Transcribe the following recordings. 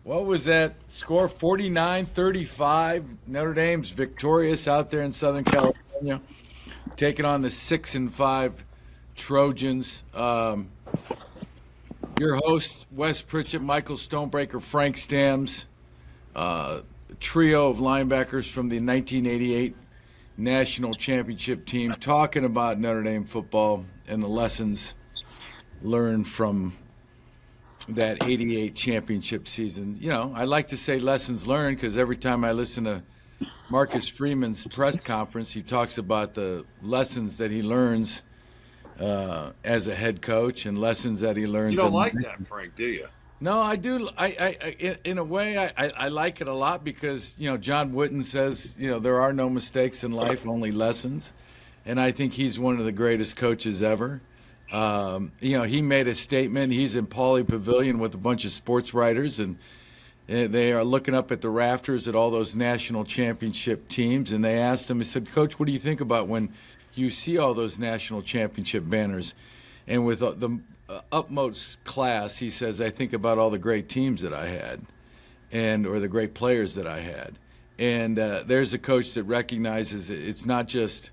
What was that score? 49-35. Notre Dame's victorious out there in Southern California, taking on the 6-5 Trojans. Your host, Wes Pritchett, Michael Stonebreaker, Frank Stams, a trio of linebackers from the 1988 National Championship team, talking about Notre Dame football and the lessons learned from that 88 championship season. You know, I like to say lessons learned because every time I listen to Marcus Freeman's press conference, he talks about the lessons that he learns as a head coach and lessons that he learns. You don't like that, Frank, do you? No, I do. In a way, I like it a lot because, you know, John Wooden says, you know, there are no mistakes in life, only lessons. And I think he's one of the greatest coaches ever. You know, he made a statement. He's in Pauley Pavilion with a bunch of sports writers, and they are looking up at the rafters at all those national championship teams. And they asked him, he said, Coach, what do you think about when you see all those national championship banners? And with the utmost class, he says, I think about all the great teams that I had or the great players that I had. And there's a coach that recognizes it's not just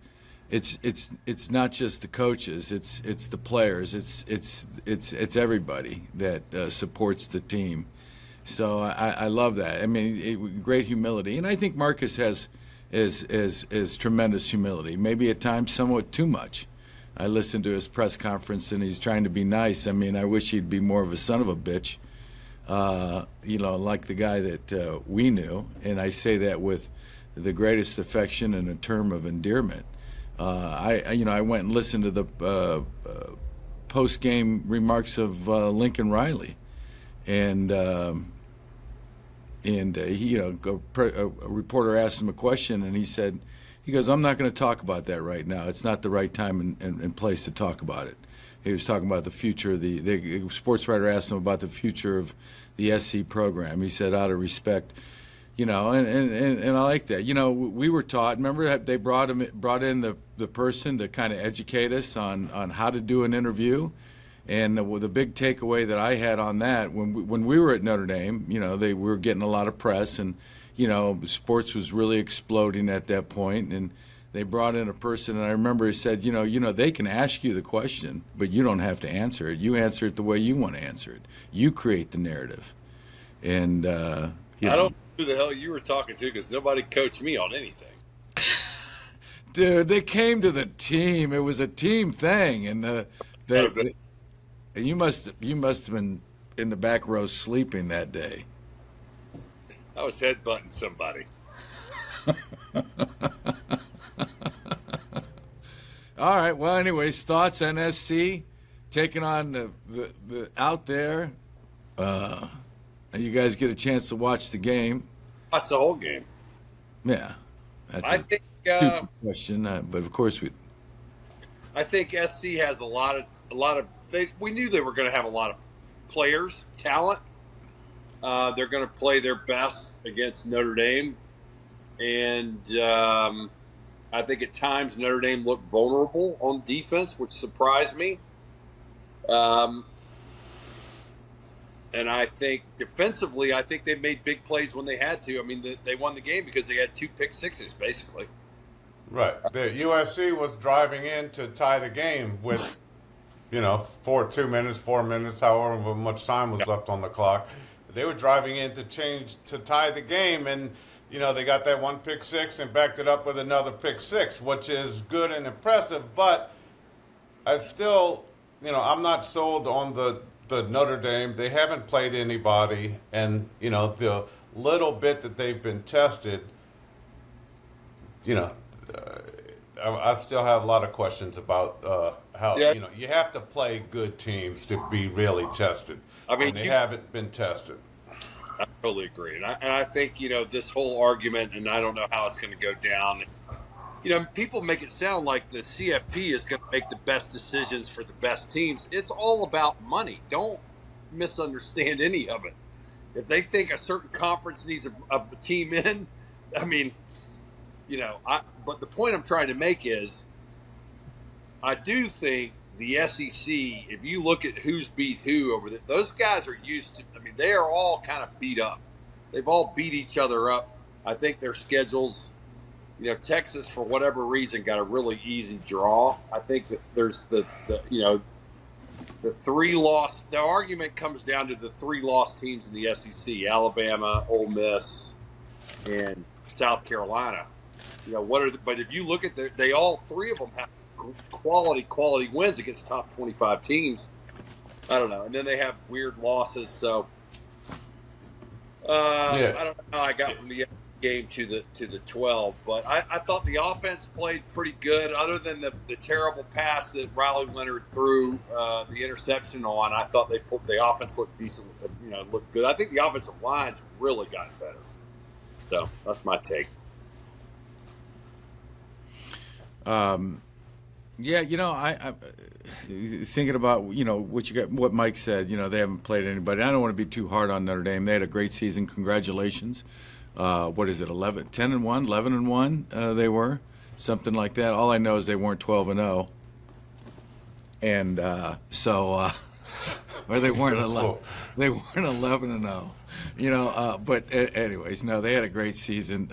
it's not just the coaches, it's the players, it's everybody that supports the team. So I love that. I mean, great humility, and I think Marcus has is tremendous humility. Maybe at times somewhat too much. I listened to his press conference, and he's trying to be nice. I mean, I wish he'd be more of a son of a bitch, you know, like the guy that we knew. And I say that with the greatest affection and a term of endearment. I went and listened to the post-game remarks of Lincoln Riley, and he, a reporter asked him a question, and he goes, I'm not going to talk about that right now. It's not the right time and place to talk about it. He was talking about the future of the sports writer asked him about the future of the SC program. He said, out of respect. You know, and I like that. You know, we were taught. Remember, they brought in the person to kind of educate us on how to do an interview, and the big takeaway that I had on that when we were at Notre Dame, you know, we were getting a lot of press, and you know, sports was really exploding at that point, and they brought in a person, and I remember he said, you know, they can ask you the question, but you don't have to answer it. You answer it the way you want to answer it. You create the narrative, and I don't know who the hell you were talking to because nobody coached me on anything. Dude, they came to the team. It was a team thing, and you must have been in the back row sleeping that day. I was headbutting somebody. All right. Well, anyways, thoughts on SC taking on the out there. You guys get a chance to watch the game. Watch the whole game. Yeah, that's I think stupid question, but of course we. I think SC has a lot of. We knew they were going to have a lot of players, talent. They're going to play their best against Notre Dame, and I think at times Notre Dame looked vulnerable on defense, which surprised me. And I think defensively, I think they made big plays when they had to. I mean, they won the game because they had 2 pick sixes, basically. Right. The USC was driving in to tie the game with, 2 minutes, 4 minutes, however much time was left on the clock. They were driving in to tie the game, and, they got that 1 pick six and backed it up with another pick six, which is good and impressive. But I still, I'm not sold on the Notre Dame. They haven't played anybody, and the little bit that they've been tested, I still have a lot of questions about how you have to play good teams to be really tested. I mean, they haven't been tested. I totally agree, and I think this whole argument, and I don't know how it's going to go down. People make it sound like the CFP is going to make the best decisions for the best teams. It's all about money. Don't misunderstand any of it. If they think a certain conference needs a team in, I mean, but the point I'm trying to make is I do think the SEC, if you look at who's beat who over there, those guys are used to. I mean, they are all kind of beat up. They've all beat each other up. I think their schedules. Texas, for whatever reason, got a really easy draw. I think that there's the 3-loss. The argument comes down to the 3-loss teams in the SEC: Alabama, Ole Miss, and South Carolina. But if you look at they all 3 of them have quality wins against top 25 teams. I don't know, and then they have weird losses. So I don't know how I got from the game to the 12, but I thought the offense played pretty good, other than the terrible pass that Riley Leonard threw the interception on. I thought the offense looked decent, looked good. I think the offensive line's really gotten better. So that's my take. Yeah, I thinking about what Mike said. They haven't played anybody. I don't want to be too hard on Notre Dame. They had a great season. Congratulations. What is it? 10-1, 11-1. They were something like that. All I know is they weren't 12-0, and or they weren't 11. They weren't 11-0. But anyways, no, they had a great season.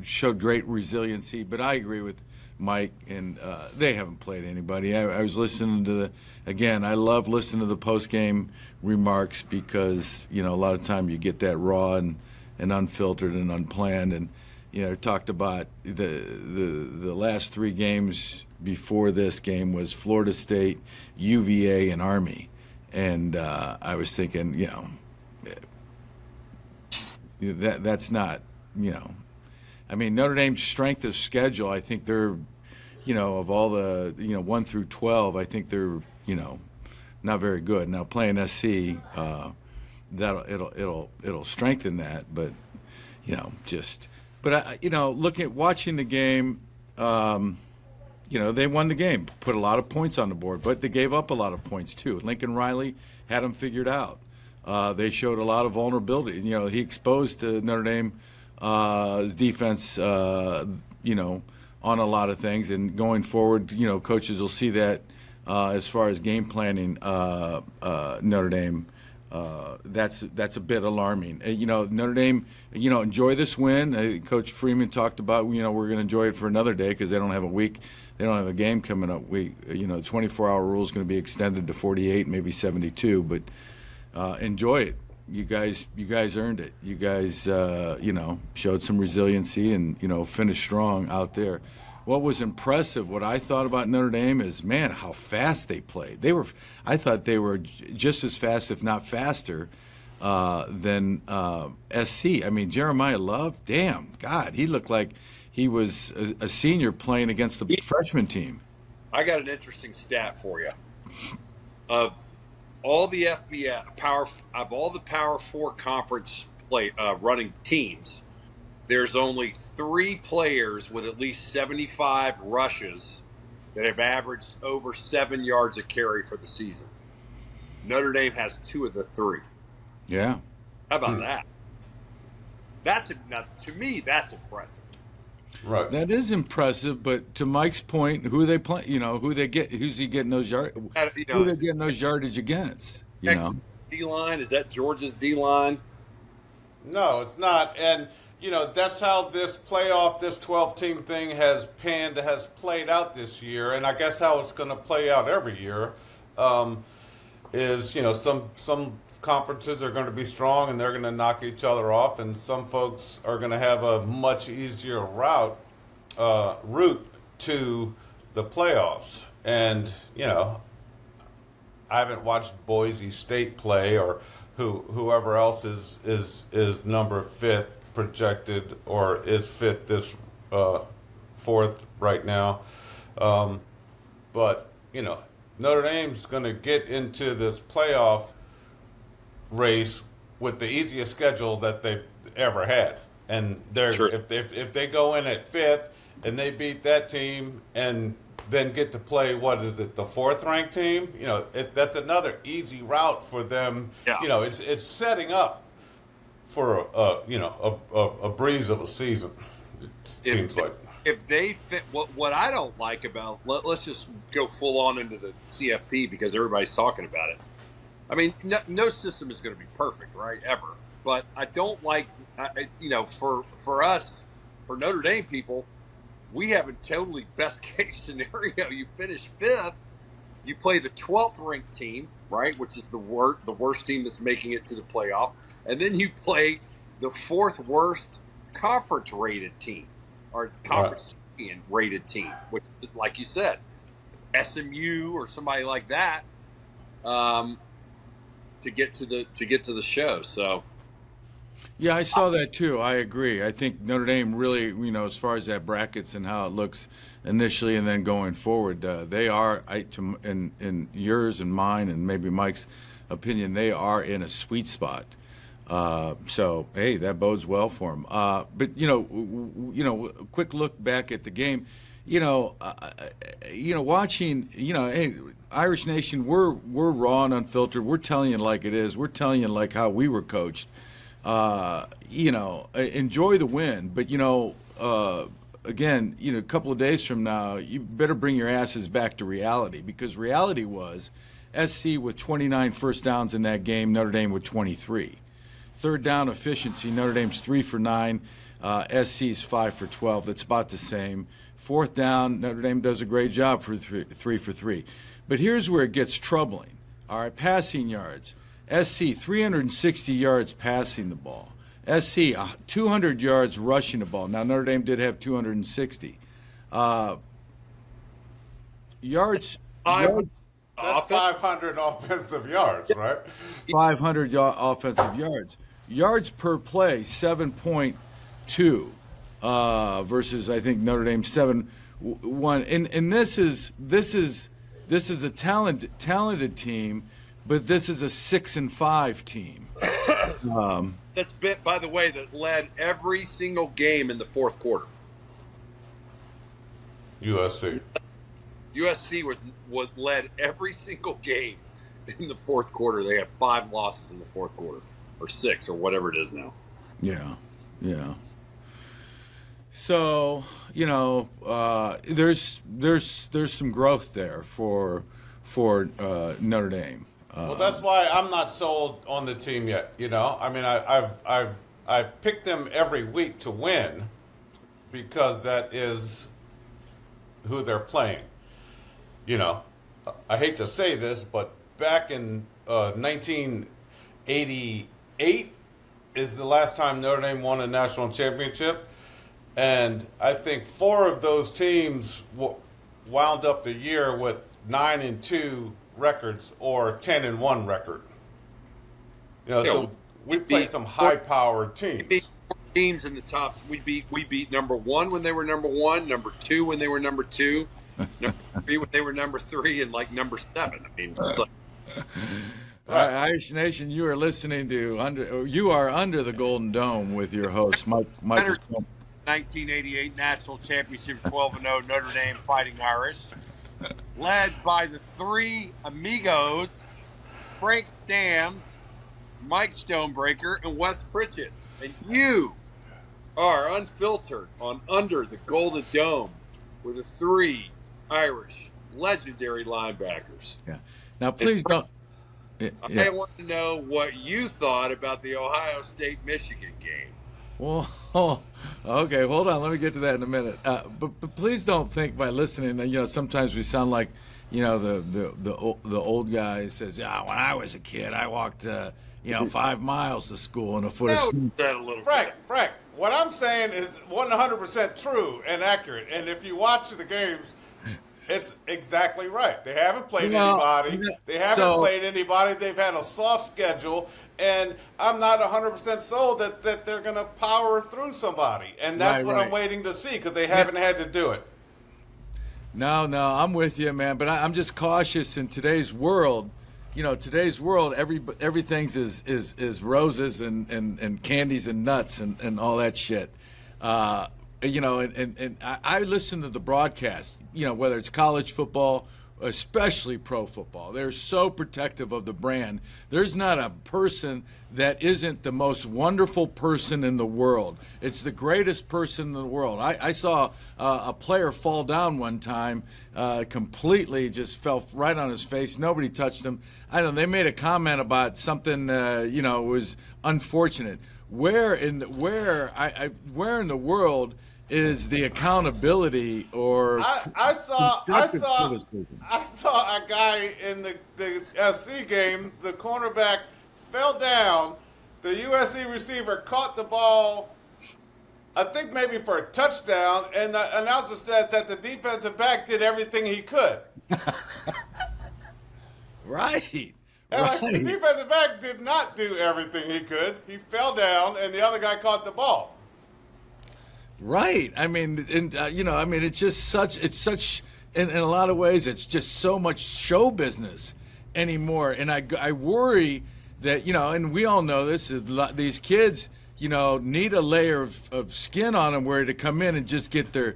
Showed great resiliency. But I agree with Mike, and they haven't played anybody. I was listening to I love listening to the post-game remarks, because a lot of time you get that raw and unfiltered and unplanned, and talked about the last 3 games before this game was Florida State, UVA, and Army, and I was thinking, that's not, I mean, Notre Dame's strength of schedule, I think they're, of all the 1 through 12, I think they're not very good. Now playing SC, it'll strengthen that, but watching the game, they won the game, put a lot of points on the board, but they gave up a lot of points too. Lincoln Riley had them figured out. They showed a lot of vulnerability. He exposed Notre Dame's defense, on a lot of things, and going forward, coaches will see that as far as game planning. Notre Dame. That's a bit alarming. Notre Dame, enjoy this win. Coach Freeman talked about, we're going to enjoy it for another day, because they don't have a game coming up. The 24-hour rule is going to be extended to 48, maybe 72, but enjoy it. You guys earned it. You guys, showed some resiliency and, finished strong out there. What was impressive, what I thought about Notre Dame is, man, how fast they played. I thought they were just as fast, if not faster, than SC. I mean, Jeremiah Love, damn, God, he looked like he was a senior playing against the freshman team. I got an interesting stat for you. Of all the Power 4 conference running teams, there's only 3 players with at least 75 rushes that have averaged over 7 yards a carry for the season. Notre Dame has 2 of the 3. Yeah. How about that? To me, that's impressive. Right. That is impressive, but to Mike's point, who they play, who's he getting those who they getting those yardage against? D-line, is that Georgia's D-line? No, it's not. And that's how this 12-team thing has played out this year, and I guess how it's going to play out every year. Is some conferences are going to be strong and they're going to knock each other off, and some folks are going to have a much easier route to the playoffs. And I haven't watched Boise State play, or whoever else is number 5th projected, or is 5th this 4th right now. But Notre Dame's going to get into this playoff race with the easiest schedule that they've ever had, and if they go in at 5th and they beat that team and then get to play the 4th ranked team, that's another easy route for them. Yeah. It's setting up for a breeze of a season. It seems like if they fit what I don't like about let's just go full on into the CFP because everybody's talking about it. I mean, no system is going to be perfect, right? Ever. But I don't like, for us, for Notre Dame people, we have a totally best case scenario. You finish fifth, you play the 12th ranked team, right, which is the worst team that's making it to the playoff, and then you play the fourth worst conference rated team or conference champion rated team, which, like you said, SMU or somebody like that. To get to the show. So Yeah, I saw that too. I agree. I think Notre Dame really, as far as that brackets and how it looks initially and then going forward, they are, in yours and mine and maybe Mike's opinion, they are in a sweet spot. So hey, that bodes well for them. But a quick look back at the game. Watching, hey, Irish Nation, we're raw and unfiltered. We're telling you like it is. We're telling you like how we were coached. Enjoy the win, but again, a couple of days from now, you better bring your asses back to reality, because reality was SC with 29 first downs in that game, Notre Dame with 23. Third down efficiency, Notre Dame's 3 for 9, SC's 5 for 12. That's about the same. Fourth down, Notre Dame does a great job for 3 for 3. But here's where it gets troubling. All right, passing yards. SC, 360 yards passing the ball. SC, 200 yards rushing the ball. Now, Notre Dame did have 260. Yards. That's 500 offensive yards, right? 500 offensive yards. Yards per play, 7.2 versus, I think, Notre Dame 7.1. And this is a talented team, but this is a 6-5 team. That's bit, by the way, that led every single game in the fourth quarter. USC was led every single game in the fourth quarter. They had 5 losses in the fourth quarter, or 6, or whatever it is now. Yeah. So there's some growth there for Notre Dame. Well, that's why I'm not sold on the team yet. I mean, I've picked them every week to win because that is who they're playing. I hate to say this, but back in 1988 is the last time Notre Dame won a national championship. And I think 4 of those teams wound up the year with 9-2 records or 10-1 record. So we played some high-powered teams. Teams in the tops. We beat number 1 when they were number 1, number 2 when they were number 2, number 3 when they were number 3, and like number 7. I mean, it's like. Irish Nation, you are listening to you are under the Golden Dome with your host Mike. 1988 National Championship 12-0 Notre Dame Fighting Irish, led by the 3 Amigos, Frank Stams, Mike Stonebreaker, and Wes Pritchett. And you are unfiltered on Under the Golden Dome with the 3 Irish legendary linebackers. Yeah. Now, please don't. I want to know what you thought about the Ohio State-Michigan game. Well, okay, hold on. Let me get to that in a minute. But please don't think by listening. Sometimes we sound like, the old guy who says, "Yeah, when I was a kid, I walked, 5 miles to school in a foot of snow." Frank, what I'm saying is 100% true and accurate. And if you watch the games, it's exactly right. They haven't played anybody. They've had a soft schedule, and I'm not 100% sold that they're going to power through somebody. And that's what I'm waiting to see, because they haven't had to do it. No, I'm with you, man. But I'm just cautious in today's world. Everything's is roses and candies and nuts and all that shit. And I listen to the broadcast. Whether it's college football especially pro football. They're so protective of the brand. There's not a person that isn't the most wonderful person in the world. It's the greatest person in the world. I saw a player fall down one time, completely just fell right on his face. Nobody touched him. I don't know. They made a comment about something, was unfortunate. Where in the world is the accountability or I saw criticism? I saw a guy in the SC game. The cornerback fell down. The USC receiver caught the ball, I think maybe for a touchdown, and the announcer said that the defensive back did everything he could. Right. And Right. the defensive back did not do everything he could. He fell down, and the other guy caught the ball. Right. I mean, and it's just such in a lot of ways, it's just so much show business anymore. And I worry that, and we all know this, these kids, need a layer of skin on them where to come in and just get their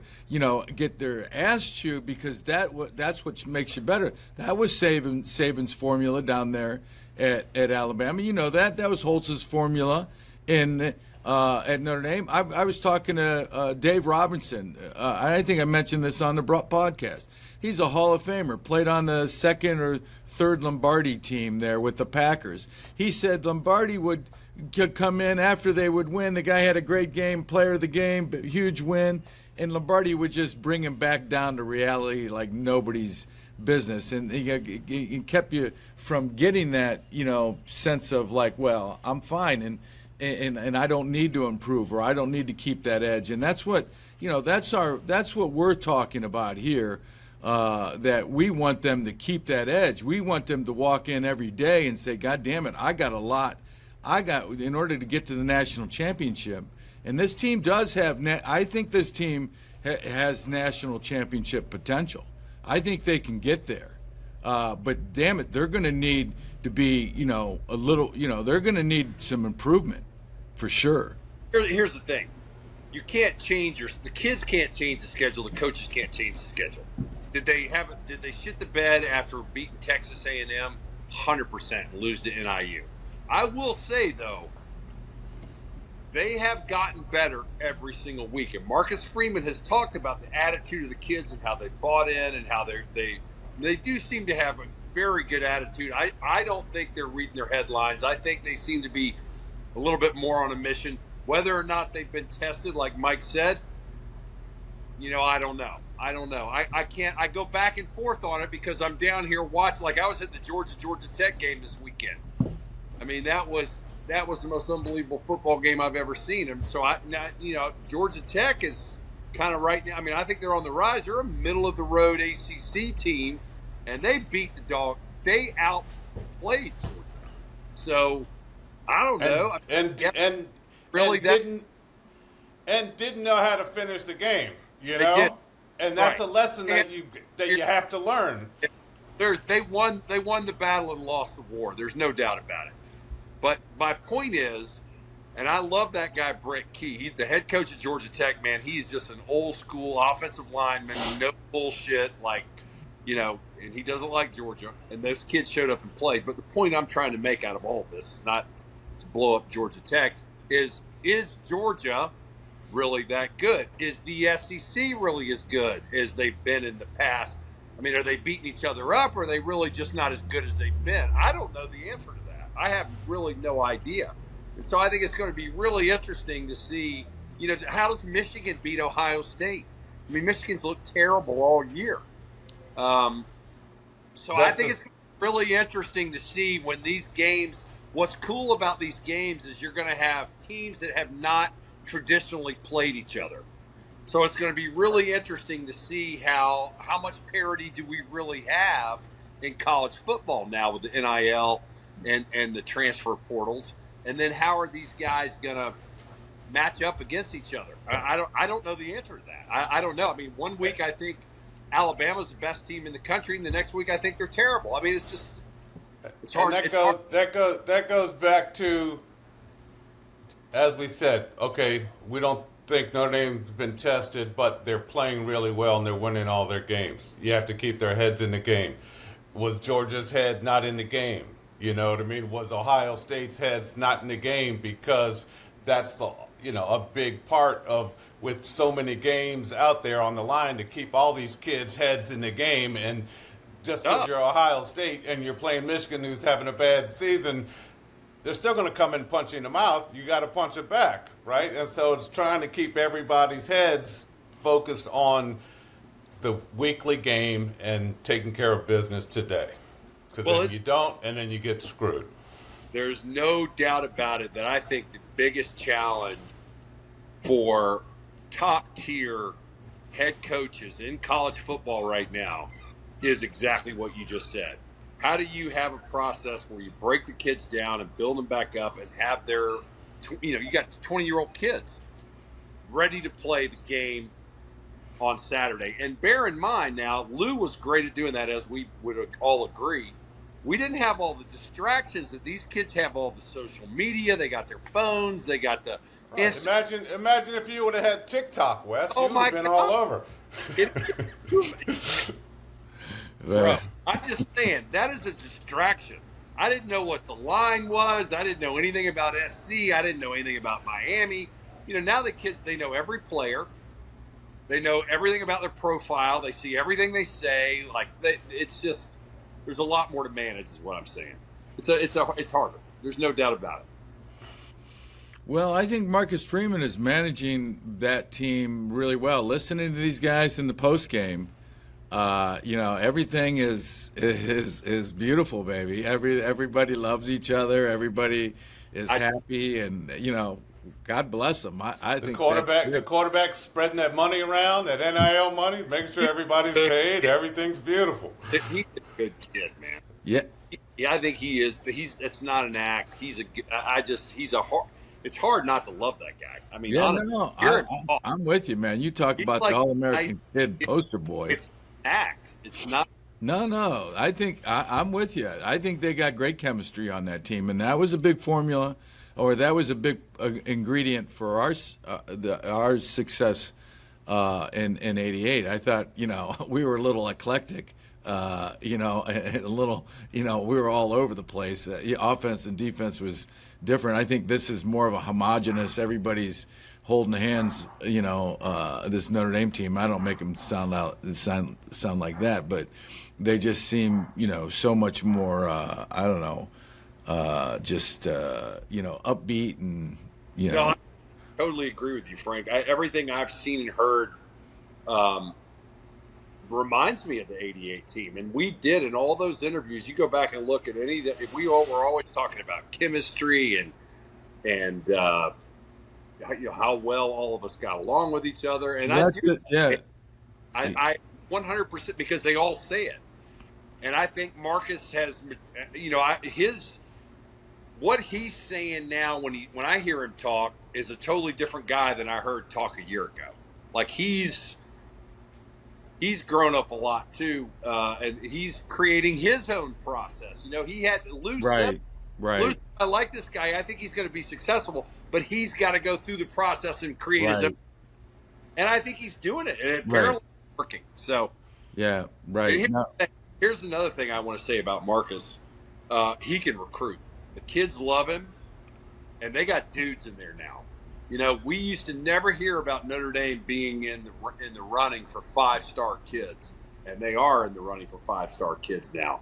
ass chewed, because that's what makes you better. That was Saban's formula down there at Alabama. That was Holtz's formula at Notre Dame. I was talking to Dave Robinson. I think I mentioned this on the podcast. He's a Hall of Famer, played on the second or third Lombardi team there with the Packers. He said Lombardi would come in after they would win. The guy had a great game, player of the game, huge win, and Lombardi would just bring him back down to reality like nobody's business. And he kept you from getting that, sense of like, well, I'm fine, and I don't need to improve, or I don't need to keep that edge. And that's what that's what we're talking about here. That we want them to keep that edge. We want them to walk in every day and say, God damn it, I got a lot. In order to get to the national championship. And this team does have, I think this team has national championship potential. I think they can get there. But damn it, they're going to need to be, a little, they're going to need some improvement for sure. Here's the thing. You can't change the kids can't change the schedule. The coaches can't change the schedule. Did they shit the bed after beating Texas A&M? 100%, lose to NIU. I will say, though, they have gotten better every single week. And Marcus Freeman has talked about the attitude of the kids and how they bought in and how they do seem to have a very good attitude. I don't think they're reading their headlines. I think they seem to be a little bit more on a mission. Whether or not they've been tested, like Mike said, I don't know. I can't. I go back and forth on it because I'm down here watching. Like I was at the Georgia Tech game this weekend. I mean, that was the most unbelievable football game I've ever seen. And so Georgia Tech is kind of right now. I mean, I think they're on the rise. They're a middle of the road ACC team, and they beat the dog. They outplayed Georgia. So I don't know. And really didn't know how to finish the game. They did. And that's Right. a lesson that you have to learn. They won the battle and lost the war. There's no doubt about it. But my point is, and I love that guy Brett Key. He's the head coach at Georgia Tech, man. He's just an old school offensive lineman, no bullshit, and he doesn't like Georgia. And those kids showed up and played. But the point I'm trying to make out of all of this is not to blow up Georgia Tech. Is Georgia really that good? Is the SEC really as good as they've been in the past? I mean, are they beating each other up, or are they really just not as good as they've been? I don't know the answer to that. I have really no idea. And so I think it's going to be really interesting to see, how does Michigan beat Ohio State? I mean, Michigan's looked terrible all year. I think it's really interesting to see when these games, what's cool about these games is you're going to have teams that have not traditionally played each other. So it's going to be really interesting to see how much parity do we really have in college football now with the NIL and the transfer portals, and then how are these guys going to match up against each other? I don't know the answer to that. I don't know. I mean, one week I think Alabama's the best team in the country, and the next week I think they're terrible. I mean, it's hard. And that goes back to, as we said, okay, we don't think Notre Dame's been tested, but they're playing really well and they're winning all their games. You have to keep their heads in the game. Was Georgia's head not in the game? You know what I mean? Was Ohio State's heads not in the game because that's the a big part of with so many games out there on the line to keep all these kids' heads in the game. And just because you're Ohio State and you're playing Michigan, who's having a bad season, they're still going to come and punch you in the mouth. You got to punch it back, right? And so it's trying to keep everybody's heads focused on the weekly game and taking care of business today. Because then you don't, and then you get screwed. There's no doubt about it that I think the biggest challenge for top-tier head coaches in college football right now is exactly what you just said. How do you have a process where you break the kids down and build them back up and have their, you got 20-year-old kids ready to play the game on Saturday. And bear in mind now, Lou was great at doing that, as we would all agree. We didn't have all the distractions that these kids have, all the social media. They got their phones. They got the right. Imagine if you would have had TikTok, Wes. Oh, you would have been all over. Bro, I'm just saying, that is a distraction. I didn't know what the line was. I didn't know anything about SC. I didn't know anything about Miami. Now the kids, they know every player. They know everything about their profile. They see everything they say. It's just, there's a lot more to manage, is what I'm saying. It's harder. There's no doubt about it. Well, I think Marcus Freeman is managing that team really well. Listening to these guys in the post game, everything is beautiful, baby. Everybody loves each other. Everybody is happy, and God bless them. I think the quarterback spreading that money around, that NIL money, making sure everybody's paid. Everything's beautiful. He's a good kid, man. Yeah. I think he is. It's not an act. It's hard not to love that guy. I mean, I'm with you, man. You talk about the All-American kid poster boy. It's an act. It's not. No. I think I'm with you. I think they got great chemistry on that team, and that was a big formula, or that was a big ingredient for our success in '88. I thought we were a little eclectic. A little, we were all over the place. Offense and defense was different. I think this is more of a homogenous. Everybody's holding hands. This Notre Dame team. I don't make them sound like that, but they just seem, so much more. Upbeat and No, I totally agree with you, Frank. Everything I've seen and heard reminds me of the '88 team, and we did in all those interviews. You go back and look at any that we all were always talking about chemistry and how well all of us got along with each other. And I 100%, because they all say it. And I think Marcus has, what he's saying now when I hear him talk is a totally different guy than I heard talk a year ago. Like he's grown up a lot too, and he's creating his own process. He had Lou said, Lou, I like this guy. I think he's going to be successful, but he's got to go through the process and create his own. And I think he's doing it, and it apparently working. So yeah, right. Here's another thing I want to say about Marcus. He can recruit. The kids love him, and they got dudes in there now. We used to never hear about Notre Dame being in the running for 5-star kids, and they are in the running for 5-star kids now.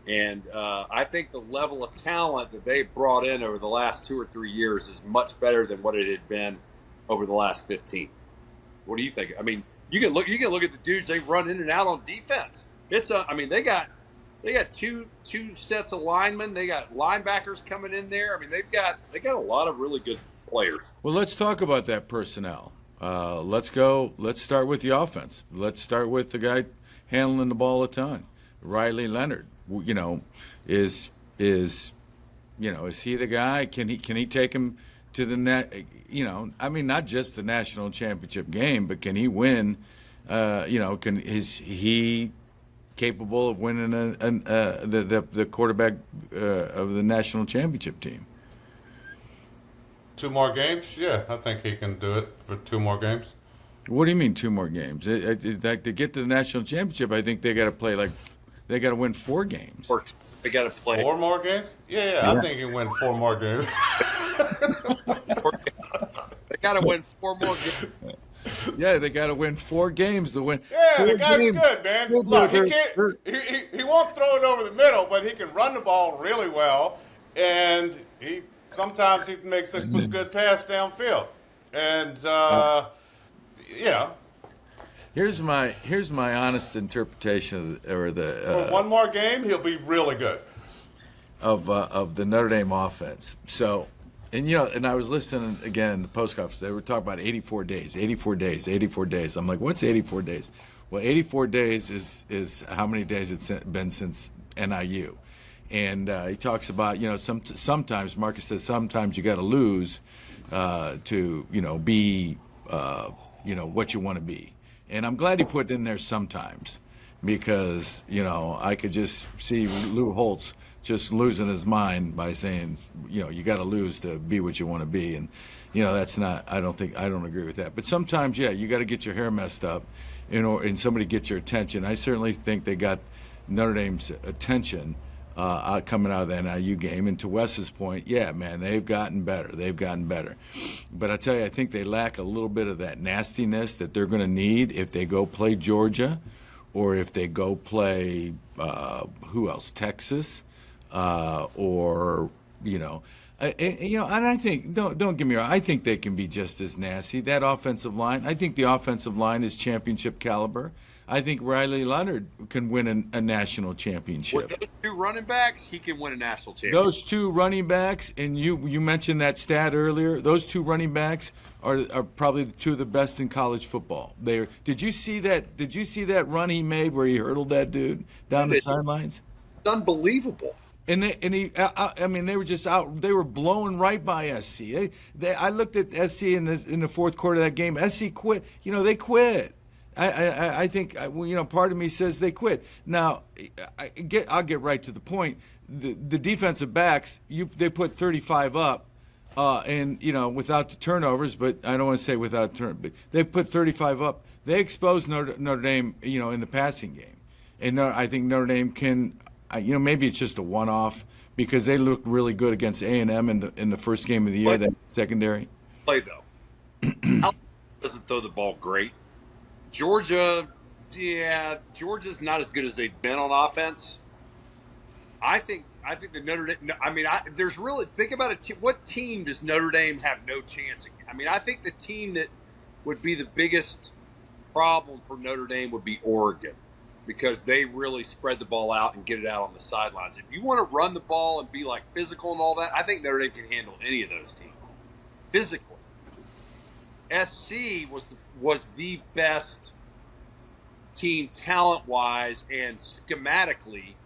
And I think the level of talent that they've brought in over the last 2 or 3 years is much better than what it had been over the last 15. What do you think? I mean, you can look at the dudes they run in and out on defense. They got two sets of linemen. They got linebackers coming in there. I mean, they got a lot of really good players. Well, let's talk about that personnel. Let's start with the offense. Let's start with the guy handling the ball a ton, Riley Leonard. Is he the guy? Can he take him to the net? Not just the national championship game, but can he win? Is he capable of winning the quarterback of the national championship team? 2 more games? Yeah, I think he can do it for 2 more games. What do you mean 2 more games? Like to get to the national championship, I think they got to play they got to win 4 games. Or they got to play. 4 more games? Yeah, I think he can win 4 more games. They got to win 4 more games. Yeah, they got to win 4 games to win. Yeah, 4 the guy's games. good, man. Look, he can't. He won't throw it over the middle, but he can run the ball really well, and sometimes he makes a good pass downfield. And you know, Here's my honest interpretation for 1 more game, he'll be really good. of the Notre Dame offense. So, and I was listening again in the post conference. They were talking about 84 days, 84 days, 84 days. I'm like, what's 84 days? Well, 84 days is how many days it's been since NIU. And he talks about, sometimes, Marcus says, sometimes you got to lose to, be, what you want to be. And I'm glad he put in there sometimes because, I could just see Lou Holtz just losing his mind by saying, you got to lose to be what you want to be. And, that's not, I don't agree with that. But sometimes, yeah, you got to get your hair messed up, and somebody get your attention. I certainly think they got Notre Dame's attention coming out of the NIU game. And to Wes's point, yeah, man, they've gotten better. But I tell you, I think they lack a little bit of that nastiness that they're going to need if they go play Georgia or if they go play, who else, Texas, or, and I think, don't get me wrong, I think they can be just as nasty. That offensive line, I think the offensive line is championship caliber. I think Riley Leonard can win a national championship. With those 2 running backs, he can win a national championship. Those 2 running backs, and you mentioned that stat earlier. Those 2 running backs are probably the 2 of the best in college football. Did you see that? Did you see that run he made where he hurdled that dude down the sidelines? It's unbelievable. And they were just out. They were blowing right by SC. I looked at SC in the fourth quarter of that game. SC quit. They quit. I think part of me says they quit. Now, I'll get right to the point. The defensive backs, they put 35 up, and without the turnovers, but I don't want to say without but they put 35 up. They exposed Notre Dame, in the passing game, and I think Notre Dame can, maybe it's just a one-off because they looked really good against A&M in the first game of the year. That secondary play though, Alabama doesn't throw the ball great. Georgia's not as good as they've been on offense. I think the Notre Dame. There's really think about it. What team does Notre Dame have no chance against? I think the team that would be the biggest problem for Notre Dame would be Oregon, because they really spread the ball out and get it out on the sidelines. If you want to run the ball and be like physical and all that, I think Notre Dame can handle any of those teams physically. SC was the best team talent-wise and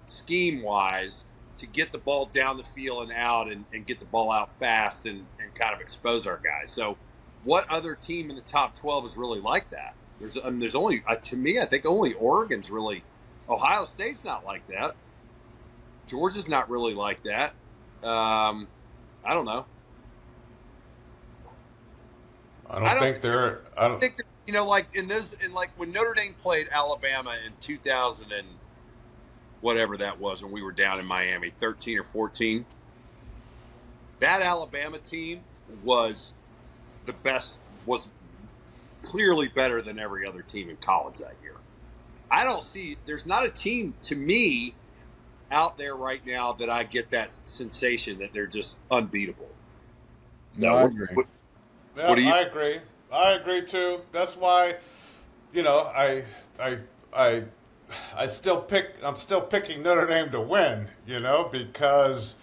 scheme-wise, to get the ball down the field and out and get the ball out fast and kind of expose our guys. So what other team in the top 12 is really like that? There's only, to me, I think only Oregon's really. Ohio State's not like that. Georgia's not really like that. I don't know. I don't think they're like when Notre Dame played Alabama in 2000 and whatever that was, when we were down in Miami, 13 or 14. That Alabama team was the best, was clearly better than every other team in college that year. There's not a team to me out there right now that I get that sensation that they're just unbeatable. No, I agree. What do you? I agree too. That's why, I'm still picking Notre Dame to win, because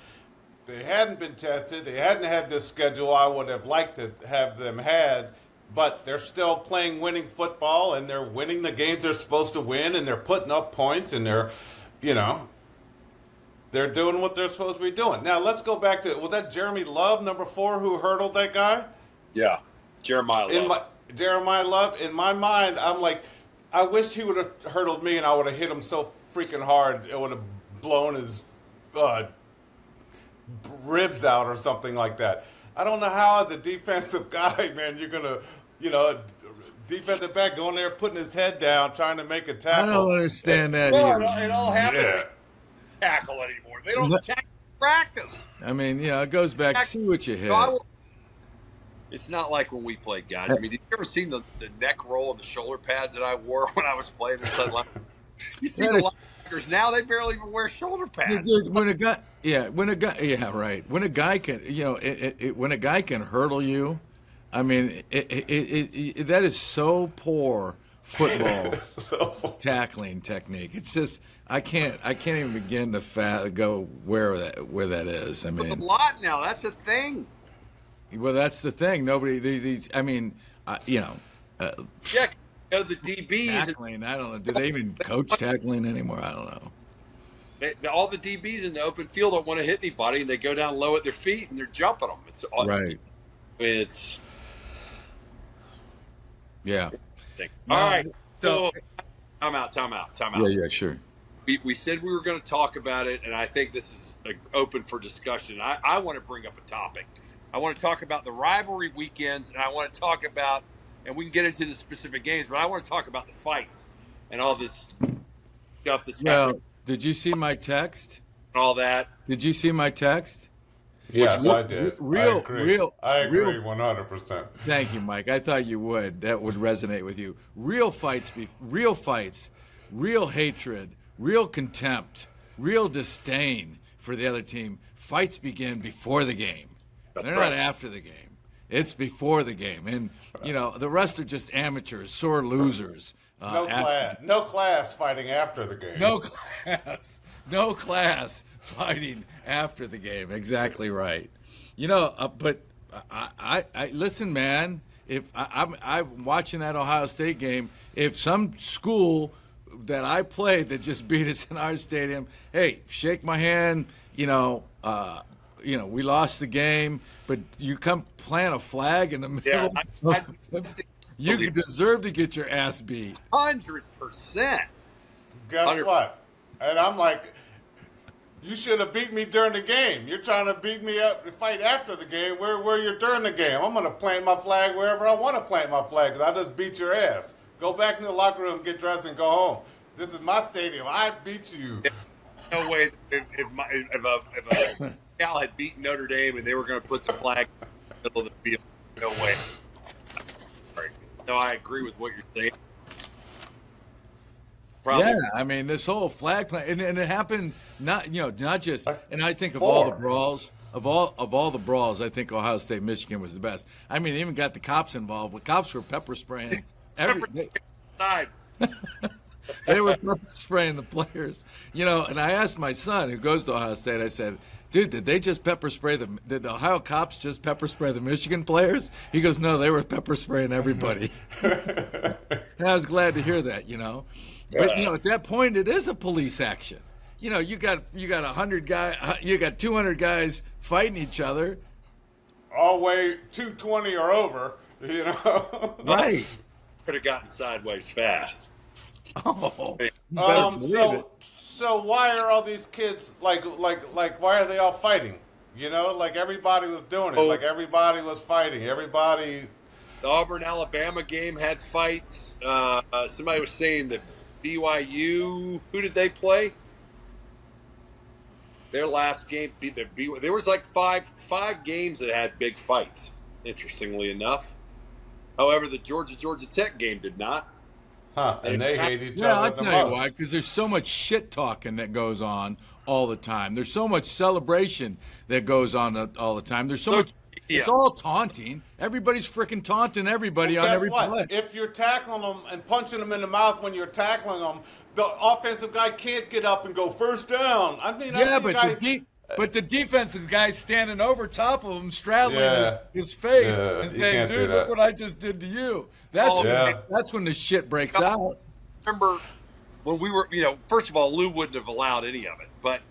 they hadn't been tested. They hadn't had this schedule I would have liked to have them had, but they're still playing winning football, and they're winning the games they're supposed to win, and they're putting up points, and they're doing what they're supposed to be doing. Now, let's go back to, was that Jeremy Love, number 4, who hurdled that guy? Yeah, Jeremiah Love. Jeremiah Love, in my mind, I'm like, I wish he would have hurdled me and I would have hit him so freaking hard it would have blown his ribs out or something like that. I don't know how as a defensive guy, man, you're gonna, defensive back going there putting his head down trying to make a I tackle. don't understand that Well, either. it all happens. Yeah. They don't tackle anymore. They don't tackle in practice. I mean, it goes back. See what you hit. It's not like when we played, guys. I mean, have you ever seen the neck roll and the shoulder pads that I wore when I was playing inside line? You see the linebackers now; they barely even wear shoulder pads. Dude, when a guy, right. When a guy can, when a guy can hurdle you, I mean, that is so poor football tackling technique. It's just I can't even begin to go where that is. I mean, a lot now. That's a thing. Well, that's the thing. Nobody these. I mean, Yeah, the DBs. tackling. I don't know. Do they even coach tackling anymore? I don't know. All the DBs in the open field don't want to hit anybody, and they go down low at their feet and they're jumping them. It's Right. It's Yeah. all right. So time out. Yeah, sure. We said we were going to talk about it, and I think this is open for discussion. I want to bring up a topic. I want to talk about the rivalry weekends, and I want to talk about, and we can get into the specific games, but I want to talk about the fights and all this stuff that's happening. Did you see my text? And all that. Did you see my text? Yes, I did. Real, I agree 100%. Thank you, Mike. I thought you would. That would resonate with you. Real fights, real hatred, real contempt, real disdain for the other team. Fights begin before the game. They're not after the game. It's before the game. And, the rest are just amateurs, sore losers. No class fighting after the game. No class fighting after the game. Exactly right. But I listen, man. If I'm watching that Ohio State game, if some school that I played that just beat us in our stadium, hey, shake my hand. We lost the game, but you come plant a flag in the middle. Yeah, you deserve to get your ass beat. 100%. Guess 100%. what? And I'm like, you should have beat me during the game. You're trying to beat me up to fight after the game. Where you're during the game? I'm going to plant my flag wherever I want to plant my flag because I just beat your ass. Go back in the locker room, get dressed, and go home. This is my stadium. I beat you. No way. If a Cal had beaten Notre Dame and they were going to put the flag in the middle of the field, no way. No, I agree with what you're saying. Probably. Yeah, I mean this whole flag plant, and it happened not just. And I think of all the brawls, of all the brawls, I think Ohio State Michigan was the best. I mean, it even got the cops involved. The cops were pepper spraying Sides. They were pepper spraying the players. And I asked my son, who goes to Ohio State, I said, dude, did they just pepper spray did the Ohio cops just pepper spray the Michigan players? He goes, no, they were pepper spraying everybody. And I was glad to hear that, But, at that point, it is a police action. You got 100 guys, you got 200 guys fighting each other. All way 220 or over, Right. Could have gotten sideways fast. Oh. So why are all these kids like why are they all fighting? Like everybody was doing it. Like everybody was fighting. Everybody. The Auburn-Alabama game had fights. Somebody was saying that BYU. Who did they play? Their last game beat the BYU. There was like five games that had big fights. Interestingly enough, however, the Georgia Tech game did not. And they hate each Yeah, other I'll the tell you most. why. Because there's so much shit talking that goes on all the time. There's so much celebration that goes on all the time. There's so much. Yeah. It's all taunting. Everybody's freaking taunting everybody on Guess every what? play. If you're tackling them and punching them in the mouth when you're tackling them, the offensive guy can't get up and go first down. I mean, Yeah, but the defensive guy's standing over top of him, straddling Yeah. his face Yeah, and you saying, can't do "Dude, that. look what I just did to you." That's when the shit breaks out. Remember when we were, first of all, Lou wouldn't have allowed any of it. But,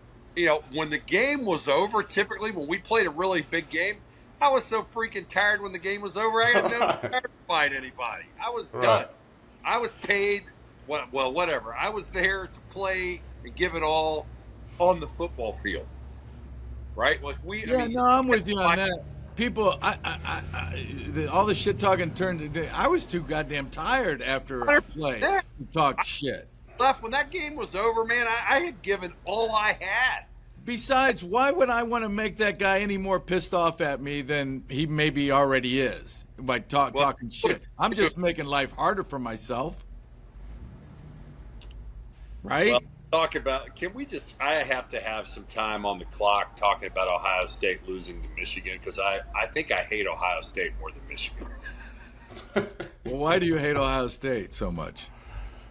when the game was over, typically when we played a really big game, I was so freaking tired when the game was over. I had no desire to fight anybody. I was done. I was paid, whatever. I was there to play and give it all on the football field. Right? Like I'm with you on that. people, all the shit talking turned into. I was too goddamn tired after a play to talk shit. Left when that game was over, man. I had given all I had. Besides, why would I want to make that guy any more pissed off at me than he maybe already is by talking shit? I'm just making life harder for myself. Right? Well, can we just, I have to have some time on the clock talking about Ohio State losing to Michigan because I think I hate Ohio State more than Michigan. Well, why do you hate Ohio State so much?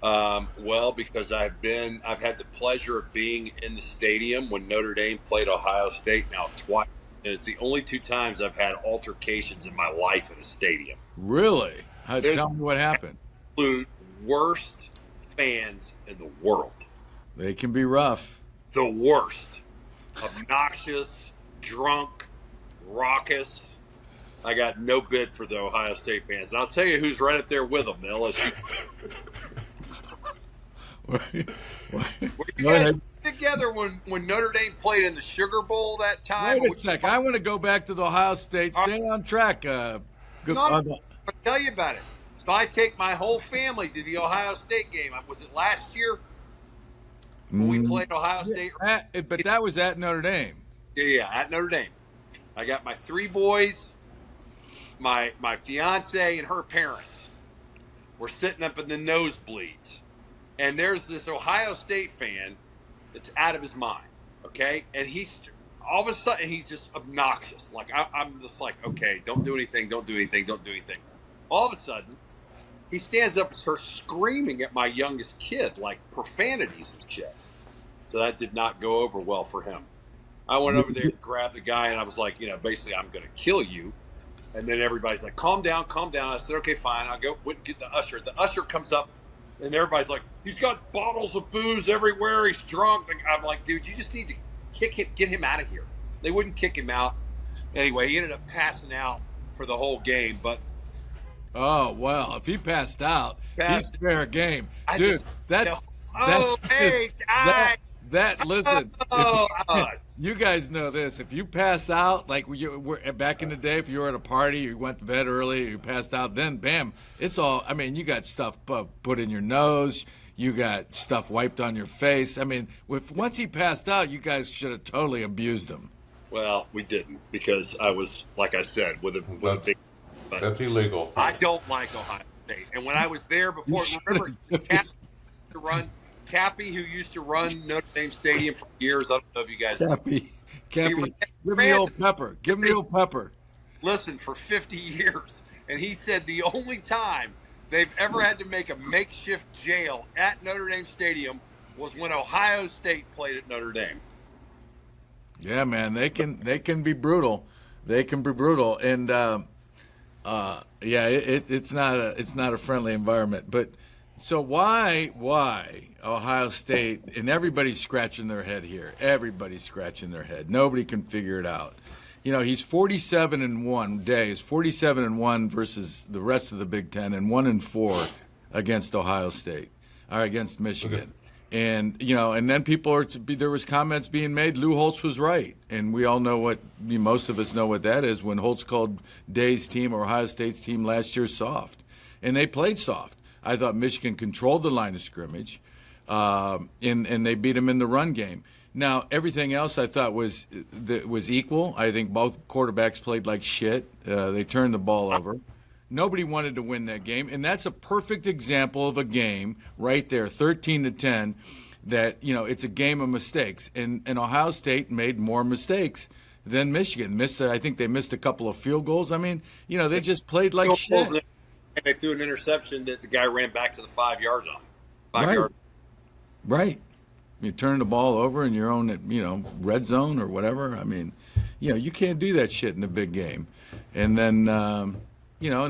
Well, because I've had the pleasure of being in the stadium when Notre Dame played Ohio State now twice. And it's the only 2 times I've had altercations in my life in a stadium. Really? Tell me what happened. Absolute worst fans in the world. They can be rough. The worst. Obnoxious, drunk, raucous. I got no bid for the Ohio State fans. And I'll tell you who's right up there with them, the LSU. Were you guys together when Notre Dame played in the Sugar Bowl that time? Wait a sec. I want to go back to the Ohio State. Stay on track. I'll tell you about it. So I take my whole family to the Ohio State game. Was it last year when we played Ohio State? But that was at Notre Dame. Yeah, at Notre Dame. I got my 3 boys, my fiance, and her parents. We're sitting up in the nosebleeds. And there's this Ohio State fan that's out of his mind, okay? And he's all of a sudden he's just obnoxious. Like I'm just like, okay, don't do anything. All of a sudden, he stands up and starts screaming at my youngest kid, like profanities and shit. So that did not go over well for him. I went over there to grab the guy, and I was like, basically, I'm going to kill you. And then everybody's like, calm down. I said, okay, fine. I'll go get the usher. The usher comes up. And everybody's like, he's got bottles of booze everywhere. He's drunk. I'm like, dude, you just need to get him out of here. They wouldn't kick him out. Anyway, he ended up passing out for the whole game. But oh, well, if he passed out, he's fair game. Dude, listen. You guys know this. If you pass out, like back in the day, if you were at a party, you went to bed early, you passed out, then bam, it's all, you got stuff put in your nose, you got stuff wiped on your face. Once he passed out, you guys should have totally abused him. Well, we didn't because I was, like I said, with a big. That's illegal. I don't like Ohio State. And when I was there before, remember, Cappy, who used to run Notre Dame Stadium for years. I don't know if you guys Cappy. Give me the old pepper. Give me the old pepper. Listen, for 50 years. And he said the only time they've ever had to make a makeshift jail at Notre Dame Stadium was when Ohio State played at Notre Dame. Yeah, man, they can be brutal. They can be brutal. And it's not a friendly environment. But so why Ohio State, and everybody's scratching their head here. Everybody's scratching their head. Nobody can figure it out. He's 47-1 days, 47-1 versus the rest of the Big Ten, and 1-4 against Ohio State, or against Michigan. And and then there was comments being made. Lou Holtz was right, and we all know most of us know what that is. When Holtz called Day's team or Ohio State's team last year soft, and they played soft. I thought Michigan controlled the line of scrimmage, and they beat them in the run game. Now, everything else I thought was equal. I think both quarterbacks played like shit. They turned the ball over. Nobody wanted to win that game, and that's a perfect example of a game right there, 13-10, that, it's a game of mistakes. And Ohio State made more mistakes than Michigan. I think they missed a couple of field goals. They just played like shit. And they threw an interception that the guy ran back to the 5-yard line. Right. You turn the ball over in your own, red zone or whatever. You can't do that shit in a big game. And then, and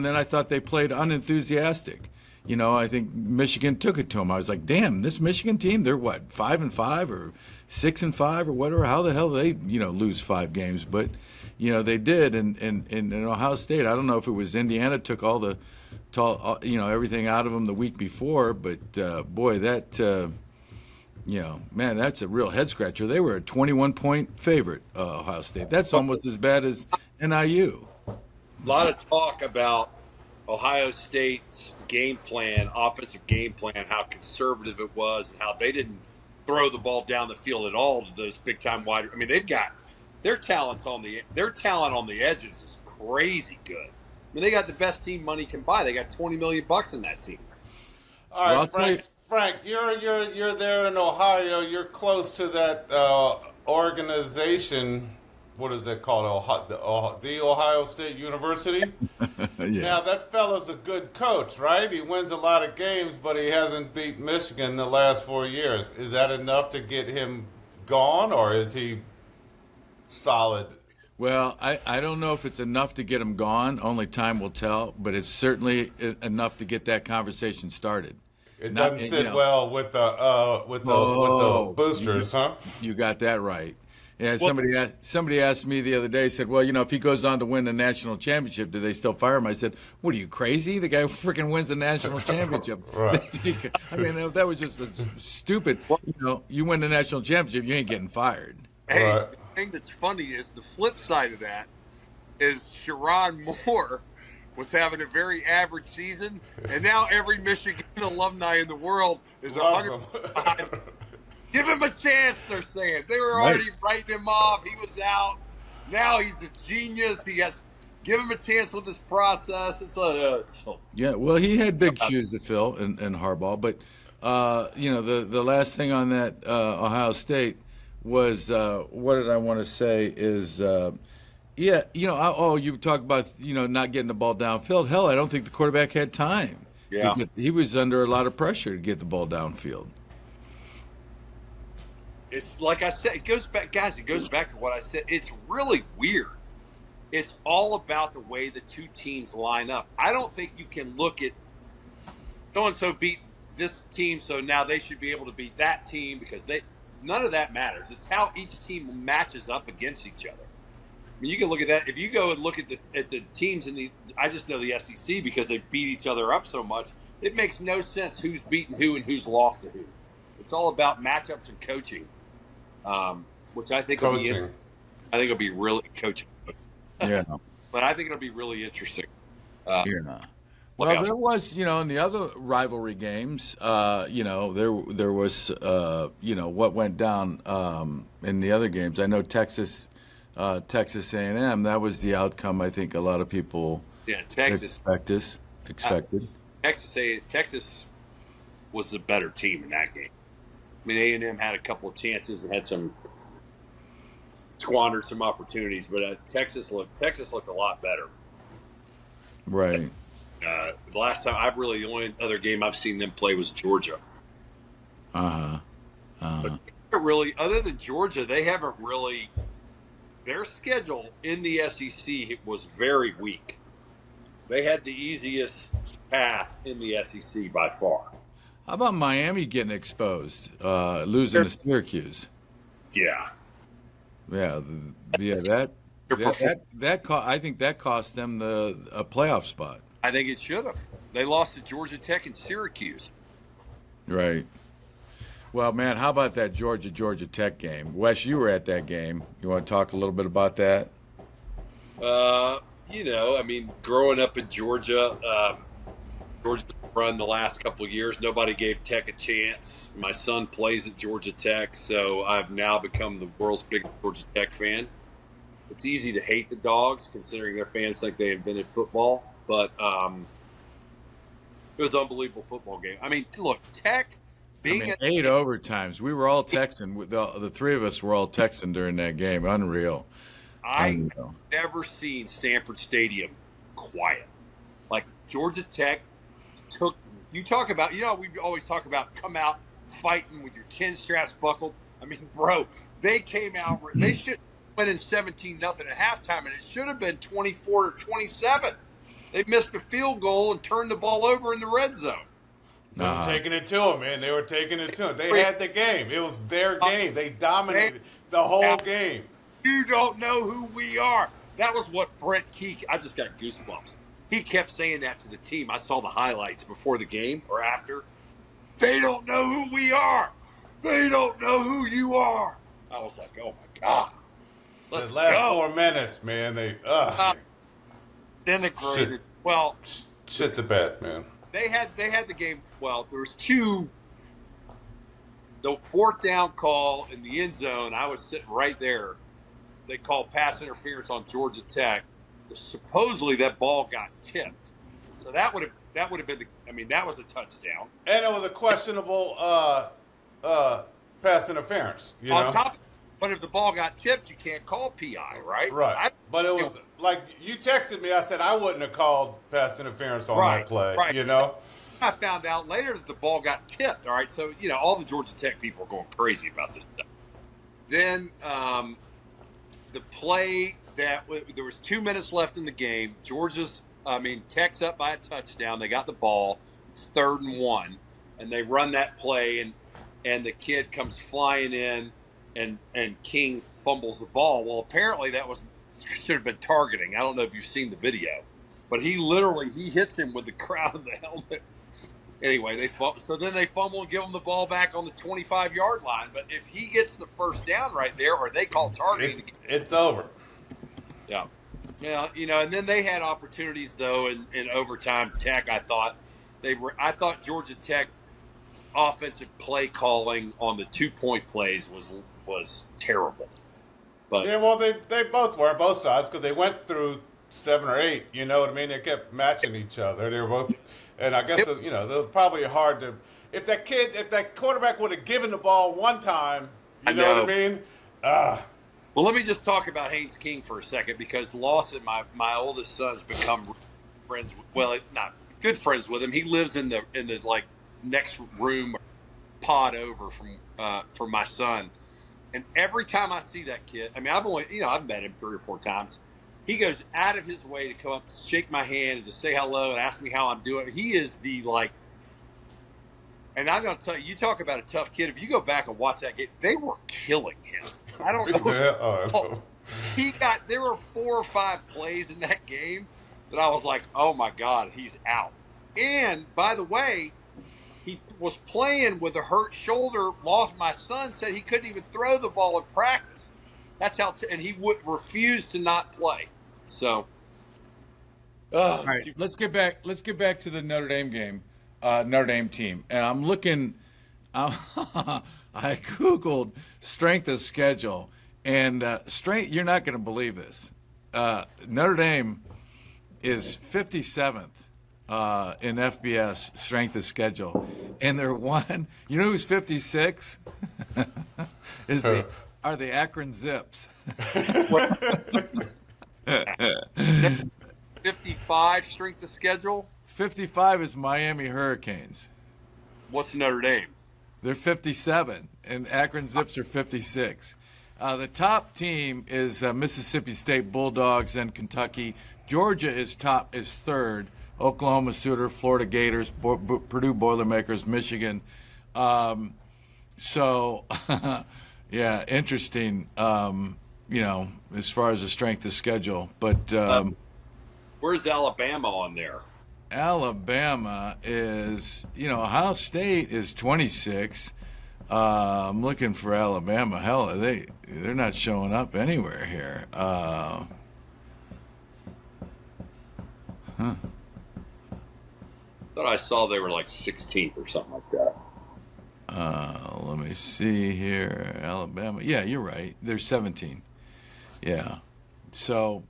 then I thought they played unenthusiastic. I think Michigan took it to them. I was like, damn, this Michigan team, they're what, 5-5 or 6-5 or whatever? How the hell they, lose 5 games? But, they did. And in Ohio State, I don't know if it was Indiana took all the, everything out of them the week before. But, boy, that, man, that's a real head scratcher. They were a 21-point favorite, Ohio State. That's almost as bad as NIU. A lot of talk about Ohio State's game plan, offensive game plan, how conservative it was, and how they didn't throw the ball down the field at all to those big time wide. I mean, they've got their talent on the edges is crazy good. I mean, they got the best team money can buy. They got $20 million in that team. All right, Frank, you're there in Ohio. You're close to that organization. What is that called? The Ohio State University. Yeah. Now that fella's a good coach, right? He wins a lot of games, but he hasn't beat Michigan the last 4 years. Is that enough to get him gone, or is he solid? Well, I don't know if it's enough to get him gone. Only time will tell. But it's certainly enough to get that conversation started. It doesn't sit well with the boosters, huh? You got that right. Yeah, somebody asked me the other day, said, well, if he goes on to win the national championship, do they still fire him? I said, what are you, crazy? The guy freaking wins the national championship. Right. I mean, that was just a stupid, you win the national championship, you ain't getting fired. Hey, Right. the thing that's funny is the flip side of that is Sharon Moore was having a very average season, and now every Michigan alumni in the world is Loves 100%. him. Give him a chance, they're saying. They were already writing him off. He was out. Now he's a genius. Give him a chance with this process. Yeah, well, he had big shoes to fill in Harbaugh, but the last thing on that Ohio State was what did I want to say is you talk about not getting the ball downfield. Hell, I don't think the quarterback had time. Yeah, he was under a lot of pressure to get the ball downfield. It's like I said, it goes back to what I said. It's really weird. It's all about the way the two teams line up. I don't think you can look at so-and-so beat this team, so now they should be able to beat that team because none of that matters. It's how each team matches up against each other. I mean, you can look at that. If you go and look at the teams I just know the SEC because they beat each other up so much, it makes no sense who's beaten who and who's lost to who. It's all about matchups and coaching. Which I think will be really coaching. Yeah, but I think it'll be really interesting. Well, there was, in the other rivalry games, there was, what went down in the other games. I know Texas A&M. That was the outcome. I think a lot of people expected. Texas was the better team in that game. I mean, A&M had a couple of chances and had squandered some opportunities, but Texas looked a lot better. Right. The last time the only other game I've seen them play was Georgia. But really, other than Georgia, they haven't really. Their schedule in the SEC was very weak. They had the easiest path in the SEC by far. How about Miami getting exposed, losing to Syracuse? Yeah. Yeah, I think that cost them a playoff spot. I think it should have. They lost to Georgia Tech and Syracuse. Right. Well, man, how about that Georgia Tech game? Wes, you were at that game. You want to talk a little bit about that? Growing up in Georgia, Georgia's run the last couple of years, nobody gave Tech a chance. My son plays at Georgia Tech, so I've now become the world's biggest Georgia Tech fan. It's easy to hate the Dogs, considering their fans think they invented football, but it was an unbelievable football game. I mean, look, Tech being 8 overtimes. We were all Texan. The three of us were all Texan during that game. Unreal. I've never seen Sanford Stadium quiet. Like Georgia Tech took. You talk about. We always talk about come out fighting with your chin straps buckled. I mean, bro, they came out. They should went in 17-0 at halftime, and it should have been 24-27. They missed a field goal and turned the ball over in the red zone. They were taking it to them, man. They were taking it to them. They had the game. It was their game. They dominated the whole game. You don't know who we are. That was what Brett Key. I just got goosebumps. He kept saying that to the team. I saw the highlights before the game or after. They don't know who we are. They don't know who you are. I was like, oh my God. Let's The last go. 4 minutes, man, they Disintegrated. Well, shit the bed, man. they had the game. Well, there was two. The fourth down call in the end zone. I was sitting right there. They called pass interference on Georgia Tech. Supposedly that ball got tipped, so that would have been. That was a touchdown. And it was a questionable pass interference. On top, but if the ball got tipped, you can't call PI, right? Right. But it was like you texted me. I said I wouldn't have called pass interference on that play. Right. I I found out later that the ball got tipped. All right, so all the Georgia Tech people are going crazy about this stuff. Then the play that there was 2 minutes left in the game. Tech's up by a touchdown. They got the ball. It's 3rd and 1, and they run that play, and the kid comes flying in, and King fumbles the ball. Well, apparently that should have been targeting. I don't know if you've seen the video, but he hits him with the crown of the helmet. Anyway, they fumble and give him the ball back on the 25-yard line. But if he gets the first down right there, or they call targeting, it's over. Yeah. Yeah, and then they had opportunities though in overtime. Tech, I thought Georgia Tech's offensive play calling on the 2-point plays was terrible. But yeah, well, they both were on both sides because they went through 7 or 8. You know what I mean? They kept matching each other. They were both, and I guess they was probably hard to. If that quarterback would have given the ball one time, you know what I mean? Well, let me just talk about Haynes King for a second because Lawson, my oldest son's become friends. Not good friends with him. He lives in the next room, pod over from my son. And every time I see that kid, I've met him 3 or 4 times. He goes out of his way to come up, shake my hand, and to say hello and ask me how I'm doing. He is and I'm going to tell you, you talk about a tough kid. If you go back and watch that game, they were killing him. I don't know. There were 4 or 5 plays in that game that I was like, oh my God, he's out. And by the way, he was playing with a hurt shoulder. My son said he couldn't even throw the ball in practice. That's how, and he would refuse to not play. So, all right, let's get back to the Notre Dame game, Notre Dame team. And I'm looking, I Googled strength of schedule, and you're not going to believe this. Notre Dame is 57th in FBS strength of schedule, and they're one. You know who's 56? Are the Akron Zips. 55 strength of schedule. 55 is Miami Hurricanes. What's Notre Dame? They're 57, and Akron Zips are 56. The top team is Mississippi State Bulldogs and Kentucky. Georgia is 3rd. Oklahoma Sooner, Florida Gators, Purdue Boilermakers, Michigan. Yeah, interesting. As far as the strength of schedule, but where's Alabama on there? Alabama is, Ohio State is 26. I'm looking for Alabama. Hell, they're not showing up anywhere here. Thought I saw they were like 16th or something like that. Let me see here. Alabama. Yeah, you're right. They're 17. Yeah. So,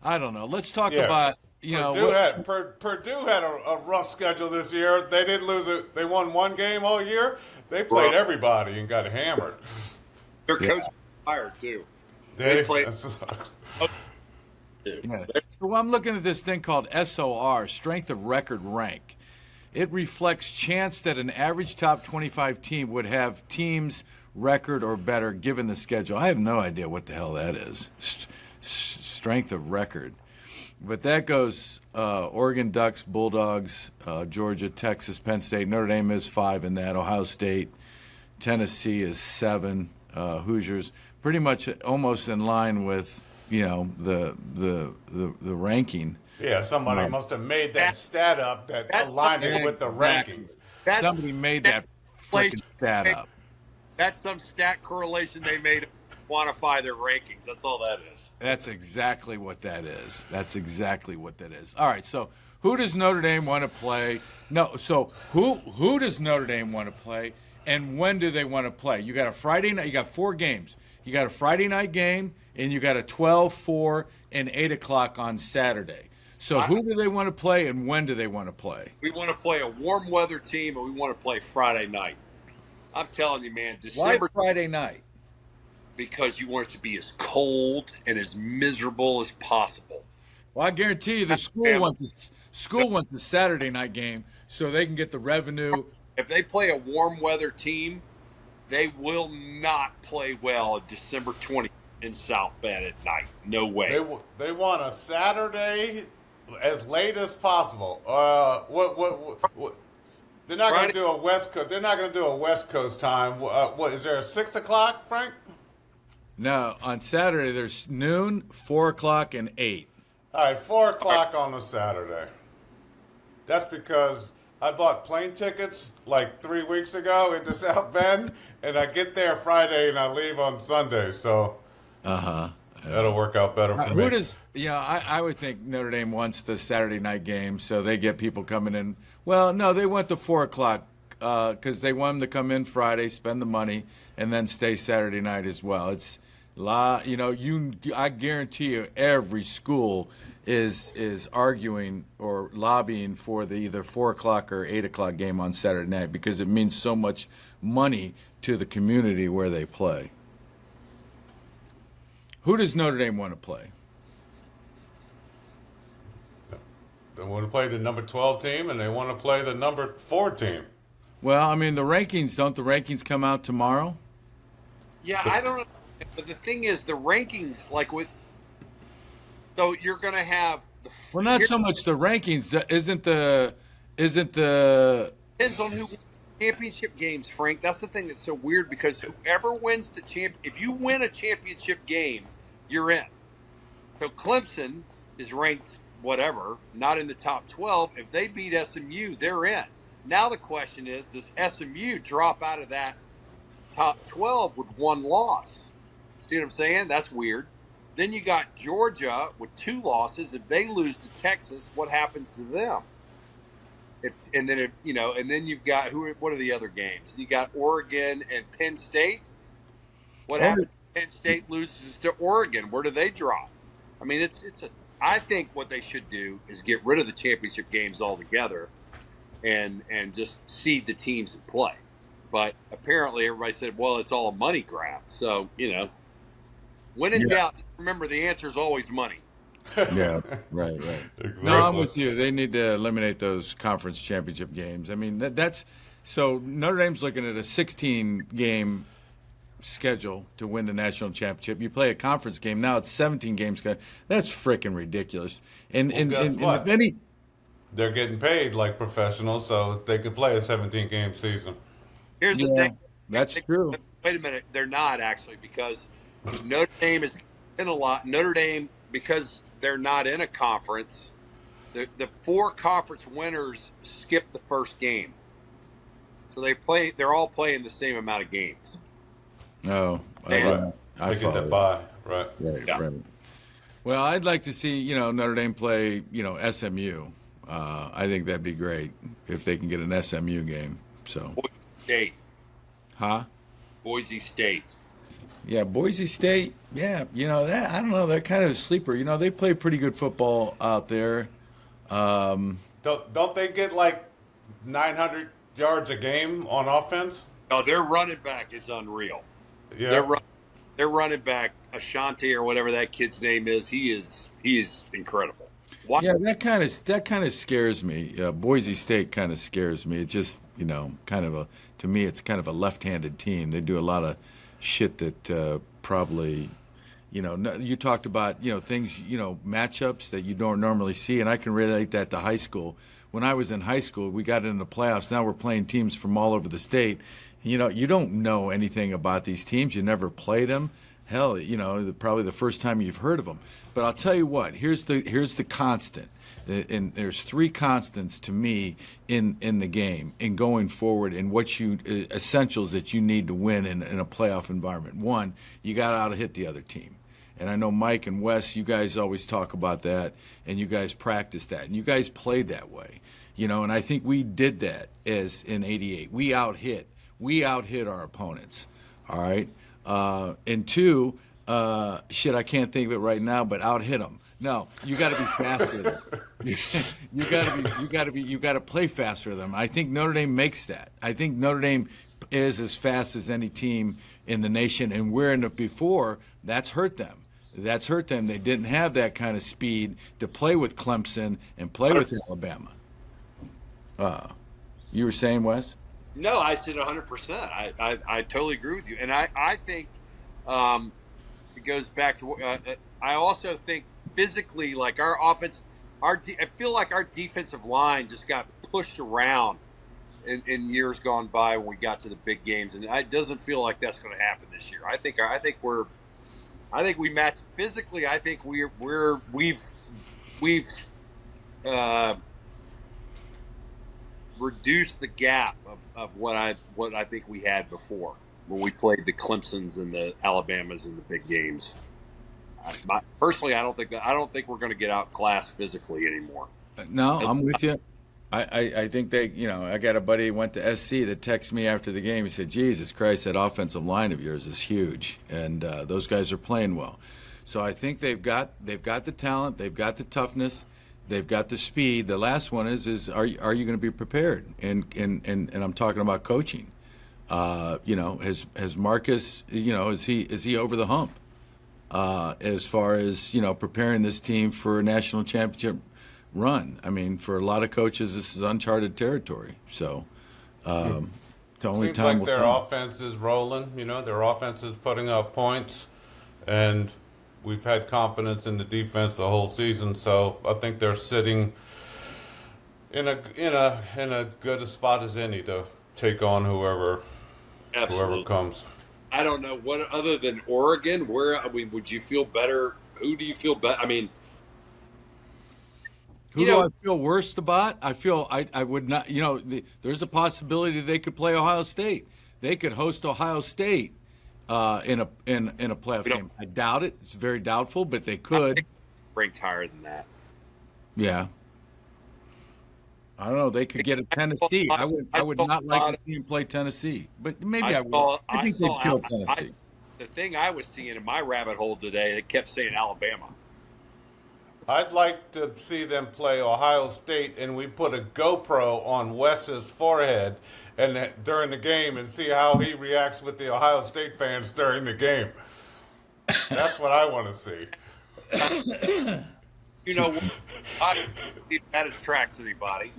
I don't know. Let's talk about, Purdue had a rough schedule this year. They didn't lose it. They won 1 game all year. They played everybody and got hammered. Their coach was fired too. They played. Yeah. So I'm looking at this thing called SOR, Strength of Record Rank. It reflects chance that an average top 25 team would have teams record or better given the schedule. I have no idea what the hell that is. Strength of record. But that goes Oregon Ducks, Bulldogs, Georgia, Texas, Penn State. Notre Dame is 5 in that. Ohio State, Tennessee is 7. Hoosiers, pretty much almost in line with the ranking. Yeah, somebody must have made that stat up that aligned it with the rankings. Somebody made that freaking stat up. That's some stat correlation they made. quantify their rankings. That's all that is. That's exactly what that is. That's exactly what that is. All right, so who does Notre Dame want to play? No, so who does Notre Dame want to play, and when do they want to play? You got a Friday night. You got 4 games. You got a Friday night game, and you got a 12, 4, and 8 o'clock on Saturday. So who do they want to play, and when do they want to play? We want to play a warm weather team, and we want to play Friday night. I'm telling you, man, December. Why Friday night? Because you want it to be as cold and as miserable as possible. Well, I guarantee you, the school wants a Saturday night game so they can get the revenue. If they play a warm weather team, they will not play well on December 20th in South Bend at night. No way. They want a Saturday as late as possible. What? They're not going to do a West Coast. They're not going to do a West Coast time. What is there a 6 o'clock, Frank? No, on Saturday there's noon, 4 o'clock, and 8. All right, 4 o'clock on a Saturday. That's because I bought plane tickets like 3 weeks ago into South Bend, and I get there Friday and I leave on Sunday. So that'll work out better for me. Who does? I would think Notre Dame wants the Saturday night game, so they get people coming in. Well, no, they want the 4 o'clock because they want them to come in Friday, spend the money, and then stay Saturday night as well. It's I guarantee you, every school is arguing or lobbying for the either 4 o'clock or 8 o'clock game on Saturday night because it means so much money to the community where they play. Who does Notre Dame want to play? They want to play the number 12 team, and they want to play the number 4 team. Well, I mean, the rankings come out tomorrow? Yeah, I don't know. But the thing is, the rankings, so you're going to have Well, not so much the rankings. Isn't the depends on who wins championship games, Frank. That's the thing that's so weird because whoever wins if you win a championship game, you're in. So Clemson is ranked whatever, not in the top 12. If they beat SMU, they're in. Now the question is, does SMU drop out of that top 12 with 1 loss? See what I'm saying? That's weird. Then you got Georgia with 2 losses. If they lose to Texas, what happens to them? And then you've got what are the other games? You got Oregon and Penn State. What happens if Penn State loses to Oregon? Where do they drop? I mean, I think what they should do is get rid of the championship games altogether, and just seed the teams that play. But apparently, everybody said, "Well, it's all a money grab." So when in doubt, remember the answer is always money. Yeah, right. Exactly. No, I'm with you. They need to eliminate those conference championship games. I mean, that's so Notre Dame's looking at a 16-game schedule to win the national championship. You play a conference game, now it's 17 games. That's freaking ridiculous. And guess what? if any, They're getting paid like professionals, so they could play a 17-game season. Here's the thing. That's true. Wait a minute. They're not actually, because Notre Dame is in a lot. Notre Dame, because they're not in a conference, the 4 conference winners skip the first game. So they're all playing the same amount of games. Oh, Right. I They get follow to buy, right? Right. Well, I'd like to see, Notre Dame play, SMU. I think that'd be great if they can get an SMU game. So, Boise State. huh? Boise State. Yeah, Boise State. Yeah, that I don't know. They're kind of a sleeper. They play pretty good football out there. Don't they get like 900 yards a game on offense? No, their running back is unreal. Yeah. Their running back, Ashanti or whatever that kid's name is, he is incredible. Why? Yeah, that kind of scares me. Boise State kind of scares me. It just to me, it's kind of a left-handed team. They do a lot of shit that probably, you talked about, things, matchups that you don't normally see, and I can relate that to high school. When I was in high school, we got into the playoffs. Now we're playing teams from all over the state. You don't know anything about these teams. You never played them. hell, probably the first time you've heard of them. But I'll tell you what, here's the constant. And there's three constants to me in the game and going forward and what essentials that you need to win in a playoff environment. One, you got to out-hit the other team. And I know Mike and Wes, you guys always talk about that, and you guys practice that, and you guys played that way. And I think we did that as in '88. We out-hit our opponents, all right? And two, I can't think of it right now, but out-hit them. No, you got to be faster than them. You got to play faster than them. I think Notre Dame makes that. I think Notre Dame is as fast as any team in the nation, and where in the before that's hurt them. They didn't have that kind of speed to play with Clemson and play with Alabama. You were saying, Wes? No, I said 100%. I totally agree with you, and I think it goes back to. I also think physically, like our offense, I feel like our defensive line just got pushed around in years gone by when we got to the big games, and it doesn't feel like that's going to happen this year. I think we match physically. I think we've reduced the gap of what I think we had before when we played the Clemsons and the Alabamas in the big games. Personally, I don't think we're going to get outclassed physically anymore. No, I'm with you. I think I got a buddy who went to SC that texted me after the game. He said, Jesus Christ, that offensive line of yours is huge, and those guys are playing well. So I think they've got the talent, they've got the toughness, they've got the speed. The last one is are you going to be prepared? And I'm talking about coaching. Has Marcus, is he over the hump as far as preparing this team for a national championship run? I mean, for a lot of coaches, this is uncharted territory. So, the only Seems time like their offense is rolling. Their offense is putting up points, and we've had confidence in the defense the whole season. So I think they're sitting in a good a spot as any to take on whoever comes. I don't know what other than Oregon. Would you feel better? Who do you feel better? I mean. Who do I feel worst about? I would not. There's a possibility they could play Ohio State. They could host Ohio State in a playoff game. I doubt it. It's very doubtful, but they could. Ranked higher than that. Yeah. I don't know. They could get a Tennessee. I would not like to see them play Tennessee, but maybe I will. I think they'd kill Tennessee. The thing I was seeing in my rabbit hole today, it kept saying Alabama. I'd like to see them play Ohio State, and we put a GoPro on Wes's forehead during the game and see how he reacts with the Ohio State fans during the game. That's what I want to see. That attracts anybody.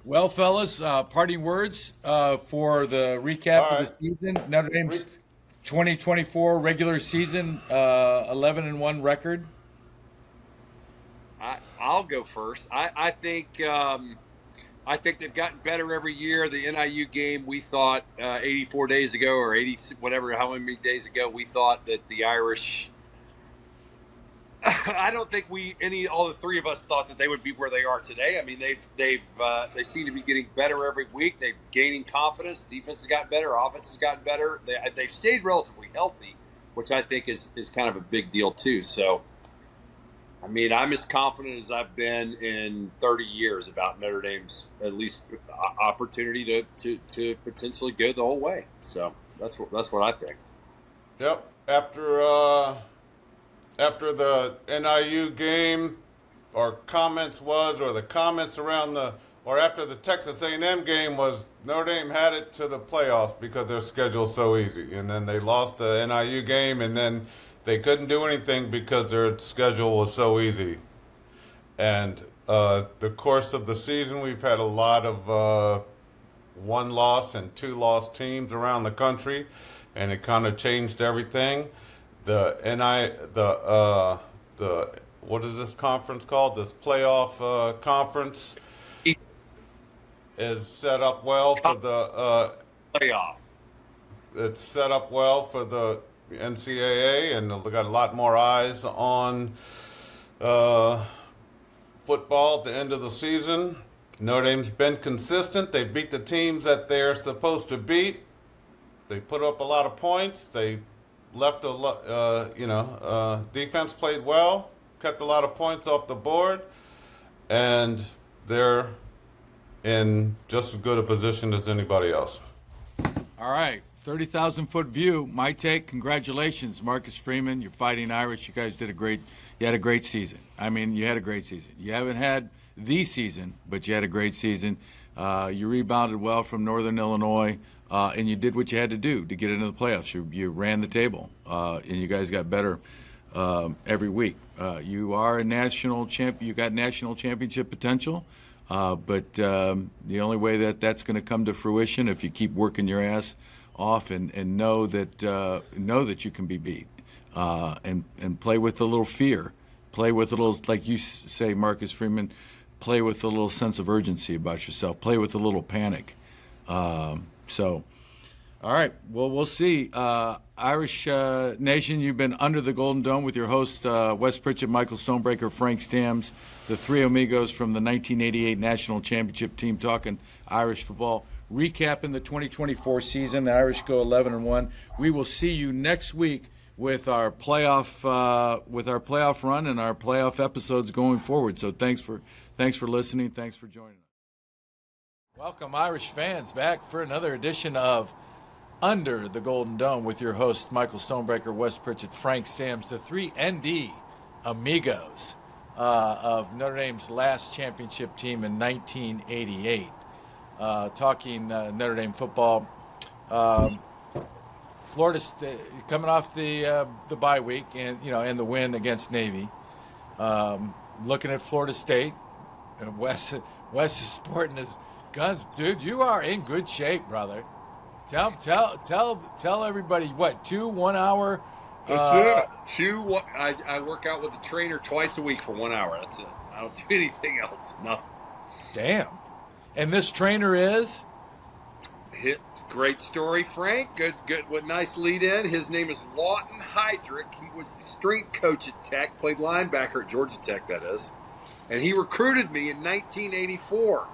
Well, fellas, party words for the recap of the season. Notre Dame's 2024 regular season 11-1 record. I'll go first. I think they've gotten better every year. The NIU game, we thought 84 days ago or 80 whatever, how many days ago, we thought that the Irish. I don't think all the three of us thought that they would be where they are today. I mean, they seem to be getting better every week. They're gaining confidence. Defense has gotten better. Offense has gotten better. They've stayed relatively healthy, which I think is kind of a big deal too. So, I mean, I'm as confident as I've been in 30 years about Notre Dame's at least opportunity to potentially go the whole way. So that's what I think. Yep. After the NIU game, or the comments around after the Texas A&M game was Notre Dame had it to the playoffs because their schedule's so easy. And then they lost the NIU game, and then they couldn't do anything because their schedule was so easy. And the course of the season, we've had a lot of one-loss and two-loss teams around the country, and it kind of changed everything. What is this conference called? This playoff conference is set up well for the playoff. it's set up well for the NCAA, and they've got a lot more eyes on football at the end of the season. Notre Dame's been consistent. They beat the teams that they're supposed to beat. They put up a lot of points. They left a lot, defense played well, kept a lot of points off the board, and they're in just as good a position as anybody else. All right, 30,000-foot view. My take. Congratulations, Marcus Freeman. You're Fighting Irish. You guys you had a great season. I mean, you had a great season. You haven't had the season, but you had a great season. You rebounded well from Northern Illinois, and you did what you had to do to get into the playoffs. You ran the table, and you guys got better every week. You are a national champion. You got national championship potential, but the only way that's going to come to fruition if you keep working your ass off and know that you can be beat, and play with a little fear, play with a little, like you say, Marcus Freeman, play with a little sense of urgency about yourself, play with a little panic. All right, well, we'll see. Irish Nation, you've been under the Golden Dome with your hosts, Wes Pritchett, Michael Stonebreaker, Frank Stams, the Three Amigos from the 1988 National Championship team, talking Irish football, recapping the 2024 season. The Irish go 11-1. We will see you next week with our playoff run and our playoff episodes going forward. So thanks for listening. Thanks for joining us. Welcome, Irish fans, back for another edition of Under the Golden Dome with your hosts, Michael Stonebreaker, Wes Pritchett, Frank Stams, the 3 Amigos of Notre Dame's last championship team in 1988. Talking Notre Dame football. Florida coming off the bye week and the win against Navy. Looking at Florida State, and Wes is sporting his guns. Dude, you are in good shape, brother. Tell everybody what 1 hour. That's it. I work out with a trainer twice a week for 1 hour. That's it. I don't do anything else. Nothing. Damn. And this trainer is? Great story, Frank. Good. What nice lead in. His name is Lawton Heydrich. He was the strength coach at Tech, played linebacker at Georgia Tech, that is. And he recruited me in 1984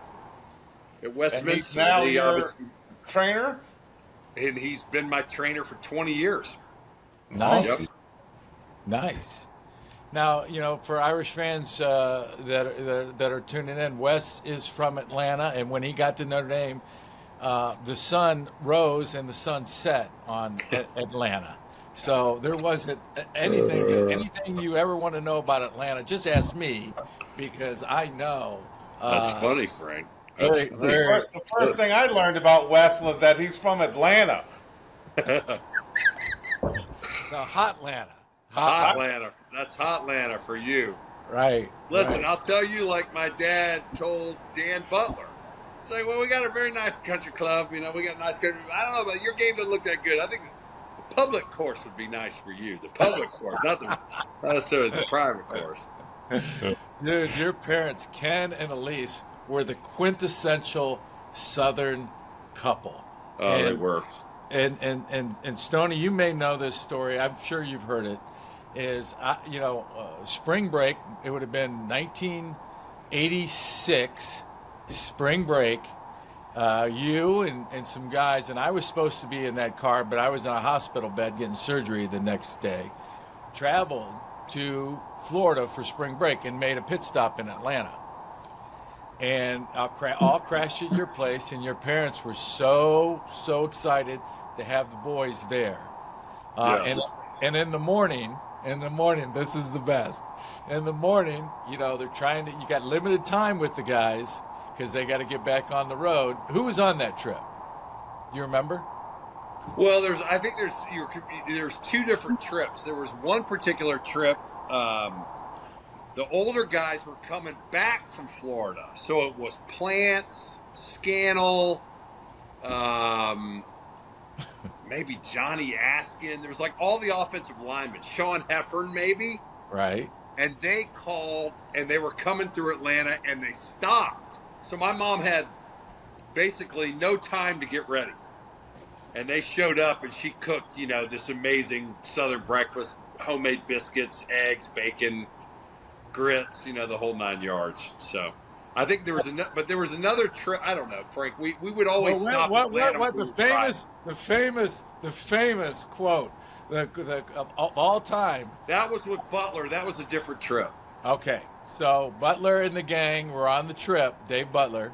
at Westminster. And he's now your trainer? And he's been my trainer for 20 years. Nice. Yep. Nice. Now, for Irish fans that are tuning in, Wes is from Atlanta, and when he got to Notre Dame, the sun rose and the sun set on Atlanta. So there wasn't anything you ever want to know about Atlanta. Just ask me, because I know. That's funny, Frank. The first thing I learned about Wes was that he's from Atlanta. No, Hotlanta. Hotlanta. That's Hotlanta for you. Right. Listen, right. I'll tell you like my dad told Dan Butler. Say, well, we got a very nice country club. We got a nice country. I don't know, but your game doesn't look that good. I think the public course would be nice for you. The public course, not necessarily the private course. Dude, your parents, Ken and Elise, were the quintessential Southern couple. Oh, they were. And Stoney, you may know this story. I'm sure you've heard it. Is spring break? It would have been 1986. Spring break. You and some guys, and I was supposed to be in that car, but I was in a hospital bed getting surgery the next day. Traveled to Florida for spring break and made a pit stop in Atlanta. And I'll crash at your place, and your parents were so excited to have the boys there. Yes. And in the morning, this is the best. In the morning, they're trying to. You got limited time with the guys because they got to get back on the road. Who was on that trip? Do you remember? Well, there's two different trips. There was one particular trip. The older guys were coming back from Florida. So it was Plants, Scannell, maybe Johnny Askin. There was like all the offensive linemen. Sean Heffern, maybe. Right. And they called, and they were coming through Atlanta, and they stopped. So my mom had basically no time to get ready. and they showed up, and she cooked, this amazing Southern breakfast, homemade biscuits, eggs, bacon, grits, the whole 9 yards. So I think there was another trip. I don't know, Frank. We would always stop. The famous quote of all time. That was with Butler. That was a different trip. Okay, so Butler and the gang were on the trip. Dave Butler,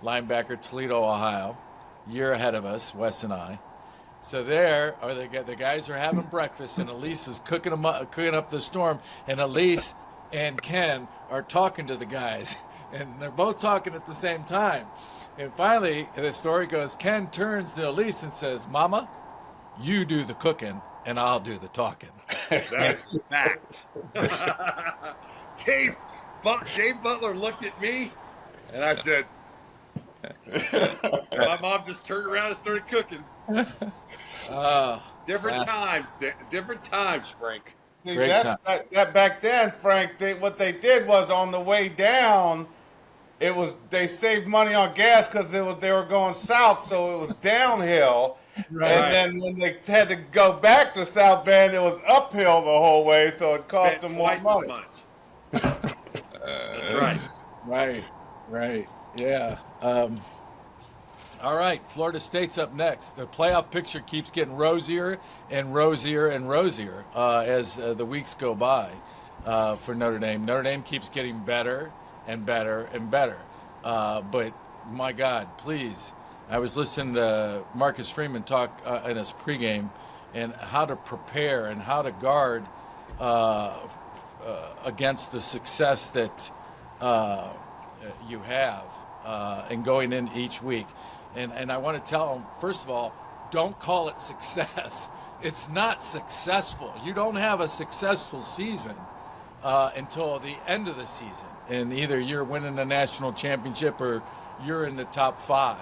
linebacker, Toledo, Ohio, year ahead of us, Wes and I. So there are the guys are having breakfast, and Elise is cooking up the storm, and Elise and Ken are talking to the guys, and they're both talking at the same time. And finally, the story goes, Ken turns to Elise and says, "Mama, you do the cooking, and I'll do the talking." That's a fact. Dave Butler looked at me, and I said, my mom just turned around and started cooking. Different times, Frank. See, that back then, Frank. What they did was on the way down, they saved money on gas because they were going south, so it was downhill. Right. And then when they had to go back to South Bend, it was uphill the whole way, so it cost them more money. That's right. Right. Yeah. All right, Florida State's up next. The playoff picture keeps getting rosier and rosier and rosier as the weeks go by for Notre Dame. Notre Dame keeps getting better and better and better. But, my God, please, I was listening to Marcus Freeman talk in his pregame and how to prepare and how to guard against the success that you have and going in each week. And I want to tell them, first of all, don't call it success. It's not successful. You don't have a successful season until the end of the season. And either you're winning the national championship or you're in the top 5.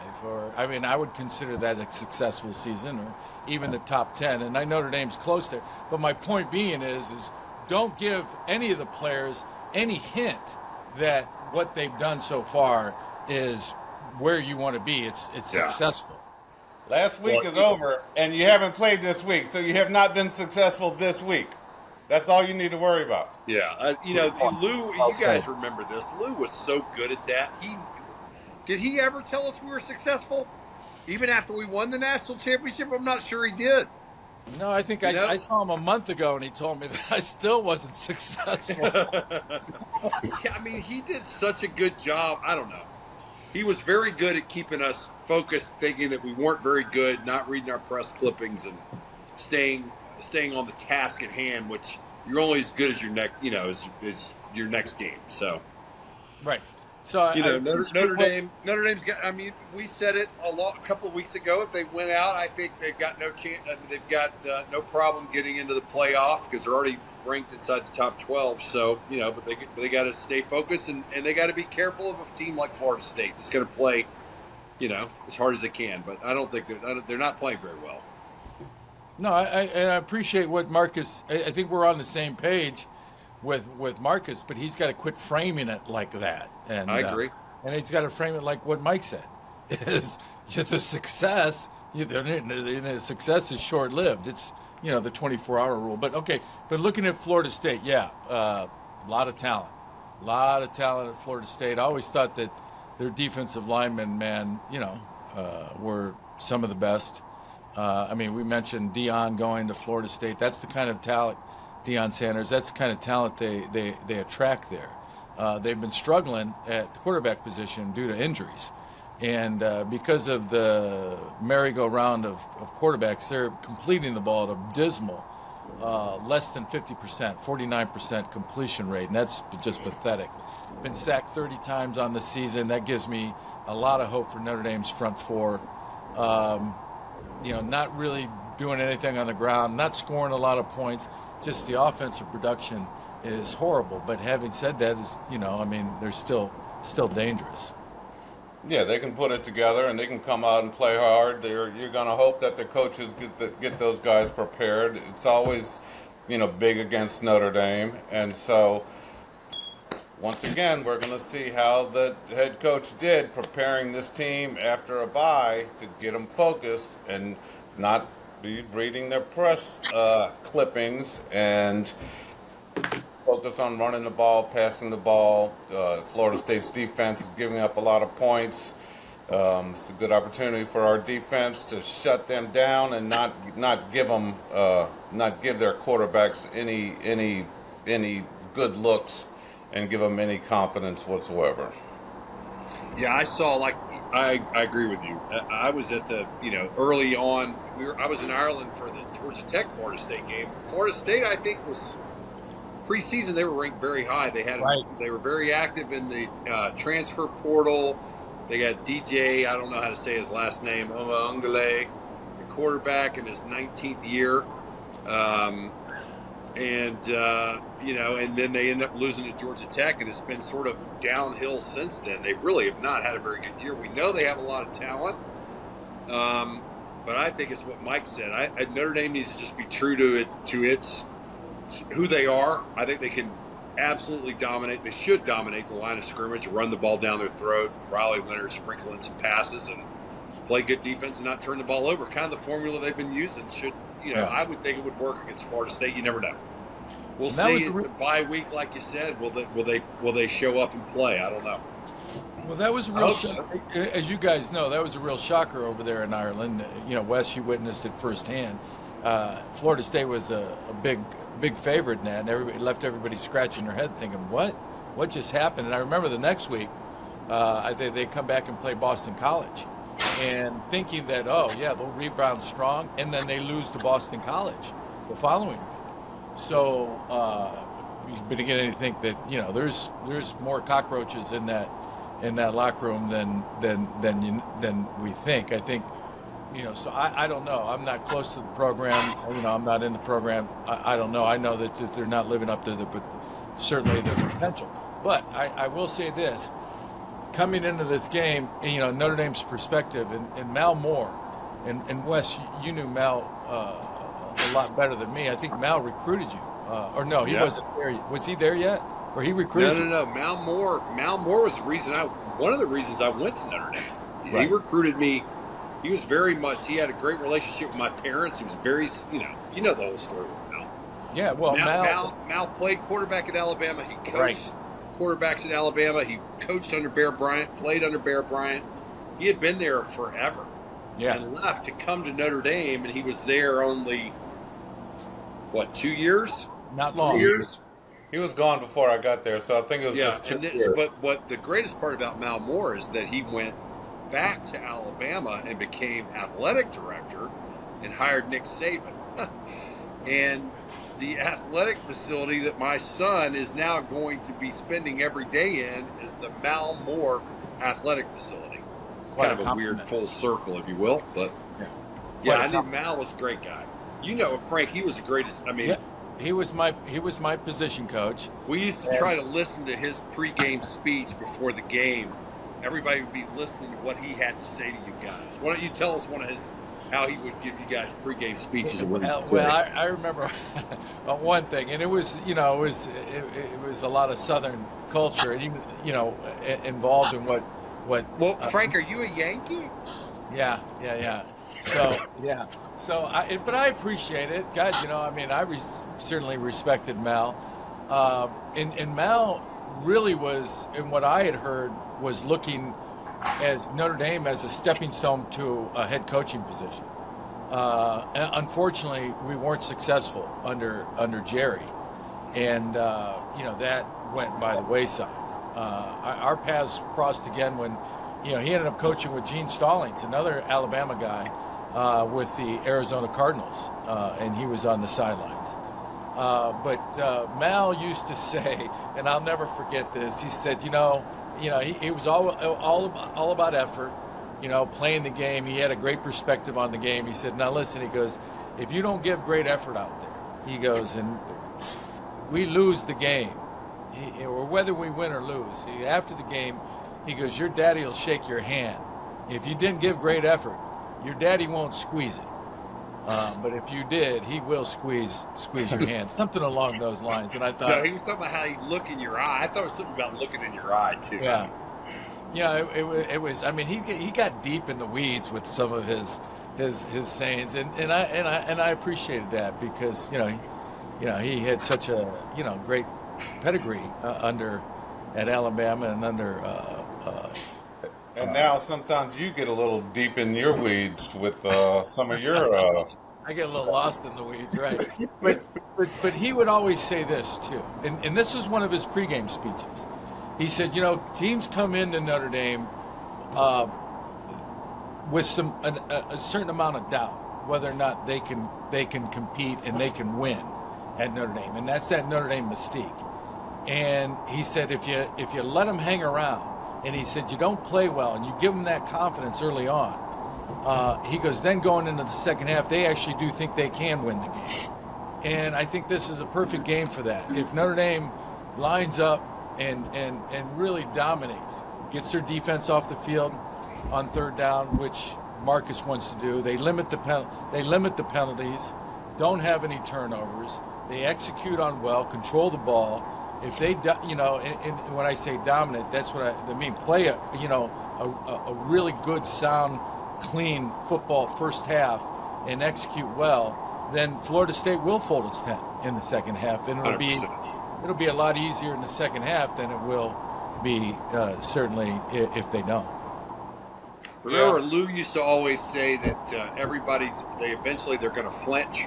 I would consider that a successful season, or even the top 10. And I know Notre Dame's close there. But my point being is don't give any of the players any hint that what they've done so far is where you want to be. It's successful. Last week is over, and you haven't played this week, so you have not been successful this week. That's all you need to worry about. Yeah, Lou. You guys remember this? Lou was so good at that. Did he ever tell us we were successful, even after we won the national championship? I'm not sure he did. No, I think I saw him a month ago, and he told me that I still wasn't successful. Yeah, he did such a good job. I don't know. He was very good at keeping us focused, thinking that we weren't very good, not reading our press clippings, and staying on the task at hand. Which you're only as good as your is your next game. So, right. So Notre Dame's got. We said it a couple of weeks ago. If they win out, I think they've got no chance. They've got no problem getting into the playoff because they're already ranked inside the top 12. So but they got to stay focused and they got to be careful of a team like Florida State that's going to play, as hard as they can. But I don't think they're not playing very well. No, I appreciate what Marcus. I think we're on the same page with Marcus, but he's got to quit framing it like that. And I agree. And he's got to frame it like what Mike said: is the success. The success is short-lived. It's the 24-hour rule. But okay. But looking at Florida State, a lot of talent at Florida State. I always thought that their defensive linemen, were some of the best. We mentioned Deion going to Florida State. That's the kind of talent. Deion Sanders, that's the kind of talent they attract there. They've been struggling at the quarterback position due to injuries. And because of the merry-go-round of quarterbacks, they're completing the ball at a dismal, less than 50%, 49% completion rate, and that's just pathetic. Been sacked 30 times on the season. That gives me a lot of hope for Notre Dame's front four. Not really doing anything on the ground, not scoring a lot of points. Just the offensive production is horrible. But having said that, they're still dangerous. Yeah, they can put it together and they can come out and play hard. You're going to hope that the coaches get those guys prepared. It's always, big against Notre Dame, and so once again, we're going to see how the head coach did preparing this team after a bye to get them focused and not be reading their press clippings and focus on running the ball, passing the ball. Florida State's defense is giving up a lot of points. It's a good opportunity for our defense to shut them down and not give their quarterbacks any good looks and give them any confidence whatsoever. Yeah, I agree with you. I was at the, early on, I was in Ireland for the Georgia Tech Florida State game. Florida State, I think, was preseason. They were ranked very high. They were very active in the transfer portal. They got DJ, I don't know how to say his last name, Ungale, the quarterback in his 19th year. And then they end up losing to Georgia Tech, and it's been sort of downhill since then. They really have not had a very good year. We know they have a lot of talent, but I think it's what Mike said. Notre Dame needs to just be true to its who they are. I think they can absolutely dominate. They should dominate the line of scrimmage, run the ball down their throat, Riley Leonard sprinkle in some passes, and play good defense and not turn the ball over. Kind of the formula they've been using should. I would think it would work against Florida State. You never know. We'll see. It's a bye week, like you said. Will they show up and play? I don't know. Well, that was a real as you guys know, that was a real shocker over there in Ireland. Wes, you witnessed it firsthand. Florida State was a big favorite in that, and everybody left everybody scratching their head, thinking, "What just happened?" And I remember the next week, they come back and play Boston College, and thinking that, they'll rebound strong, and then they lose to Boston College the following week. So you begin to think that there's more cockroaches in that locker room than we think. I think so I don't know. I'm not close to the program. I'm not in the program. I don't know. I know that they're not living up to certainly their potential. But I will say this. Coming into this game, Notre Dame's perspective, and Mal Moore, and Wes, you knew Mal a lot better than me. I think Mal recruited you. Or no, he wasn't there. Was he there yet? Or he recruited you? No. Mal Moore was one of the reasons I went to Notre Dame. Right. He recruited me. He was he had a great relationship with my parents. He was very, the whole story with Mal. Yeah, well, Mal played quarterback at Alabama. He coached quarterbacks at Alabama. He coached under Bear Bryant, played under Bear Bryant. He had been there forever. Yeah. And left to come to Notre Dame, and he was there only, 2 years? Not long. 2 years? He was gone before I got there, so I think it was just 2 years. But what the greatest part about Mal Moore is that he went back to Alabama and became athletic director and hired Nick Saban. And the athletic facility that my son is now going to be spending every day in is the Mal Moore athletic facility. It's kind of a weird full circle, if you will. But I knew Mal was a great guy. Frank, he was the greatest. he was my position coach. We used to try to listen to his pregame speech before the game. Everybody would be listening to what he had to say to you guys. Why don't you tell us how he would give you guys pregame speeches and what he would say? Well, I remember one thing, and it was a lot of Southern culture, and involved in what. Well, Frank, are you a Yankee? Yeah. So, but I appreciate it. God, I certainly respected Mal. And Mal really was, in what I had heard, was looking as Notre Dame as a stepping stone to a head coaching position. And unfortunately, we weren't successful under Jerry, and that went by the wayside. Our paths crossed again when he ended up coaching with Gene Stallings, another Alabama guy, with the Arizona Cardinals, and he was on the sidelines. But Mal used to say, and I'll never forget this. He said, he was all about effort, playing the game. He had a great perspective on the game. He said, "Now listen," he goes, "if you don't give great effort out there," he goes, "and we lose the game, or whether we win or lose, after the game, he goes, your daddy will shake your hand. If you didn't give great effort, your daddy won't squeeze it." But if you did, he will squeeze your hand, something along those lines. And I thought, No, he was talking about how he'd look in your eye. I thought it was something about looking in your eye too. yeah, it was. I mean, he got deep in the weeds with some of his sayings, and I appreciated that because he had such a great pedigree at Alabama and under. And now sometimes you get a little deep in your weeds with some of your. I get a little lost in the weeds, right? But he would always say this too, and this was one of his pregame speeches. He said, teams come into Notre Dame with a certain amount of doubt whether or not they can compete and they can win at Notre Dame, and that's that Notre Dame mystique. And he said if you let them hang around, and he said you don't play well and you give them that confidence early on, he goes, then going into the second half, they actually do think they can win the game. And I think this is a perfect game for that. If Notre Dame lines up and really dominates, gets their defense off the field on third down, which Marcus wants to do, they limit the penalties, don't have any turnovers, they execute on well, control the ball. If they, and when I say dominant, that's what I mean. Play a really good, sound, clean football first half and execute well, then Florida State will fold its tent in the second half, and it'll be a lot easier in the second half than it will be certainly if they don't. Remember, Lou used to always say that eventually they're going to flinch.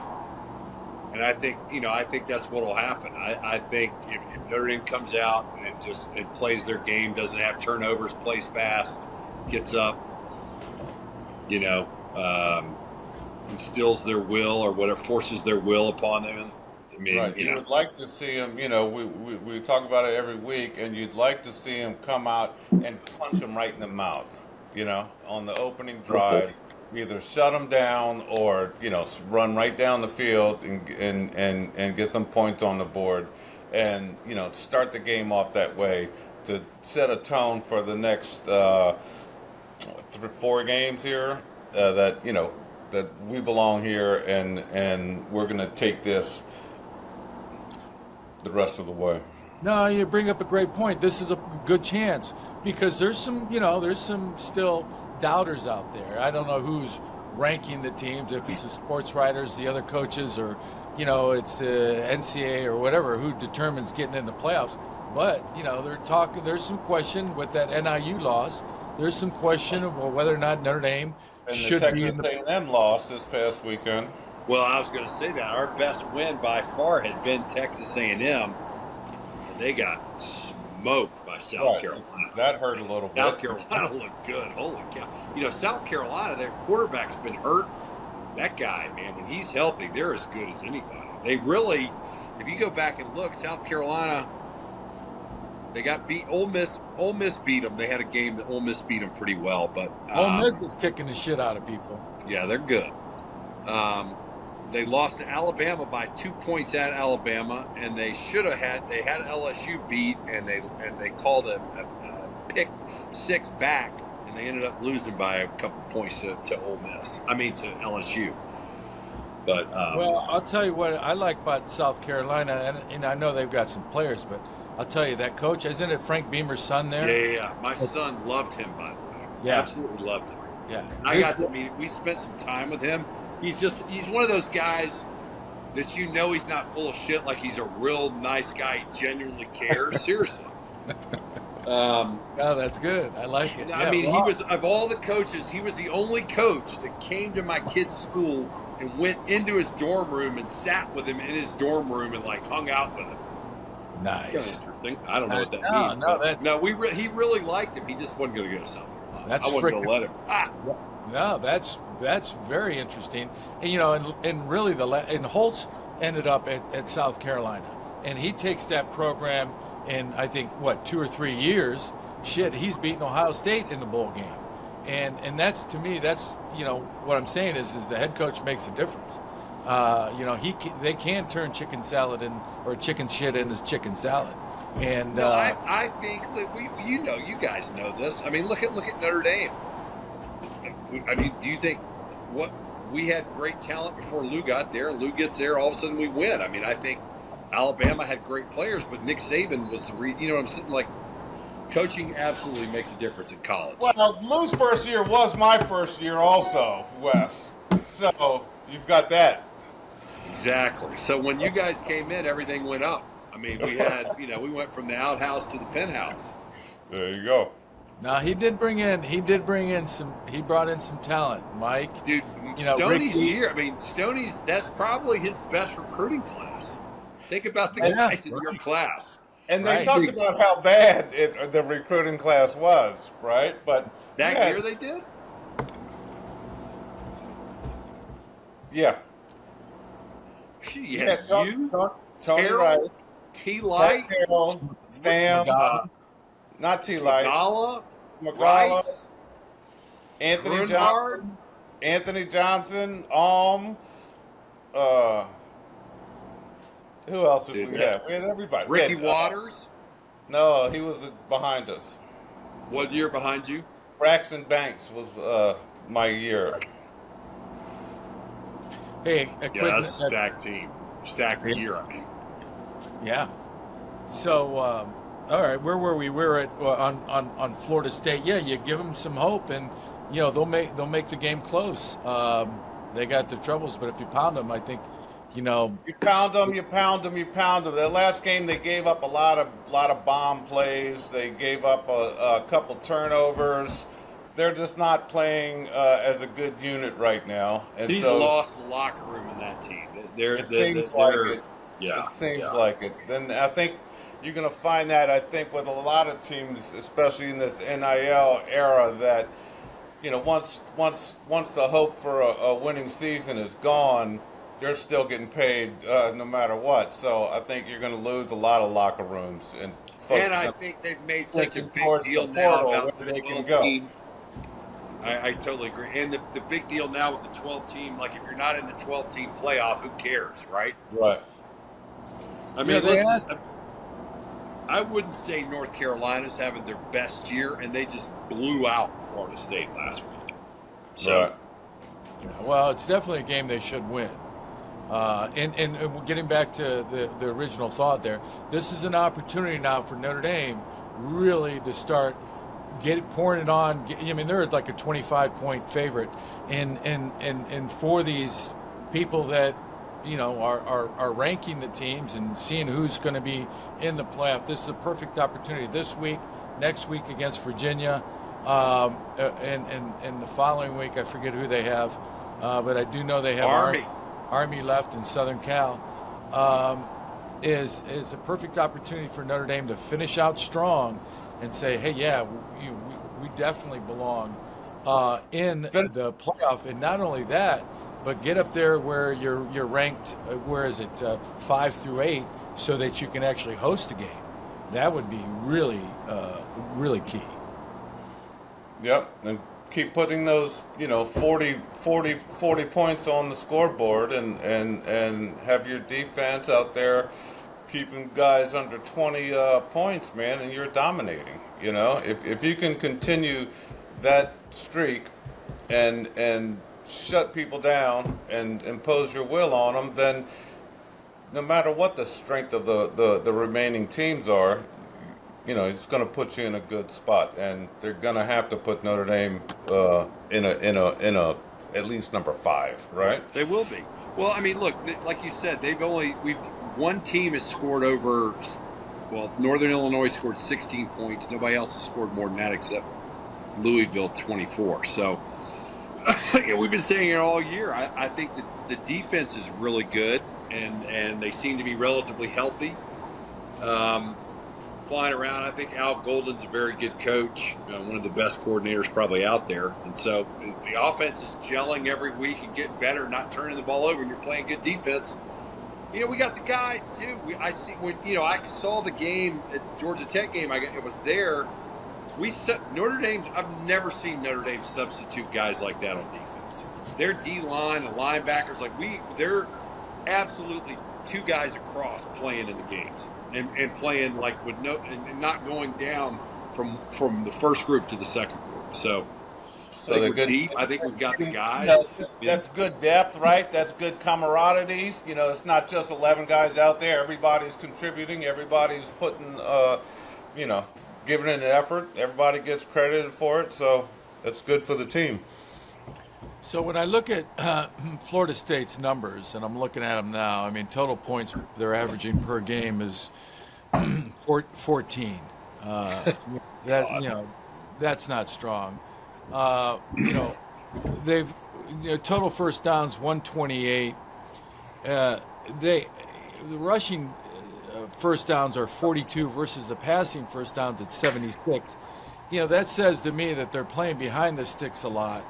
And I think that's what will happen. I think if Notre Dame comes out and plays their game, doesn't have turnovers, plays fast, gets up, instills their will or whatever, forces their will upon them. I mean, right. You would like to see them, we talk about it every week, and you'd like to see them come out and punch them right in the mouth, on the opening drive. Either shut them down or run right down the field and get some points on the board, and start the game off that way to set a tone for the next 4 games here that we belong here and we're going to take this the rest of the way. No, you bring up a great point. This is a good chance because there's some still doubters out there. I don't know who's ranking the teams, if it's the sports writers, the other coaches, or it's the NCAA or whatever who determines getting in the playoffs. But they're talking. There's some question with that NIU loss. There's some question of whether or not Notre Dame should be in the Texas A&M loss this past weekend. Well, I was going to say that our best win by far had been Texas A&M, and they got smoked by South Carolina. That hurt a little bit. South Carolina looked good. Holy cow. South Carolina, their quarterback's been hurt. That guy, man, when he's healthy, they're as good as anybody. They really, if you go back and look, South Carolina, they got beat. Ole Miss beat them. They had a game that Ole Miss beat them pretty well. But Ole Miss is kicking the shit out of people. Yeah, they're good. They lost to Alabama by 2 points at Alabama, and they had LSU beat, and they called a pick 6 back, and they ended up losing by a couple points to LSU. But well, I'll tell you what I like about South Carolina, and I know they've got some players, but I'll tell you that coach, isn't it Frank Beamer's son there? Yeah. My son loved him, by the way. Yeah, absolutely loved him. Yeah, I got to meet. We spent some time with him. He's one of those guys that he's not full of shit. Like he's a real nice guy. He genuinely cares. Seriously. No, that's good. I like it. I mean, he was, of all the coaches, he was the only coach that came to my kid's school and went into his dorm room and sat with him in his dorm room and hung out with him. Nice. Kind of interesting. I don't know what that means. He really liked him. He just wasn't going to go to South Carolina. I wasn't going to let him. No, that's very interesting. And and really and Holtz ended up at South Carolina, and he takes that program in I think 2 or 3 years. Shit, he's beaten Ohio State in the bowl game, and that's, to me, that's what I'm saying is the head coach makes a difference. They can turn chicken salad or chicken shit into chicken salad. And I think that you guys know this. I mean, look at Notre Dame. I mean, do you think we had great talent before Lou got there. Lou gets there, all of a sudden we win. I mean, I think Alabama had great players, but Nick Saban was I'm sitting like, coaching absolutely makes a difference in college. Well, Lou's first year was my first year also, Wes. So you've got that. Exactly. So when you guys came in, everything went up. I mean, we had, we went from the outhouse to the penthouse. There you go. Now he brought in some talent, Mike. Dude, Stoney's year, Stoney's, that's probably his best recruiting class. Think about the guys in your class. And they talked about how bad the recruiting class was, right? But that year they did? Yeah. You had Tony Terrell, Rice, T-Light, Stams, not T-Light, Magala, Rice, Anthony Grunhard, Johnson, who else did we have? We had everybody. Ricky Waters. No, he was behind us. What year behind you? Braxton Banks was my year. Hey, that's a stacked team. Stacked year, I mean. Yeah. So, all right, where were we? We were at on Florida State. Yeah, you give them some hope, and they'll make the game close. They got their troubles, but if you pound them, I think, you pound them. That last game, they gave up a lot of bomb plays. They gave up a couple turnovers. They're just not playing as a good unit right now. And he's lost the locker room in that team. It seems like it. Yeah, it seems like it. Then I think you're going to find that, I think, with a lot of teams, especially in this NIL era, that once the hope for a winning season is gone, they're still getting paid no matter what. So I think you're going to lose a lot of locker rooms. And I think they've made such a big deal now about the 12 team. I totally agree. And the big deal now with the 12 team, like if you're not in the 12 team playoff, who cares, right? Right. I mean, I wouldn't say North Carolina's having their best year, and they just blew out Florida State last week. So, right. Yeah, well, it's definitely a game they should win. And getting back to the original thought there, this is an opportunity now for Notre Dame really to start pouring it on. They're like a 25-point favorite, and for these people that are ranking the teams and seeing who's going to be in the playoff, this is a perfect opportunity. This week, next week against Virginia, and the following week I forget who they have, but I do know they have Army left in Southern Cal. Is a perfect opportunity for Notre Dame to finish out strong and say, hey, yeah, we definitely belong in the playoff. And not only that, but get up there where you're ranked, 5 through 8, so that you can actually host a game. That would be really, really key. Yep, and keep putting those, 40 points on the scoreboard and have your defense out there keeping guys under 20 points, man, and you're dominating. If you can continue that streak and shut people down and impose your will on them, then no matter what the strength of the remaining teams are, it's going to put you in a good spot, and they're going to have to put Notre Dame in a at least number 5, right? They will be. Well, I mean, look, like you said, one team has scored over. Well, Northern Illinois scored 16 points. Nobody else has scored more than that except Louisville, 24. So we've been saying it all year. I think that the defense is really good, and they seem to be relatively healthy. Flying around, I think Al Golden's a very good coach, one of the best coordinators probably out there. And so the offense is gelling every week and getting better, not turning the ball over, and you're playing good defense. We got the guys too. I saw the game at Georgia Tech game. I was there. Notre Dame's. I've never seen Notre Dame substitute guys like that on defense. Their D line, the linebackers, they're absolutely 2 guys across playing in the games and playing and not going down from the first group to the second group. So I think we're deep. I think we've got the You know, guys. that's good depth, right? That's good camaraderie. You know, it's not just 11 guys out there. Everybody's contributing. Everybody's putting, you know, giving it an effort. Everybody gets credited for it. So it's good for the team. So when I look at Florida State's numbers, and I'm looking at them now, I mean, total points they're averaging per game is 14. That that's not strong. You know, they've total first downs 128. The rushing first downs are 42 versus the passing first downs at 76. You know, that says to me that they're playing behind the sticks a lot.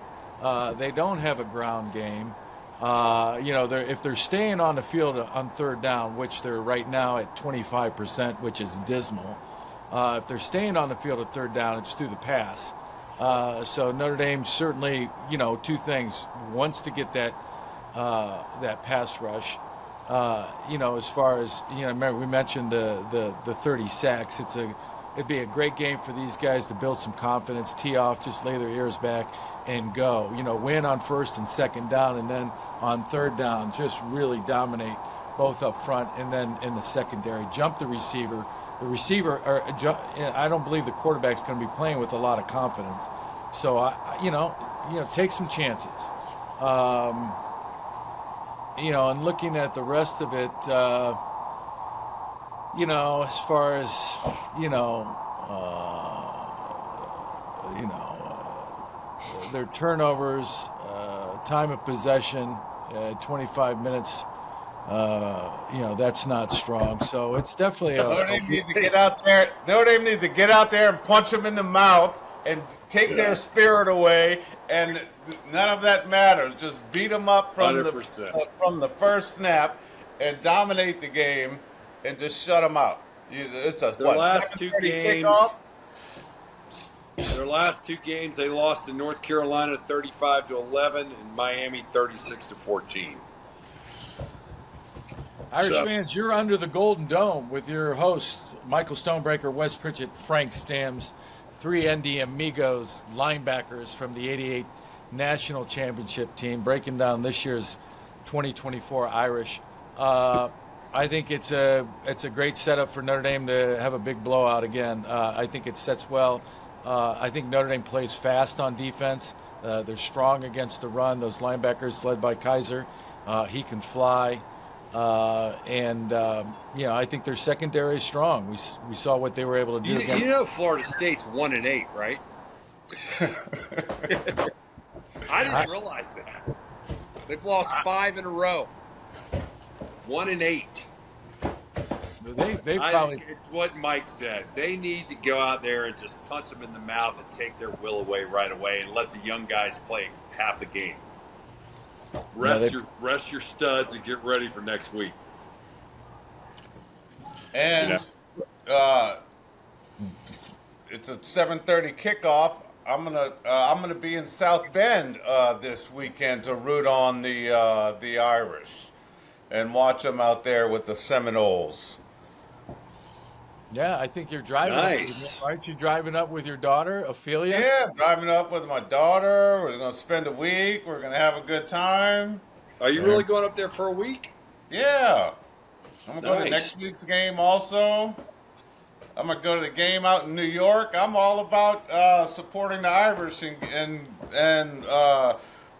They don't have a ground game. You know, if they're staying on the field on third down, which they're right now at 25%, which is dismal. If they're staying on the field at third down, it's through the pass. So Notre Dame certainly, you know, two things: wants to get that pass rush. You know, as far as remember we mentioned the 30 sacks. It'd be a great game for these guys to build some confidence, tee off, just lay their ears back and go. You know, win on first and second down, and then on third down, just really dominate both up front and then in the secondary. Jump the receiver. The receiver, I don't believe the quarterback's going to be playing with a lot of confidence. So, take some chances. And looking at the rest of it, as far as, their turnovers, time of possession, 25 minutes, that's not strong. So it's definitely Notre Dame needs to get out there. Notre Dame needs to get out there and punch them in the mouth and take their spirit away. And none of that matters. Just beat them up from the first snap and dominate the game and just shut them out. It's a last two games. Kickoff? Their last two games, they lost to North Carolina 35-11 and Miami 36-14. Irish fans, you're under the Golden Dome with your hosts, Michael Stonebreaker, Wes Pritchett, Frank Stams, three Amigos linebackers from the '88 National Championship team, breaking down this year's 2024 Irish. I think it's a great setup for Notre Dame to have a big blowout again. I think it sets well. I think Notre Dame plays fast on defense. They're strong against the run. Those linebackers led by Kaiser, he can fly. I think their secondary is strong. We saw what they were able to do. Florida State's 1-8, right? I didn't realize that. They've lost 5 in a row. 1-8. They probably. It's what Mike said. They need to go out there and just punch them in the mouth and take their will away right away, and let the young guys play half the game. Rest your studs and get ready for next week. And it's a 7:30 kickoff. I'm gonna be in South Bend this weekend to root on the Irish and watch them out there with the Seminoles. Yeah, I think you're driving. Nice. Aren't you driving up with your daughter, Ophelia? Yeah, driving up with my daughter. We're going to spend a week. We're going to have a good time. Are you really going up there for a week? Yeah. I'm going to go to Nice. next week's game also. I'm going to go to the game out in New York. I'm all about supporting the Irish and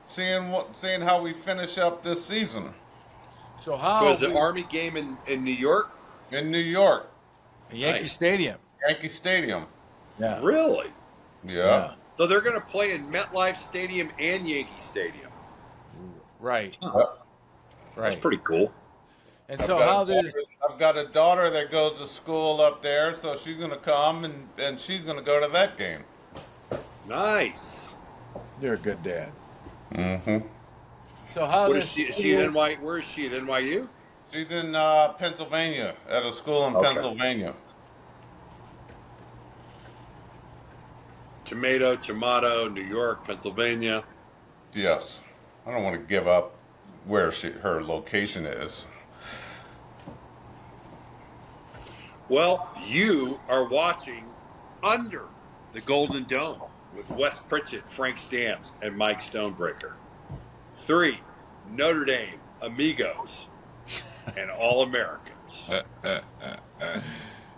seeing how we finish up this season. So is the Army game in New York? In New York. Yankee Nice. Stadium. Yankee Stadium. Yeah. Really? Yeah. So they're going to play in MetLife Stadium and Yankee Stadium. Right. Huh. That's pretty cool. And so I've got a daughter that goes to school up there, so she's going to come and she's going to go to that game. Nice. You're a good dad. Mm-hmm. So how Is she at NYU? Where is she at NYU? She's in Pennsylvania, at a school in Pennsylvania. Tomato, New York, Pennsylvania. Yes. I don't want to give up where her location is. Well, you are watching under the Golden Dome. with Wes Pritchett, Frank Stams, and Mike Stonebreaker. 3, Notre Dame, Amigos, and All Americans.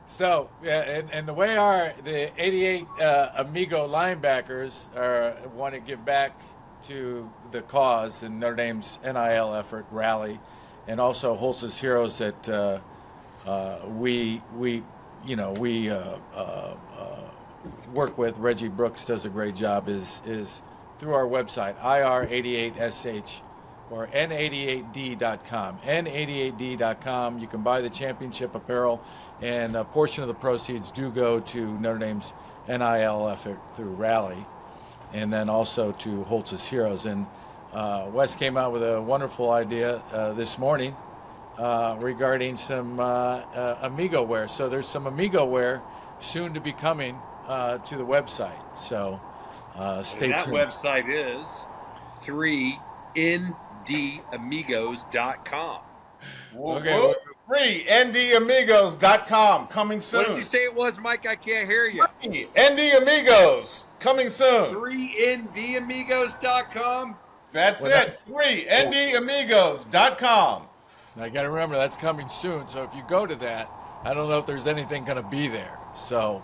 So, and the way the 88 Amigo linebackers want to give back to the cause in Notre Dame's NIL effort rally, and also Holtz's Heroes that we work with. Reggie Brooks does a great job. Is through our website ir88sh or n88d.com. n88d.com. You can buy the championship apparel, and a portion of the proceeds do go to Notre Dame's NIL effort through Rally, and then also to Holtz's Heroes. And Wes came out with a wonderful idea this morning regarding some Amigo wear. So there's some Amigo wear soon to be coming to the website. So stay tuned. That website is 3ndamigos.com. Okay. 3ndamigos.com coming soon. What did you say it was, Mike? I can't hear you. 3ndamigos coming soon. 3ndamigos.com. That's it. 3ndamigos.com. I got to remember that's coming soon. So if you go to that, I don't know if there's anything going to be there. So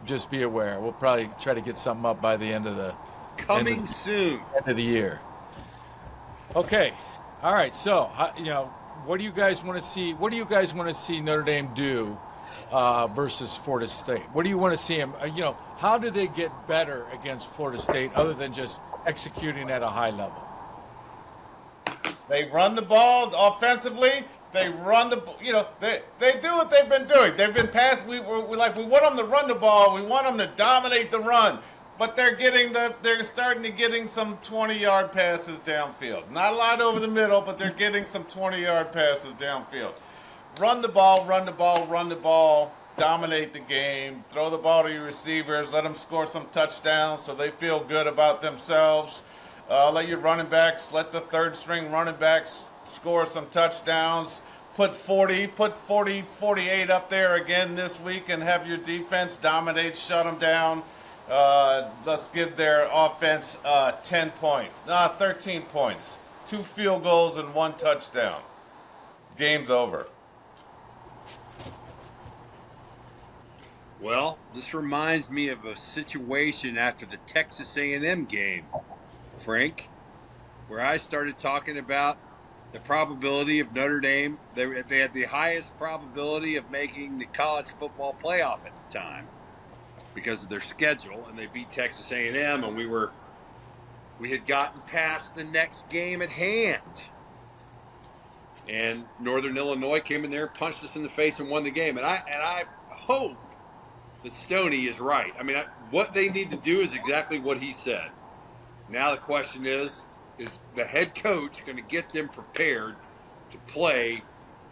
just be aware. We'll probably try to get something up by the end of the soon. End of the year. Okay. All right. So what do you guys want to see? What do you guys want to see Notre Dame do versus Florida State? What do you want to see them? How do they get better against Florida State other than just executing at a high level? They run the ball offensively. They run the, they do what they've been doing. They've been past. We want them to run the ball. We want them to dominate the run. But they're starting to getting some 20-yard passes downfield. Not a lot over the middle, but they're getting some 20-yard passes downfield. Run the ball, run the ball, run the ball. Dominate the game. Throw the ball to your receivers. Let them score some touchdowns so they feel good about themselves. Let your running backs, let the third-string running backs score some touchdowns. Put 48 up there again this week and have your defense dominate, shut them down. Let's give their offense 13 points. 2 field goals and 1 touchdown. Game's over. Well, this reminds me of a situation after the Texas A&M game, Frank, where I started talking about the probability of Notre Dame. They had the highest probability of making the college football playoff at the time because of their schedule, and they beat Texas A&M, and we had gotten past the next game at hand. And Northern Illinois came in there and punched us in the face and won the game. And I hope that Stoney is right. I mean, what they need to do is exactly what he said. Now the question is the head coach going to get them prepared to play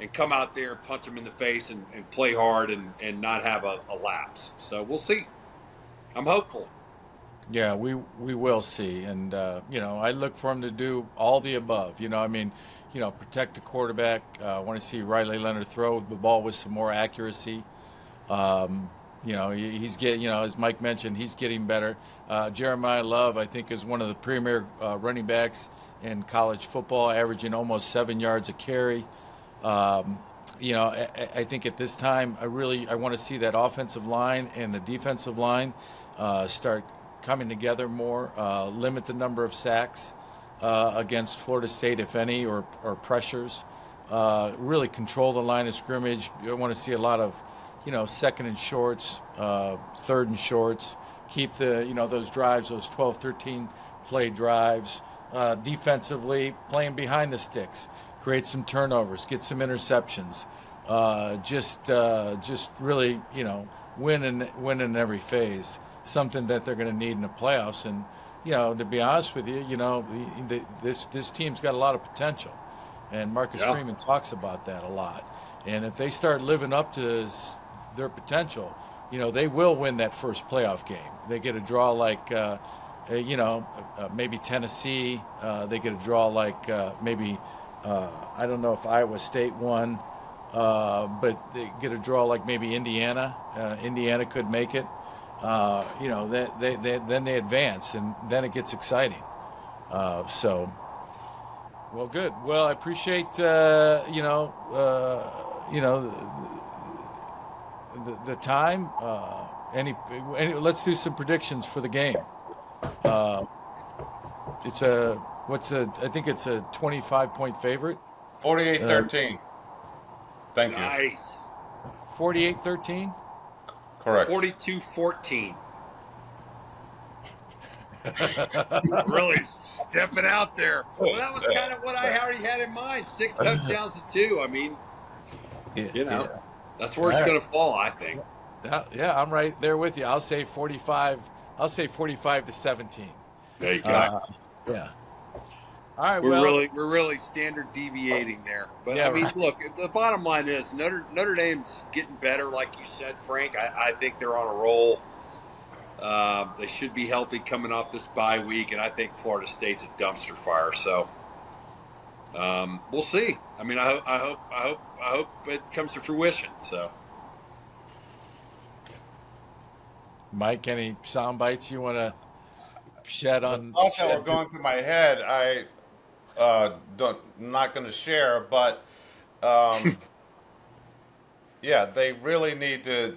and come out there and punch them in the face and play hard and not have a lapse? So we'll see. I'm hopeful. Yeah, we will see. And, I look for him to do all the above. Protect the quarterback. I want to see Riley Leonard throw the ball with some more accuracy. He's getting, as Mike mentioned, he's getting better. Jeremiah Love, I think, is one of the premier running backs in college football, averaging almost 7 yards a carry. I think at this time, I want to see that offensive line and the defensive line start coming together more, limit the number of sacks against Florida State, if any, or pressures. Really control the line of scrimmage. I want to see a lot of second and shorts, third and shorts, keep those drives, those 12, 13 play drives. Defensively, playing behind the sticks, create some turnovers, get some interceptions. Just really, win in every phase. Something that they're going to need in the playoffs. And, to be honest with you, this team's got a lot of potential. And Marcus Freeman talks about that a lot. And if they start living up to their potential, they will win that first playoff game. They get a draw like, maybe Tennessee. They get a draw like maybe, I don't know if Iowa State won, but they get a draw like maybe Indiana. Indiana could make it. you know, then they advance, and then it gets exciting. So, well, good. Well, I appreciate the time. Let's do some predictions for the game. It's I think it's a 25-point favorite. 48-13. Thank you. Nice. 48-13. Correct. 42-14. Really stepping out there. Well, that was kind of what I already had in mind. 6 touchdowns to 2. I mean, that's where it's going to fall, I think. Yeah, I'm right there with you. I'll say 45. I'll say 45-17. There you go. Yeah. All right. We're really standard deviating there, but Yeah, I mean, right. look. The bottom line is Notre Dame's getting better, like you said, Frank. I think they're on a roll. They should be healthy coming off this bye week, and I think Florida State's a dumpster fire. So we'll see. I mean, I hope it comes to fruition. So, Mike, any sound bites you want to shed on? Thoughts that were going through my head, not going to share, but yeah, they really need to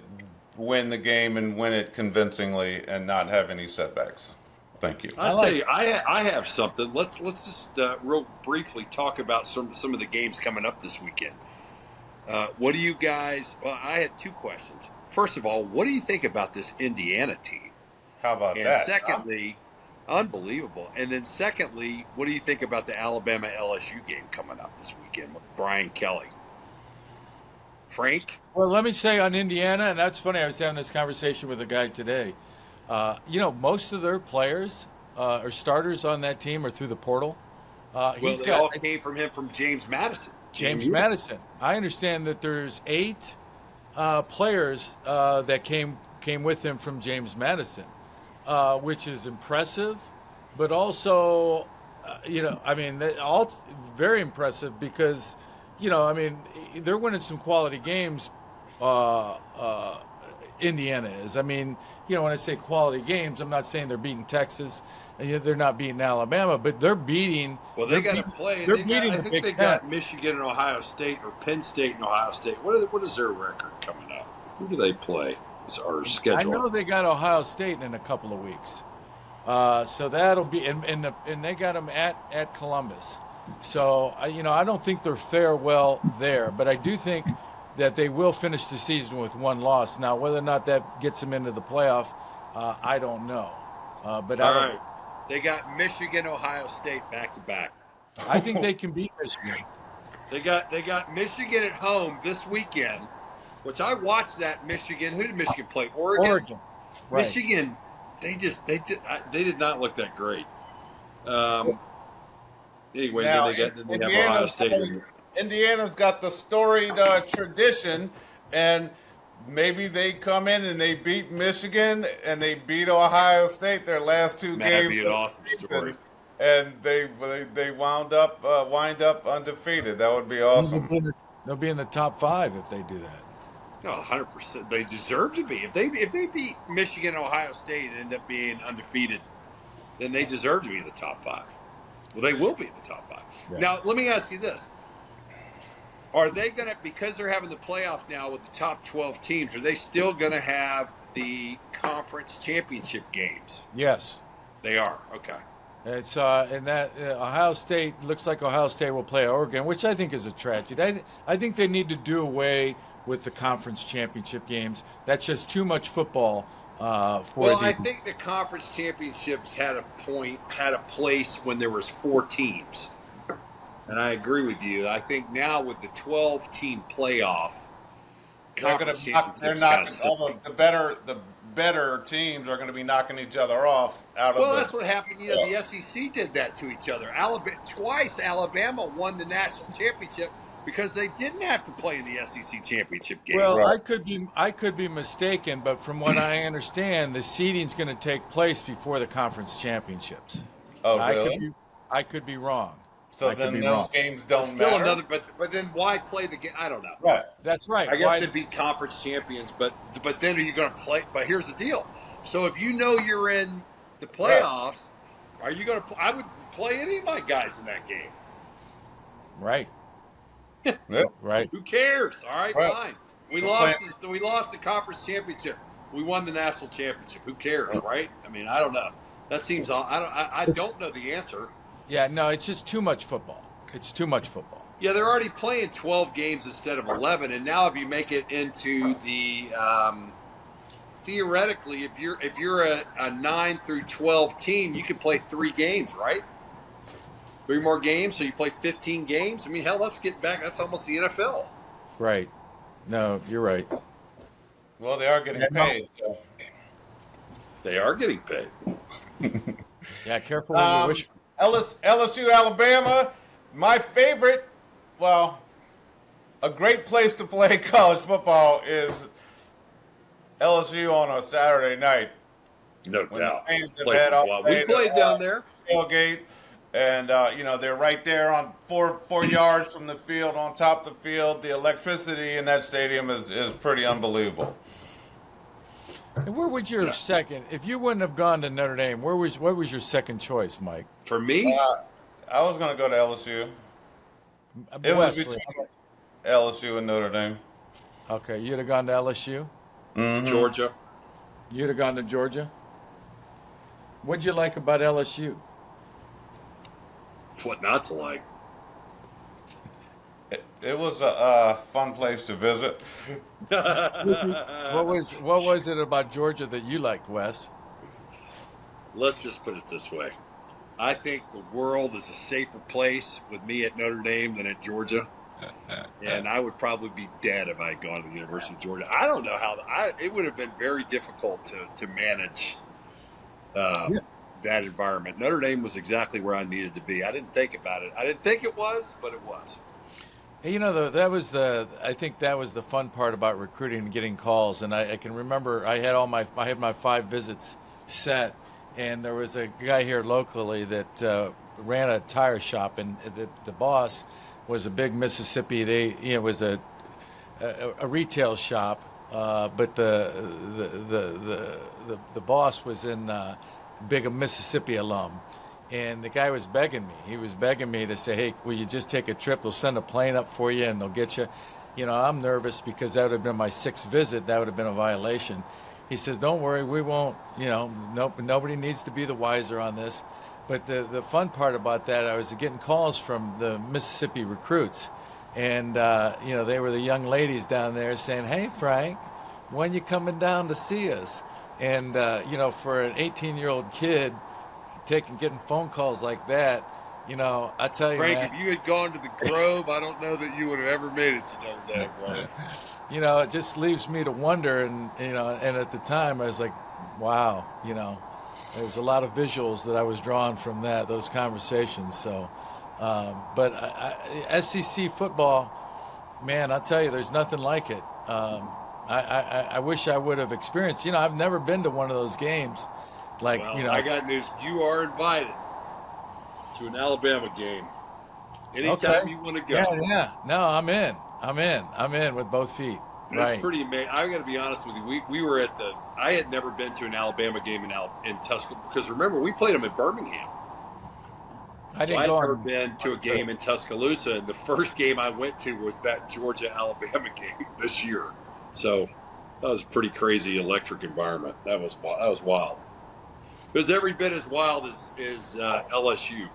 win the game and win it convincingly and not have any setbacks. Thank you. I'll tell you, I have something. Let's just real briefly talk about some of the games coming up this weekend. What do you guys? Well, I had 2 questions. First of all, what do you think about this Indiana team? How about And that? secondly, unbelievable. And then secondly, what do you think about the Alabama LSU game coming up this weekend with Brian Kelly? Frank? Well, let me say on Indiana, and that's funny. I was having this conversation with a guy today. Most of their players or starters on that team are through the portal. All came from him from James Madison. James Madison. I understand that there's 8 players that came with him from James Madison, which is impressive, but also, all very impressive because, they're winning some quality games. Indiana is. When I say quality games, I'm not saying they're beating Texas, and they're not beating Alabama, but they're beating. Well, they got to play. They're beating. I think they got Michigan and Ohio State, or Penn State and Ohio State. What is their record coming up? Who do they play? Is our schedule? I know they got Ohio State in a couple of weeks, so that'll be and they got them at Columbus. So I don't think they're fare well there, but I do think that they will finish the season with 1 loss. Now, whether or not that gets them into the playoff, I don't know. But all right, they got Michigan, Ohio State back to back. I think they can beat Michigan. They got Michigan at home this weekend, which I watched that Michigan. Who did Michigan play? Oregon. Right. Michigan. They did not look that great. Anyway, Now, then they have Ohio State. Indiana's got the storied tradition, and maybe they come in and they beat Michigan and they beat Ohio State their last 2 games. That'd be an awesome story. And they wind up undefeated. That would be awesome. They'll be in the top 5 if they do that. No, 100%. They deserve to be. If they beat Michigan and Ohio State and end up being undefeated, then they deserve to be in the top 5. Well, they will be in the top 5. Yeah. Now, let me ask you this. Are they going to, because they're having the playoffs now with the top 12 teams, are they still going to have the conference championship games? Yes. They are. Okay. It's and that Ohio State looks like Ohio State will play Oregon, which I think is a tragedy. I think they need to do away with the conference championship games. That's just too much football I think the conference championships had a place when there was 4 teams. And I agree with you. I think now with the 12-team playoff, the better teams are going to be knocking each other off out of. Well, that's what happened. The SEC did that to each other. Alabama won the national championship because they didn't have to play in the SEC championship game. Well, right. I could be mistaken, but from what I understand, the seeding's going to take place before the conference championships. Oh, really? I could be wrong. So then those games don't matter. But then why play the game? I don't know. Right. That's right. I guess they'd be conference champions, but then are you going to play? But here's the deal: So if you know you're in the playoffs, are you going to? I would play any of my guys in that game. Right. Yeah. Right. Who cares? All right, Right. fine. We lost the conference championship. We won the national championship. Who cares, right? I mean, I don't know. That seems. I don't know the answer. Yeah, no, it's just too much football. It's too much football. Yeah, they're already playing 12 games instead of 11, and now if you make it into the theoretically, if you're a 9 through 12 team, you can play 3 games, right? 3 more games, so you play 15 games. I mean, hell, let's get back. That's almost the NFL. Right. No, you're right. Well, they are getting paid. So. They are getting paid. Yeah, careful when you wish. LSU, Alabama, my favorite. Well, a great place to play college football is LSU on a Saturday night. No When doubt. the fans have Place had is all wild. day We played to, down there. Tailgate, and they're right there on 4 yards from the field, on top of the field. The electricity in that stadium is pretty unbelievable. And where would your second, if you wouldn't have gone to Notre Dame, what was your second choice, Mike? For me, I was going to go to LSU. It was Wesley. between LSU and Notre Dame. Okay, you'd have gone to LSU? Mm-hmm. Georgia. You'd have gone to Georgia? What'd you like about LSU? What not to like? It was a fun place to visit. What was it about Georgia that you liked, Wes? Let's just put it this way. I think the world is a safer place with me at Notre Dame than at Georgia. And I would probably be dead if I had gone to the University of Georgia. I don't know how it would have been very difficult to manage that environment. Notre Dame was exactly where I needed to be. I didn't think about it. I didn't think it was, but it was. Hey, I think that was the fun part about recruiting and getting calls. And I can remember I had my 5 visits set, and there was a guy here locally that ran a tire shop, and the boss was a big Mississippi. It was a retail shop, but the boss was a big Mississippi alum. And the guy was begging me. He was begging me to say, hey, will you just take a trip? They'll send a plane up for you and they'll get you. You know, I'm nervous because that would have been my 6th visit. That would have been a violation. He says, don't worry, we won't, nobody needs to be the wiser on this. But the fun part about that, I was getting calls from the Mississippi recruits. And, they were the young ladies down there saying, hey, Frank, when you coming down to see us? And, for an 18-year-old kid, getting phone calls like that, I tell you, Frank, man, if you had gone to the Grove, I don't know that you would have ever made it to Notre Dame, brother. it just leaves me to wonder. And, and at the time I was like, wow, there was a lot of visuals that I was drawing from those conversations. So, but SEC football, man, I'll tell you, there's nothing like it. I wish I would have experienced, I've never been to one of those games. I got news. You are invited to an Alabama game. Anytime you want to go. Yeah. No, I'm in with both feet. It's pretty amazing. I got to be honest with you. We were I had never been to an Alabama game in Tuscaloosa, because remember, we played them in Birmingham. I'd never been to a game in Tuscaloosa, and the first game I went to was that Georgia-Alabama game this year. So that was a pretty crazy, electric environment. That was wild. It was every bit as wild as LSU,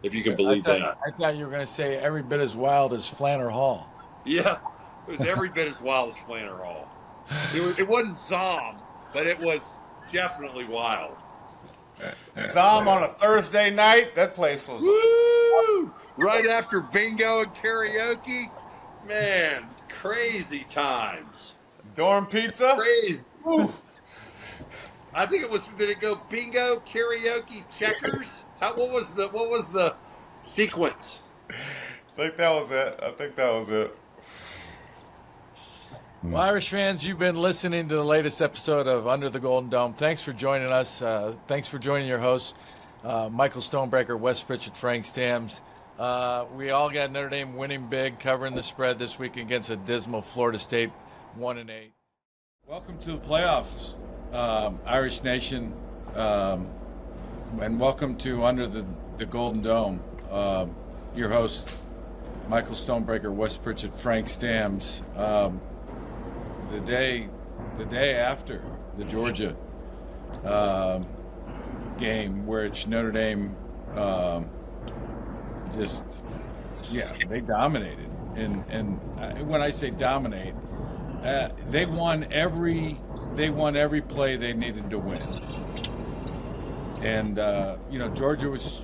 if you can believe that. I thought you were going to say every bit as wild as Flanner Hall. Yeah, it was every bit as wild as Flanner Hall. It wasn't Zom, but it was definitely wild. Zom on a Thursday night, that place was... Woo! Right after bingo and karaoke. Man, crazy times. Dorm pizza? Crazy. Woo. I think it was. Did it go bingo, karaoke, checkers? What was the sequence? I think that was it. Well, Irish fans, you've been listening to the latest episode of Under the Golden Dome. Thanks for joining us. Thanks for joining your hosts, Michael Stonebreaker, Wes Pritchett, Frank Stams. We all got Notre Dame winning big, covering the spread this week against a dismal Florida State, 1-8. Welcome to the playoffs. Irish Nation, and welcome to Under the Golden Dome. Your host, Michael Stonebreaker, West Pritchett, Frank Stams. The day after the Georgia game, which Notre Dame they dominated, and when I say dominate, they won every play they needed to win. And Georgia was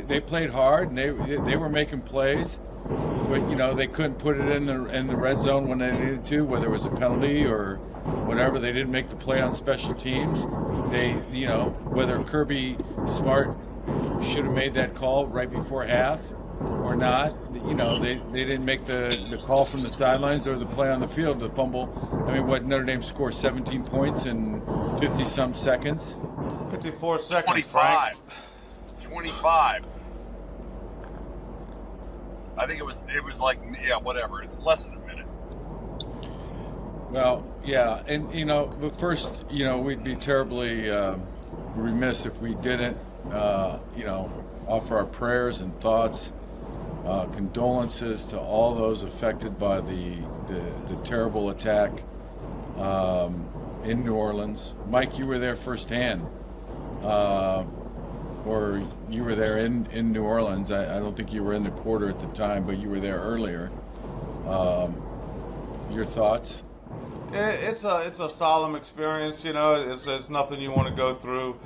they played hard, and they were making plays, but they couldn't put it in the red zone when they needed to, whether it was a penalty or whatever. They didn't make the play on special teams. They whether Kirby Smart should have made that call right before half or not, they didn't make the call from the sidelines or the play on the field, the fumble. I mean, Notre Dame scored 17 points in 50-some seconds? 54 seconds, 25. Frank. 25. I think it was like, whatever. It's less than a minute. Well, yeah, and but first, we'd be terribly remiss if we didn't, offer our prayers and thoughts, condolences to all those affected by the terrible attack in New Orleans. Mike, you were there firsthand, or you were there in New Orleans. I don't think you were in the quarter at the time, but you were there earlier. Your thoughts? It's a solemn experience. It's nothing you want to go through.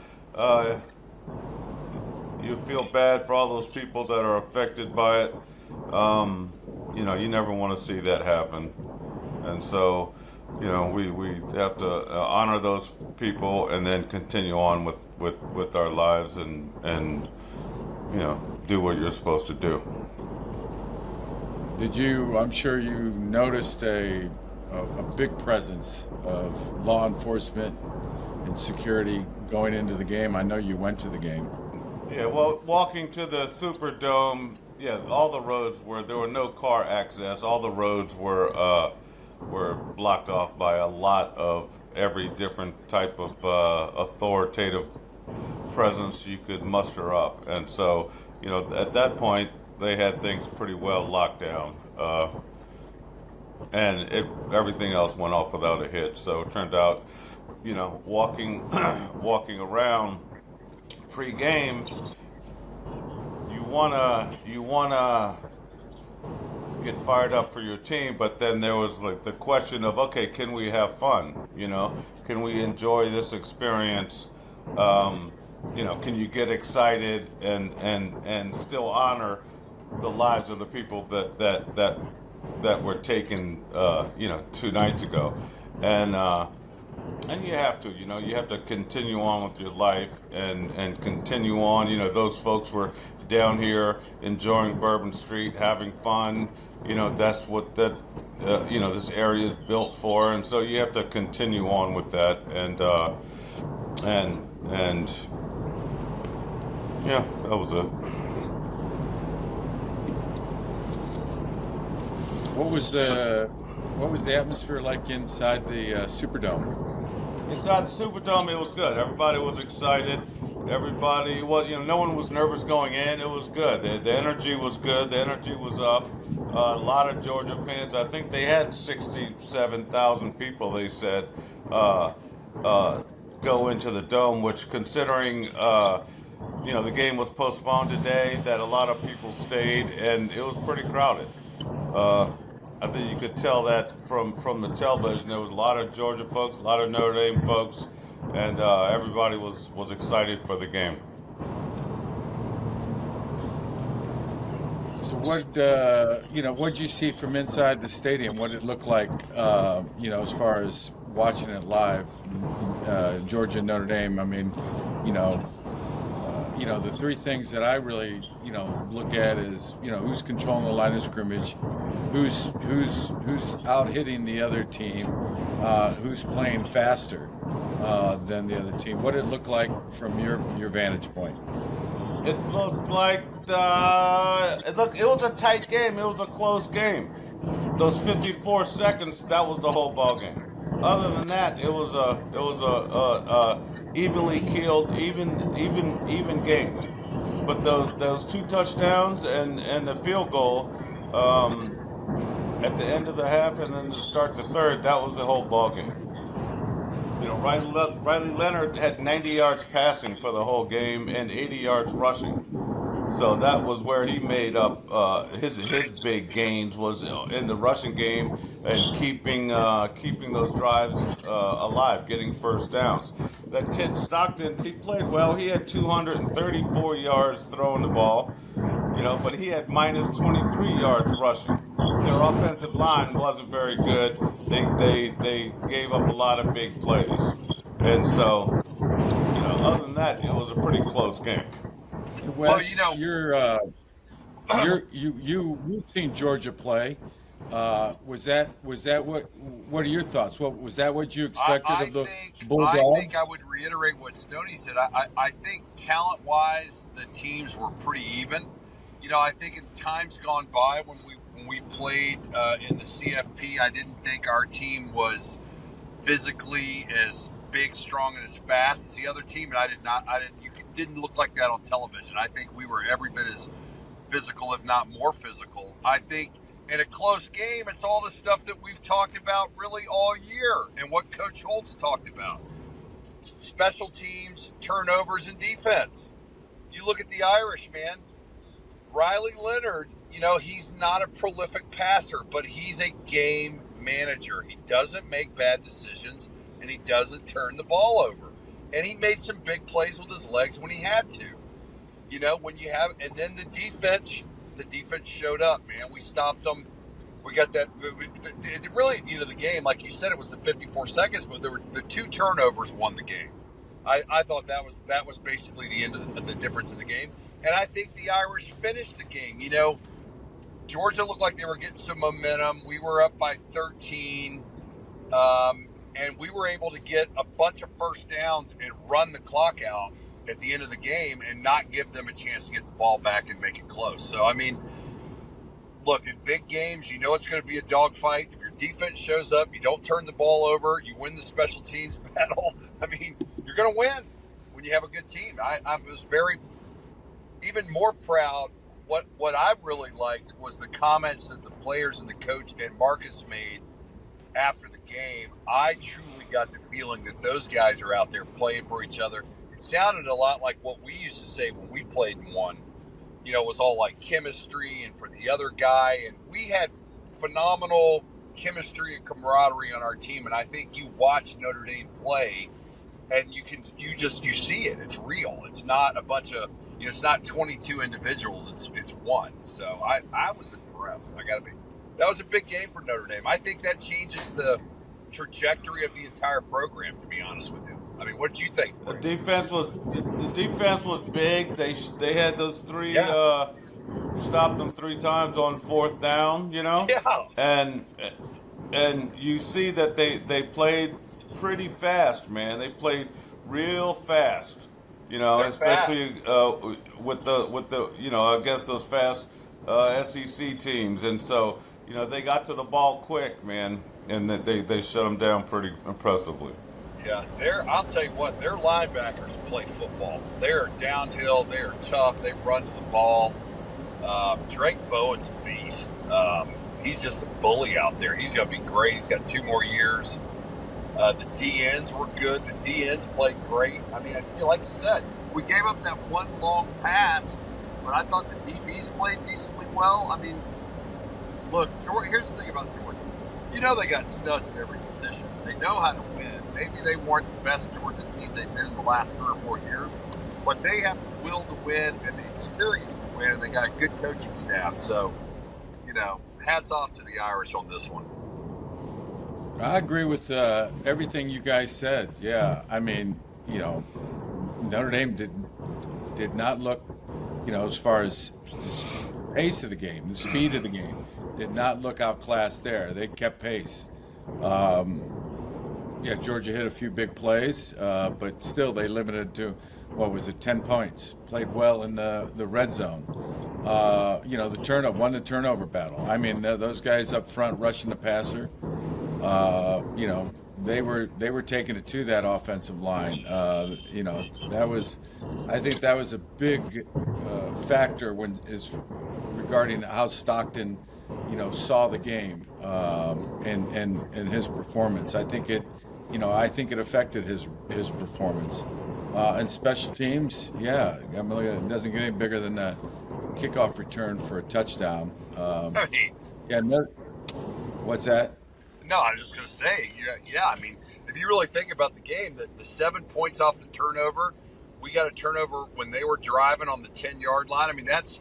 You feel bad for all those people that are affected by it. You never want to see that happen, and so we have to honor those people and then continue on with our lives and do what you're supposed to do. I'm sure you noticed a big presence of law enforcement and security going into the game. I know you went to the game. Yeah, well, walking to the Superdome, all the roads there were no car access. All the roads were blocked off by a lot of every different type of authoritative presence you could muster up. And so, at that point, they had things pretty well locked down. And everything else went off without a hitch. So it turned out, walking around pre-game, you wanna get fired up for your team, but then there was like the question of, okay, can we have fun? Can we enjoy this experience? Can you get excited and still honor the lives of the people that were taken 2 nights ago? And you have to, you have to continue on with your life and continue on. Those folks were down here enjoying Bourbon Street, having fun. That's what this area is built for. And so you have to continue on with that. And that was it. What was the atmosphere like inside the Superdome? Inside the Superdome, it was good. Everybody was excited. Everybody, no one was nervous going in. It was good. The energy was good. The energy was up. A lot of Georgia fans. I think they had 67,000 people, they said, go into the Dome, which considering, the game was postponed today, that a lot of people stayed, and it was pretty crowded. I think you could tell that from the television. There was a lot of Georgia folks, a lot of Notre Dame folks, and everybody was excited for the game. So what'd you see from inside the stadium? What did it look like, as far as watching it live, Georgia, Notre Dame? I mean, the three things that I really, look at is, who's controlling the line of scrimmage, who's out hitting the other team, who's playing faster than the other team. What did it look like from your vantage point? It looked like it was a tight game. It was a close game. those 54 seconds, that was the whole ball game. Other than that, it was a evenly keeled, even game. But those two touchdowns and the field goal at the end of the half and then to start the third, that was the whole ball game. Riley Leonard had 90 yards passing for the whole game and 80 yards rushing. So that was where he made up his big gains was in the rushing game and keeping those drives alive, getting first downs. That kid Stockton, he played well. He had 234 yards throwing the ball, but he had minus 23 yards rushing. Their offensive line wasn't very good. They gave up a lot of big plays, and so other than that, it was a pretty close game. Wes, you've seen Georgia play. Was that what are your thoughts? Was that what you expected of the Bulldogs? I think I would reiterate what Stoney said. I think talent-wise, the teams were pretty even. I think in times gone by when we played in the CFP, I didn't think our team was physically as big, strong, and as fast as the other team, and you didn't look like that on television. I think we were every bit as physical, if not more physical. I think in a close game, it's all the stuff that we've talked about really all year and what Coach Holtz talked about. Special teams, turnovers, and defense. You look at the Irish, man. Riley Leonard, he's not a prolific passer, but he's a game manager. He doesn't make bad decisions, and he doesn't turn the ball over. And he made some big plays with his legs when he had to. And then the defense showed up, man. We stopped them. We got that. It really, at the end of the game, like you said, it was the 54 seconds, but there were the two turnovers won the game. I thought that was basically the end of the difference in the game. And I think the Irish finished the game. Georgia looked like they were getting some momentum. We were up by 13. And we were able to get a bunch of first downs and run the clock out at the end of the game and not give them a chance to get the ball back and make it close. So, look, in big games, it's going to be a dogfight. If your defense shows up, you don't turn the ball over, you win the special teams battle, you're going to win when you have a good team. I was even more proud. What I really liked was the comments that the players and the coach and Marcus made after the game. I truly got the feeling that those guys are out there playing for each other. It sounded a lot like what we used to say when we played and won. It was all like chemistry and for the other guy. And we had phenomenal chemistry and camaraderie on our team. And I think you watch Notre Dame play and you see it. It's real. It's not a bunch of, it's not 22 individuals. It's one. So I was impressed. That was a big game for Notre Dame. I think that changes the trajectory of the entire program, to be honest with you. What did you think? The defense was big. They had those three stopped them 3 times on 4th down. Yeah. And you see that they played pretty fast, man. They played real fast. Especially with the against those fast SEC teams, and so. They got to the ball quick, man, and they shut them down pretty impressively. Yeah, I'll tell you what, their linebackers play football. They are downhill. They are tough. They run to the ball. Drake Bowen's a beast. He's just a bully out there. He's going to be great. He's got 2 more years. The DNs were good. The DNs played great. I feel like you said, we gave up that one long pass, but I thought the DBs played decently well. Look, here's the thing about Georgia. They got studs at every position. They know how to win. Maybe they weren't the best Georgia team they've been in the last 3 or 4 years, but they have the will to win and the experience to win, and they got a good coaching staff. So, hats off to the Irish on this one. I agree with everything you guys said. Yeah, Notre Dame did not look, as far as the pace of the game, the speed of the game, did not look outclassed there. They kept pace. Georgia hit a few big plays, but still they limited to, 10 points. Played well in the red zone. won the turnover battle. I mean, those guys up front rushing the passer, they were taking it to that offensive line. I think that was a big factor regarding how Stockton, saw the game and his performance. I think it affected his performance. And special teams, yeah, I mean, it doesn't get any bigger than a kickoff return for a touchdown. What's that? No, I was just going to say, I mean, if you really think about the game, the 7 points off the turnover, we got a turnover when they were driving on the 10-yard line. I mean, that's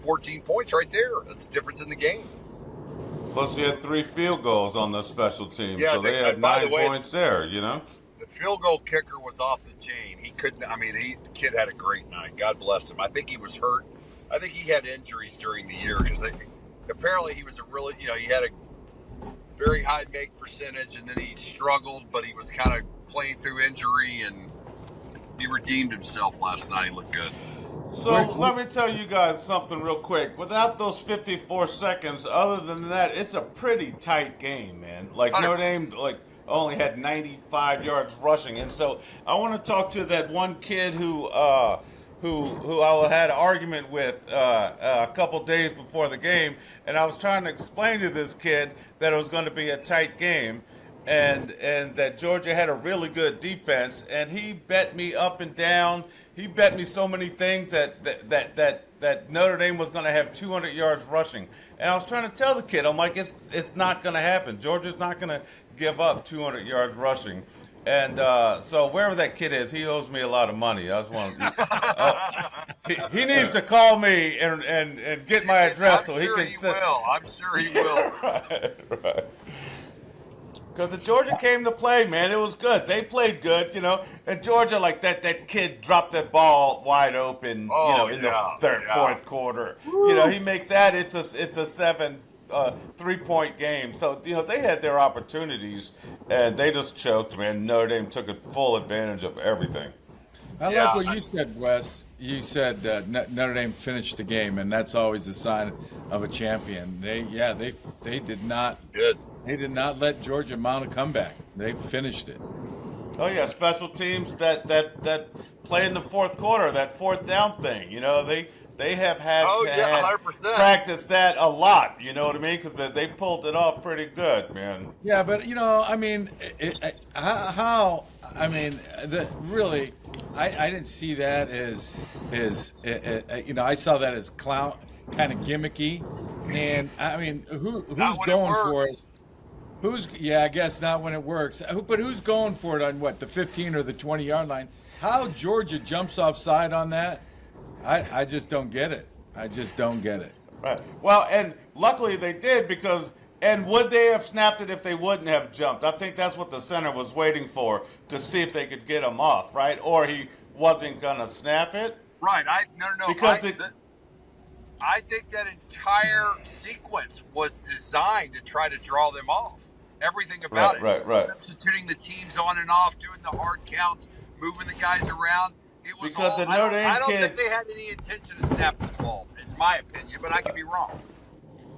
14 points right there. That's the difference in the game. Plus, you had 3 field goals on the special team, yeah, so they had 9 points there, The field goal kicker was off the chain. He couldn't, the kid had a great night. God bless him. I think he was hurt. I think he had injuries during the year because apparently he was he had a very high make percentage, and then he struggled, but he was kind of playing through injury, and he redeemed himself last night. He looked good. So let me tell you guys something real quick. Without those 54 seconds, other than that, it's a pretty tight game, man. Like 100%. Notre Dame, only had 95 yards rushing, and so I want to talk to that one kid who I had an argument with a couple days before the game, and I was trying to explain to this kid that it was going to be a tight game, and that Georgia had a really good defense, and he bet me up and down. He bet me so many things that Notre Dame was going to have 200 yards rushing, and I was trying to tell the kid, I'm like, it's not going to happen. Georgia's not going to give up 200 yards rushing. And so wherever that kid is, he owes me a lot of money. I just want he needs to call me and get my address so he can. I'm sure he will. Right. Because the Georgia came to play, man. It was good. They played good, And Georgia, that kid dropped that ball wide open, in the fourth quarter. He makes that. It's a 3-point game. So, they had their opportunities, and they just choked, man. Notre Dame took full advantage of everything. I like what you said, Wes. You said Notre Dame finished the game, and that's always a sign of a champion. They did not. Good. They did not let Georgia mount a comeback. They finished it. Oh yeah, special teams that play in the fourth quarter, that fourth down thing. They have had practice that a lot. You know what I mean? Because they pulled it off pretty good, man. Yeah, but I didn't see that as I saw that as clown kind of gimmicky, and who's going for it? I guess not when it works. But who's going for it on the 15 or the 20-yard line? How Georgia jumps offside on that? I just don't get it. Right. Well, and luckily they did and would they have snapped it if they wouldn't have jumped? I think that's what the center was waiting for, to see if they could get him off, right? Or he wasn't going to snap it. Right. No. Because I think that entire sequence was designed to try to draw them off. Everything about it. Right. Substituting the teams on and off, doing the hard counts, moving the guys around. It was because the Notre Dame I don't think they had any intention to snap the ball. It's my opinion, but I could be wrong.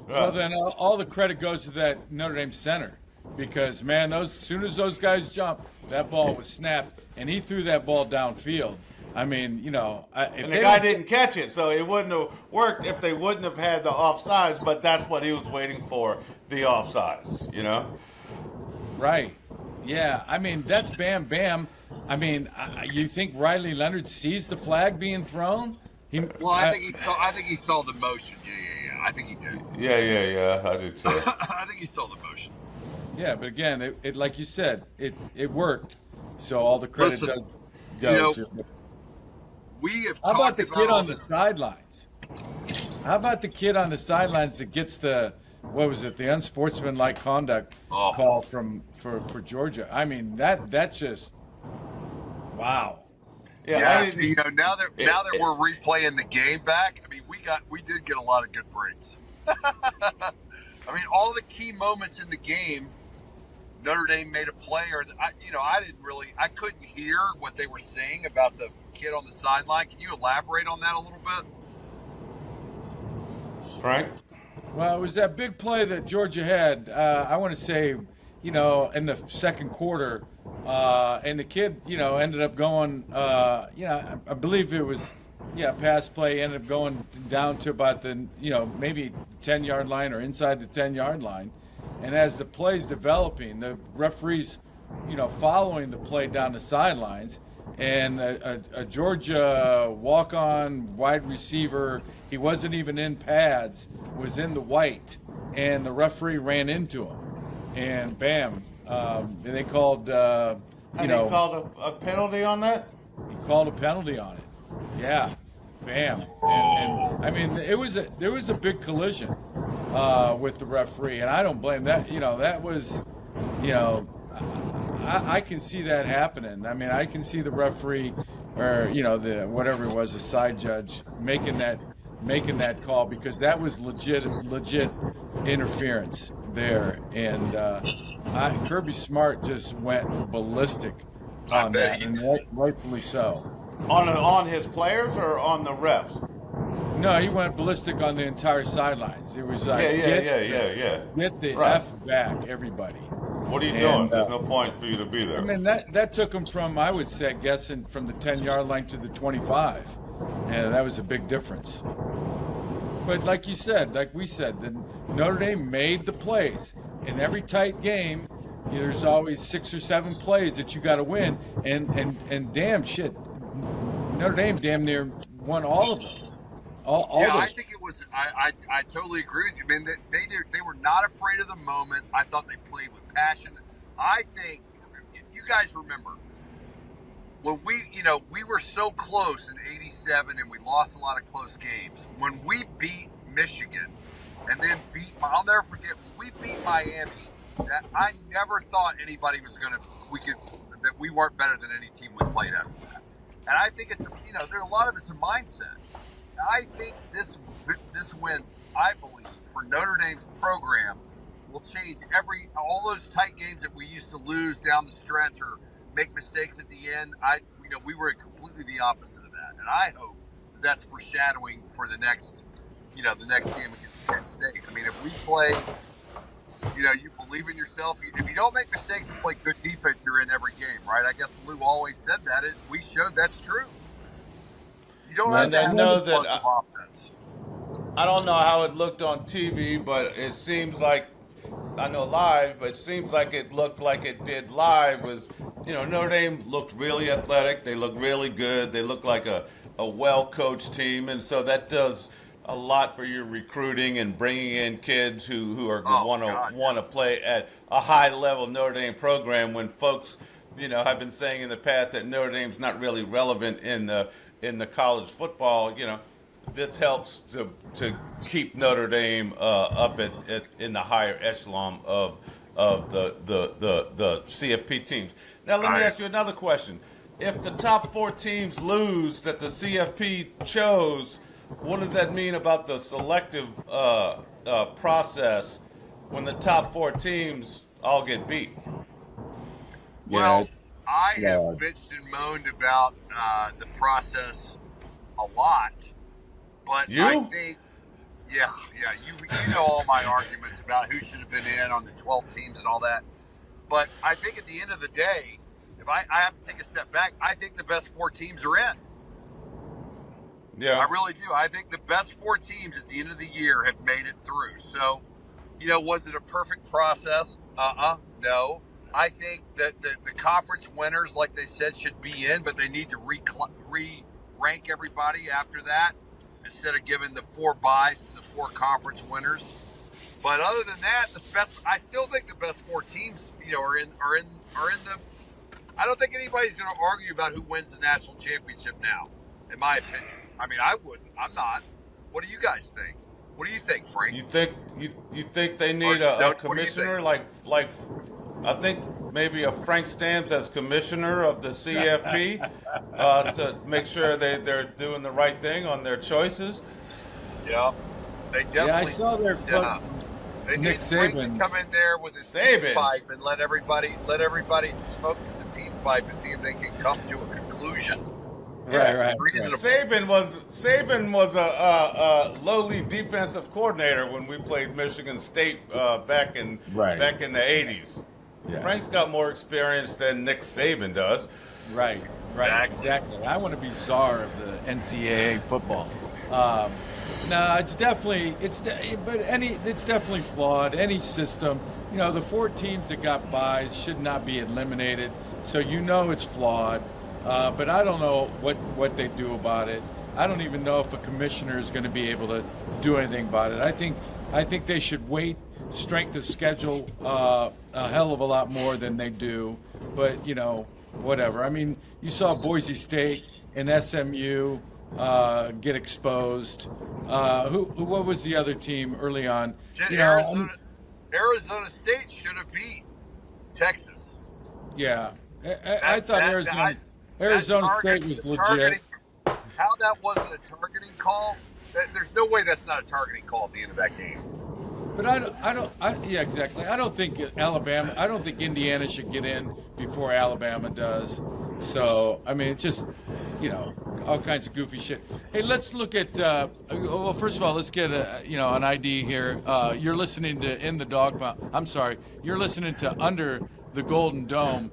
Well, then all the credit goes to that Notre Dame center, because, man, as soon as those guys jumped, that ball was snapped, and he threw that ball downfield. And the guy didn't catch it, so it wouldn't have worked if they wouldn't have had the offsides, but that's what he was waiting for, the offsides, Right. Yeah, that's bam, bam. You think Riley Leonard sees the flag being thrown? I think he saw the motion. Yeah. I think he did. Yeah. I did too. I think he saw the motion. Yeah, but again, it like you said, it worked. So all the credit does go to. How about the kid on the sidelines? How about the kid on the sidelines that gets the unsportsmanlike conduct call for Georgia? That's just wow. Yeah, now that we're replaying the game back, we did get a lot of good breaks. All the key moments in the game, Notre Dame made a play, I couldn't hear what they were saying about the kid on the sideline. Can you elaborate on that a little bit? Frank? Well, it was that big play that Georgia had. I want to say, in the second quarter, and the kid, ended up going. I believe it was, pass play ended up going down to about the, maybe 10-yard line or inside the 10-yard line, and as the play's developing, the referees, following the play down the sidelines. And a Georgia walk-on wide receiver, he wasn't even in pads, was in the white, and the referee ran into him, and bam, they called, He called a penalty on that? he called a penalty on it. Yeah, bam, and I mean there was a big collision with the referee, and I don't blame that. That was, I can see that happening. I mean, I can see the referee, or the whatever it was, the side judge making that call, because that was legit interference there, and Kirby Smart just went ballistic on that, and rightfully so. On his players or on the refs? No, he went ballistic on the entire sidelines. It was like, get the Right. F back, everybody. What are you doing? There's no point for you to be there. I mean, that took him from, I would say, guessing from the 10-yard line to the 25. And that was a big difference. But like we said, the Notre Dame made the plays. In every tight game, there's always 6 or 7 plays that you got to win. And damn shit, Notre Dame damn near won all of those. All those. I think it was. I totally agree with you. I mean, they were not afraid of the moment. I thought they played with passion. I think you guys remember when we were so close in '87 and we lost a lot of close games. When we beat Michigan and then I'll never forget when we beat Miami. That I never thought anybody was that we weren't better than any team we played after that. And I think it's there's a lot of it's a mindset. I think this win, I believe, for Notre Dame's program will change all those tight games that we used to lose down the stretch or make mistakes at the end. We were completely the opposite of that, and I hope that's foreshadowing for the next game against Penn State. I mean, if we play, you believe in yourself. If you don't make mistakes and play good defense, you're in every game, right? I guess Lou always said that. We showed that's true. You don't have to have offense. I don't know how it looked on TV, but it seems like, I know live, but it seems like it looked like it did live. Was Notre Dame looked really athletic. They looked really good. They looked like a well-coached team, and so that does a lot for your recruiting and bringing in kids who are want to play at a high-level Notre Dame program. When folks, have been saying in the past that Notre Dame's not really relevant in the college football, this helps to keep Notre Dame up in the higher echelon of the CFP teams. Now let me ask you another question. If the top 4 teams lose that the CFP chose, what does that mean about the selective process when the top 4 teams all get beat? Well, I have bitched and moaned about the process a lot, but I think, you know all my arguments about who should have been in on the 12 teams and all that. But I think at the end of the day, if I have to take a step back, I think the best 4 teams are in. Yeah, I really do. I think the best 4 teams at the end of the year have made it through. So, was it a perfect process? No. I think that the conference winners, like they said, should be in, but they need to re-rank everybody after that instead of giving the 4 byes to the 4 conference winners. But other than that, I still think the best 4 teams, are in the. I don't think anybody's going to argue about who wins the national championship now, in my opinion. I mean, I wouldn't. I'm not. What do you guys think? What do you think, Frank? You think they need a commissioner like I think maybe a Frank Stams as commissioner of the CFP to make sure they're doing the right thing on their choices? Yeah, they definitely. Yeah, I saw their They Nick need Frank to Saban. come in there with his peace pipe and let everybody smoke the peace pipe to see if they can come to a conclusion. Yeah, It's reasonable. Saban was a lowly defensive coordinator when we played Michigan State back in Right. the '80s. Yeah. Frank's got more experience than Nick Saban does. Right, exactly. I want to be czar of the NCAA football. No, it's definitely it's definitely flawed. Any system, the 4 teams that got byes should not be eliminated. So it's flawed. But I don't know what they do about it. I don't even know if a commissioner is going to be able to do anything about it. I think they should wait, strength of schedule a hell of a lot more than they do. But whatever. I mean, you saw Boise State and SMU get exposed. What was the other team early on? Arizona State should have beat Texas. Yeah, I thought Arizona State was legit. How that wasn't a targeting call? There's no way that's not a targeting call at the end of that game. But yeah, exactly. I don't think Indiana should get in before Alabama does. So, I mean, it's just, all kinds of goofy shit. Hey, let's look at, well, first of all, let's get an ID here. You're listening to In the Dog Pound. I'm sorry. You're listening to Under the Golden Dome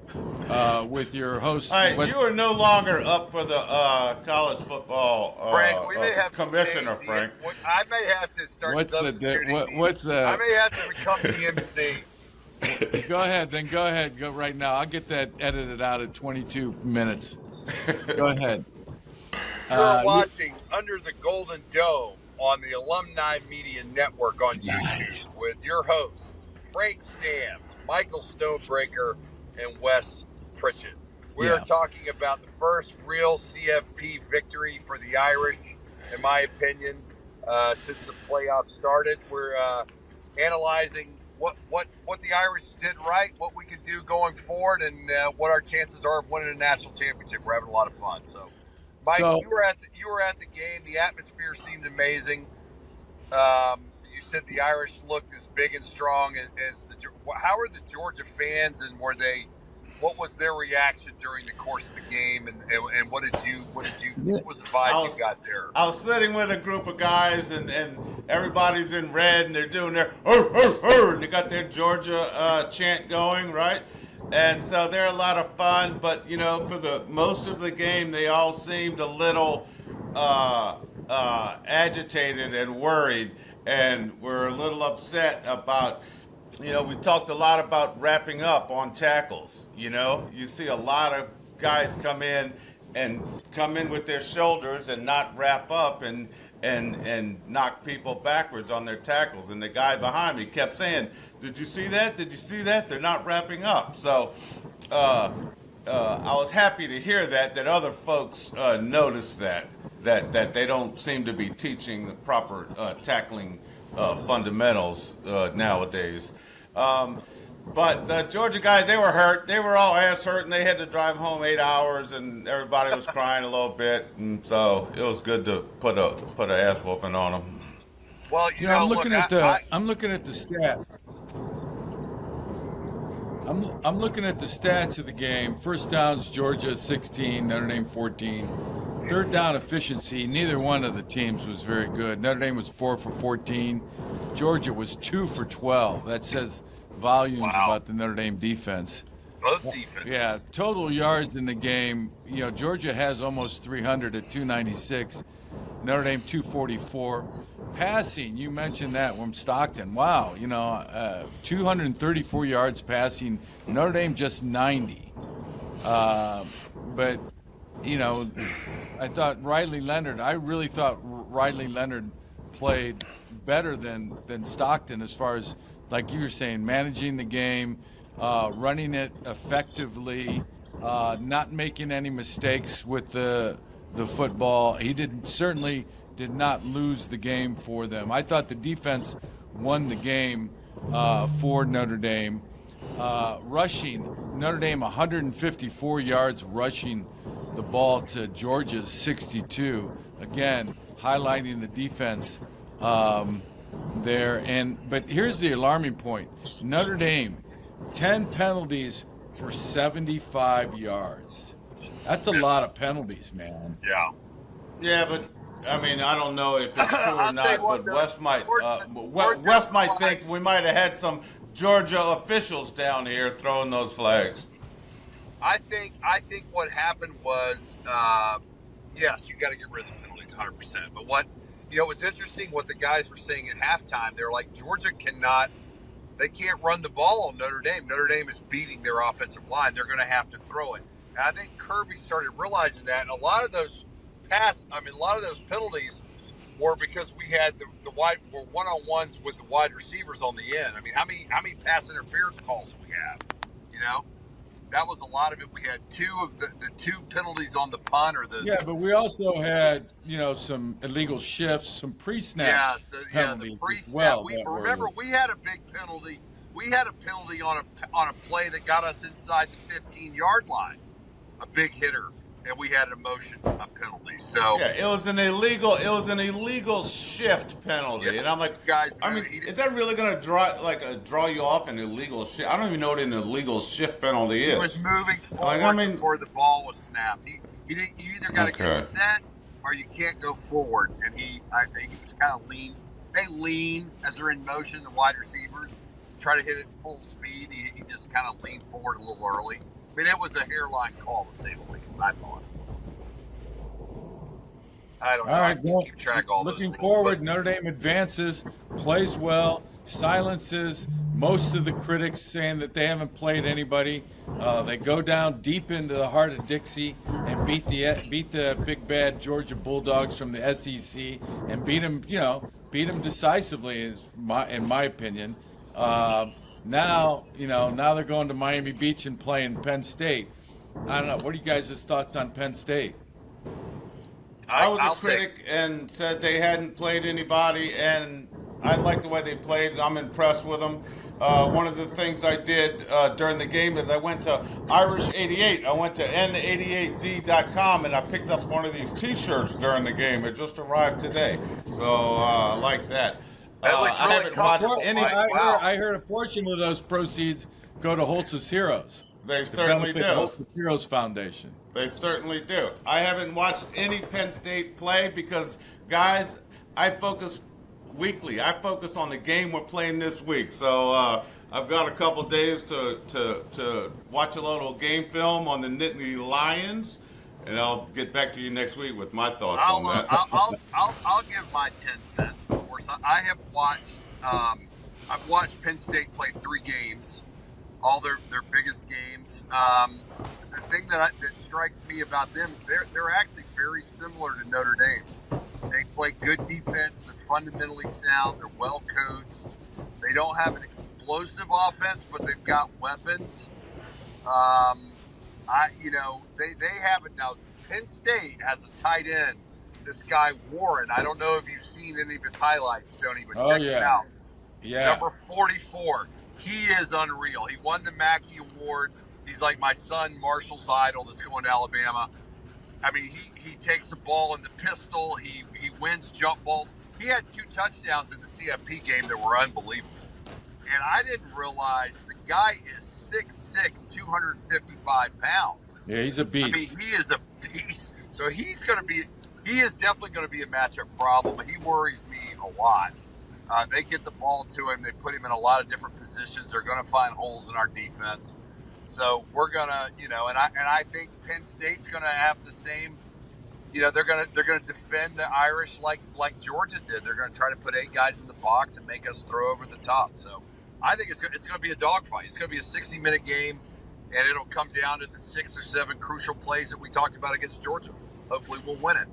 with your host. All right, you are no longer up for the college football Frank, we may have commissioner, Frank. I may have to start substituting. I may have to become the MC. Go ahead. Go right now. I'll get that edited out at 22 minutes. Go ahead. You're watching Under the Golden Dome on the Alumni Media Network on YouTube with your hosts, Frank Stams, Michael Stonebreaker, and Wes Pritchett. We are talking about the first real CFP victory for the Irish, in my opinion, since the playoffs started. We're analyzing what the Irish did right, what we could do going forward, and what our chances are of winning a national championship. We're having a lot of fun. So, Mike, you were at the game. The atmosphere seemed amazing. You said the Irish looked as big and strong as the. How are the Georgia fans, and what was their reaction during the course of the game, and what was the vibe you got there? I was sitting with a group of guys, and everybody's in red, and they're doing their and they got their Georgia chant going, right? And so they're a lot of fun, but for the most of the game, they all seemed a little agitated and worried, and were a little upset about. We talked a lot about wrapping up on tackles. You see a lot of guys come in with their shoulders and not wrap up and knock people backwards on their tackles. And the guy behind me kept saying, "Did you see that? Did you see that? They're not wrapping up." So I was happy to hear that other folks noticed that they don't seem to be teaching the proper tackling fundamentals nowadays. But the Georgia guys, they were hurt. They were all ass hurt, and they had to drive home 8 hours, and everybody was crying a little bit. And so it was good to put an ass whooping on them. Well, I'm looking at the stats. I'm looking at the stats of the game. First downs, Georgia 16, Notre Dame 14. Third down efficiency, neither one of the teams was very good. Notre Dame was 4 for 14. Georgia was 2 for 12. That says volumes about the Notre Dame defense. Both defenses. Yeah, total yards in the game. Georgia has almost 300 at 296. Notre Dame 244. Passing, you mentioned that from Stockton. Wow, 234 yards passing. Notre Dame just 90. But I thought I really thought Riley Leonard played better than Stockton as far as, like you were saying, managing the game, running it effectively, not making any mistakes with the football. He certainly did not lose the game for them. I thought the defense won the game for Notre Dame. Rushing, Notre Dame 154 yards rushing the ball to Georgia's 62. Again, highlighting the defense there. But here's the alarming point. Notre Dame, 10 penalties for 75 yards. That's a lot of penalties, man. Yeah. Yeah, but I mean, I don't know if it's true or I'll tell you not, what, but though, Wes might think we might have had some Georgia officials down here throwing those flags. I think what happened was, yes, you got to get rid of the penalties 100%. But what was interesting, what the guys were saying at halftime, they're like, Georgia they can't run the ball on Notre Dame. Notre Dame is beating their offensive line. They're going to have to throw it. And I think Kirby started realizing that. And a lot of those penalties were because we had the one-on-ones with the wide receivers on the end. I mean, how many pass interference calls do we have? That was a lot of it. We had two of the two penalties on the punt or the. Yeah, but we also had, some illegal shifts, some pre-snap penalties the pre-snap. as well. Remember, we had a big penalty. We had a penalty on a play that got us inside the 15-yard line, a big hitter, and we had a penalty. So yeah, it was an illegal shift penalty, and I'm like, guys, I mean, is that really going to draw you off an illegal shift? I don't even know what an illegal shift penalty is. He was moving forward before the ball was snapped. You either got to get set or you can't go forward, and he was kind of lean. They lean as they're in motion. The wide receivers try to hit it full speed. He just kind of leaned forward a little early. I mean, it was a hairline call, to say the least, I thought. I don't know. All right, keep track of all looking those forward, rules, Notre Dame advances, plays well, silences most of the critics saying that they haven't played anybody. They go down deep into the heart of Dixie and beat the big bad Georgia Bulldogs from the SEC and beat them decisively, in my opinion. Now they're going to Miami Beach and playing Penn State. I don't know. What are you guys' thoughts on Penn State? I was a critic and said they hadn't played anybody, and I like the way they played. I'm impressed with them. One of the things I did during the game is I went to Irish 88. I went to n88d.com and I picked up one of these T-shirts during the game. It just arrived today, so I like that. I haven't watched any. I heard a portion of those proceeds go to Holtz's Heroes. They certainly do. Holtz's Heroes Foundation. They certainly do. I haven't watched any Penn State play because, guys, I focus weekly. I focus on the game we're playing this week. So I've got a couple days to watch a little game film on the Nittany Lions, and I'll get back to you next week with my thoughts on that. I'll give my 10 cents. Of course, I have watched. I've watched Penn State play 3 games, all their biggest games. The thing that strikes me about them, they're actually very similar to Notre Dame. They play good defense. They're fundamentally sound. They're well coached. They don't have an explosive offense, but they've got weapons. They have it now. Penn State has a tight end, this guy Warren. I don't know if you've seen any of his highlights, Stoney, but check him out. Yeah. Number 44. He is unreal. He won the Mackey Award. He's like my son Marshall's idol that's going to Alabama. I mean, he takes the ball in the pistol. He wins jump balls. He had 2 touchdowns in the CFP game that were unbelievable. And I didn't realize the guy is 6'6", 255 pounds. Yeah, he's a beast. I mean, he is a beast. So he is definitely going to be a matchup problem. He worries me a lot. They get the ball to him. They put him in a lot of different positions. They're going to find holes in our defense. So we're gonna, and I think Penn State's gonna have the same. They're gonna defend the Irish like Georgia did. They're gonna try to put 8 guys in the box and make us throw over the top. So I think it's gonna be a dogfight. It's gonna be a 60-minute game, and it'll come down to the 6 or 7 crucial plays that we talked about against Georgia. Hopefully, we'll win it.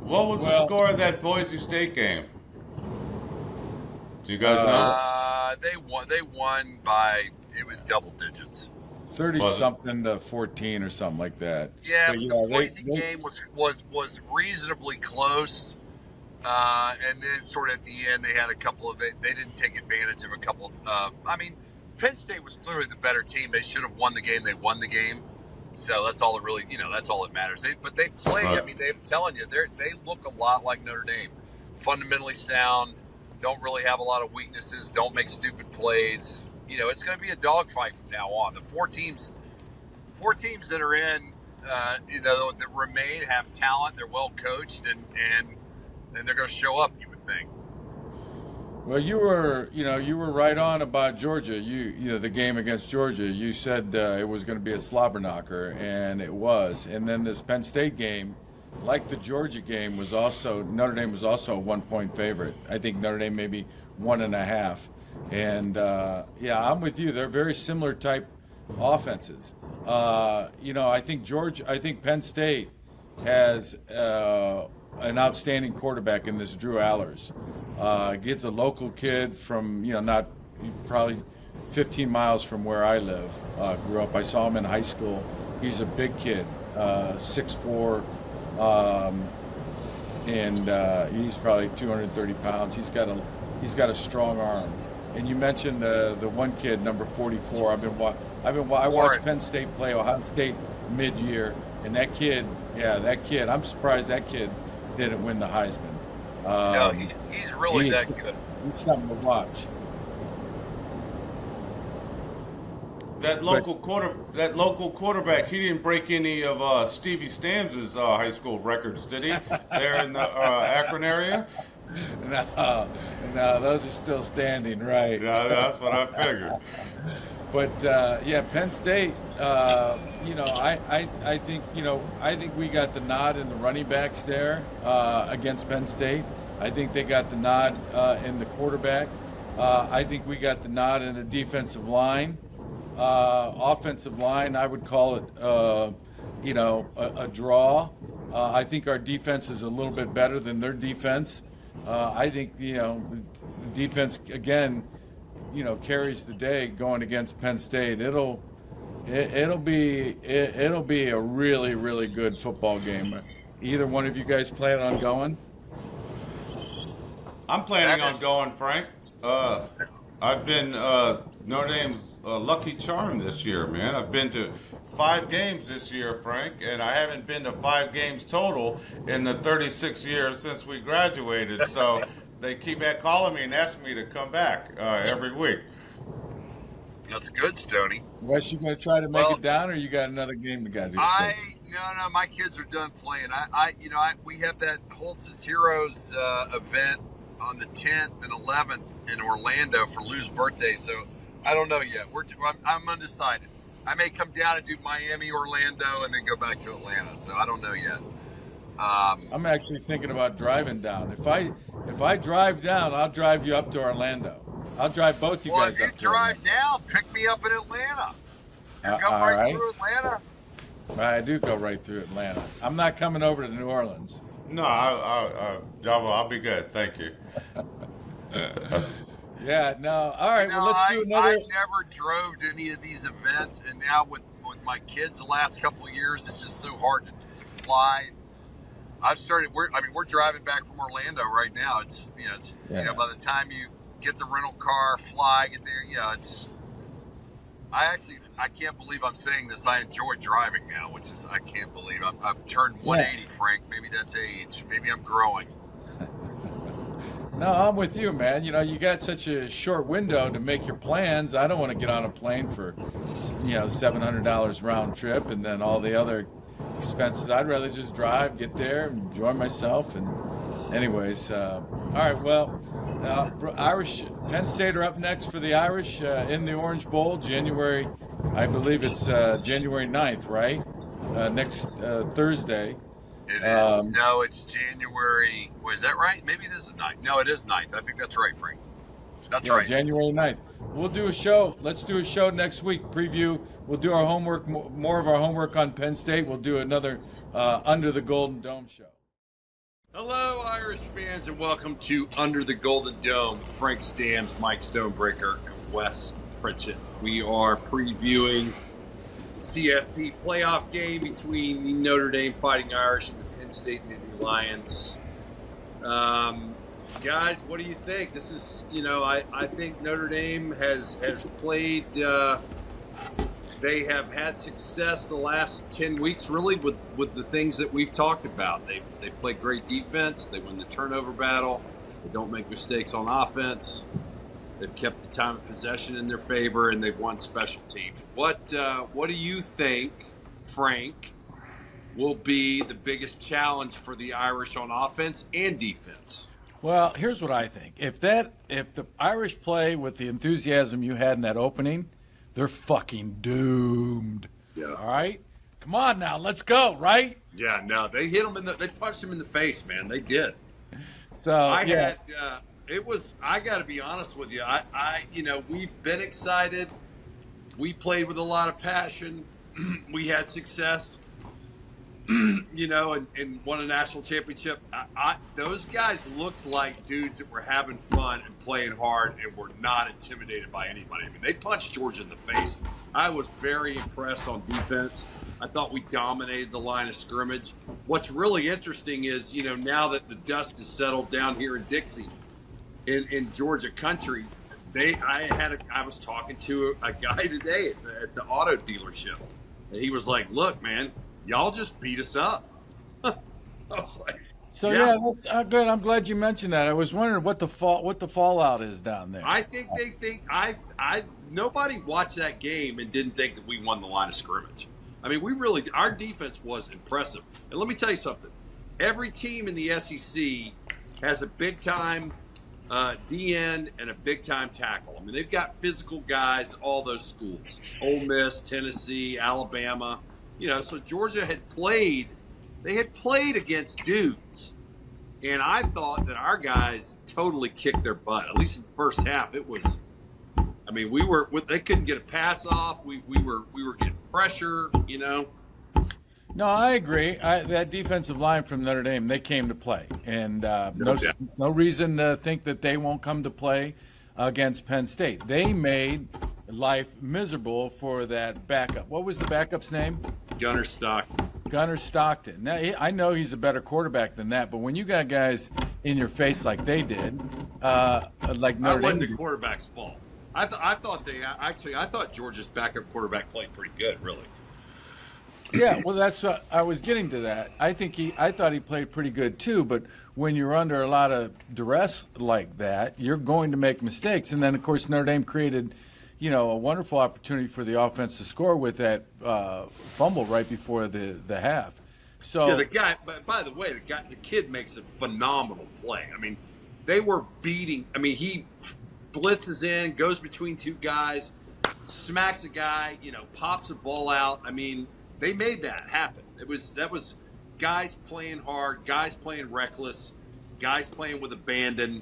What was the score of that Boise State game? Do you guys know? They won by, it was double digits. 30-something to 14 or something like that. Yeah, but the Boise game was reasonably close, and then sort of at the end they had a couple of they didn't take advantage of a couple of. Penn State was clearly the better team. They should have won the game. They won the game, so that's all it really that's all that matters. But they play. Right. I mean, I'm telling you, they look a lot like Notre Dame, fundamentally sound. Don't really have a lot of weaknesses. Don't make stupid plays. It's going to be a dogfight from now on. The four teams that are in, that remain have talent. They're well coached, and they're going to show up. You would think. Well, you were right on about Georgia. The game against Georgia. You said it was going to be a slobber knocker, and it was. And then this Penn State game, like the Georgia game, Notre Dame was also a 1-point favorite. I think Notre Dame maybe 1.5. And I'm with you. They're very similar type offenses. I think Penn State has an outstanding quarterback in this Drew Allers. Gets a local kid from, not probably 15 miles from where I live. Grew up. I saw him in high school. He's a big kid, 6'4", and he's probably 230 pounds. He's got a strong arm. And you mentioned the one kid, number 44. I watched Penn State play Ohio State mid-year, and that kid. I'm surprised that kid didn't win the Heisman. No, he's really that good. He's something to watch. That local quarterback, he didn't break any of Stevie Stams' high school records, did he? There in the Akron area. No, those are still standing, right? Yeah, that's what I figured. But Penn State. I think we got the nod in the running backs there against Penn State. I think they got the nod in the quarterback. I think we got the nod in the defensive line. Offensive line, I would call it, a draw. I think our defense is a little bit better than their defense. I think the defense again, carries the day going against Penn State. It'll be a really, really good football game. Either one of you guys plan on going? I'm planning on going, Frank. I've been Notre Dame's lucky charm this year, man. I've been to 5 games this year, Frank, and I haven't been to 5 games total in the 36 years since we graduated. So they keep calling me and asking me to come back every week. That's good, Stoney. What, you going to try to make it down, or you got another game you got to do? No, my kids are done playing. We have that Holtz's Heroes event on the 10th and 11th in Orlando for Lou's birthday, so I don't know yet. I'm undecided. I may come down and do Miami, Orlando, and then go back to Atlanta, so I don't know yet. I'm actually thinking about driving down. If I drive down, I'll drive you up to Orlando. I'll drive both you guys up. Well, if you drive down, pick me up in Atlanta. You go right through Atlanta. I do go right through Atlanta. I'm not coming over to New Orleans. No, I'll be good. Thank you. Yeah, no. All right, well, let's do another. I never drove to any of these events, and now with my kids the last couple of years, it's just so hard to fly. We're driving back from Orlando right now. It's by the time you get the rental car, fly, get there, I can't believe I'm saying this. I enjoy driving now, which is, I can't believe I've turned 180, Frank. Maybe that's age. Maybe I'm growing. No, I'm with you, man. You got such a short window to make your plans. I don't want to get on a plane for, $700 round trip and then all the other expenses. I'd rather just drive, get there, enjoy myself. And anyways, all right, well, Penn State are up next for the Irish in the Orange Bowl, January, I believe it's January 9th, right? Next Thursday. It is. No, it's January. Is that right? Maybe it is the 9th. No, it is 9th. I think that's right, Frank. That's right. January 9th. We'll do a show. Let's do a show next week. Preview. We'll do our homework, more of our homework on Penn State. We'll do another Under the Golden Dome show. Hello, Irish fans, and welcome to Under the Golden Dome. Frank Stams, Mike Stonebreaker, and Wes Pritchett. We are previewing CFP playoff game between the Notre Dame Fighting Irish and the Penn State Nittany Lions. Guys, what do you think? This is, I think Notre Dame has played. They have had success the last 10 weeks, really, with the things that we've talked about. They play great defense. They win the turnover battle. They don't make mistakes on offense. They've kept the time of possession in their favor, and they've won special teams. What do you think, Frank, will be the biggest challenge for the Irish on offense and defense. Well, here's what I think. If the Irish play with the enthusiasm you had in that opening, they're fucking doomed. Yeah. All right? Come on now, let's go, right? Yeah, no, they hit him they punched him in the face, man. They did. So, I got to be honest with you. We've been excited. We played with a lot of passion. We had success. And won a national championship. Those guys looked like dudes that were having fun and playing hard and were not intimidated by anybody. I mean, they punched Georgia in the face. I was very impressed on defense. I thought we dominated the line of scrimmage. What's really interesting is, now that the dust has settled down here in Dixie, in Georgia country, I was talking to a guy today at the auto dealership, and he was like, "Look, man, y'all just beat us up." I was like, so yeah, that's good. I'm glad you mentioned that. I was wondering what the fallout is down there. I think they think nobody watched that game and didn't think that we won the line of scrimmage. I mean, our defense was impressive. And let me tell you something. Every team in the SEC has a big time DN and a big time tackle. I mean, they've got physical guys at all those schools. Ole Miss, Tennessee, Alabama. So Georgia had played against dudes. And I thought that our guys totally kicked their butt. At least in the first half, it was, I mean, they couldn't get a pass off. We were getting pressure, No, I agree. That defensive line from Notre Dame, they came to play. And no reason to think that they won't come to play against Penn State. They made life miserable for that backup. What was the backup's name? Gunnar Stockton. Gunnar Stockton. Now, I know he's a better quarterback than that, but when you got guys in your face like they did, like Notre Dame. That wasn't the quarterback's fault. I thought Georgia's backup quarterback played pretty good, really. Yeah, well, that's what I was getting to that. I thought he played pretty good too, but when you're under a lot of duress like that, you're going to make mistakes. And then, of course, Notre Dame created, a wonderful opportunity for the offense to score with that fumble right before the half. So yeah, the guy. By the way, the kid makes a phenomenal play. I mean, they were beating. I mean, he blitzes in, goes between two guys, smacks a guy, pops a ball out. I mean, they made that happen. That was guys playing hard, guys playing reckless, guys playing with abandon,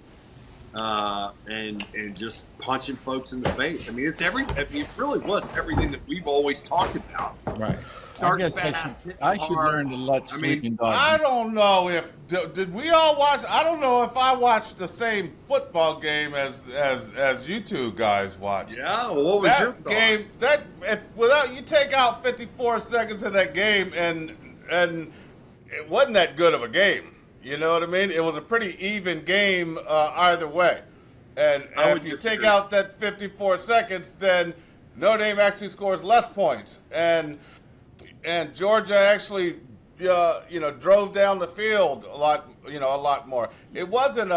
and just punching folks in the face. I mean, it really was everything that we've always talked about. Right. Start I guess fast, I should learn to let sleeping dogs. I don't know if did we all watch. I don't know if I watched the same football game as you two guys watched. Yeah, well, what was your game? That without you take out 54 seconds of that game, and it wasn't that good of a game. You know what I mean? It was a pretty even game either way. And if you take out that 54 seconds, then Notre Dame actually scores less points, and Georgia actually, drove down the field a lot more. It wasn't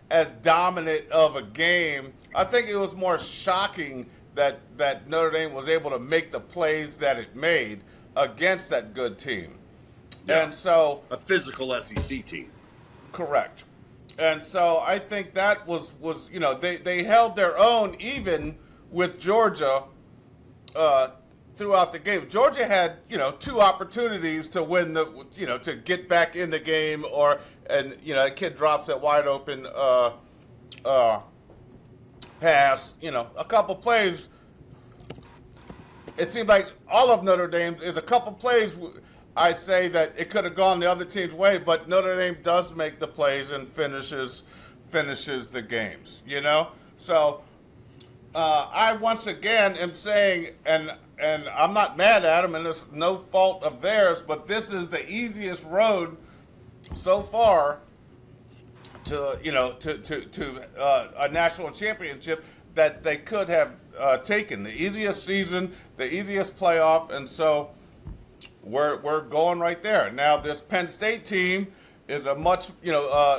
as dominant of a game. I think it was more shocking that Notre Dame was able to make the plays that it made against that good team. Yeah, and so a physical SEC team. Correct. And so I think that was they held their own even with Georgia throughout the game. Georgia had, two opportunities to win to get back in the game, a kid drops that wide open pass, a couple plays. It seemed like all of Notre Dame's is a couple plays. I say that it could have gone the other team's way, but Notre Dame does make the plays and finishes the games, So I once again am saying, and I'm not mad at them, and it's no fault of theirs, but this is the easiest road so far to a national championship that they could have taken. The easiest season, the easiest playoff, and so we're going right there. Now this Penn State team is a much,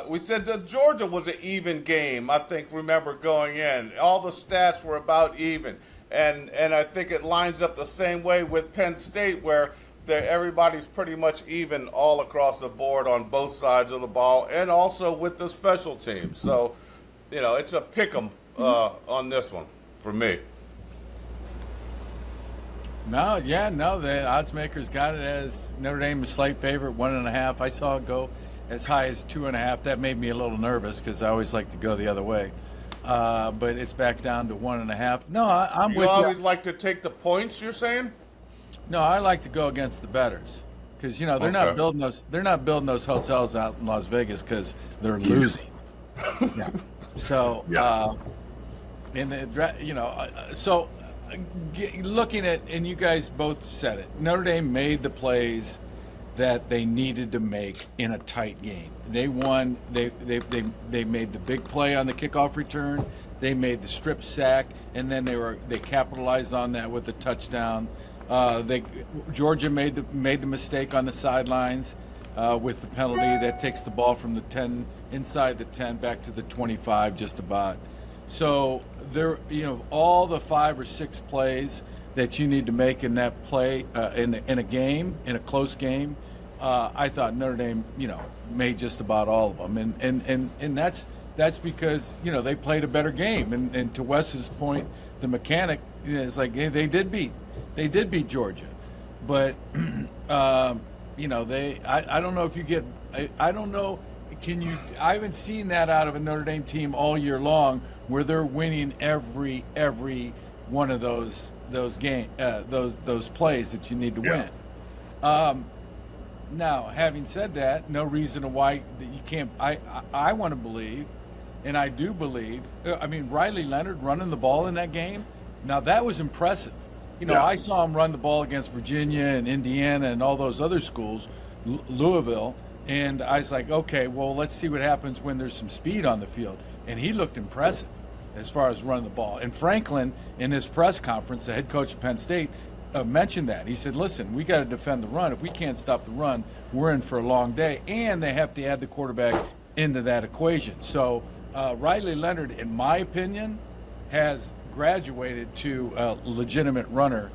we said that Georgia was an even game. I think, remember going in, all the stats were about even. And I think it lines up the same way with Penn State, where that everybody's pretty much even all across the board on both sides of the ball, and also with the special teams. So, it's a pick 'em on this one for me. No, the odds makers got it as Notre Dame is slight favorite, 1.5. I saw it go as high as 2.5. That made me a little nervous because I always like to go the other way. But it's back down to 1.5. No, I'm with you. You always like to take the points, you're saying? No, I like to go against the bettors because they're not building those. They're not building those hotels out in Las Vegas because they're losing. Yeah. So, so looking at, and you guys both said it, Notre Dame made the plays that they needed to make in a tight game. They won. They made the big play on the kickoff return. They made the strip sack, and then they capitalized on that with a touchdown. Georgia made the mistake on the sidelines with the penalty that takes the ball from the 10 inside the 10 back to the 25 just about. So there, all the 5 or 6 plays that you need to make in that play in a game, in a close game. I thought Notre Dame, made just about all of them, and that's because they played a better game. And to Wes's point, the mechanic is like, hey, they did beat Georgia, but I don't know if you get, I don't know. I haven't seen that out of a Notre Dame team all year long where they're winning every one of those game those plays that you need to win. Now, having said that, no reason why that you can't. I want to believe, and I do believe. I mean, Riley Leonard running the ball in that game. Now that was impressive. I saw him run the ball against Virginia and Indiana and all those other schools, Louisville. And I was like, okay, well, let's see what happens when there's some speed on the field. And he looked impressive as far as running the ball. And Franklin, in his press conference, the head coach of Penn State, mentioned that. He said, listen, we got to defend the run. If we can't stop the run, we're in for a long day. And they have to add the quarterback into that equation. So Riley Leonard, in my opinion, has graduated to a legitimate runner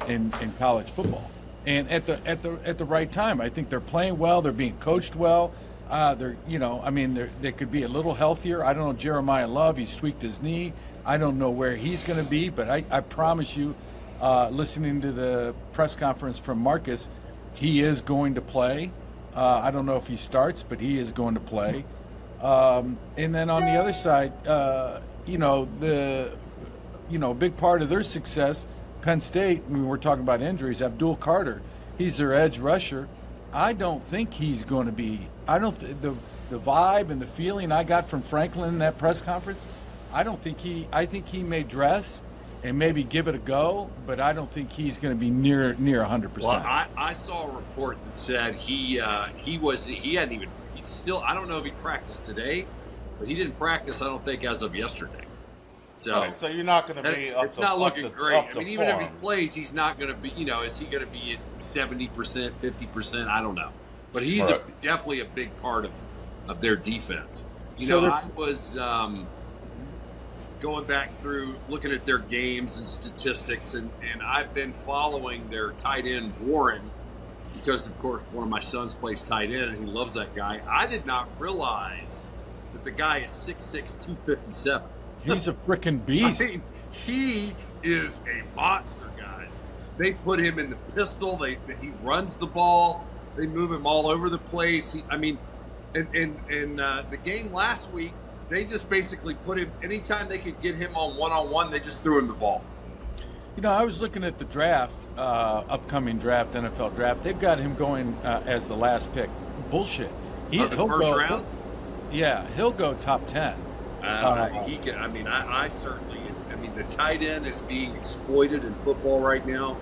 in college football. And at the right time. I think they're playing well. They're being coached well. They could be a little healthier. I don't know Jeremiah Love. He's tweaked his knee. I don't know where he's going to be, but I promise you, listening to the press conference from Marcus, he is going to play. I don't know if he starts, but he is going to play. And then on the other side, a big part of their success, Penn State, when we're talking about injuries, Abdul Carter, he's their edge rusher. I don't think he's going to be. The vibe and the feeling I got from Franklin in that press conference, I think he may dress and maybe give it a go, but I don't think he's going to be near 100%. Well, I saw a report that said he hadn't even. He's still. I don't know if he practiced today, but he didn't practice. I don't think as of yesterday. So you're not going to be up it's to not looking great. I mean, even if he form. plays, he's not going to be. Is he going to be at 70%, 50%? I don't know. But he's definitely a big part of their defense. I was going back through looking at their games and statistics, and I've been following their tight end Warren because, of course, one of my sons plays tight end and he loves that guy. I did not realize that the guy is 6'6", 257. He's a freaking beast. I mean, he is a monster, guys. They put him in the pistol. He runs the ball. They move him all over the place. In the game last week, they just basically put him. Anytime they could get him on one-on-one, they just threw him the ball. I was looking at the draft, upcoming draft, NFL draft. They've got him going as the last pick. Bullshit. He'll first round. He'll go top 10. He can. I certainly. The tight end is being exploited in football right now.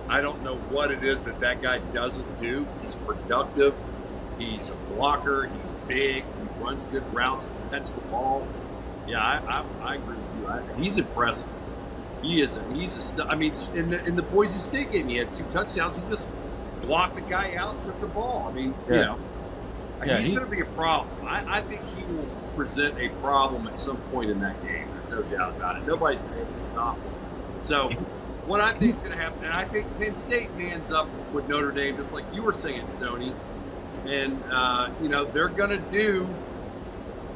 I don't know what it is that guy doesn't do. He's productive. He's a blocker. He's big. He runs good routes and catches the ball. Yeah, I agree with you. He's impressive. He's a. In the Boise State game, he had 2 touchdowns. He just blocked the guy out and took the ball. He's going to be a problem. I think he will present a problem at some point in that game. There's no doubt about it. Nobody's going to be able to stop him. So, what I think is going to happen, and I think Penn State mans up with Notre Dame, just like you were saying, Stoney. And, they're going to do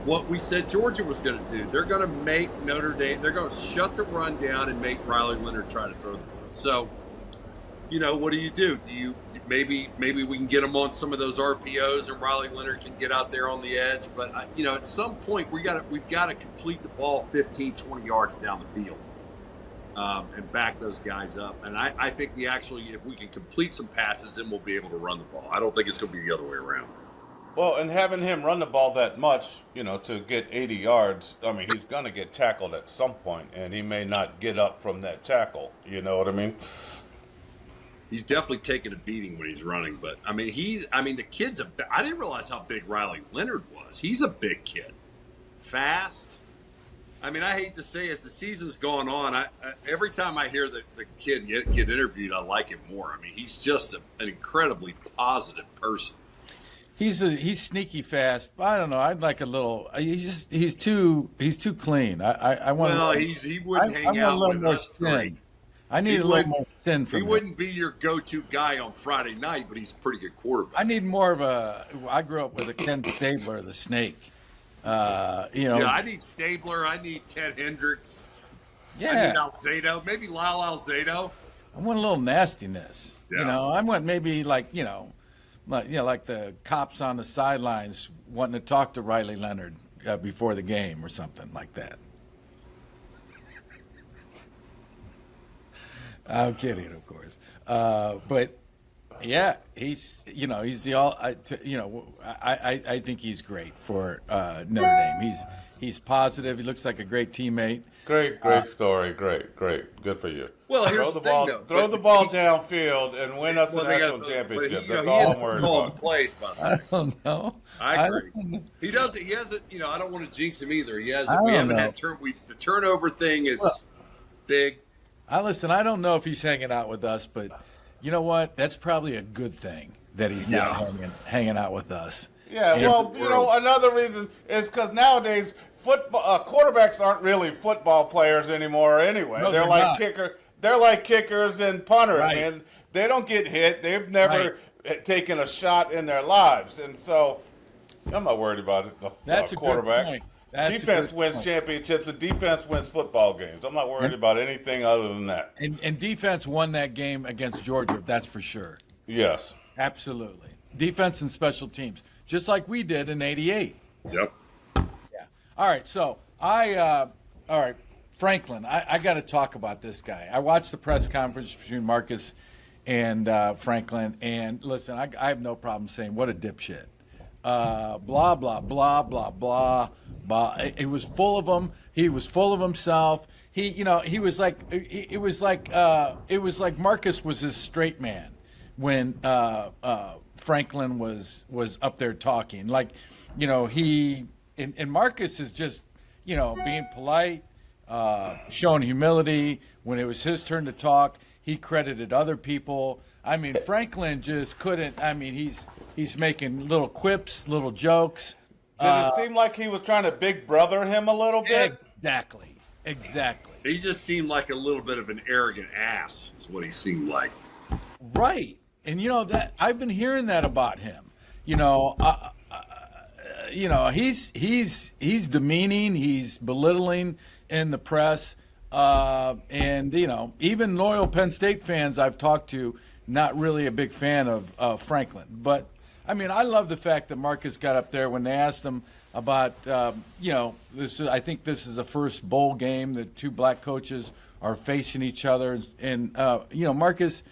what we said Georgia was going to do. They're going to make Notre Dame, they're going to shut the run down and make Riley Leonard try to throw the ball. So, what do? Do you maybe we can get him on some of those RPOs and Riley Leonard can get out there on the edge? But, at some point we've got to complete the ball 15, 20 yards down the field. And back those guys up. And I think if we can complete some passes, then we'll be able to run the ball. I don't think it's going to be the other way around. Well, and having him run the ball that much, to get 80 yards, I mean, he's going to get tackled at some point, and he may not get up from that tackle. You know what I mean? He's definitely taking a beating when he's running. But, the kid's I didn't realize how big Riley Leonard was. He's a big kid. Fast. I hate to say as the season's gone on, every time I hear the kid get interviewed, I like him more. He's just an incredibly positive person. He's sneaky fast. I don't know. I'd like a little. He's too clean. I want. Well, he wouldn't hang out with us three. I need a little more sin from him. He wouldn't be your go-to guy on Friday night, but he's a pretty good quarterback. I need more of a. I grew up with a Ken Stabler, the snake. Yeah, I need Stabler. I need Ted Hendricks. Yeah. I need Alzado. Maybe Lyle Alzado. I want a little nastiness. Yeah. I want maybe like the cops on the sidelines wanting to talk to Riley Leonard before the game or something like that. I'm kidding, of course. But yeah, he's the all. I think he's great for Notre Dame. He's positive. He looks like a great teammate. Great story. Great. Good for you. Well, throw the ball downfield and win us the national championship. That's all I'm worried about. Plays, I don't know. I agree. He doesn't. He hasn't. I don't want to jinx him either. He hasn't. We haven't had the turnover thing is big. Listen, I don't know if he's hanging out with us, but you know what? That's probably a good thing that he's not hanging out with us. Yeah, another reason is because nowadays quarterbacks aren't really football players anymore. Anyway, No, they're like kickers and punters, Right. man. They don't get hit. They've never taken a shot in their lives, and so I'm not worried about it. That's a quarterback. good point. That's defense wins championships, and defense wins football games. I'm not worried about anything other than that. And defense won that game against Georgia. That's for sure. Yes, Absolutely. Defense and special teams, just like we did in '88. Yep. Yeah. All right. So all right, Franklin. I got to talk about this guy. I watched the press conference between Marcus and Franklin, and listen, I have no problem saying what a dipshit. Blah blah blah blah blah blah. It was full of them. He was full of himself. He was like it was like Marcus was his straight man when Franklin was up there talking. Like, he and Marcus is just being polite, showing humility. When it was his turn to talk, he credited other people. Franklin just couldn't. He's making little quips, little jokes. did it seem like he was trying to big brother him a little bit? Exactly. He just seemed like a little bit of an arrogant ass, is what he seemed like. Right. And that I've been hearing that about him. He's demeaning, he's belittling in the press, and even loyal Penn State fans I've talked to, not really a big fan of Franklin. But I love the fact that Marcus got up there when they asked him about this. I think this is the first bowl game that two black coaches are facing each other, and Marcus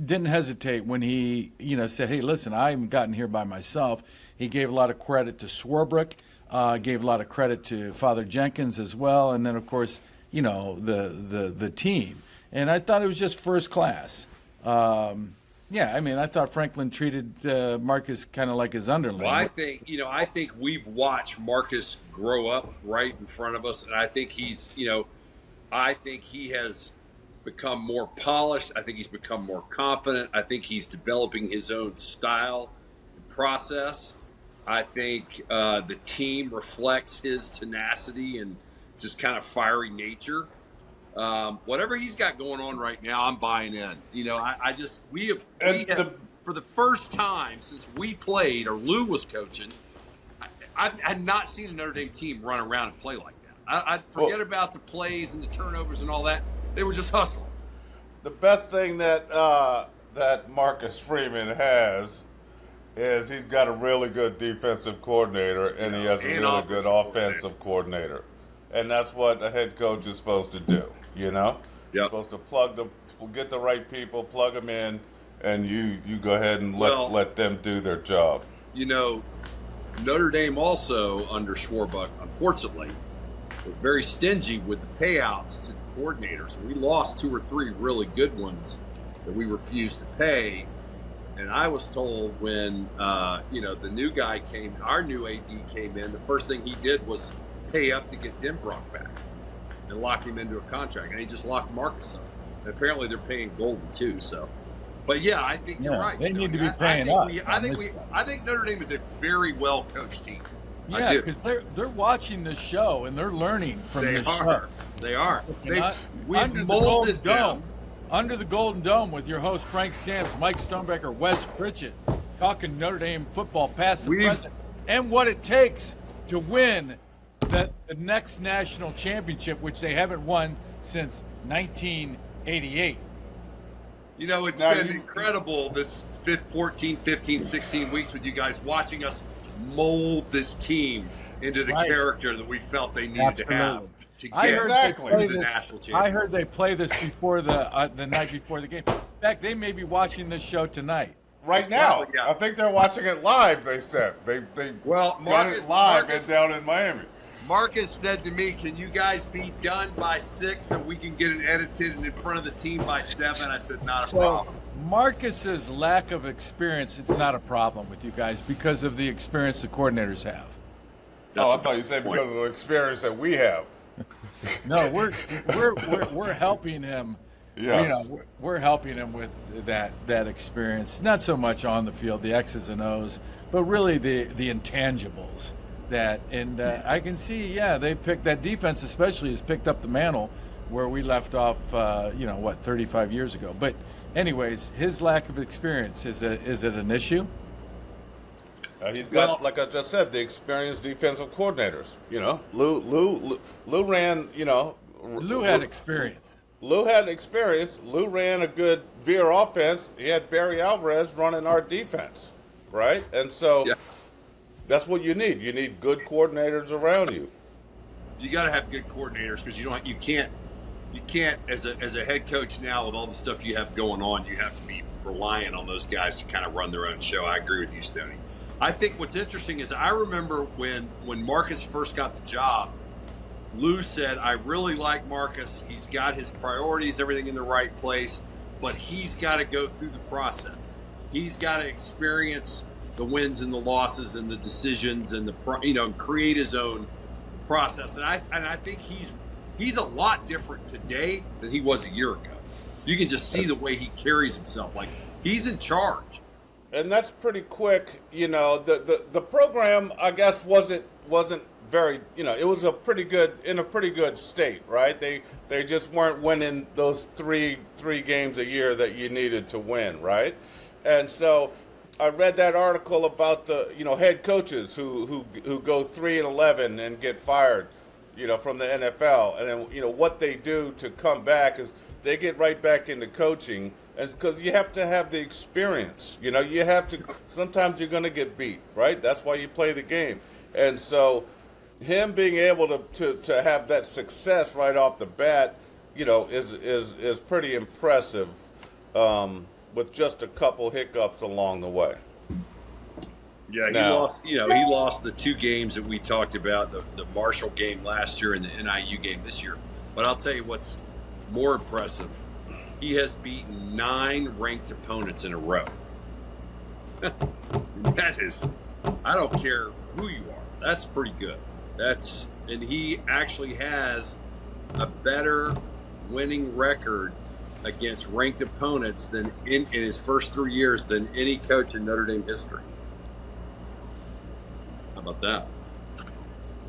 didn't hesitate when he, said, "Hey, listen, I haven't gotten here by myself." He gave a lot of credit to Swarbrick, gave a lot of credit to Father Jenkins as well, and then of course, the team. And I thought it was just first class. I thought Franklin treated Marcus kind of like his underling. Well, I think we've watched Marcus grow up right in front of us, and I think he has become more polished. I think he's become more confident. I think he's developing his own style and process. I think the team reflects his tenacity and just kind of fiery nature. Whatever he's got going on right now, I'm buying in. You know, we have for the first time since we played or Lou was coaching, I had not seen a Notre Dame team run around and play like that. I'd forget about the plays and the turnovers and all that. They were just hustling. The best thing that that Marcus Freeman has is he's got a really good defensive coordinator and he has a really good offensive coordinator. And that's what a head coach is supposed to do, you know? Yep. Supposed to get the right people, plug them in, and you go ahead and let them do their job. You know, Notre Dame also, under Schwarbuck, unfortunately, was very stingy with the payouts to the coordinators. We lost 2 or 3 really good ones that we refused to pay. And I was told when, the new guy our new AD came in, the first thing he did was pay up to get Denbrock back and lock him into a contract. And he just locked Marcus up. And apparently they're paying Golden too. So, but yeah, I think you're right. They need to be paying up. I think Notre Dame is a very well coached team. Yeah, because they're watching the show and they're learning from this show. They are. We've molded them. Under the Golden Dome with your host Frank Stams, Mike Stonebreaker, Wes Pritchett, talking Notre Dame football past and present, and what it takes to win the next national championship, which they haven't won since 1988. You know, it's been incredible this 14, 15, 16 weeks with you guys watching us mold this team into the character that we felt they needed to have to get to the national championship. I heard they play this before the night before the game. In fact, they may be watching this show tonight. Right now. I think they're watching it live, they said. They got it live and down in Miami. Marcus said to me, can you guys be done by 6 so we can get it edited and in front of the team by 7? I said, not a problem. Marcus's lack of experience, it's not a problem with you guys because of the experience the coordinators have. I thought you said because of the experience that we have. No, we're helping him. Yes. You know, we're helping him with that experience. Not so much on the field, the X's and O's, but really the intangibles. I can see, they picked that defense, especially has picked up the mantle where we left off. 35 years ago. But anyways, his lack of experience is it an issue? He's got, like I just said, the experienced defensive coordinators. You know, Lou ran. You know, Lou had experience. Lou had experience. Lou ran a good veer offense. He had Barry Alvarez running our defense, right? And so that's what you need. You need good coordinators around you. You got to have good coordinators because you can't as a head coach now with all the stuff you have going on, you have to be relying on those guys to kind of run their own show. I agree with you, Stoney. I think what's interesting is I remember when Marcus first got the job, Lou said, I really like Marcus. He's got his priorities, everything in the right place, but he's got to go through the process. He's got to experience the wins and the losses and the decisions and create his own process. And I think he's a lot different today than he was a year ago. You can just see the way he carries himself. Like he's in charge. And that's pretty quick. You know, the program, I guess, wasn't very, it was in a pretty good state, right? They just weren't winning those three games a year that you needed to win, right? And so I read that article about the, head coaches who go 3-11 and get fired, from the NFL. And then, what they do to come back is they get right back into coaching. And it's because you have to have the experience. You have to, sometimes you're going to get beat, right? That's why you play the game. And so him being able to have that success right off the bat, is pretty impressive with just a couple hiccups along the way. Yeah, he lost the 2 games that we talked about, the Marshall game last year and the NIU game this year. But I'll tell you what's more impressive. He has beaten 9 ranked opponents in a row. That is, I don't care who you are. That's pretty good. And he actually has a better winning record against ranked opponents than in his first 3 years than any coach in Notre Dame history. How about that?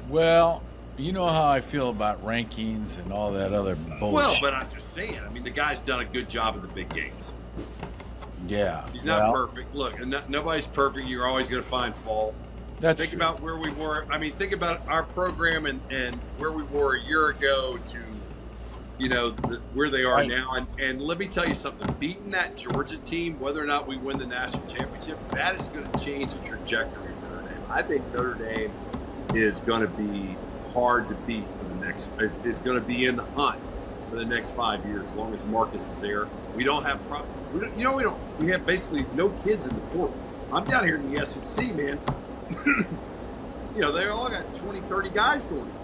Well, You know how I feel about rankings and all that other bullshit. Well, but I'm just saying. I mean, the guy's done a good job in the big games. Yeah. He's not perfect. Look, and nobody's perfect. You're always going to find fault. Think about where we were. I mean, think about our program and where we were a year ago to, where they are now. And let me tell you something. Beating that Georgia team, whether or not we win the national championship, that is going to change the trajectory of Notre Dame. I think Notre Dame is going to be hard to beat for the next. Is going to be in the hunt for the next 5 years, as long as Marcus is there. We don't have we have basically no kids in the portal. I'm down here in the SEC, man. They all got 20, 30 guys going in the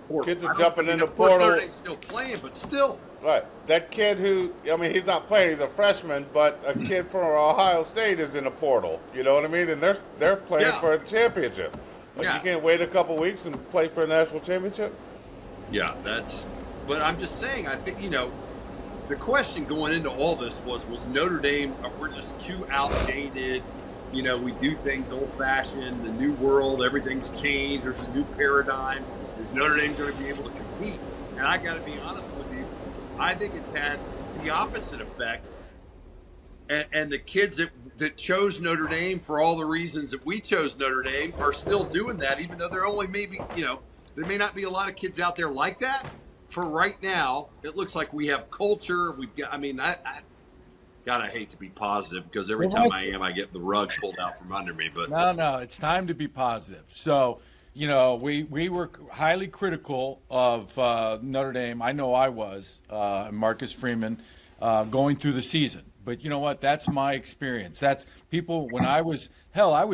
portal. Kids are jumping in the portal. Notre Dame's still playing, but still. Right. That kid he's not playing, he's a freshman, but a kid from Ohio State is in the portal. You know what I mean? And they're playing for a championship. You can't wait a couple weeks and play for a national championship? Yeah, but I'm just saying, I think, the question going into all this was Notre Dame, we're just too outdated. We do things old-fashioned, the new world, everything's changed. There's a new paradigm. Is Notre Dame going to be able to compete? And I got to be honest with you, I think it's had the opposite effect. And the kids that chose Notre Dame for all the reasons that we chose Notre Dame are still doing that, even though there only maybe, there may not be a lot of kids out there like that. For right now, it looks like we have culture. We've got, I hate to be positive because every time I get the rug pulled out from under me. But no, it's time to be positive. So, we were highly critical of Notre Dame. I know I was, Marcus Freeman, going through the season. But you know what? That's my experience. That's people. When I was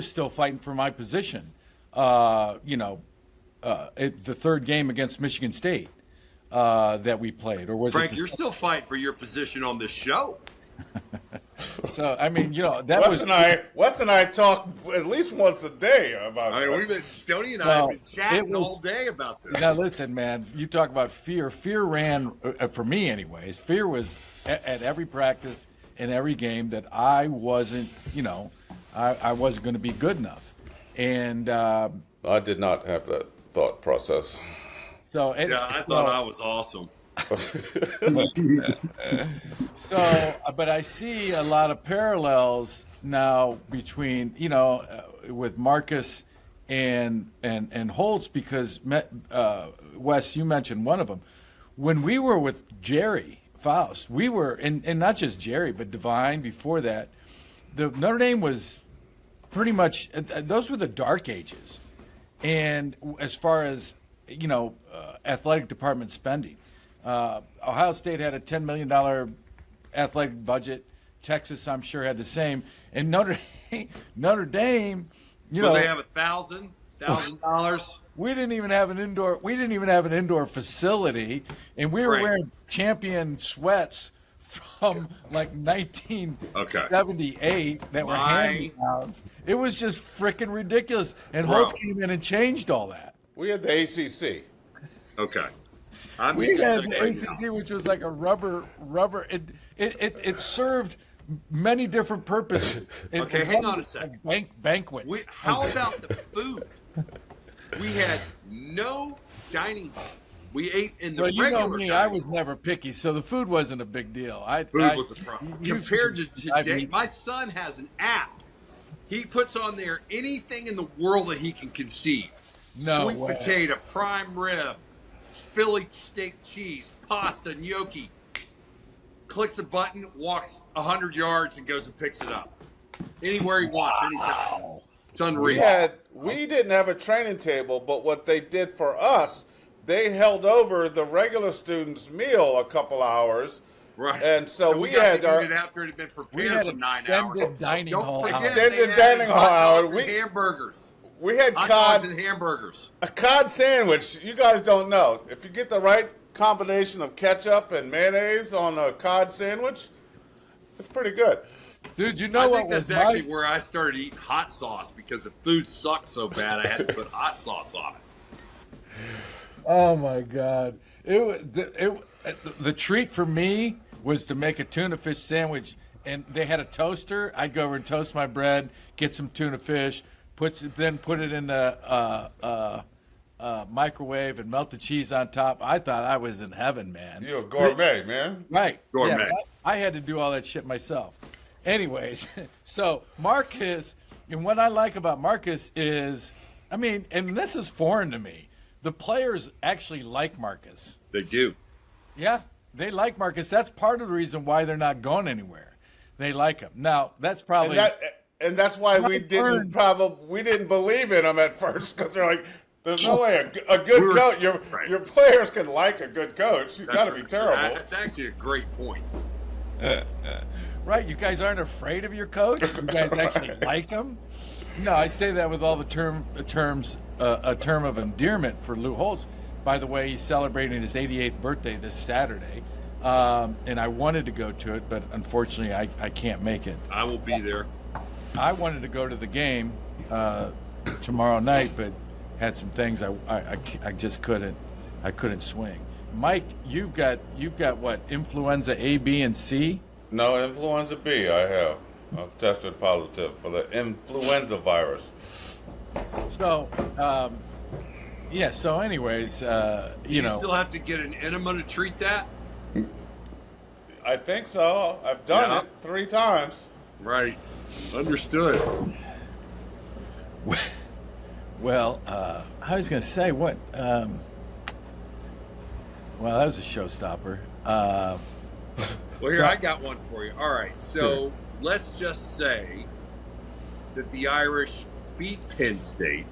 still fighting for my position. The third game against Michigan State that we played, or was Frank? it? You're still fighting for your position on this show. So Wes and I talk at least once a day about. Stoney and I have been chatting all day about this. Now listen, man, you talk about fear. Fear ran for me, anyways. Fear was at every practice in every game that I wasn't, I wasn't going to be good enough, and I did not have that thought process. So I thought I was awesome. But I see a lot of parallels now between with Marcus and Holtz, because Wes, you mentioned one of them. When we were with Jerry Faust, we were, and not just Jerry, but Divine before that, the Notre Dame was pretty much, those were the dark ages. And as far as, athletic department spending, Ohio State had a $10 million athletic budget. Texas, I'm sure, had the same. And Notre Dame, they have $1,000. We didn't even have an indoor facility, and we were wearing Champion sweats from like 1978 that were hand-me-downs. It was just freaking ridiculous. And Holtz came in and changed all that. We had the ACC. Okay. We had the ACC, which was like a rubber. It served many different purposes. Okay, hang on a second. Banquets. How about the food? We had no dining hall. We ate in the regular dining hall. I was never picky, so the food wasn't a big deal. Food was the problem. Compared to today, my son has an app. He puts on there anything in the world that he can conceive. Sweet potato, prime rib, Philly steak cheese, pasta, gnocchi. Clicks a button, walks 100 yards, and goes and picks it up. Anywhere he wants, anytime. It's unreal. We didn't have a training table, but what they did for us, they held over the regular students' meal a couple hours. Right. And so we had to eat it after it had been prepared for 9 hours. Extended dining hall hours. Hamburgers. We had hot cod dogs and hamburgers. A cod sandwich. You guys don't know. If you get the right combination of ketchup and mayonnaise on a cod sandwich, it's pretty good. Dude, I think that's actually where I started eating hot sauce, because the food sucked so bad I had to put hot sauce on it. Oh my God! The treat for me was to make a tuna fish sandwich, and they had a toaster. I'd go over and toast my bread, get some tuna fish, put it in the microwave and melt the cheese on top. I thought I was in heaven, man. You're a gourmet, man. Right. Gourmet. Yeah, I had to do all that shit myself. Anyways, so Marcus, and what I like about Marcus is, I mean, and this is foreign to me, the players actually like Marcus. They do. Yeah, they like Marcus. That's part of the reason why they're not going anywhere. They like him. Now, that's probably... And that's why we didn't believe in him at first, because they're like, there's no way a good coach. Your players can like a good coach. He's got to be terrible. That's actually a great point. Right, you guys aren't afraid of your coach? You guys actually like him? No, I say that with all the terms, a term of endearment for Lou Holtz. By the way, he's celebrating his 88th birthday this Saturday, and I wanted to go to it, but unfortunately I can't make it. I will be there. I wanted to go to the game tomorrow night, but had some things I just couldn't. I couldn't swing. Mike, you've got what, influenza A, B, and C? No, influenza B. I have. I've tested positive for the influenza virus. So, yeah. So, anyways, you know, still have to get an enema to treat that. I think so. I've done it 3 times. Right. Understood. Well, I was going to say what. Well, that was a showstopper. Well, here, I got one for you. All right, so let's just say that the Irish beat Penn State,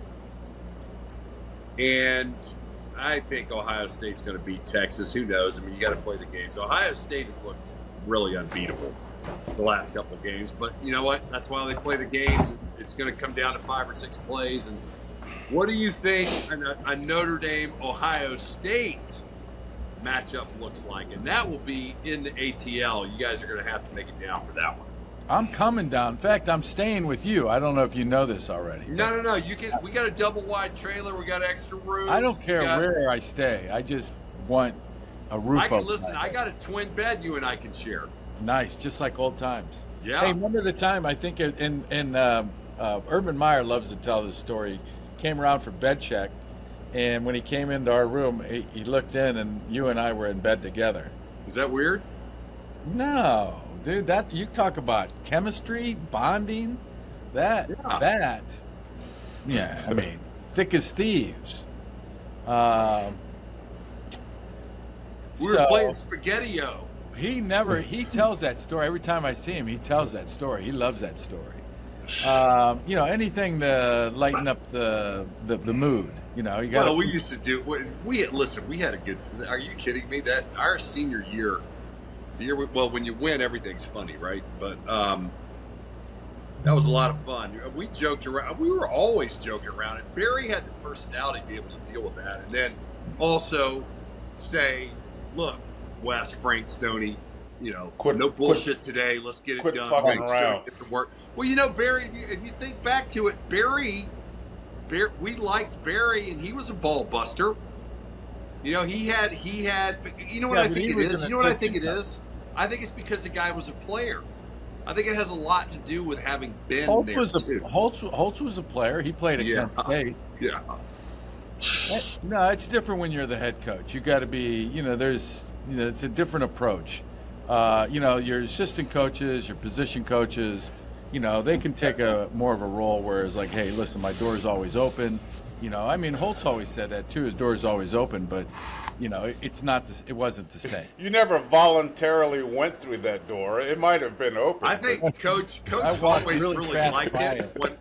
and I think Ohio State's going to beat Texas. Who knows? I mean, you got to play the games. Ohio State has looked really unbeatable the last couple of games, but you know what? That's why they play the games. It's going to come down to 5 or 6 plays. And what do you think a Notre Dame Ohio State matchup looks like? And that will be in the ATL. You guys are going to have to make it down for that one. I'm coming down. In fact, I'm staying with you. I don't know if you know this already. No. We got a double wide trailer. We got extra room. I don't care where I stay. I just want a roof over. Listen, I got a twin bed you and I can share. Nice, just like old times. Yeah. Hey, remember the time, I think Urban Meyer loves to tell this story. Came around for bed check, and when he came into our room, he looked in, and you and I were in bed together. Is that weird? No, dude. That you talk about chemistry, bonding. That. Yeah, I mean, thick as thieves. We were playing Spaghetti-O. He tells that story every time I see him. He tells that story. He loves that story. You know, anything to lighten up the mood. You know, you got. Well, we used to do. We had a good. Are you kidding me? That our senior year, when you win, everything's funny, right? But that was a lot of fun. We joked around. We were always joking around. And Barry had the personality to be able to deal with that, and then also say, "Look, Wes, Frank, Stoney, you know, no bullshit today. Let's get it done. Quit fucking around. Get to work." Well, you know, Barry, if you think back to it, Barry, we liked Barry, and he was a ball buster. You know, he had. You know what I think it is? You know what I think it is? I think it's because the guy was a player. I think it has a lot to do with having been there too. Holtz was a player. He played at Kent State. Yeah. No, it's different when you're the head coach. You got to be. You know, it's a different approach. You know, your assistant coaches, your position coaches, you know, they can take more of a role where it's like, hey, listen, my door is always open. You know, I mean, Holtz always said that too. His door is always open, but you know, it wasn't the same. You never voluntarily went through that door. It might have been open. I think Coach always really liked it.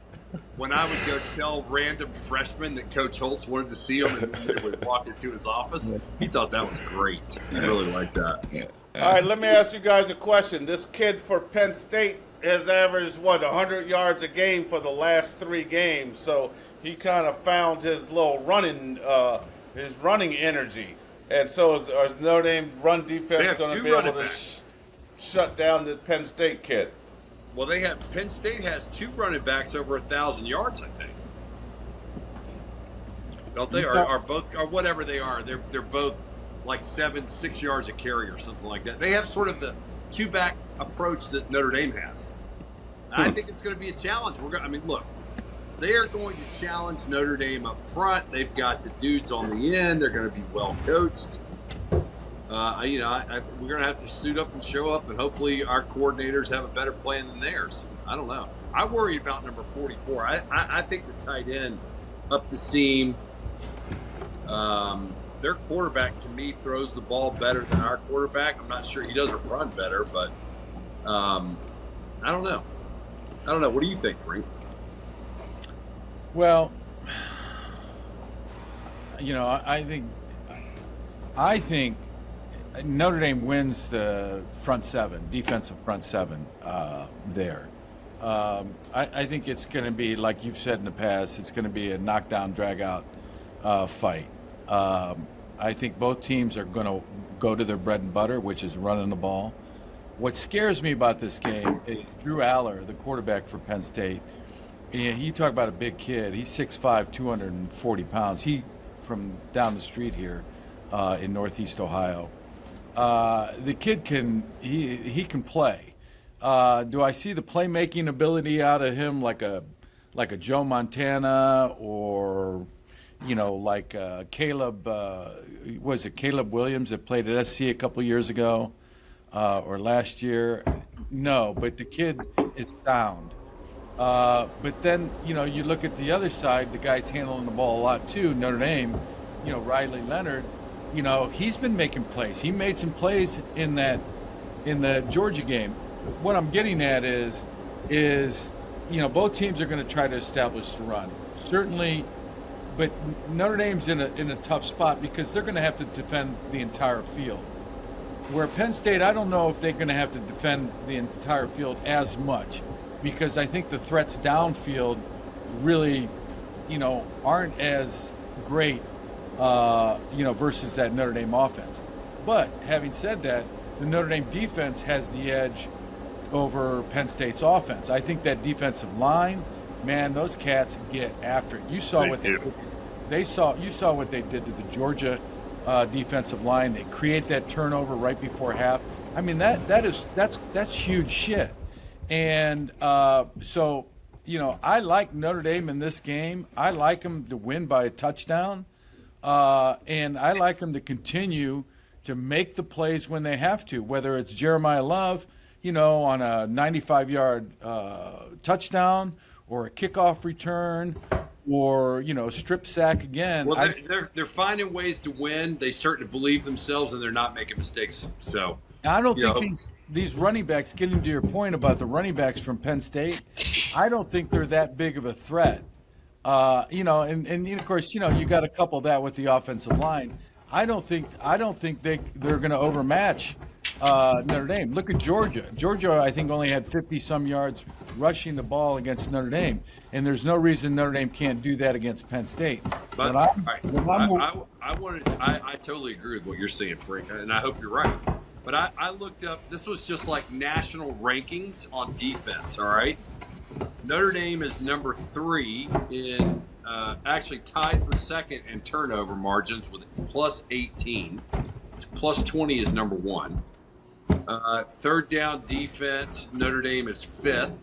When I would go tell random freshmen that Coach Holtz wanted to see him and they would walk into his office, he thought that was great. He really liked that. All right, let me ask you guys a question. This kid for Penn State has averaged, 100 yards a game for the last 3 games. So he kind of found his little running energy. And so is Notre Dame's run defense going to be able to shut down the Penn State kid? Well, Penn State has 2 running backs over 1,000 yards, I think. Don't they? Or whatever they are. They're both like 6 yards a carry or something like that. They have sort of the 2-back approach that Notre Dame has. I think it's going to be a challenge. Look, they are going to challenge Notre Dame up front. They've got the dudes on the end. They're going to be well coached. We're going to have to suit up and show up, and hopefully our coordinators have a better plan than theirs. I don't know. I worry about number 44. I think the tight end up the seam. Their quarterback, to me, throws the ball better than our quarterback. I'm not sure he doesn't run better, but I don't know. What do you think, Frank? Well, I think Notre Dame wins the front seven, defensive front seven there. I think it's going to be, like you've said in the past, it's going to be a knockdown, drag-out fight. I think both teams are going to go to their bread and butter, which is running the ball. What scares me about this game is Drew Aller, the quarterback for Penn State. You talk about a big kid. He's 6'5", 240 pounds. He from down the street here in Northeast Ohio. The kid can play. Do I see the playmaking ability out of him like a Joe Montana or like Caleb? Was it Caleb Williams that played at SC a couple years ago or last year? No, but the kid is sound. But then, you look at the other side, the guy's handling the ball a lot too, Notre Dame, Riley Leonard, he's been making plays. He made some plays in the Georgia game. What I'm getting at is both teams are going to try to establish the run. Certainly, but Notre Dame's in a tough spot because they're going to have to defend the entire field. Where Penn State, I don't know if they're going to have to defend the entire field as much, because I think the threats downfield really, aren't as great, versus that Notre Dame offense. But having said that, the Notre Dame defense has the edge over Penn State's offense. I think that defensive line, man, those cats get after it. You saw what they did. You saw what they did to the Georgia defensive line. They create that turnover right before half. I mean, that's huge shit. And so, I like Notre Dame in this game. I like them to win by a touchdown, and I like them to continue to make the plays when they have to, whether it's Jeremiah Love, on a 95-yard touchdown or a kickoff return or, strip sack again. Well, they're finding ways to win. They start to believe themselves, and they're not making mistakes. So I don't think these running backs, getting to your point about the running backs from Penn State, I don't think they're that big of a threat. And of course, you got to couple that with the offensive line. I don't think they're going to overmatch Notre Dame. Look at Georgia. Georgia, I think, only had 50-some yards rushing the ball against Notre Dame, and there's no reason Notre Dame can't do that against Penn State. But I totally agree with what you're saying, Frank, and I hope you're right. But I looked up, this was just like national rankings on defense, all right? Notre Dame is number 3 in, actually tied for second in turnover margins with plus 18. Plus 20 is number 1. Third down defense, Notre Dame is 5th.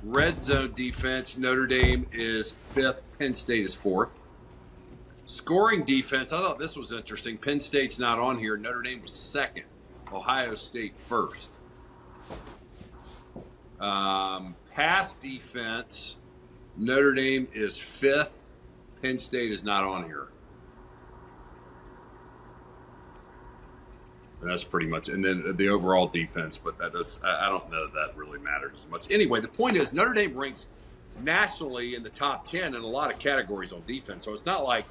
Red zone defense, Notre Dame is 5th. Penn State is 4th. Scoring defense, I thought this was interesting. Penn State's not on here. Notre Dame was 2nd. Ohio State 1st. Pass defense, Notre Dame is 5th. Penn State is not on here. That's pretty much, and then the overall defense, but I don't know that really matters as much. Anyway, the point is Notre Dame ranks nationally in the top 10 in a lot of categories on defense. So it's not like,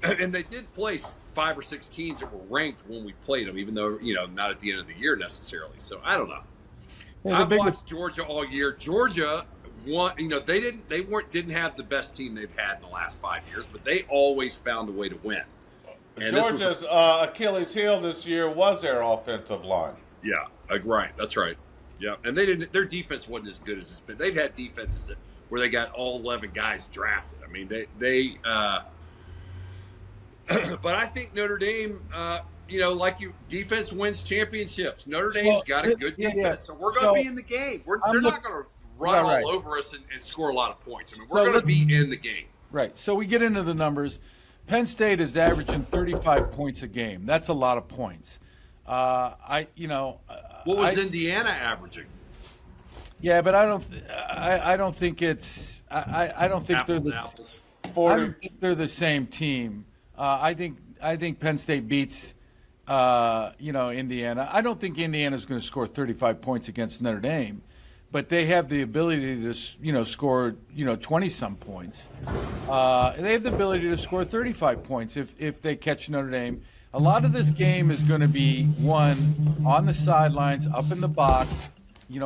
and they did play 5 or 6 teams that were ranked when we played them, even though, not at the end of the year necessarily. So I don't know. I've watched Georgia all year. Georgia won, they didn't have the best team they've had in the last 5 years, but they always found a way to win. And Georgia's Achilles heel this year was their offensive line. Yeah, right. That's right. Yeah, and their defense wasn't as good as it's been. They've had defenses where they got all 11 guys drafted. I mean, but I think Notre Dame, like defense wins championships. Notre Dame's got a good defense, so we're going to be in the game. They're not going to run all over us and score a lot of points. I mean, we're going to be in the game. Right. So we get into the numbers. Penn State is averaging 35 points a game. That's a lot of points. What was Indiana averaging? Yeah, but I don't think it's. I don't think apples, they're the. apples. I don't think they're the same team. I think Penn State beats. Indiana. I don't think Indiana's going to score 35 points against Notre Dame, but they have the ability to, score, 20-some points. They have the ability to score 35 points if they catch Notre Dame. A lot of this game is going to be won on the sidelines, up in the box,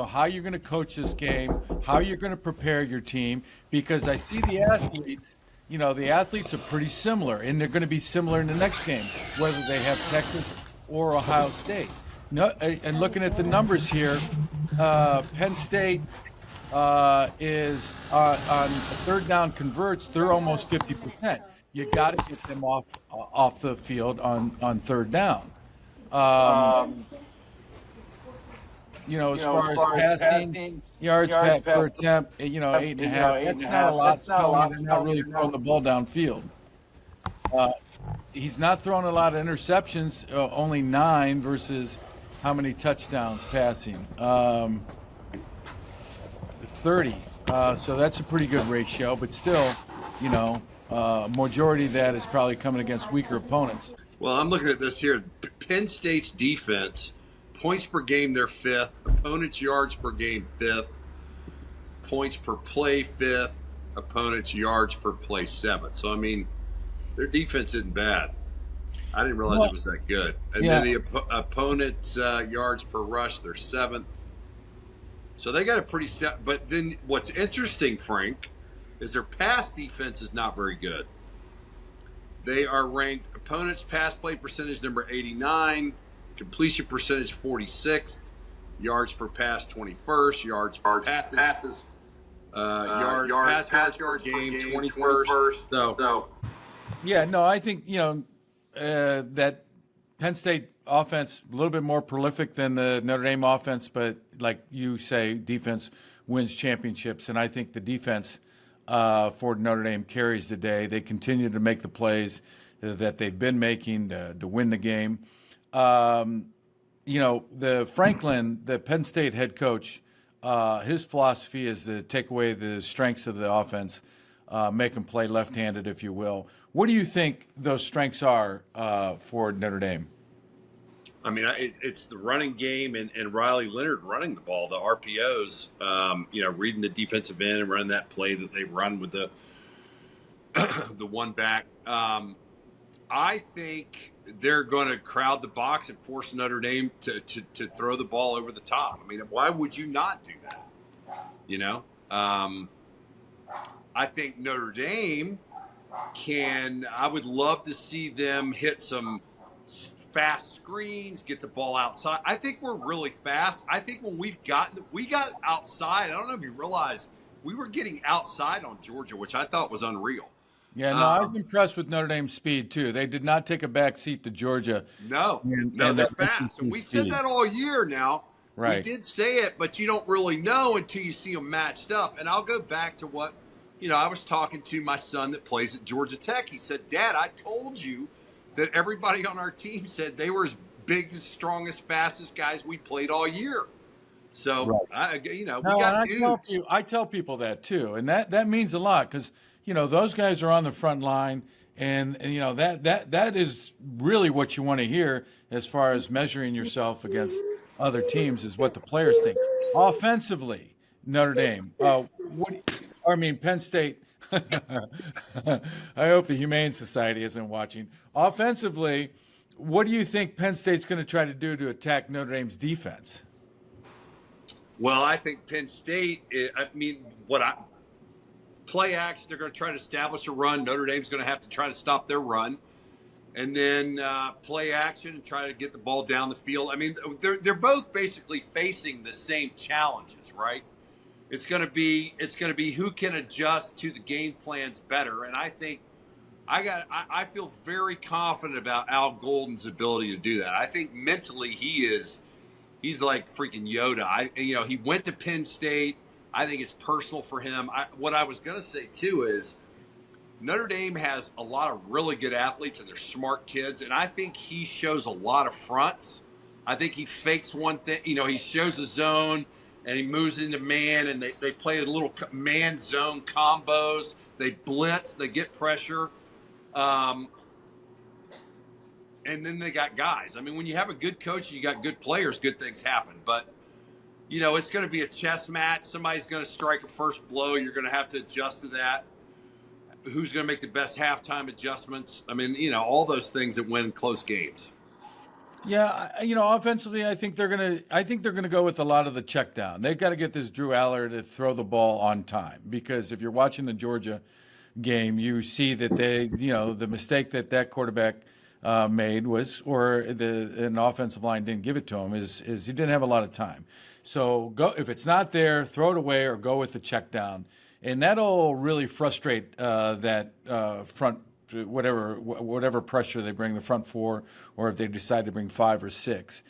how you're going to coach this game, how you're going to prepare your team, because I see the athletes. The athletes are pretty similar, and they're going to be similar in the next game, whether they have Texas or Ohio State. No, and looking at the numbers here, Penn State is on third down converts. They're almost 50%. You got to get them off the field on third down. As far as passing yards per attempt, 8.5. That's not a lot. They're not really throwing the ball downfield. He's not throwing a lot of interceptions, only 9 versus how many touchdowns passing? 30. So that's a pretty good ratio, but still, majority of that is probably coming against weaker opponents. Well, I'm looking at this here. Penn State's defense, points per game, they're 5th. Opponents' yards per game, 5th. Points per play, 5th. Opponents' yards per play, 7th. So, I mean, their defense isn't bad. I didn't realize it was that good. And then the opponent's yards per rush, they're 7th. So they got a pretty – but then what's interesting, Frank, is their pass defense is not very good. They are ranked opponents' pass play percentage number 89, completion percentage 46th, yards per pass 21st, yards per passes yards per game 21st. So yeah, no, I think that Penn State offense a little bit more prolific than the Notre Dame offense, but like you say, defense wins championships, and I think the defense for Notre Dame carries the day. They continue to make the plays that they've been making to win the game. The Franklin, the Penn State head coach, his philosophy is to take away the strengths of the offense, make them play left-handed, if you will. What do you think those strengths are for Notre Dame? I mean, it's the running game and Riley Leonard running the ball, the RPOs, reading the defensive end and running that play that they run with the one back. I think they're going to crowd the box and force Notre Dame to throw the ball over the top. I mean, why would you not do that? I think Notre Dame I would love to see them hit some fast screens, get the ball outside. I think we're really fast. I think when we got outside, I don't know if you realize, we were getting outside on Georgia, which I thought was unreal. Yeah, no, I was impressed with Notre Dame's speed, too. They did not take a back seat to Georgia. No, they're fast. And we said that all year now. Right. We did say it, but you don't really know until you see them matched up. And I'll go back to what, I was talking to my son that plays at Georgia Tech. He said, Dad, I told you that everybody on our team said they were as big, as strongest, fastest guys we played all year. So, right. we got dudes. I tell people that, too. And that means a lot because, those guys are on the front line. And that is really what you want to hear as far as measuring yourself against other teams is what the players think. Offensively, Notre Dame. Penn State. I hope the Humane Society isn't watching. Offensively, what do you think Penn State's going to try to do to attack Notre Dame's defense? Well, I think Penn State, play action, they're going to try to establish a run. Notre Dame's going to have to try to stop their run. And then play action and try to get the ball down the field. I mean, they're both basically facing the same challenges, right? It's going to be who can adjust to the game plans better. And I think I feel very confident about Al Golden's ability to do that. I think mentally he's like freaking Yoda. He went to Penn State. I think it's personal for him. What I was going to say too is Notre Dame has a lot of really good athletes and they're smart kids, and I think he shows a lot of fronts. I think he fakes one thing. He shows the zone and he moves into man, and they play a little man zone combos. They blitz, they get pressure. And then they got guys. I mean, when you have a good coach, you got good players, good things happen. But, it's going to be a chess match. Somebody's going to strike a first blow. You're going to have to adjust to that. Who's going to make the best halftime adjustments? I mean, all those things that win close games. Yeah, offensively, I think they're gonna go with a lot of the check down. They've got to get this Drew Aller to throw the ball on time, because if you're watching the Georgia game, you see that the mistake that quarterback made was, or an offensive line didn't give it to him, is he didn't have a lot of time. So go, if it's not there, throw it away or go with the check down, and that'll really frustrate that front. Whatever pressure they bring, the front four, or if they decide to bring 5 or 6,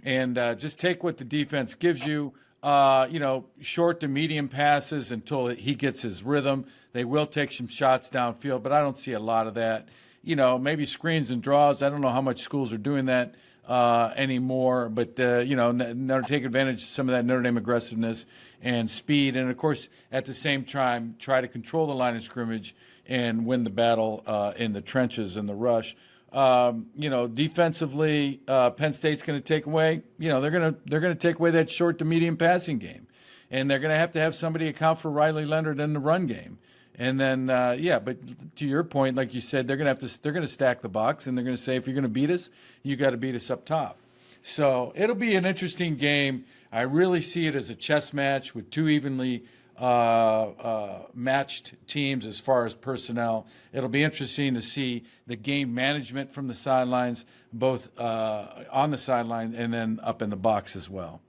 and just take what the defense gives you. Short to medium passes until he gets his rhythm. They will take some shots downfield, but I don't see a lot of that. Maybe screens and draws. I don't know how much schools are doing that anymore, but take advantage of some of that Notre Dame aggressiveness and speed, and of course at the same time try to control the line of scrimmage and win the battle in the trenches and the rush. Defensively, Penn State's going to take away. They're going to take away that short to medium passing game, and they're going to have somebody account for Riley Leonard in the run game. And then, but to your point, like you said, they're going to stack the box, and they're going to say, if you're going to beat us, you got to beat us up top. So it'll be an interesting game. I really see it as a chess match with two evenly matched teams as far as personnel. It'll be interesting to see the game management from the sidelines, both on the sideline and then up in the box as well.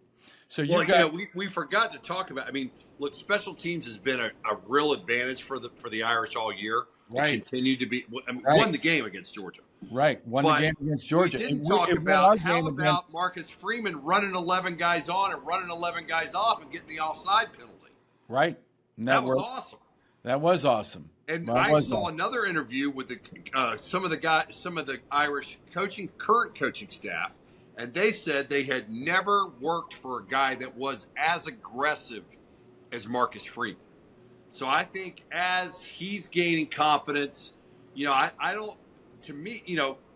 So we forgot to talk about. I mean, look, special teams has been a real advantage for the Irish all year. Right. It continued to be. Won the game against Georgia. Right. Won the game against Georgia. We didn't talk about how about Marcus Freeman running 11 guys on and running 11 guys off and getting the offside penalty. Right. That was awesome. That was awesome. And I saw another interview with some of the Irish current coaching staff, and they said they had never worked for a guy that was as aggressive as Marcus Freeman. So I think as he's gaining confidence, I don't. To me,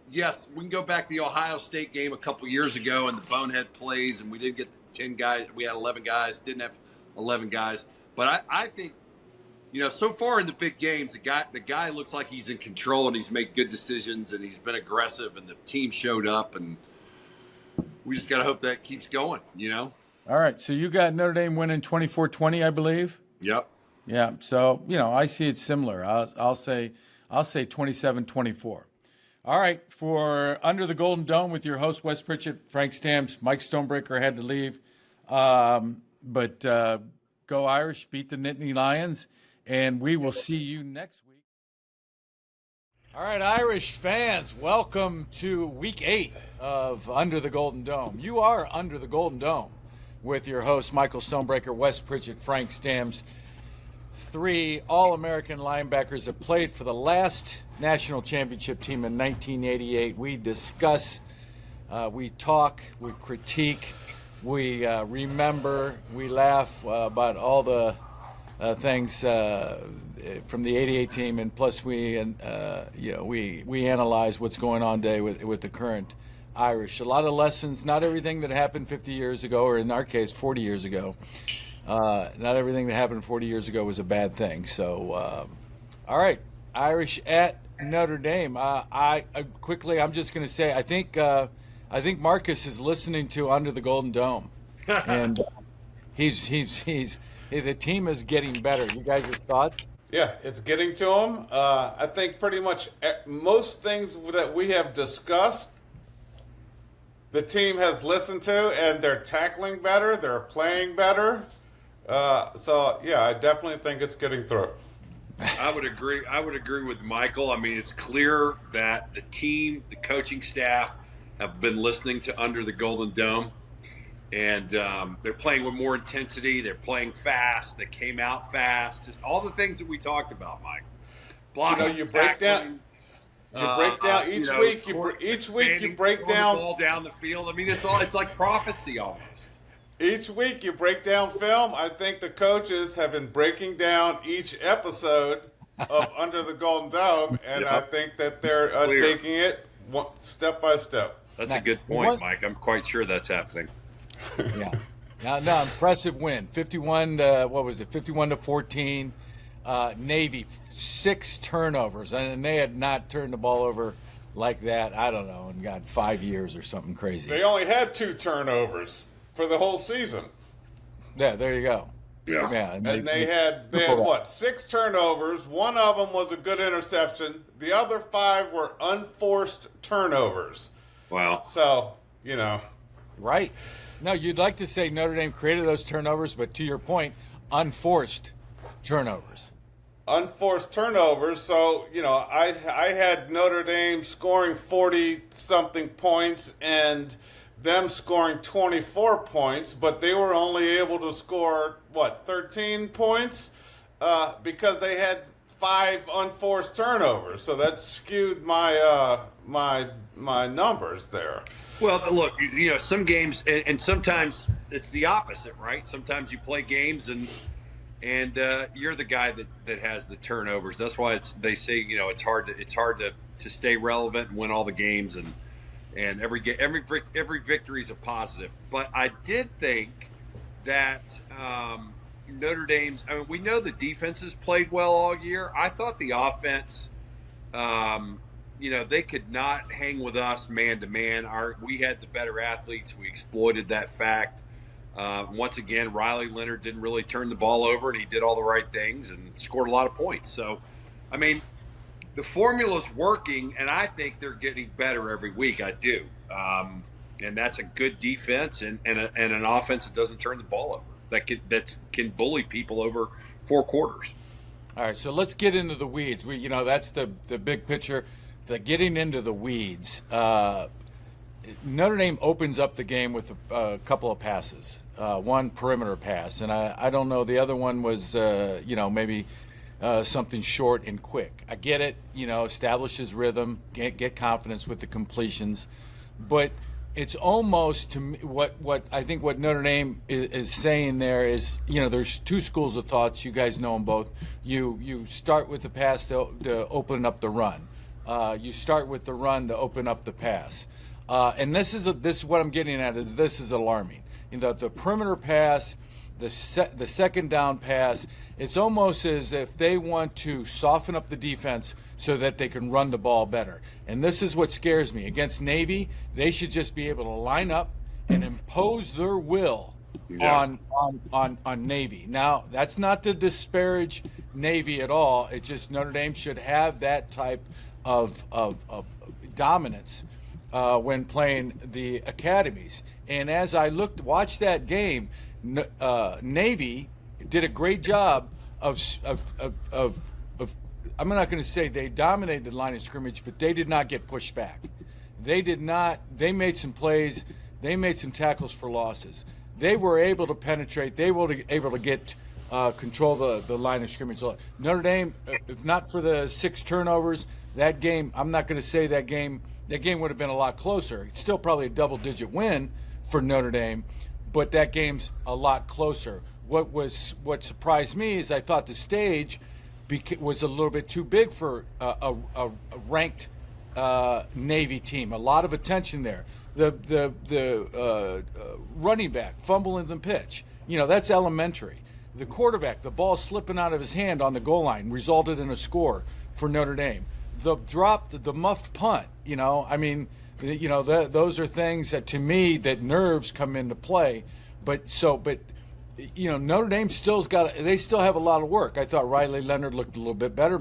yes, we can go back to the Ohio State game a couple years ago and the bonehead plays, and we didn't get 10 guys. We had 11 guys. Didn't have 11 guys. But I think, so far in the big games, the guy looks like he's in control and he's made good decisions and he's been aggressive and the team showed up, and we just got to hope that keeps going, All right. So you got Notre Dame winning 24-20, I believe. Yep. Yeah. So, I see it similar. I'll say 27-24. All right. For Under the Golden Dome with your host, Wes Pritchett, Frank Stams, Mike Stonebreaker had to leave. But go Irish, beat the Nittany Lions, and we will see you next week. All right, Irish fans, welcome to week 8 of Under the Golden Dome. You are Under the Golden Dome with your hosts, Michael Stonebreaker, Wes Pritchett, Frank Stams. 3 All-American linebackers that played for the last national championship team in 1988. We discuss, we talk, we critique, we remember, we laugh about all the things from the '88 team, and plus we analyze what's going on today with the current Irish. A lot of lessons. Not everything that happened 50 years ago, or in our case 40 years ago. Not everything that happened 40 years ago was a bad thing. So, all right, Irish at Notre Dame. I'm just going to say I think Marcus is listening to Under the Golden Dome, and he's the team is getting better. You guys' thoughts? Yeah, it's getting to him. I think pretty much most things that we have discussed, the team has listened to, and they're tackling better, they're playing better. So, yeah, I definitely think it's getting through. I would agree. I would agree with Michael. I mean, it's clear that the team, the coaching staff, have been listening to Under the Golden Dome, and they're playing with more intensity. They're playing fast. They came out fast. Just all the things that we talked about, Mike. Blocking, you break down. You break down each week. You break down the ball down the field. I mean, it's like prophecy almost. Each week you break down film. I think the coaches have been breaking down each episode of Under the Golden Dome, and I think that they're taking it step by step. That's a good point, Mike. I'm quite sure that's happening. Yeah. Now, impressive win. 51 to 51 to 14. Navy 6 turnovers, and they had not turned the ball over like that. I don't know, in God 5 years or something crazy. They only had 2 turnovers for the whole season. Yeah, there you go. Yeah. And they had what, 6 turnovers. One of them was a good interception. The other 5 were unforced turnovers. Wow. So, Right. No, you'd like to say Notre Dame created those turnovers, but to your point, unforced turnovers. Unforced turnovers. So, I had Notre Dame scoring 40-something points and them scoring 24 points, but they were only able to score, 13 points? Because they had 5 unforced turnovers. So that skewed my my numbers there. Well, look, some games, and sometimes it's the opposite, right? Sometimes you play games and you're the guy that has the turnovers. That's why they say it's hard to stay relevant and win all the games, and every victory is a positive. But I did think that Notre Dame's. I mean, we know the defense has played well all year. I thought the offense. They could not hang with us man to man. We had the better athletes. We exploited that fact. Once again, Riley Leonard didn't really turn the ball over, and he did all the right things and scored a lot of points. So, I mean, the formula's working, and I think they're getting better every week. I do. And that's a good defense and an offense that doesn't turn the ball over, that can bully people over 4 quarters. All right, so let's get into the weeds. That's the big picture. The getting into the weeds. Notre Dame opens up the game with a couple of passes. One perimeter pass, and I don't know. The other one was, maybe something short and quick. I get it. Establishes rhythm, get confidence with the completions, but it's almost, to me, what I think what Notre Dame is saying there is, there's 2 schools of thoughts. You guys know them both. You start with the pass to open up the run. You start with the run to open up the pass. And this is what I'm getting at is this is alarming. The perimeter pass, the second down pass, it's almost as if they want to soften up the defense so that they can run the ball better. And this is what scares me. Against Navy, they should just be able to line up and impose their will on Navy. Now, that's not to disparage Navy at all. It's just Notre Dame should have that type of dominance when playing the academies. And as I watched that game, Navy did a great job of I'm not going to say they dominated the line of scrimmage, but they did not get pushed back. They did not. They made some plays. They made some tackles for losses. They were able to penetrate. They were able to get control the line of scrimmage. Notre Dame, if not for the 6 turnovers, that game, I'm not going to say that game would have been a lot closer. It's still probably a double-digit win for Notre Dame, but that game's a lot closer. What surprised me is I thought the stage was a little bit too big for a ranked Navy team. A lot of attention there. The running back fumbling the pitch, that's elementary. The quarterback, the ball slipping out of his hand on the goal line, resulted in a score for Notre Dame. The muffed punt, those are things that, to me, that nerves come into play. But Notre Dame they still have a lot of work. I thought Riley Leonard looked a little bit better.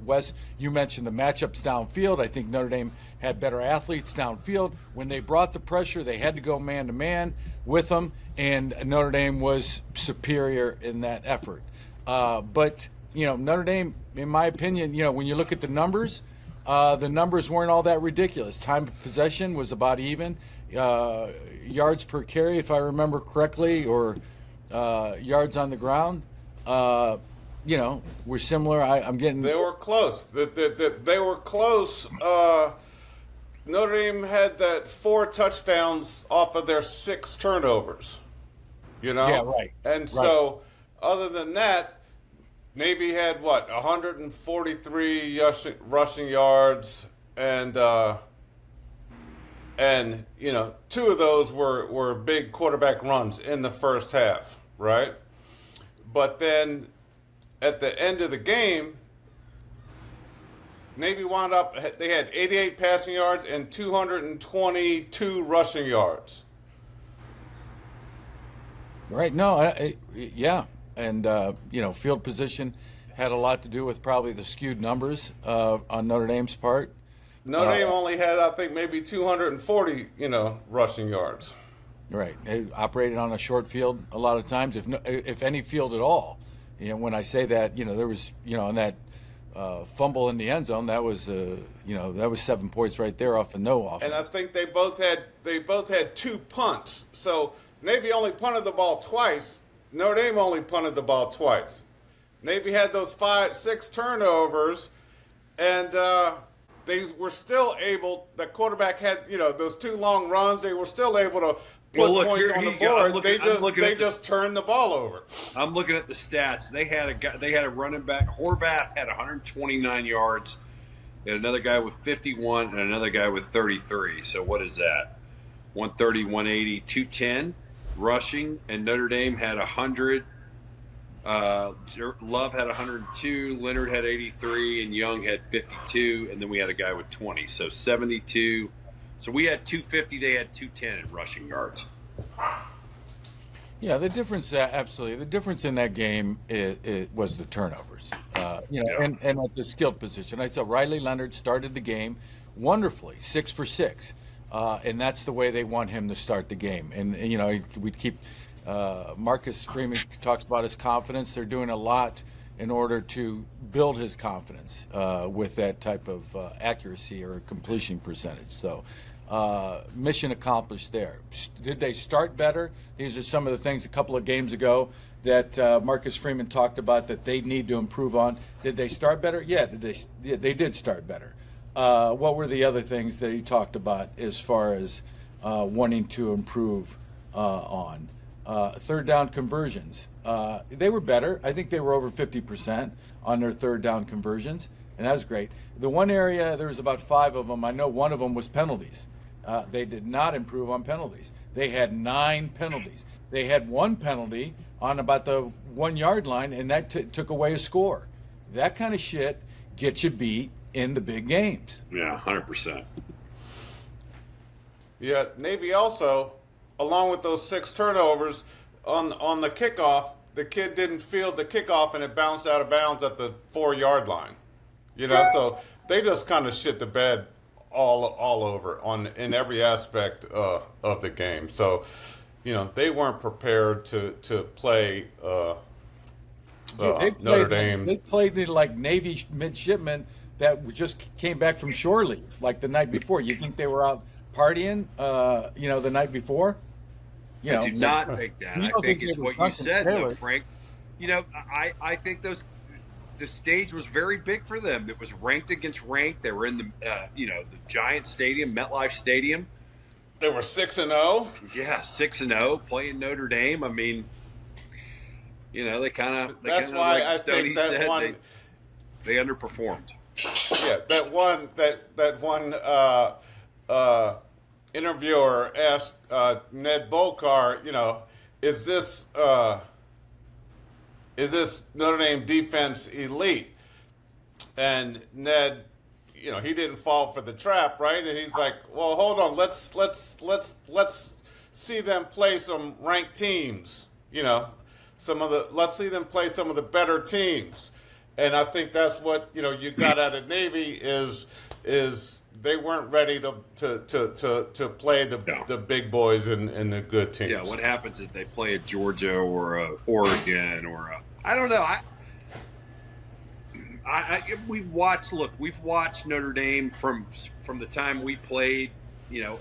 Wes, you mentioned the matchups downfield. I think Notre Dame had better athletes downfield. When they brought the pressure, they had to go man-to-man with them, and Notre Dame was superior in that effort. But Notre Dame, in my opinion, when you look at the numbers weren't all that ridiculous. Time of possession was about even. Yards per carry, if I remember correctly, or yards on the ground, were similar. I'm getting. They were close. They were close. Notre Dame had that 4 touchdowns off of their 6 turnovers. Yeah, right. And so, other than that, Navy had 143 rushing yards, and 2 of those were big quarterback runs in the first half, right? But then, at the end of the game, Navy wound up, they had 88 passing yards and 222 rushing yards. Right. No, yeah. And, field position had a lot to do with probably the skewed numbers on Notre Dame's part. Notre Dame only had, I think, maybe 240, rushing yards. Right. They operated on a short field a lot of times, if any field at all. When I say that, there was, on that fumble in the end zone, that was 7 points right there off of no offense. And I think they both had 2 punts. So Navy only punted the ball twice. Notre Dame only punted the ball twice. Navy had those 5-6 turnovers, and they were still able. The quarterback had those 2 long runs. They were still able to put points on the board. They just turned the ball over. I'm looking at the stats. They had a running back. Horvath had 129 yards. They had another guy with 51 and another guy with 33. So what is that? 130, 180, 210 rushing. And Notre Dame had 100. Love had 102. Leonard had 83, and Young had 52. And then we had a guy with 20. So 72. So we had 250, they had 210 in rushing yards. Yeah, the difference, absolutely. The difference in that game it was the turnovers, and at the skilled position. I saw Riley Leonard started the game wonderfully, 6 for 6, and that's the way they want him to start the game. And we'd keep Marcus Freeman talks about his confidence. They're doing a lot in order to build his confidence with that type of accuracy or completion percentage. So mission accomplished there. Did they start better? These are some of the things a couple of games ago that Marcus Freeman talked about that they need to improve on. Did they start better? Yeah, they did start better. What were the other things that he talked about as far as wanting to improve on? Third down conversions. They were better. I think they were over 50% on their third down conversions, and that was great. The one area, there was about 5 of them. I know one of them was penalties. They did not improve on penalties. They had 9 penalties. They had 1 penalty on about the 1-yard line, and that took away a score. That kind of shit gets you beat in the big games. Yeah, 100%. Yeah, Navy also, along with those 6 turnovers, on the kickoff, the kid didn't field the kickoff and it bounced out of bounds at the 4-yard line. So they just kind of shit the bed all over in every aspect of the game. So, they weren't prepared to play Notre Dame. They played like Navy midshipmen that just came back from shore leave like the night before. You think they were out partying, the night before? I do not think that. I think it's what you said, though, Frank. I think the stage was very big for them. It was ranked against ranked. They were in the Giant Stadium, MetLife Stadium. They were 6-0. Yeah, 6-0, playing Notre Dame. I mean, they kind of. That's why I think that one. They underperformed. Yeah, that one interviewer asked Ned Bolkar, is this Notre Dame defense elite? And Ned, he didn't fall for the trap, right? And he's like, well, hold on, let's see them play some ranked teams. Let's see them play some of the better teams. And I think that's what you got out of Navy is they weren't ready to play the big boys and the good teams. Yeah, what happens if they play a Georgia or a Oregon or I don't know. we've watched. Look, we've watched Notre Dame from the time we played,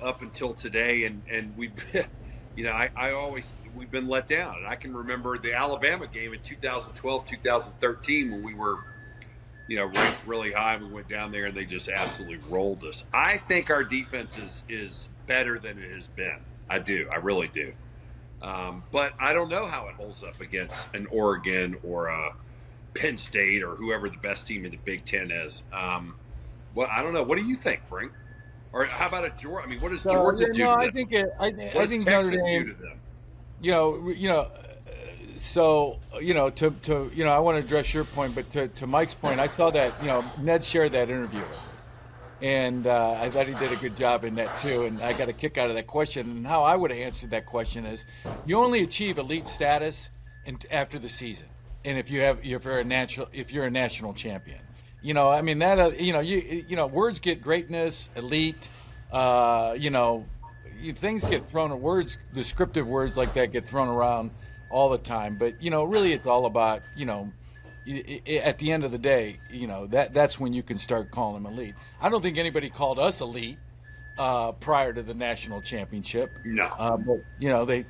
up until today, and we've, I always we've been let down. And I can remember the Alabama game in 2012, 2013 when we were, ranked really high. We went down there and they just absolutely rolled us. I think our defense is better than it has been. I do. I really do. But I don't know how it holds up against an Oregon or a Penn State or whoever the best team in the Big Ten is. Well, I don't know. What do you think, Frank? Or how about a Georgia? I mean, what does Georgia do? No, to I them? I think Notre Dame. Do to them? So I want to address your point, but to Mike's point, I saw that Ned shared that interview with us, and I thought he did a good job in that too. And I got a kick out of that question. And how I would have answered that question is, you only achieve elite status after the season, and if you're a national champion. I mean that words get greatness, elite. Things get thrown. Descriptive words like that get thrown around all the time. But really, it's all about at the end of the day, that's when you can start calling them elite. I don't think anybody called us elite prior to the national championship. No. But they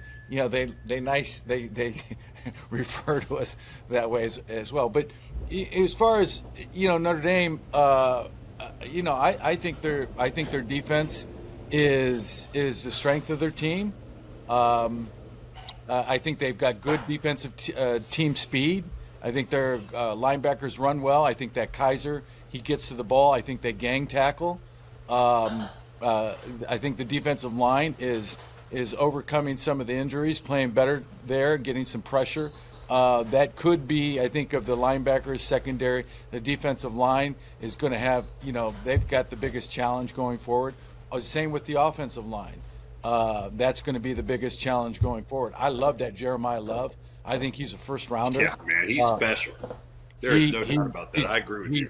refer to us that way as well. But as far as Notre Dame, I think their defense is the strength of their team. I think they've got good defensive team speed. I think their linebackers run well. I think that Kaiser, he gets to the ball. I think they gang tackle. I think the defensive line is overcoming some of the injuries, playing better there, getting some pressure. That could be, I think, of the linebackers, secondary. The defensive line is going to have, they've got the biggest challenge going forward. Same with the offensive line. That's going to be the biggest challenge going forward. I love that Jeremiah Love. I think he's a first rounder. Yeah, man, he's special. There's no doubt about that. I agree with you.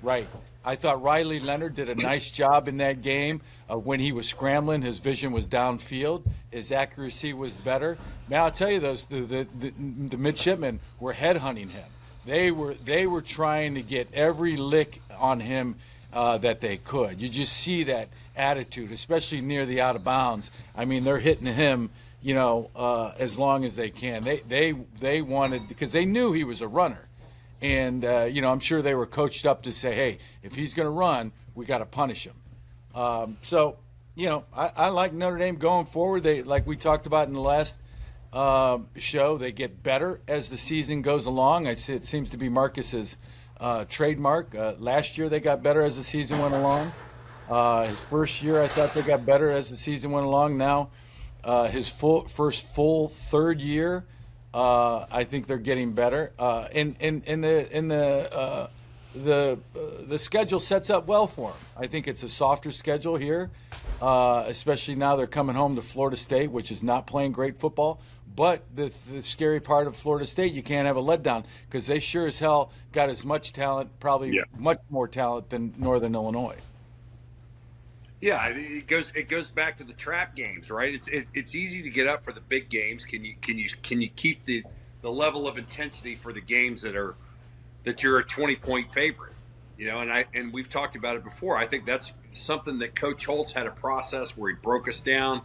Right. I thought Riley Leonard did a nice job in that game. When he was scrambling, his vision was downfield. His accuracy was better. Now I'll tell you, the midshipmen were headhunting him. They were trying to get every lick on him that they could. You just see that attitude, especially near the out of bounds. I mean, they're hitting him, as long as they can. They wanted, because they knew he was a runner. And, I'm sure they were coached up to say, hey, if he's going to run, we got to punish him. I like Notre Dame going forward. They, like we talked about in the last show, they get better as the season goes along. I'd say it seems to be Marcus's trademark. Last year they got better as the season went along. His first year, I thought they got better as the season went along. Now, his first full third year, I think they're getting better. The schedule sets up well for them. I think it's a softer schedule here, especially now they're coming home to Florida State, which is not playing great football. But the scary part of Florida State, you can't have a letdown because they sure as hell got as much talent, probably much more talent than Northern Illinois. Yeah, it goes back to the trap games, right? It's easy to get up for the big games. Can you keep the level of intensity for the games that you're a 20-point favorite? And we've talked about it before. I think that's something that Coach Holtz had a process where he broke us down,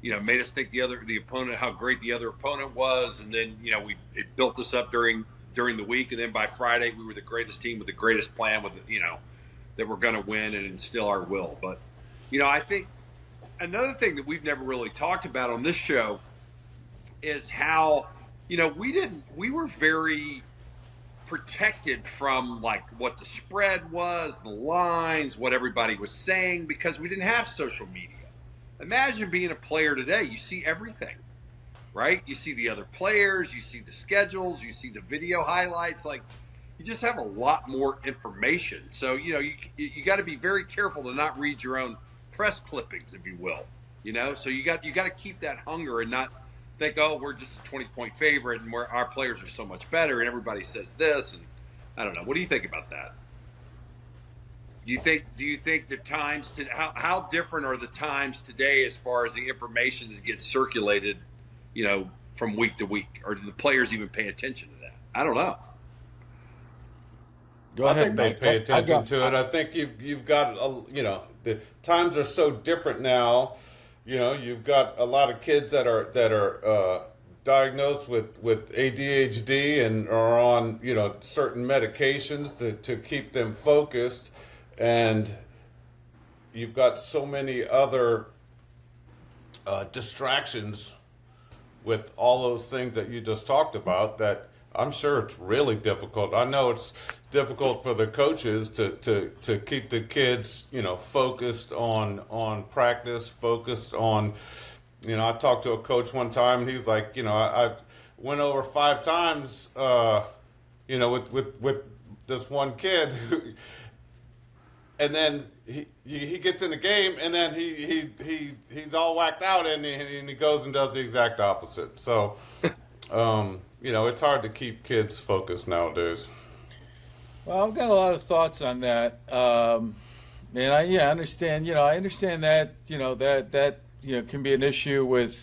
made us think the opponent, how great the other opponent was, and then it built us up during the week, and then by Friday we were the greatest team with the greatest plan with that we're going to win and instill our will. But I think another thing that we've never really talked about on this show is how, we were very protected from like what the spread was, the lines, what everybody was saying, because we didn't have social media. Imagine being a player today. You see everything, right? You see the other players, you see the schedules, you see the video highlights. Like, you just have a lot more information. So, you got to be very careful to not read your own press clippings, if you will. So you got to keep that hunger and not think, oh, we're just a 20-point favorite and our players are so much better and everybody says this. And I don't know. What do you think about that? Do you think the times how different are the times today as far as the information that gets circulated, from week to week, or do the players even pay attention to that? I don't know. Go I ahead, think they Mike. pay attention to it. I think you've got the times are so different now. You've got a lot of kids that are diagnosed with ADHD and are on certain medications to keep them focused, and you've got so many other distractions with all those things that you just talked about that I'm sure it's really difficult. I know it's difficult for the coaches to keep the kids, focused on practice, focused on, I talked to a coach one time and he's like, I went over 5 times, with this one kid and then he gets in the game and then he's all whacked out and he goes and does the exact opposite. So, it's hard to keep kids focused nowadays. Well, I've got a lot of thoughts on that. And I understand. I understand that. That can be an issue with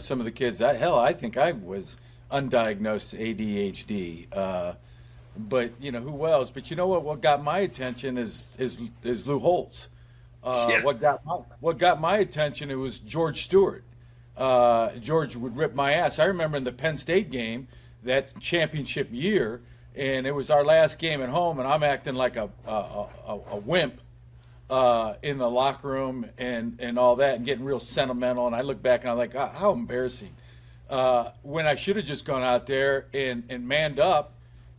some of the kids. I think I was undiagnosed ADHD. But who else? But you know what? What got my attention is Lou Holtz. Yeah. What got my attention? It was George Stewart. George would rip my ass. I remember in the Penn State game, that championship year, and it was our last game at home, and I'm acting like a wimp in the locker room and all that, and getting real sentimental. And I look back and I'm like, God, how embarrassing. When I should have just gone out there and manned up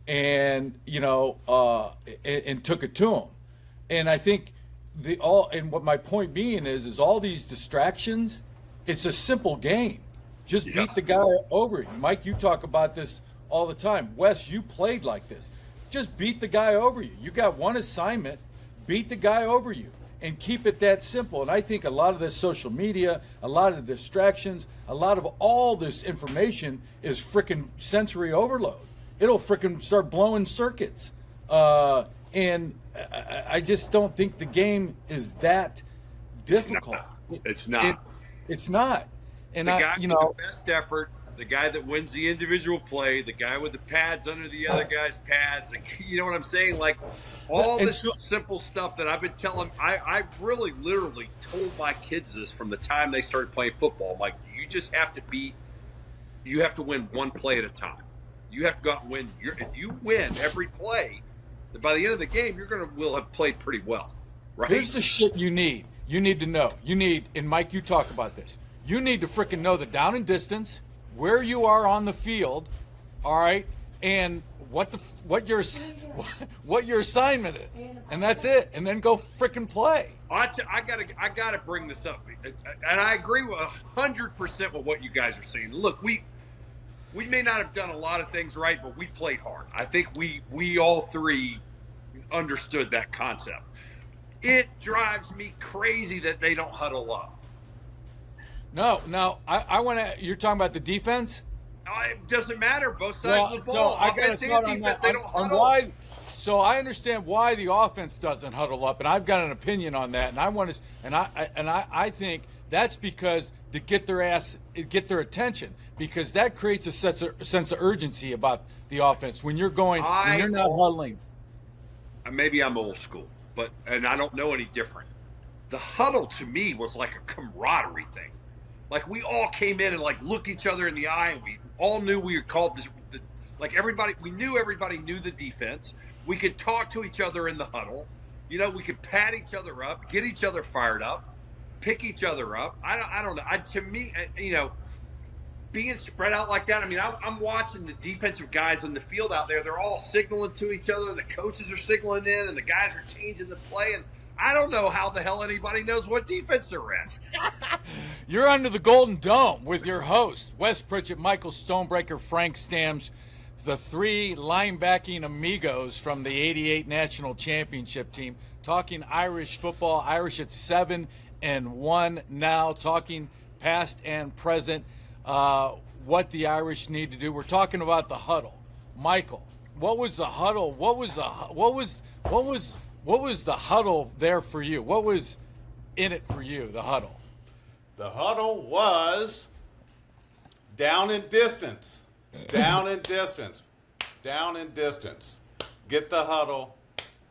and and took it to him. And I think and what my point being is all these distractions. It's a simple game. Just beat the guy over you. Mike, you talk about this all the time. Wes, you played like this. Just beat the guy over you. You got one assignment, beat the guy over you, and keep it that simple. And I think a lot of this social media, a lot of the distractions, a lot of all this information is frickin' sensory overload. It'll frickin' start blowing circuits. And I just don't think the game is that difficult. It's not. It's not. And the guy with the best effort, the guy that wins the individual play, the guy with the pads under the other guy's pads, you know what I'm saying? Like all this simple stuff that I've been telling. I really literally told my kids this from the time they started playing football. I'm like, you just have to win one play at a time. You have to go out and win. If you win every play, by the end of the game, will have played pretty well, right? Here's the shit you need. You need to know. And Mike, you talk about this. You need to freaking know the down and distance, where you are on the field, all right, and what your assignment is, and that's it. And then go freaking play. I gotta bring this up, and I agree with 100% with what you guys are saying. Look, we may not have done a lot of things right, but we played hard. I think we all three understood that concept. It drives me crazy that they don't huddle up. No, I want to. You're talking about the defense? It doesn't matter. Both sides of the ball. So I got a thought on that. They don't huddle. So I understand why the offense doesn't huddle up, and I've got an opinion on that. And I want to, and I think that's because to get their attention, because that creates a sense of urgency about the offense when you're not huddling. Maybe I'm old school, and I don't know any different. The huddle to me was like a camaraderie thing. Like we all came in and like looked each other in the eye, and we all knew we were called this. Like everybody, we knew everybody knew the defense. We could talk to each other in the huddle. We could pat each other up, get each other fired up, pick each other up. I don't know. To me, being spread out like that. I mean, I'm watching the defensive guys on the field out there. They're all signaling to each other. The coaches are signaling in, and the guys are changing the play. And I don't know how the hell anybody knows what defense they're in. You're under the Golden Dome with your hosts, Wes Pritchett, Michael Stonebreaker, Frank Stams, the 3 linebacking amigos from the '88 National Championship team, talking Irish football. Irish at 7-1 now, talking past and present. What the Irish need to do. We're talking about the huddle. Michael, what was the huddle? What was the huddle there for you? What was in it for you, the huddle? The huddle was down in distance. Down in distance. Down in distance. Get the huddle.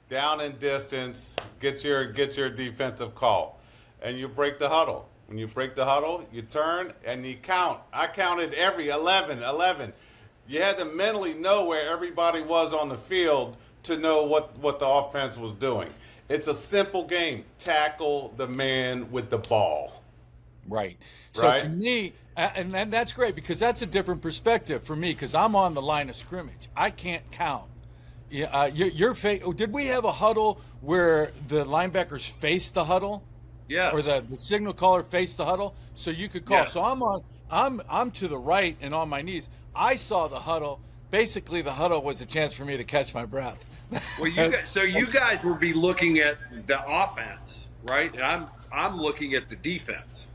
down in distance, get your defensive call, and you break the huddle. When you break the huddle, you turn and you count. I counted every 11. You had to mentally know where everybody was on the field to know what the offense was doing. It's a simple game. Tackle the man with the ball. Right. So to me, and that's great because that's a different perspective for me because I'm on the line of scrimmage. I can't count. Did we have a huddle where the linebackers faced the huddle? Yes. Or the signal caller faced the huddle, so you could call. Yes. So I'm to the right and on my knees. I saw the huddle. Basically, the huddle was a chance for me to catch my breath. Well, you guys will be looking at the offense, right? And I'm looking at the defense.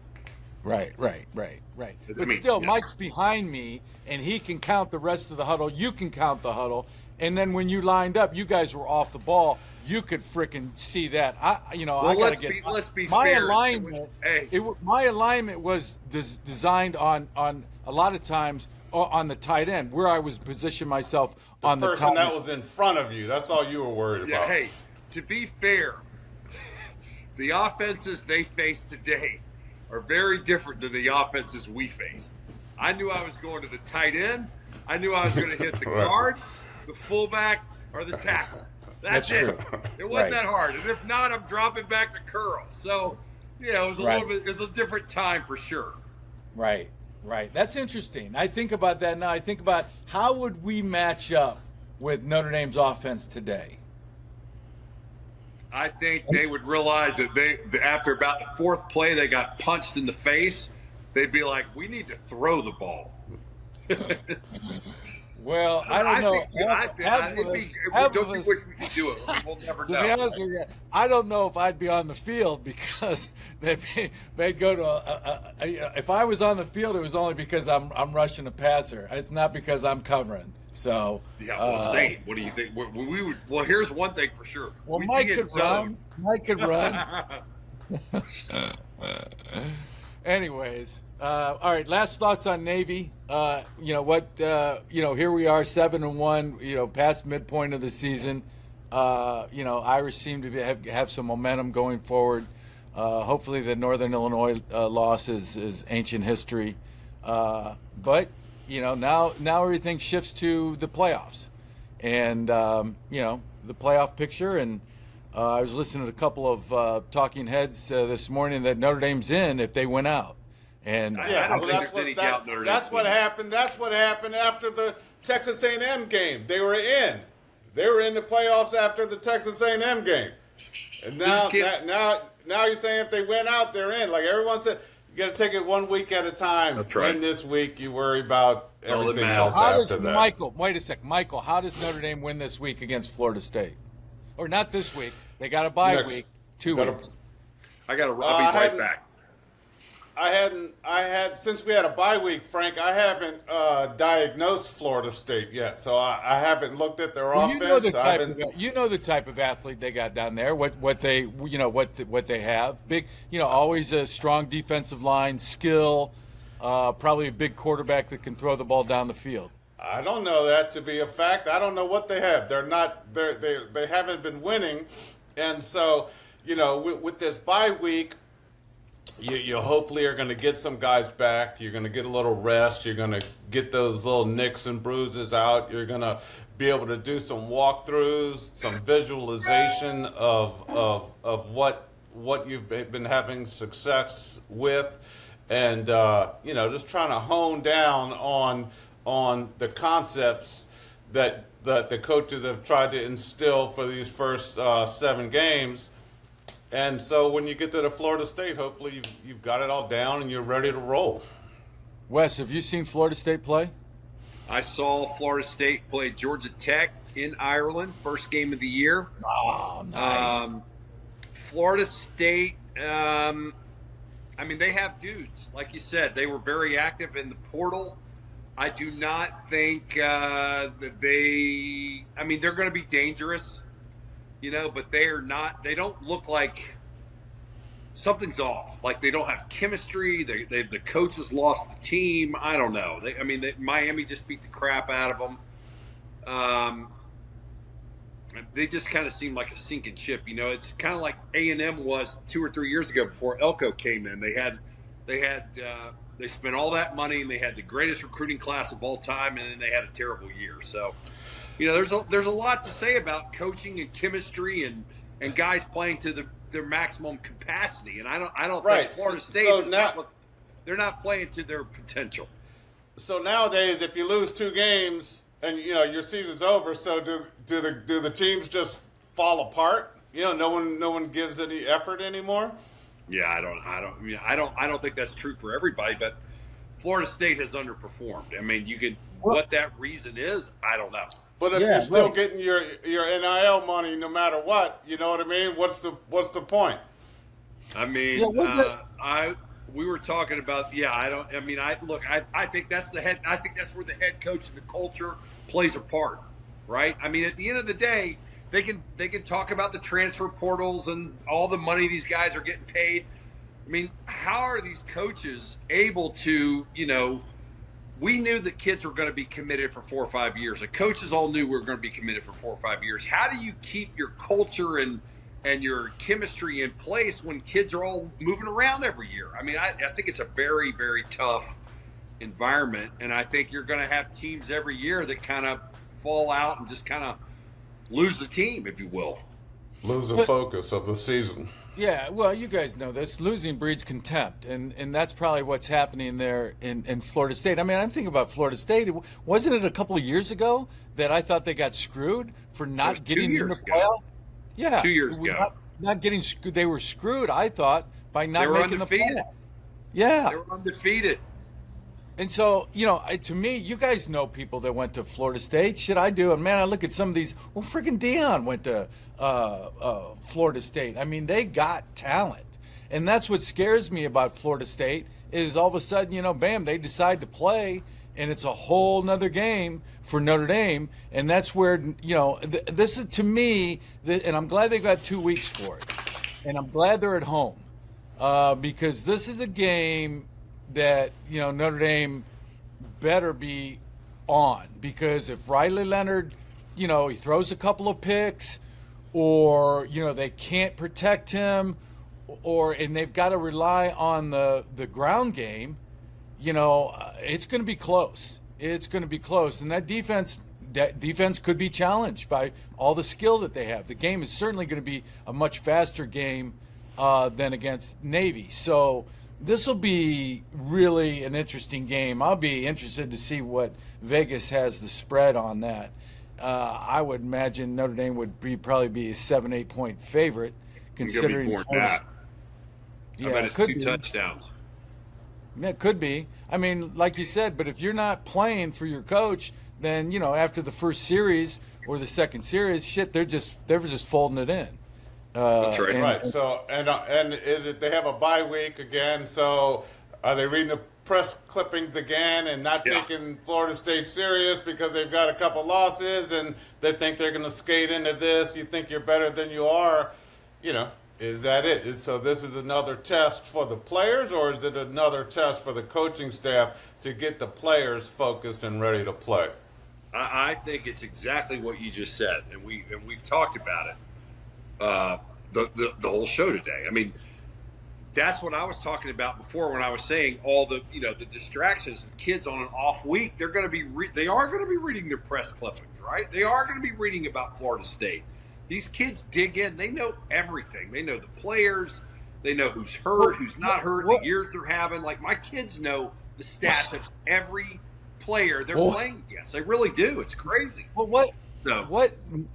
Right. But mean, still, yeah. Mike's behind me, and he can count the rest of the huddle. You can count the huddle, and then when you lined up, you guys were off the ball. You could freaking see that. I gotta let's be my fair. alignment. My alignment was designed on a lot of times on the tight end, where I was positioning myself on the person tight that end. was in front of you. That's all you were worried Yeah, about. hey, to be fair, the offenses they face today are very different than the offenses we faced. I knew I was going to the tight end. I knew I was going to hit the guard, the fullback, or the tackle. That's it. true. It wasn't Right. that hard. And if not, I'm dropping back to curl. So, yeah, it was a Right. little bit. It was a different time for sure. Right. That's interesting. I think about that now. I think about how would we match up with Notre Dame's offense today? I think they would realize that after about the fourth play, they got punched in the face. They'd be like, "We need to throw the ball." Well, I don't know. Don't you wish we could do it? We'll never To know. be honest with you, I don't know if I'd be on the field because they'd go to if I was on the field, it was only because I'm rushing a passer. It's not because I'm covering. So Yeah, well, same. What do you think? We would. Well, here's one thing for sure. well, We Mike can could get run. zoned. Mike could run. Anyways, all right. Last thoughts on Navy. Here we are, 7-1. Past midpoint of the season. Irish seem to have some momentum going forward. Hopefully, the Northern Illinois loss is ancient history. But now everything shifts to the playoffs, and the playoff picture. And I was listening to a couple of talking heads this morning that Notre Dame's in if they win out. And Yeah, don't well, think that's there's any what doubt Notre that's Dame's what winning. happened. That's what happened after the Texas A&M game. They were in. They were in the playoffs after the Texas A&M game. And now you're saying if they win out, they're in. Like everyone said, you got to take it 1 week at a time. That's right. Win this week, you worry about All that everything matters. else how after does that. Michael? Wait a sec, Michael. How does Notre Dame win this week against Florida State? Or not this week? They got a bye Next. week. 2 Gotta- weeks. I'll be I right hadn't- back. Since we had a bye week, Frank, I haven't diagnosed Florida State yet. So I haven't looked at their Well, offense. you know the type of athlete they got down there. What they have. Big, always a strong defensive line, skill, probably a big quarterback that can throw the ball down the field. I don't know that to be a fact. I don't know what they have. They haven't been winning, and so with this bye week, you hopefully are going to get some guys back. You're going to get a little rest. You're going to get those little nicks and bruises out. You're going to be able to do some walkthroughs, some visualization of what you've been having success with, and just trying to hone down on the concepts that the coaches have tried to instill for these first 7 games. And so when you get to the Florida State, hopefully you've got it all down and you're ready to roll. Wes, have you seen Florida State play? I saw Florida State play Georgia Tech in Ireland, first game of the year. Oh, nice. Florida State, they have dudes. Like you said, they were very active in the portal. I do not think that they're going to be dangerous, but they are not. They don't look like something's off. Like they don't have chemistry. The coach has lost the team. I don't know. Miami just beat the crap out of them. they just kind of seem like a sinking ship. You know, it's kind of like A&M was 2 or 3 years ago before Elko came in. They spent all that money and they had the greatest recruiting class of all time, and then they had a terrible year. So, you know, there's a lot to say about coaching and chemistry and guys playing to their maximum capacity. And I don't think Florida State they're not playing to their potential. So nowadays, if you lose 2 games and you know your season's over, so do the teams just fall apart? You know, no one gives any effort anymore. Yeah, I don't think that's true for everybody, but Florida State has underperformed. I mean, what that reason is, I don't know. But if you're still getting your NIL money no matter what, you know what I mean? What's the point? I mean, we were talking about, I think that's where the head coach and the culture plays a part, right? I mean, at the end of the day, they can talk about the transfer portals and all the money these guys are getting paid. I mean, how are these coaches able to, you know, we knew that kids were going to be committed for 4 or 5 years. The coaches all knew we were going to be committed for 4 or 5 years. How do you keep your culture and your chemistry in place when kids are all moving around every year? I mean, I think it's a very, very tough environment, and I think you're going to have teams every year that kind of fall out and just kind of lose the team, if you will. Lose the focus of the season. Yeah, well, you guys know this. Losing breeds contempt, and that's probably what's happening there in Florida State. I mean, I'm thinking about Florida State. Wasn't it a couple of years ago that I thought they got screwed for not getting in the playoff? Yeah, 2 years ago. Not getting screwed. They were screwed, I thought, by not making undefeated. The playoff. Yeah. They were undefeated. And so, you know, to me, you guys know people that went to Florida State. Shit, I do. And, man, I look at some of these. Well, freaking Deion went to Florida State. I mean, they got talent. And that's what scares me about Florida State is all of a sudden, you know, bam, they decide to play, and it's a whole nother game for Notre Dame. And that's where, you know, this is, to me, and I'm glad they got 2 weeks for it. And I'm glad they're at home because this is a game that, you know, Notre Dame better be on, because if Riley Leonard, you know, he throws a couple of picks, or, you know, they can't protect him, and they've got to rely on the ground game, you know, it's going to be close. It's going to be close. And that defense could be challenged by all the skill that they have. The game is certainly going to be a much faster game than against Navy. So this will be really an interesting game. I'll be interested to see what Vegas has the spread on that. I would imagine Notre Dame would probably be a 7-8 point favorite, considering more than that. Yeah, I bet it's could 2 be. touchdowns. Yeah, it could be. I mean, like you said, but if you're not playing for your coach, then, you know, after the first series or the second series, shit, they're just folding it in. That's right. Right. So and is it they have a bye week again? So are they reading the press clippings again and not taking Florida State serious because they've got a couple losses and they think they're going to skate into this? You think you're better than you are? You know, is that it? So this is another test for the players, or is it another test for the coaching staff to get the players focused and ready to play? I think it's exactly what you just said, and we've talked about it. The whole show today. I mean, that's what I was talking about before when I was saying all the, you know, the distractions. The kids on an off week, they are going to be reading their press clippings, right? They are going to be reading about Florida State. These kids dig in. They know everything. They know the players. They know who's hurt, who's not hurt, the years they're having. Like, my kids know the stats of every player they're playing against. They really do. It's crazy. Well, what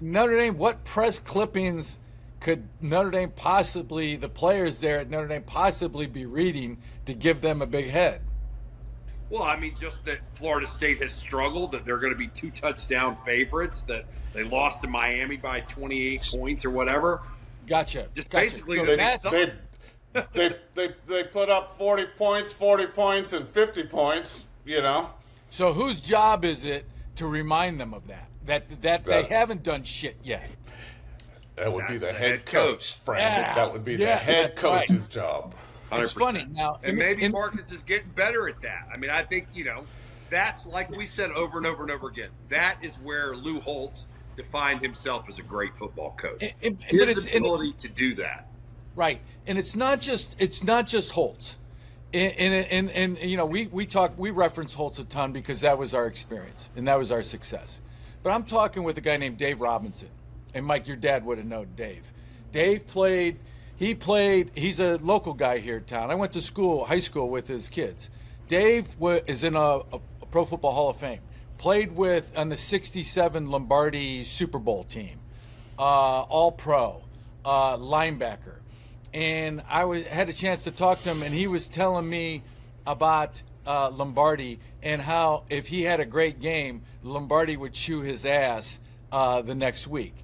Notre Dame? What press clippings could Notre Dame possibly, the players there at Notre Dame possibly be reading to give them a big head? Well, I mean, just that Florida State has struggled, that they're going to be 2 touchdown favorites, that they lost to Miami by 28 points or whatever. Gotcha. Just gotcha. basically, So they put up 40 points, and 50 points. You know. So whose job is it to remind them of that they haven't done shit yet? That would be the head coach, Frank. Yeah. That would be the head coach's job. 100%. It's funny now, and maybe Marcus is getting better at that. I mean, I think, you know, that's like we said over and over and over again. That is where Lou Holtz defined himself as a great football coach. But His ability to do that. Right, and it's not just Holtz, and you know we reference Holtz a ton because that was our experience and that was our success. But I'm talking with a guy named Dave Robinson, and Mike, your dad would have known Dave. Dave played. He's a local guy here in town. I went to high school with his kids. Dave is in a Pro Football Hall of Fame. Played on the '67 Lombardi Super Bowl team, All Pro, linebacker. And I had a chance to talk to him, and he was telling me about Lombardi and how if he had a great game, Lombardi would chew his ass the next week.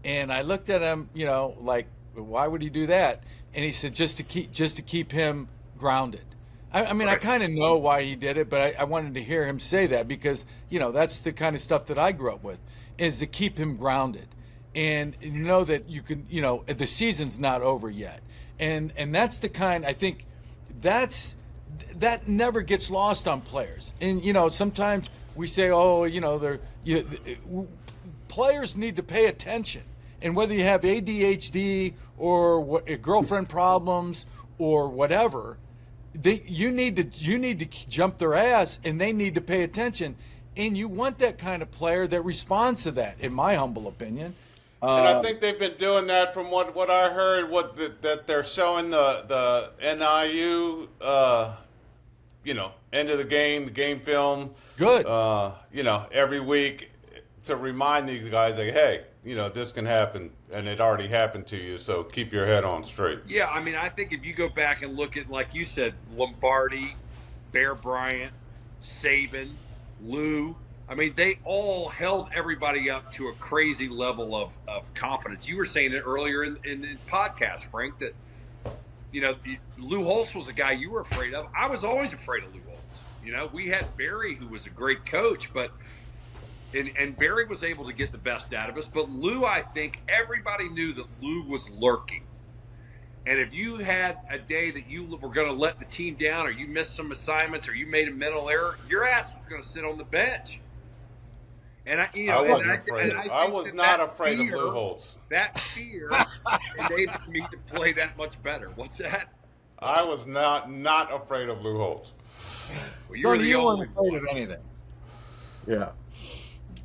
And I looked at him, you know, like, why would he do that? And he said just to keep him grounded. I mean, right. I kind of know why he did it, but I wanted to hear him say that because, you know, that's the kind of stuff that I grew up with, is to keep him grounded. And you know that you can, you know, the season's not over yet. And that's the kind, I think that never gets lost on players. And, you know, sometimes we say, oh, you know, players need to pay attention. And whether you have ADHD or girlfriend problems or whatever, you need to jump their ass, and they need to pay attention. And you want that kind of player that responds to that, in my humble opinion. And I think they've been doing that from what I heard. That they're showing the NIU, you know, end of the game film. Good. You know, every week to remind these guys, like, hey, you know, this can happen, and it already happened to you. So keep your head on straight. Yeah, I mean, I think if you go back and look at, like you said, Lombardi, Bear Bryant, Saban, Lou. I mean, they all held everybody up to a crazy level of competence. You were saying it earlier in the podcast, Frank, that, you know, Lou Holtz was a guy you were afraid of. I was always afraid of Lou Holtz. You know, we had Barry, who was a great coach, but and Barry was able to get the best out of us. But Lou, I think everybody knew that Lou was lurking. And if you had a day that you were going to let the team down, or you missed some assignments, or you made a mental error, your ass was going to sit on the bench. And I was not afraid of Lou Holtz. That fear enabled me to play that much better. What's that? I was not afraid of Lou Holtz. Well, you were the only afraid of anything. Yeah.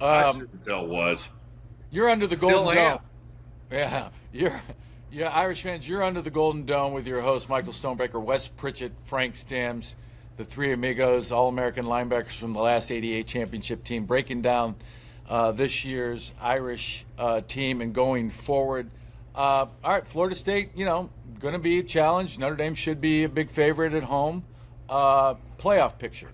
I sure as hell was. You're under the Golden Dome. Yeah. Irish fans, you're under the Golden Dome with your host, Michael Stonebreaker, Wes Pritchett, Frank Stams, the Three Amigos, All-American linebackers from the last '88 championship team, breaking down this year's Irish team and going forward. All right, Florida State, you know, going to be a challenge. Notre Dame should be a big favorite at home. Playoff picture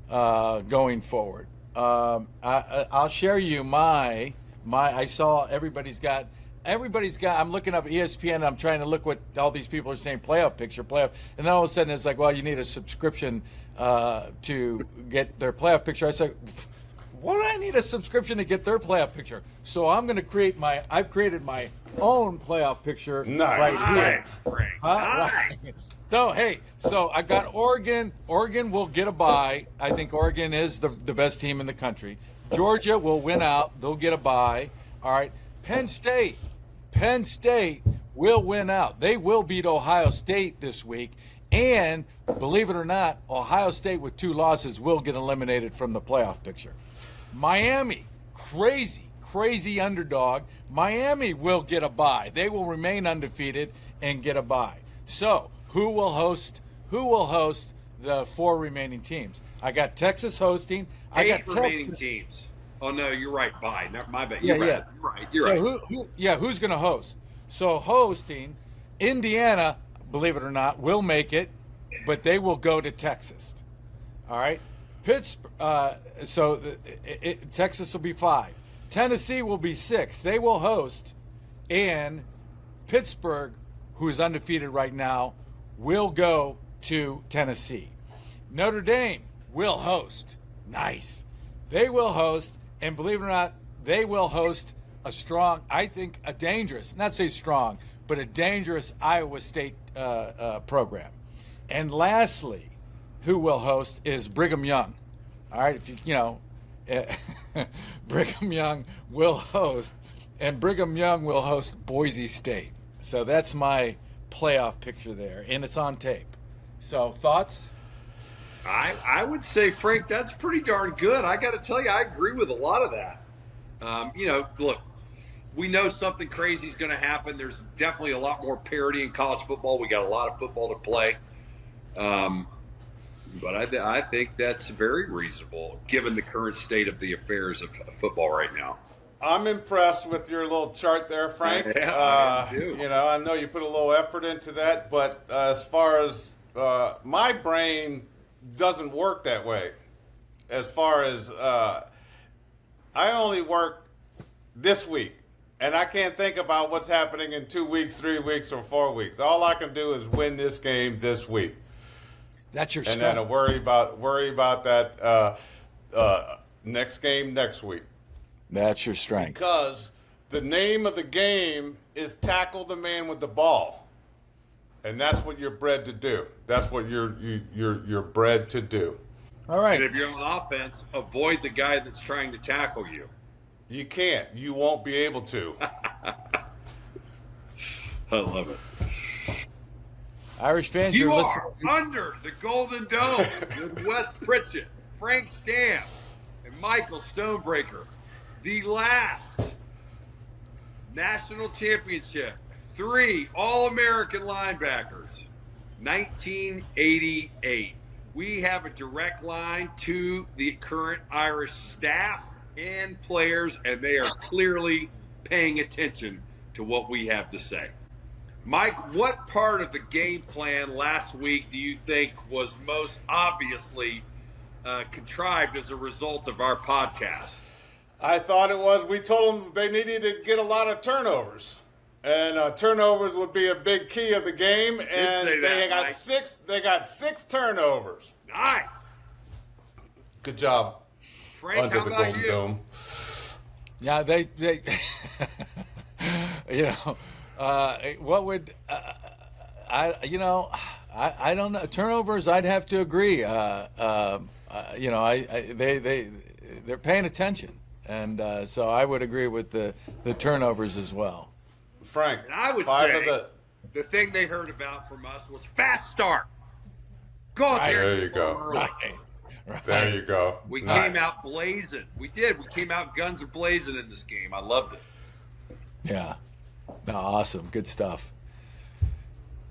going forward. I'll share you my. I saw everybody's got. I'm looking up ESPN. I'm trying to look what all these people are saying. Playoff picture. And then all of a sudden it's like, well, you need a subscription to get their playoff picture. I said, what do I need a subscription to get their playoff picture? So I'm going to I've created my own playoff picture right here. Nice. So, hey, I got Oregon. Oregon will get a bye. I think Oregon is the best team in the country. Georgia will win out. They'll get a bye. All right. Penn State will win out. They will beat Ohio State this week. And believe it or not, Ohio State with 2 losses will get eliminated from the playoff picture. Miami, crazy underdog. Miami will get a bye. They will remain undefeated and get a bye. So, who will host the 4 remaining teams? I got Texas hosting. I got remaining teams. Oh no, you're right. Bye. My bad. You're right. You're right. Who's going to host? So hosting, Indiana, believe it or not, will make it, but they will go to Texas. All right. Pittsburgh. Texas will be 5. Tennessee will be 6. They will host, and Pittsburgh, who is undefeated right now, will go to Tennessee. Notre Dame will host. Nice. They will host. And believe it or not, they will host a dangerous, not say strong, but a dangerous Iowa State program. And lastly, who will host is Brigham Young. All right, Brigham Young will host, and Brigham Young will host Boise State. So that's my playoff picture there, and it's on tape. So thoughts? I would say, Frank, that's pretty darn good. I got to tell you, I agree with a lot of that. Look, we know something crazy is going to happen. There's definitely a lot more parity in college football. We got a lot of football to play. But I think that's very reasonable given the current state of the affairs of football right now. I'm impressed with your little chart there, Frank. Yeah, I do. I know you put a little effort into that, but as far as my brain doesn't work that way. As far as I only work this week, and I can't think about what's happening in 2 weeks, 3 weeks, or 4 weeks. All I can do is win this game this week. That's your and strength. then worry about that next game next week. That's your strength. Because the name of the game is tackle the man with the ball, and that's what you're bred to do. That's what you're bred to do. All right. And if you're on offense, avoid the guy that's trying to tackle you. You can't. You won't be able to. I love it. Irish fans, You you're are listening. under the Golden Dome with Wes Pritchett, Frank Stams, and Michael Stonebreaker. The last national championship, 3 All-American linebackers, 1988. We have a direct line to the current Irish staff and players, and they are clearly paying attention to what we have to say. Mike, what part of the game plan last week do you think was most obviously contrived as a result of our podcast? I thought it was, we told them they needed to get a lot of turnovers. And turnovers would be a big key of the game. And they got 6 turnovers. Nice. Good job. Frank, Under how the about Golden you? Dome. Yeah, they what would I don't know. Turnovers, I'd have to agree. They're paying attention, and so I would agree with the turnovers as well. Frank, And I would 5 say of the thing they heard about from us was fast start. Go out there. There and you go. early. Right. There you go. We Nice. came out blazing. We did. We came out guns a-blazing in this game. I loved it. Yeah. No, awesome. Good stuff.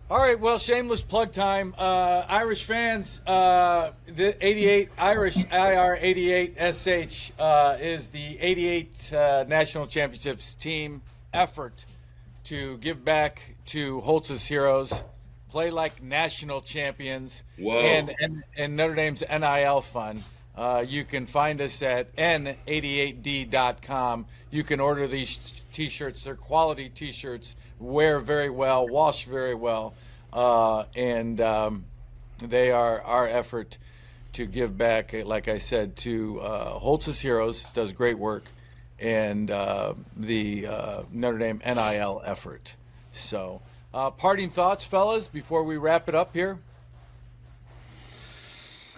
All right, well, shameless plug time. Irish fans, the 88 Irish IR88SH is the 88 National Championships team effort to give back to Holtz's heroes, play like national champions, Whoa. and Notre Dame's NIL fund. You can find us at n88d.com. You can order these T-shirts. They're quality T-shirts, wear very well, wash very well, and they are our effort to give back, like I said, to Holtz's Heroes, does great work, and the Notre Dame NIL effort. So, parting thoughts, fellas, before we wrap it up here?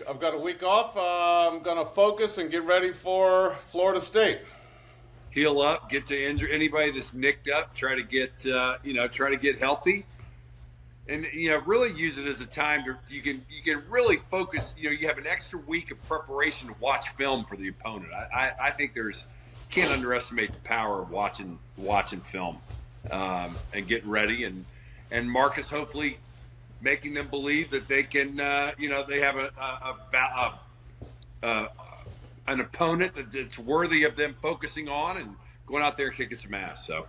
I've got a week off. I'm going to focus and get ready for Florida State. Heal up, get to injure anybody that's nicked up, try to get healthy. And really use it as a time to you can really focus. You have an extra week of preparation to watch film for the opponent. I think can't underestimate the power of watching film and getting ready and Marcus hopefully making them believe that they can they have an opponent that's worthy of them focusing on and going out there kicking some ass. So.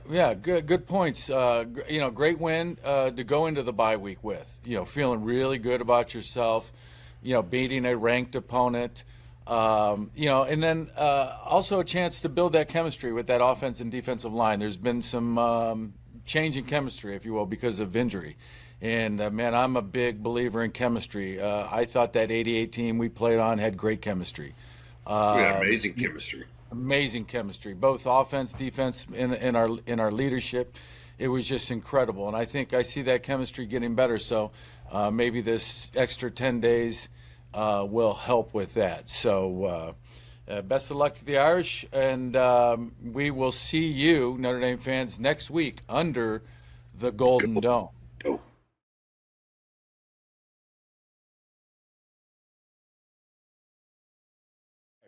Yeah, good points. Great win to go into the bye week with. Feeling really good about yourself. Beating a ranked opponent. And then also a chance to build that chemistry with that offense and defensive line. There's been some change in chemistry, if you will, because of injury. And man, I'm a big believer in chemistry. I thought that '88 team we played on had great chemistry. We had amazing chemistry. Amazing chemistry, both offense, defense, in our leadership. It was just incredible, and I think I see that chemistry getting better. So maybe this extra 10 days will help with that. So Best of luck to the Irish, and we will see you, Notre Dame fans, next week under the Golden Dome.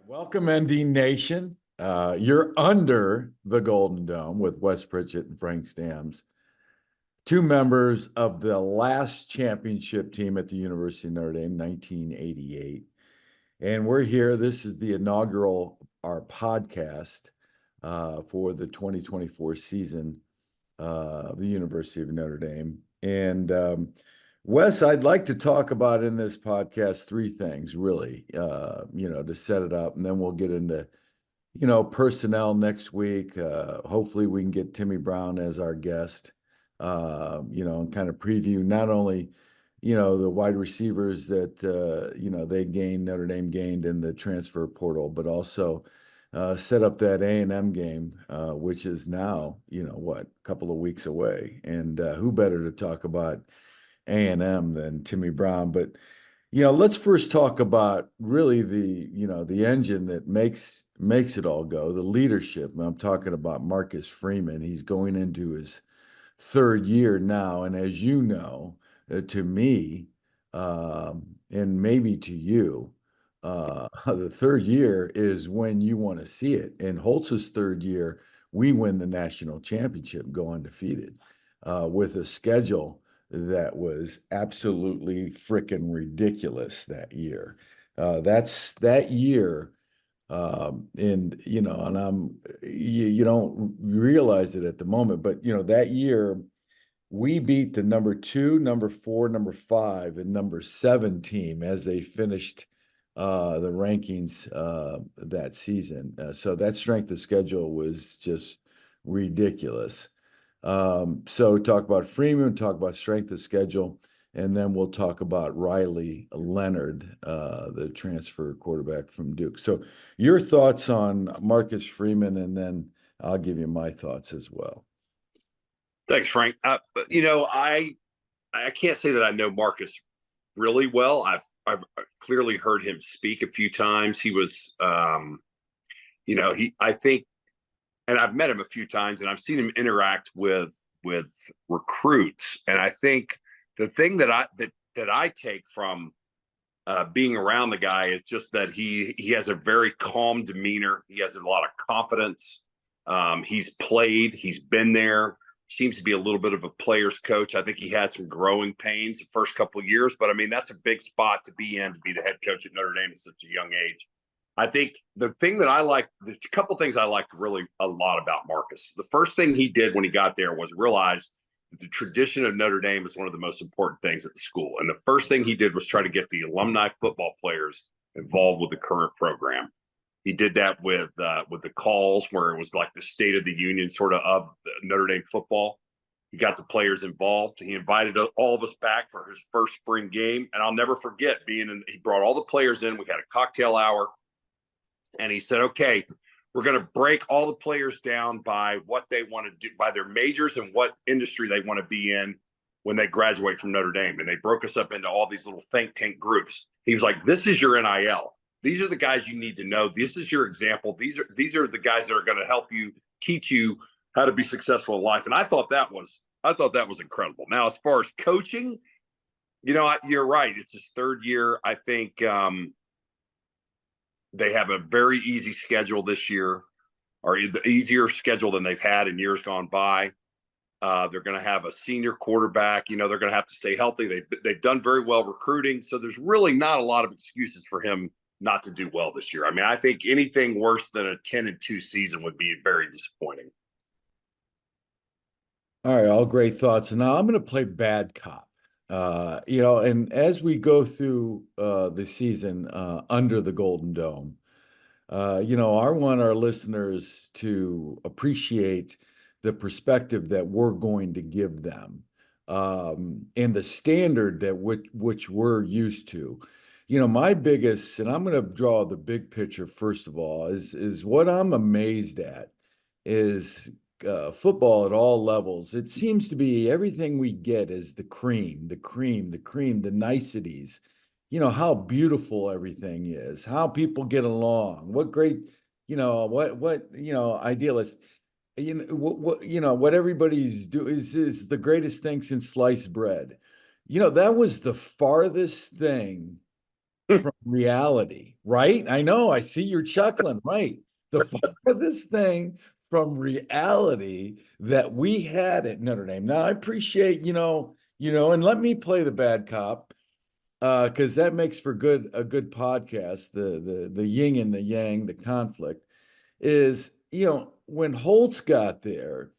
Welcome, ND Nation. You're under the Golden Dome with Wes Pritchett and Frank Stams, two members of the last championship team at the University of Notre Dame, 1988. And we're here. This is the inaugural, our podcast for the 2024 season of the University of Notre Dame. And Wes, I'd like to talk about in this podcast three things, really, to set it up. And then we'll get into, personnel next week. Hopefully we can get Timmy Brown as our guest, and kind of preview not only the wide receivers that, Notre Dame gained in the transfer portal, but also set up that A&M game, which is now, a couple of weeks away. And who better to talk about A&M than Timmy Brown? But, let's first talk about really the engine that makes it all go, the leadership. I'm talking about Marcus Freeman. He's going into his third year now. And as you know, to me, and maybe to you, the third year is when you want to see it. In Holtz's third year, we win the national championship, go undefeated, with a schedule that was absolutely freaking ridiculous that year. That's that year. And you don't realize it at the moment, but that year we beat the number 2, number 4, number 5, and number 7 team as they finished the rankings that season. So that strength of schedule was just ridiculous. So talk about Freeman, talk about strength of schedule, and then we'll talk about Riley Leonard, the transfer quarterback from Duke. So your thoughts on Marcus Freeman, and then I'll give you my thoughts as well. Thanks, Frank. I can't say that I know Marcus really well. I've clearly heard him speak a few times. He was, I think, and I've met him a few times, and I've seen him interact with recruits. And I think the thing that I take from being around the guy is just that he has a very calm demeanor. He has a lot of confidence. He's played. He's been there. Seems to be a little bit of a player's coach. I think he had some growing pains the first couple of years, but I mean, that's a big spot to be in, to be the head coach at Notre Dame at such a young age. I think the thing that I like, there's a couple of things I liked really a lot about Marcus. The first thing he did when he got there was realize that the tradition of Notre Dame is one of the most important things at the school. And the first thing he did was try to get the alumni football players involved with the current program. He did that with the calls where it was like the State of the Union sort of Notre Dame football. He got the players involved. He invited all of us back for his first spring game. And I'll never forget he brought all the players in. We had a cocktail hour. And he said, okay, we're going to break all the players down by what they want to do, by their majors and what industry they want to be in when they graduate from Notre Dame. And they broke us up into all these little think tank groups. He was like, this is your NIL. These are the guys you need to know. This is your example. These are the guys that are going to help you, teach you how to be successful in life. And I thought that was incredible. Now, as far as coaching, you're right. It's his third year. I think they have a very easy schedule this year, or the easier schedule than they've had in years gone by. They're going to have a senior quarterback. They're going to have to stay healthy. They've done very well recruiting. So there's really not a lot of excuses for him not to do well this year. I mean, I think anything worse than a 10-2 season would be very disappointing. All right, all great thoughts. And now I'm going to play bad cop. And as we go through the season under the Golden Dome, I want our listeners to appreciate the perspective that we're going to give them, and the standard that which we're used to. My biggest, and I'm going to draw the big picture first of all, is what I'm amazed at is football at all levels. It seems to be everything we get is the cream, the niceties. how beautiful everything is, how people get along, what great, idealist, what everybody's do is the greatest thing since sliced bread. That was the farthest thing from reality, right? I know, I see you're chuckling, right? The farthest thing from reality that we had at Notre Dame. Now, I appreciate, and let me play the bad cop, because that makes for a good podcast. The yin and the yang, the conflict is, when Holtz got there,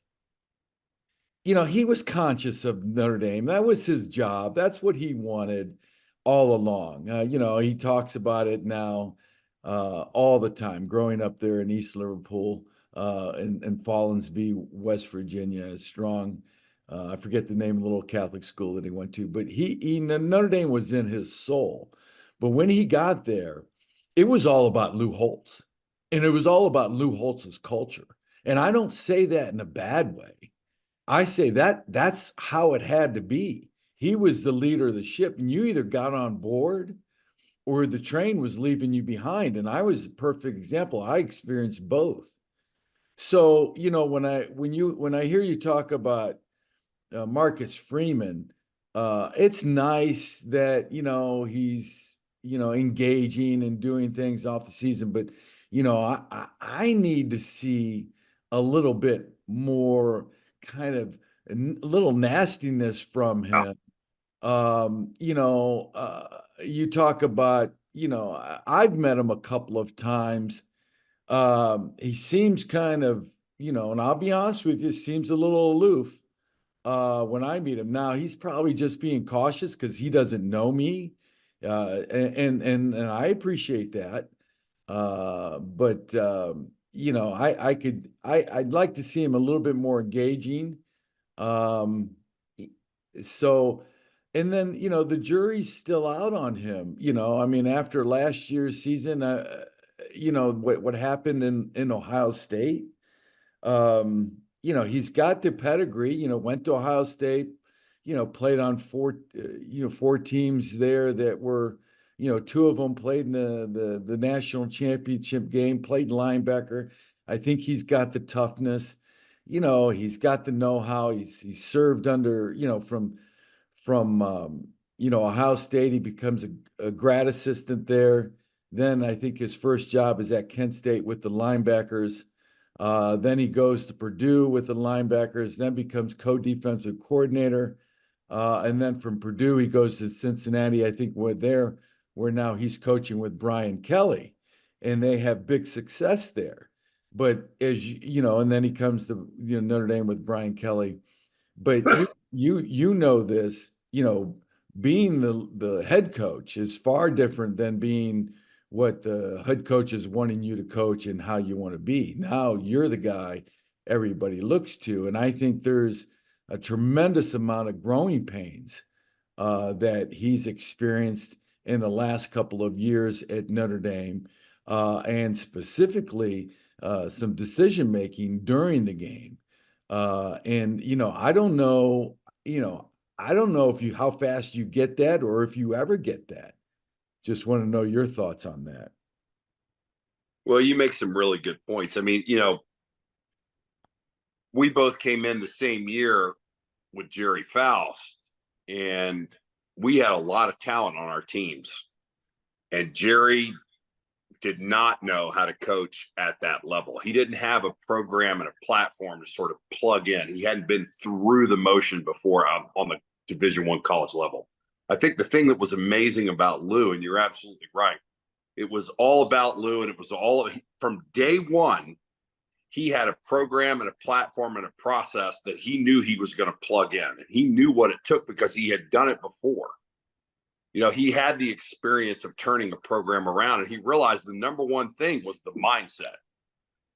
he was conscious of Notre Dame. That was his job. That's what he wanted all along. He talks about it now all the time, growing up there in East Liverpool, and Fallensby, West Virginia, strong. I forget the name of the little Catholic school that he went to, but Notre Dame was in his soul. But when he got there, it was all about Lou Holtz, and it was all about Lou Holtz's culture. And I don't say that in a bad way. I say that's how it had to be. He was the leader of the ship, and you either got on board or the train was leaving you behind. And I was a perfect example. I experienced both. So, when I hear you talk about Marcus Freeman, it's nice that he's engaging and doing things off the season, but I need to see a little bit more kind of a little nastiness from him. You talk about, I've met him a couple of times. He seems kind of, and I'll be honest with you, seems a little aloof when I meet him. Now he's probably just being cautious because he doesn't know me, and I appreciate that. But I'd like to see him a little bit more engaging. Um, so, and then the jury's still out on him. I mean, after last year's season, what happened in Ohio State. He's got the pedigree, went to Ohio State, played on four teams there that were, two of them played in the national championship game, played linebacker. I think he's got the toughness, he's got the know-how. He's served under, from Ohio State. He becomes a grad assistant there. Then I think his first job is at Kent State with the linebackers. Then he goes to Purdue with the linebackers, then becomes co-defensive coordinator. And then from Purdue, he goes to Cincinnati. I think where now he's coaching with Brian Kelly, and they have big success there. But and then he comes to Notre Dame with Brian Kelly. But you know this, being the head coach is far different than being what the head coach is wanting you to coach and how you want to be. Now you're the guy everybody looks to. And I think there's a tremendous amount of growing pains that he's experienced in the last couple of years at Notre Dame, and specifically some decision making during the game. And I don't know, if how fast you get that or if you ever get that. Just want to know your thoughts on that. Well, you make some really good points. I mean, we both came in the same year with Jerry Faust, and we had a lot of talent on our teams. And Jerry did not know how to coach at that level. He didn't have a program and a platform to sort of plug in. He hadn't been through the motion before on the Division I college level. I think the thing that was amazing about Lou, and you're absolutely right, it was all about Lou, and it was all from day one. He had a program and a platform and a process that he knew he was going to plug in, and he knew what it took because he had done it before. He had the experience of turning a program around, and he realized the number one thing was the mindset.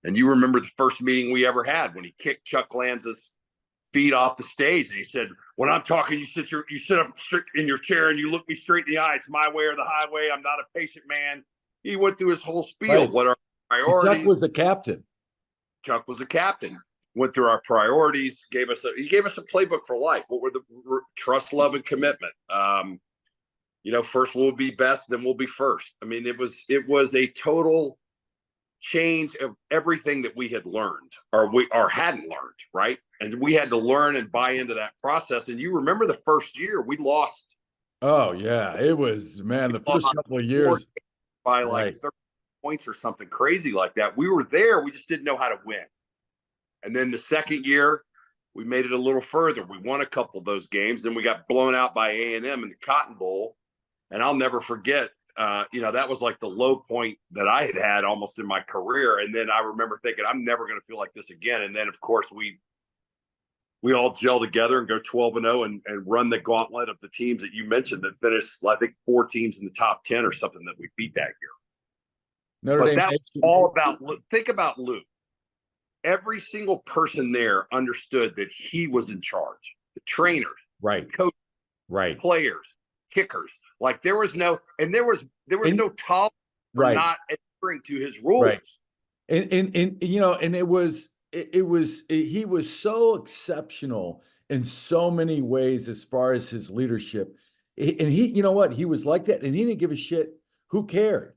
And you remember the first meeting we ever had when he kicked Chuck Lanza's feet off the stage, and he said, "When I'm talking, you sit up in your chair and you look me straight in the eye. It's my way or the highway. I'm not a patient man." He went through his whole spiel. Right. What are our priorities? Chuck was a captain. Chuck was a captain. Went through our priorities. He gave us a playbook for life. What were the trust, love, and commitment? first we'll be best, then we'll be first. I mean, it was a total change of everything that we had learned or hadn't learned, right? And we had to learn and buy into that process. And you remember the first year we lost. Oh yeah, it was, man, the first couple of years by like 30 points or something crazy like that. We were there, we just didn't know how to win. And then the second year, we made it a little further. We won a couple of those games. Then we got blown out by A&M in the Cotton Bowl. And I'll never forget, that was like the low point that I had almost in my career. And then I remember thinking, I'm never going to feel like this again. And then, of course, we all gel together and go 12-0 and run the gauntlet of the teams that you mentioned that finished, I think, 4 teams in the top 10 or something that we beat that year. But that was all about – think about Lou. Every single person there understood that he was in charge. The trainers, right, coaches, right, players, kickers. Like there was no tolerance for not adhering to his rules. Right. And it was he was so exceptional in so many ways as far as his leadership. And he was like that, and he didn't give a shit who cared.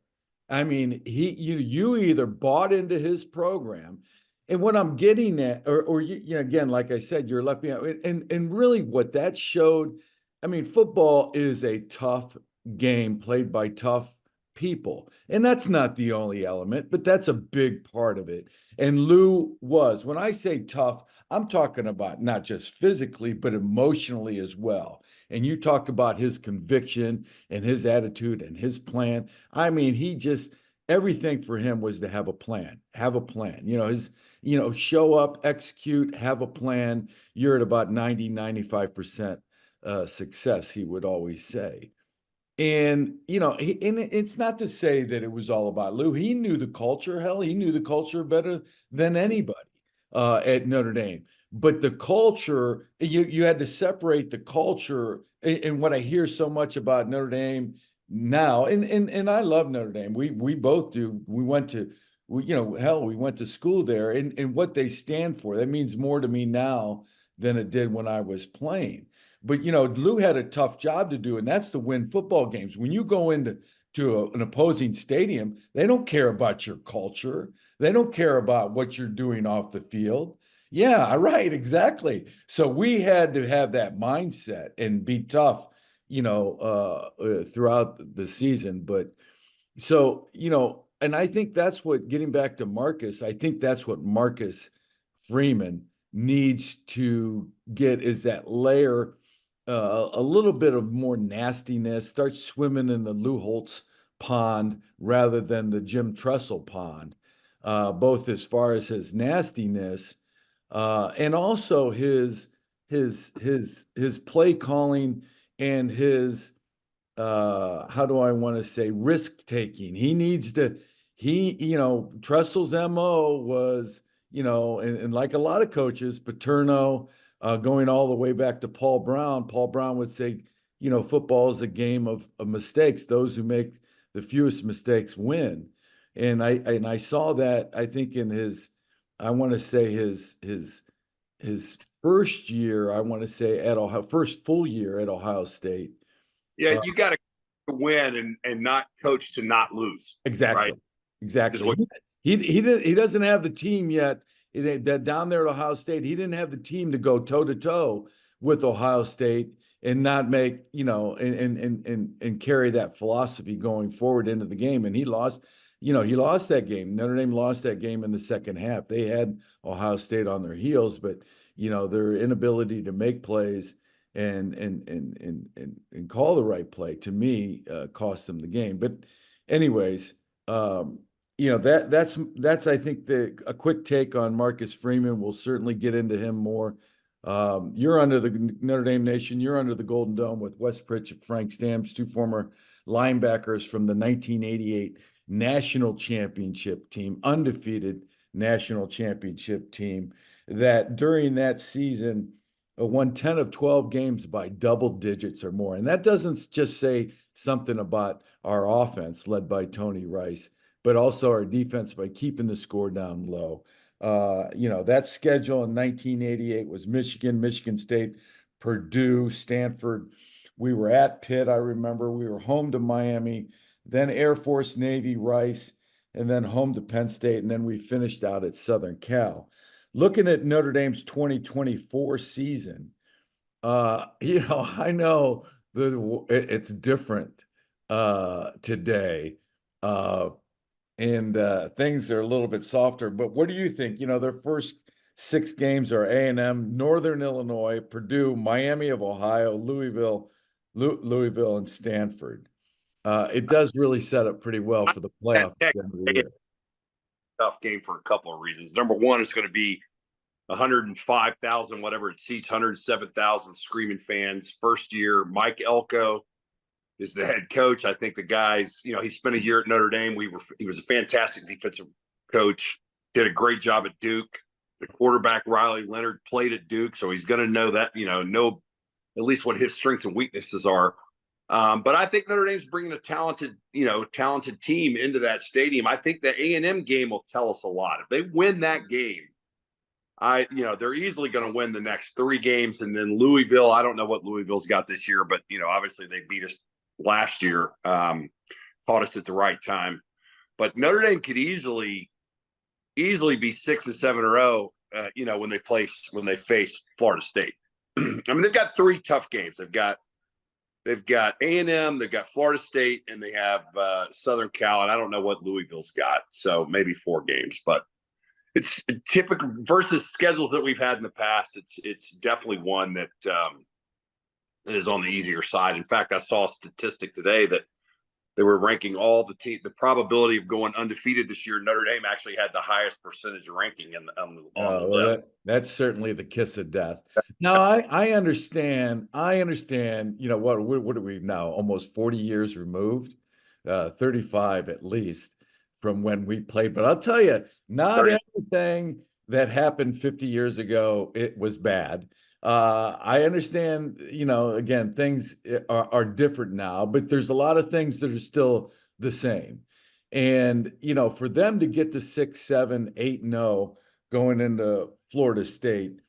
I mean, you either bought into his program. And what I'm getting at, or again, like I said, you're left behind. And really what that showed, I mean, football is a tough game played by tough people. And that's not the only element, but that's a big part of it. And Lou was, when I say tough, I'm talking about not just physically, but emotionally as well. And you talk about his conviction and his attitude and his plan. I mean, everything for him was to have a plan. Show up, execute, have a plan. You're at about 90-95% success, he would always say. And, and it's not to say that it was all about Lou. He knew the culture. Hell, he knew the culture better than anybody at Notre Dame. But the culture, you had to separate the culture. And what I hear so much about Notre Dame now, and I love Notre Dame. We both do. We went to school there, and what they stand for, that means more to me now than it did when I was playing. But Lou had a tough job to do, and that's to win football games. When you go into an opposing stadium, they don't care about your culture. They don't care about what you're doing off the field. Yeah, right, exactly. So we had to have that mindset and be tough, throughout the season. But so, and I think that's what, getting back to Marcus, I think that's what Marcus Freeman needs to get, is that layer, a little bit of more nastiness, start swimming in the Lou Holtz pond rather than the Jim Tressel pond, both as far as his nastiness, and also his play calling and his, how do I want to say, risk taking. Tressel's MO was, and like a lot of coaches, Paterno, going all the way back to Paul Brown would say, football is a game of mistakes. Those who make the fewest mistakes win. And I saw that, I think, in his, I want to say his first year, I want to say at Ohio, first full year at Ohio State. Yeah, you got to win and not coach to not lose. Exactly. Right? Exactly. He doesn't have the team yet. That down there at Ohio State, he didn't have the team to go toe to toe with Ohio State and not make, and carry that philosophy going forward into the game. And he lost that game. Notre Dame lost that game in the second half. They had Ohio State on their heels, but their inability to make plays and call the right play, to me, cost them the game. But anyways, that's I think a quick take on Marcus Freeman. We'll certainly get into him more. You're under the Notre Dame Nation. You're under the Golden Dome with Wes Pritchett, Frank Stams, 2 former linebackers from the 1988 national championship team, undefeated national championship team, that during that season won 10 of 12 games by double digits or more. And that doesn't just say something about our offense led by Tony Rice, but also our defense by keeping the score down low. That schedule in 1988 was Michigan, Michigan State, Purdue, Stanford, We were at Pitt, I remember. We were home to Miami, then Air Force, Navy, Rice, and then home to Penn State, and then we finished out at Southern Cal. Looking at Notre Dame's 2024 season, I know that it's different today, and things are a little bit softer. But what do you think? Their first 6 games are A&M, Northern Illinois, Purdue, Miami of Ohio, Louisville, and Stanford. It does really set up pretty well for the playoff at the end of the year. Tough game for a couple of reasons. Number one, it's going to be 105,000, whatever it seats, 107,000 screaming fans. First year, Mike Elko is the head coach. I think the guys, he spent a year at Notre Dame. He was a fantastic defensive coach, did a great job at Duke. The quarterback, Riley Leonard, played at Duke, so he's going to know that, know at least what his strengths and weaknesses are. But I think Notre Dame's bringing a talented team into that stadium. I think the A&M game will tell us a lot. If they win that game, they're easily going to win the next 3 games. And then Louisville, I don't know what Louisville's got this year, but, obviously they beat us last year, caught us at the right time. But Notre Dame could easily be 6 and 7 in a row, when they face Florida State. I mean, they've got 3 tough games. They've got A&M, they've got Florida State, and they have Southern Cal, and I don't know what Louisville's got. So maybe 4 games, but it's typical versus schedules that we've had in the past. It's definitely one that is on the easier side. In fact, I saw a statistic today that they were ranking all the probability of going undefeated this year. Notre Dame actually had the highest percentage ranking on the list. That's certainly the kiss of death. Now, I understand. What are we now? Almost 40 years removed, 35 at least from when we played. But I'll tell you, not everything that happened 50 years ago, it was bad. I understand, again, things are different now, but there's a lot of things that are still the same. And, for them to get to 6, 7, 8-0 going into Florida State,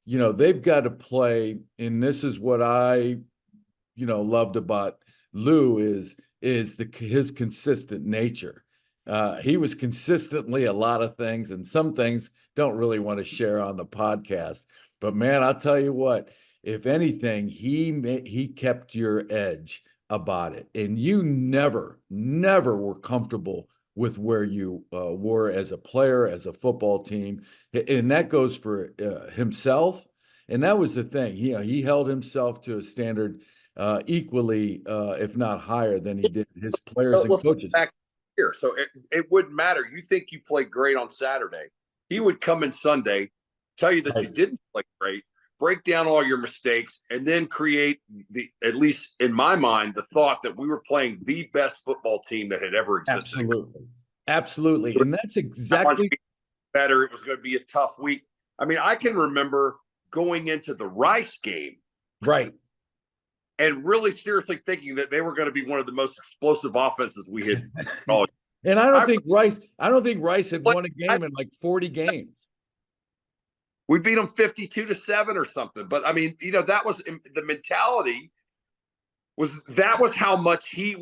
they've got to play. And this is what I, loved about Lou is his consistent nature. He was consistently a lot of things, and some things don't really want to share on the podcast. But man, I'll tell you what, if anything, he kept your edge about it. And you never were comfortable with where you were as a player, as a football team. And that goes for himself. And that was the thing. He held himself to a standard equally, if not higher, than he did his players and coaches. Back here. So it wouldn't matter. You think you played great on Saturday. He would come in Sunday, tell you that you didn't play great, break down all your mistakes, and then create at least in my mind, the thought that we were playing the best football team that had ever existed. Absolutely. And that's exactly better. It was going to be a tough week. I mean, I can remember going into the Rice game. Right. And really seriously thinking that they were going to be one of the most explosive offenses we had. And I don't think Rice had won a game in like 40 games. We beat them 52-7 or something. But I mean, that was the mentality that was how much he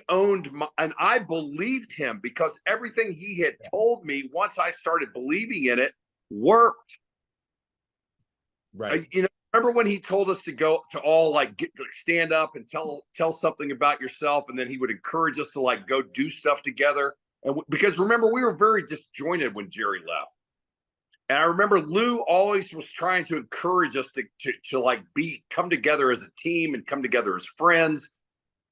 owned and I believed him because everything he had told me once I started believing in it worked. Right. Remember when he told us to go to all stand up and tell something about yourself, and then he would encourage us to go do stuff together. And because remember, we were very disjointed when Jerry left. And I remember Lou always was trying to encourage us to come together as a team and come together as friends.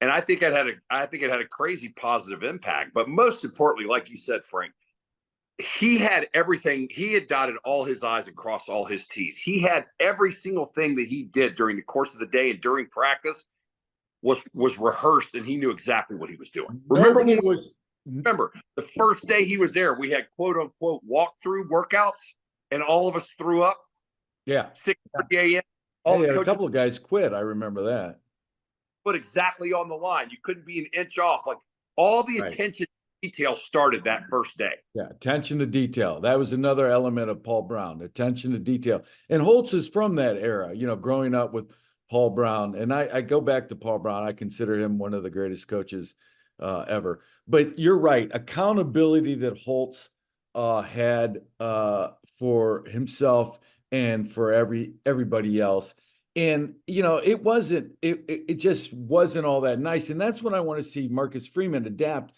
And I think it had a crazy positive impact. But most importantly, like you said, Frank, he had everything. He had dotted all his I's and crossed all his T's. He had every single thing that he did during the course of the day and during practice was rehearsed, and he knew exactly what he was doing. Remember the first day he was there, we had quote unquote walkthrough workouts, and all of us threw up. Yeah, 6:30 a.m. A couple of guys quit. I remember that. Put exactly on the line. You couldn't be an inch off. All the attention. Detail started that first day. Yeah, attention to detail. That was another element of Paul Brown, attention to detail. And Holtz is from that era, growing up with Paul Brown, and I go back to Paul Brown. I consider him one of the greatest coaches ever. But you're right. Accountability that Holtz had for himself and for everybody else. And it just wasn't all that nice. And that's what I want to see Marcus Freeman adapt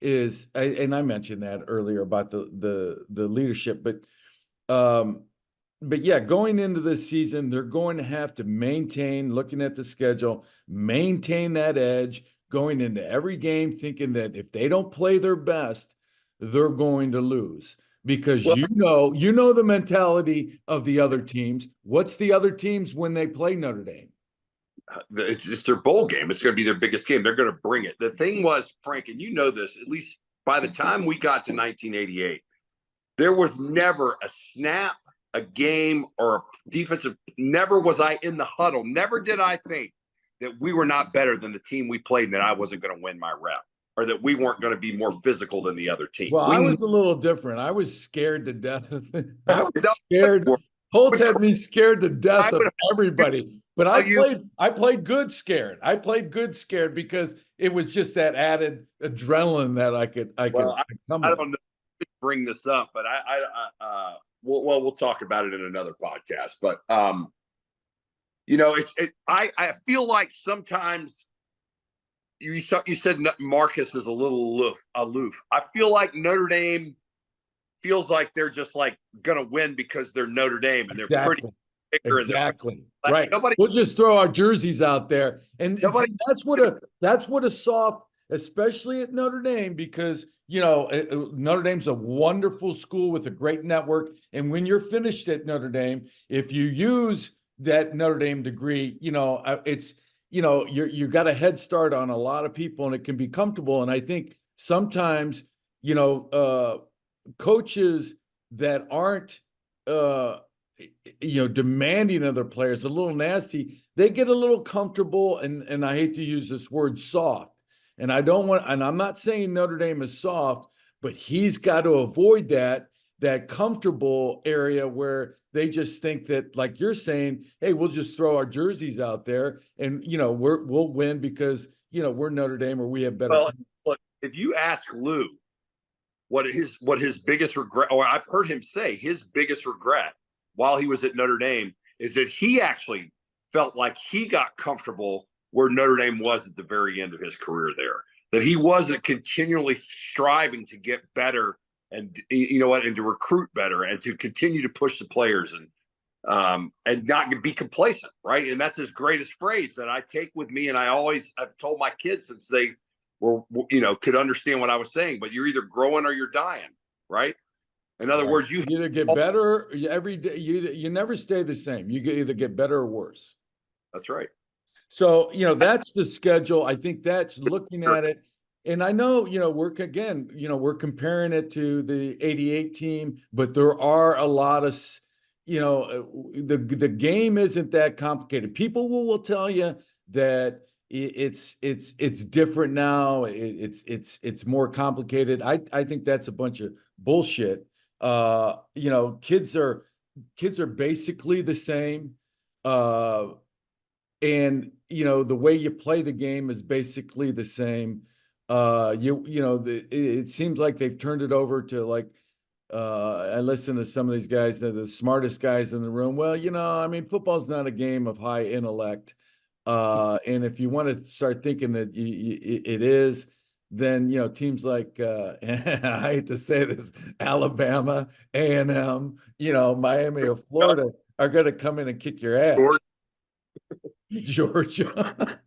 and I mentioned that earlier about the leadership, but yeah, going into this season, they're going to have to maintain, looking at the schedule, maintain that edge, going into every game thinking that if they don't play their best, they're going to lose. Because Well, you know the mentality of the other teams. What's the other teams when they play Notre Dame? it's their bowl game. It's going to be their biggest game. They're going to bring it. The thing was, Frank, and you know this, at least by the time we got to 1988, there was never a snap, a game, or a defensive. Never was I in the huddle. Never did I think that we were not better than the team we played and that I wasn't going to win my rep or that we weren't going to be more physical than the other team. Well, I was a little different. I was scared to death. I was scared. Holtz had me scared to death of everybody. But I played good scared. I played good scared because it was just that added adrenaline that I could I don't know if bring this up, but we'll talk about it in another podcast. But I feel like sometimes you said Marcus is a little aloof. I feel like Notre Dame feels like they're just like going to win because they're Notre Dame and they're pretty exactly like, right. We'll just throw our jerseys out there, and see, that's what a soft, especially at Notre Dame, because Notre Dame's a wonderful school with a great network, and when you're finished at Notre Dame, if you use that Notre Dame degree, it's you got a head start on a lot of people, and it can be comfortable. And I think sometimes coaches that aren't demanding of their players, a little nasty, they get a little comfortable, and I hate to use this word soft. And I'm not saying Notre Dame is soft, but he's got to avoid that comfortable area where they just think that, like you're saying, hey, we'll just throw our jerseys out there and we'll win because we're Notre Dame or we have better. Well, look, if you ask Lou what his biggest regret, or I've heard him say his biggest regret while he was at Notre Dame, is that he actually felt like he got comfortable where Notre Dame was at the very end of his career there, that he wasn't continually striving to get better and and to recruit better and to continue to push the players and not be complacent, right? And that's his greatest phrase that I take with me, and I've told my kids since they were could understand what I was saying. But you're either growing or you're dying, right? In other words, you either get better every day. You never stay the same. You either get better or worse. That's right. So, that's the schedule. I think that's looking at it. And I know, we're comparing it to the 88 team, but there are a lot of, the game isn't that complicated. People will tell you that it's different now. It's more complicated. I think that's a bunch of bullshit. Kids are basically the same. And the way you play the game is basically the same. It seems like they've turned it over to like I listen to some of these guys, they're the smartest guys in the room. Well, football's not a game of high intellect. And if you want to start thinking that it is, then teams like I hate to say this, Alabama, A&M, Miami or Florida are going to come in and kick your ass. Georgia.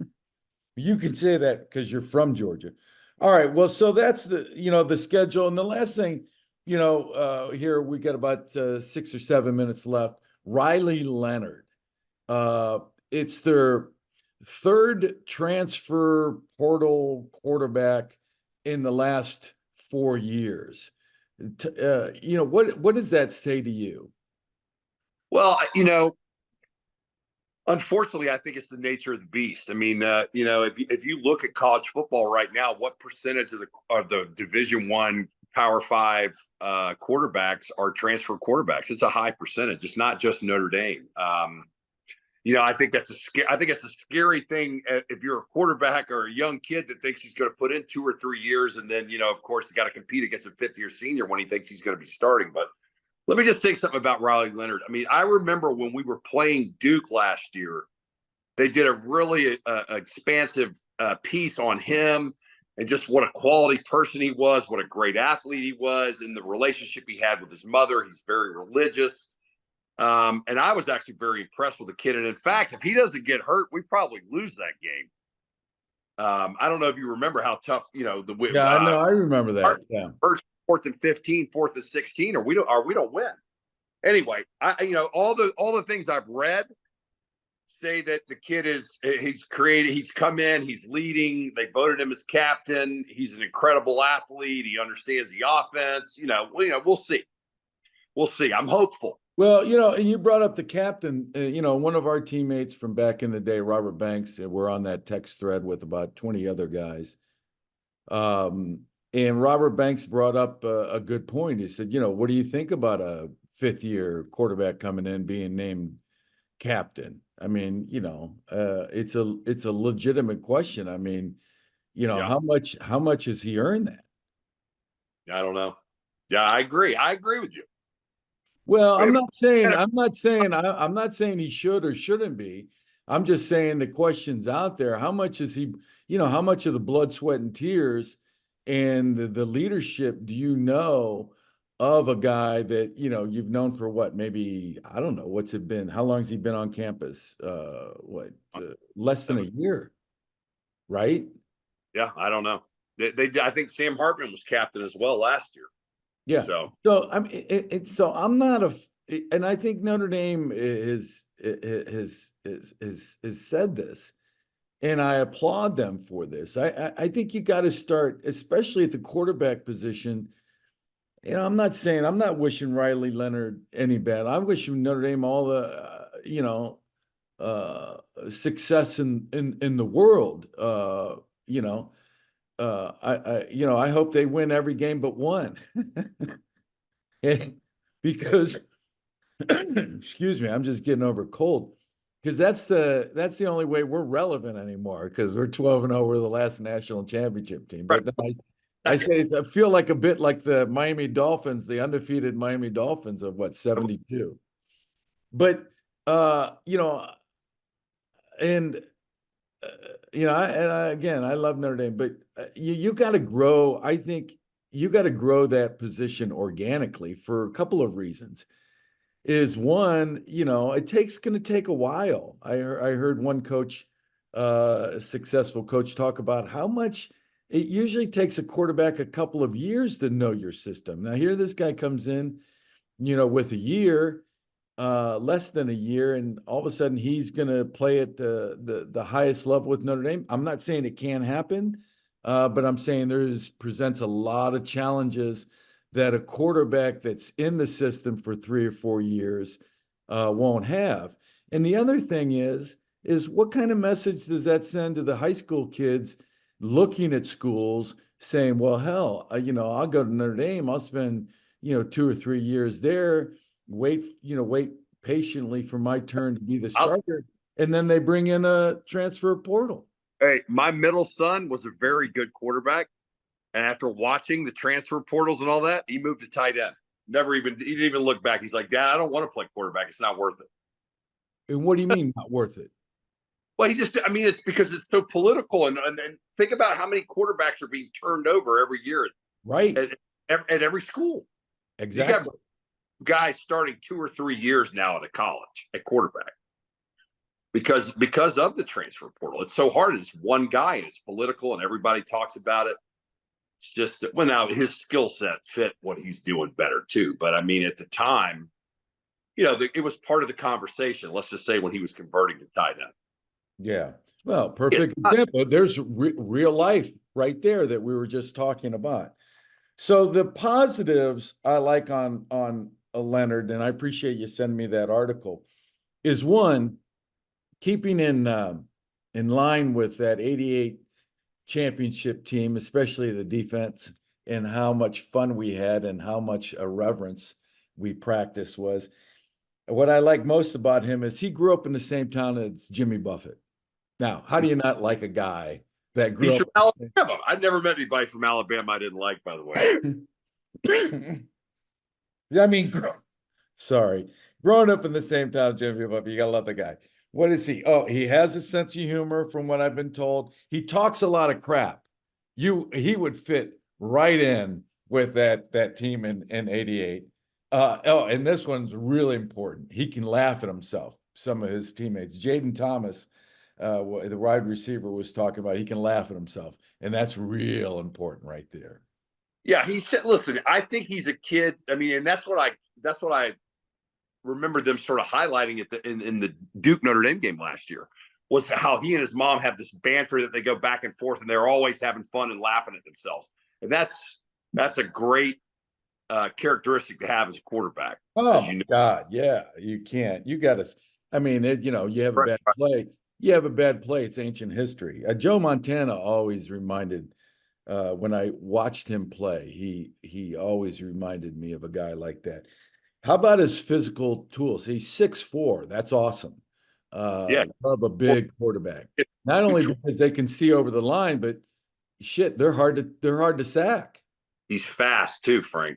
You can say that because you're from Georgia. All right. Well, so that's the schedule. And the last thing, here we got about 6 or 7 minutes left. Riley Leonard. It's their third transfer portal quarterback in the last 4 years. What does that say to you? Well, unfortunately, I think it's the nature of the beast. I mean, if you look at college football right now, what percentage of the Division I, Power 5 quarterbacks are transfer quarterbacks? It's a high percentage. It's not just Notre Dame. I think that's a scary thing if you're a quarterback or a young kid that thinks he's going to put in 2 or 3 years, and then of course he's got to compete against a fifth-year senior when he thinks he's going to be starting. But let me just say something about Riley Leonard. I mean, I remember when we were playing Duke last year, they did a really expansive piece on him and just what a quality person he was, what a great athlete he was, and the relationship he had with his mother. He's very religious. And I was actually very impressed with the kid. And in fact, if he doesn't get hurt, we probably lose that game. I don't know if you remember how tough, I know. I remember that. Yeah. First, 4th and 15, 4th and 16, or we don't win. Anyway, all the things I've read say that the kid he's come in, he's leading. They voted him as captain. He's an incredible athlete. He understands the offense. We'll see. We'll see. I'm hopeful. Well, and you brought up the captain, one of our teammates from back in the day, Robert Banks, we're on that text thread with about 20 other guys. And Robert Banks brought up a good point. He said, what do you think about a fifth-year quarterback coming in being named captain? I mean, it's a legitimate question. I mean, how much has he earned that? I don't know. Yeah, I agree. I agree with you. Well, I'm not saying he should or shouldn't be. I'm just saying the question's out there. How much is he, how much of the blood, sweat, and tears and the leadership do you know of a guy that, you've known for what, maybe, I don't know, what's it been? How long has he been on campus? Less than a year, right? Yeah, I don't know. I think Sam Hartman was captain as well last year. Yeah. So I mean, so I'm not and I think Notre Dame has said this, and I applaud them for this. I think you got to start, especially at the quarterback position. I'm not wishing Riley Leonard any bad. I'm wishing Notre Dame all the success in the world. I hope they win every game but one. Because excuse me, I'm just getting over a cold. Because that's the only way we're relevant anymore, because we're 12-0, we're the last national championship team. But I say I feel like a bit like the Miami Dolphins, the undefeated Miami Dolphins of 72. But again, I love Notre Dame, but you got to grow. I think you got to grow that position organically for a couple of reasons. Is one, it's going to take a while. I heard one coach, a successful coach, talk about how much it usually takes a quarterback a couple of years to know your system. Now here this guy comes in, with a year, less than a year, and all of a sudden he's going to play at the highest level with Notre Dame. I'm not saying it can't happen, but I'm saying presents a lot of challenges that a quarterback that's in the system for 3 or 4 years won't have. And the other thing is what kind of message does that send to the high school kids looking at schools saying, well, hell, I'll go to Notre Dame, I'll spend, 2 or 3 years there, wait patiently for my turn to be the starter, and then they bring in a transfer portal. Hey, my middle son was a very good quarterback, and after watching the transfer portals and all that, he moved to tight end. He didn't even look back. He's like, Dad, I don't want to play quarterback. It's not worth it. And what do you mean not worth it? Well, it's because it's so political, and think about how many quarterbacks are being turned over every year, right? At every school. Exactly. You got guys starting 2 or 3 years now at a college at quarterback because of the transfer portal. It's so hard. It's one guy, and it's political, and everybody talks about it. It's just that, now his skill set fit what he's doing better too. But I mean, at the time, it was part of the conversation. Let's just say when he was converting to tight end. Yeah. Well, perfect example. There's real life right there that we were just talking about. So the positives I like on Leonard, and I appreciate you sending me that article, is one, keeping in line with that 88 championship team, especially the defense, and how much fun we had and how much irreverence we practiced was. what I like most about him is he grew up in the same town as Jimmy Buffett. Now, how do you not like a guy that grew He's up from Alabama. I've never met anybody from Alabama I didn't like, by the way. I mean, sorry. Growing up in the same town as Jimmy Buffett, you gotta love the guy. What is he? Oh, he has a sense of humor from what I've been told. He talks a lot of crap. He would fit right in with that team in '88. And this one's really important. He can laugh at himself. Some of his teammates, Jaden Thomas, the wide receiver, was talking about he can laugh at himself, and that's real important right there. Yeah, he said, "Listen, I think he's a kid." I mean, and that's what I remember them sort of highlighting at in the Duke Notre Dame game last year, was how he and his mom have this banter that they go back and forth, and they're always having fun and laughing at themselves. And that's a great characteristic to have as a quarterback. Oh as you know. God, yeah, you can't. You got to. I mean, you have a bad play. You have a bad play. It's ancient history. Joe Montana always reminded. When I watched him play, he always reminded me of a guy like that. How about his physical tools? He's 6'4". That's awesome. Yeah, Love a big quarterback. Not only because they can see over the line, but shit, they're hard to sack. He's fast too, Frank.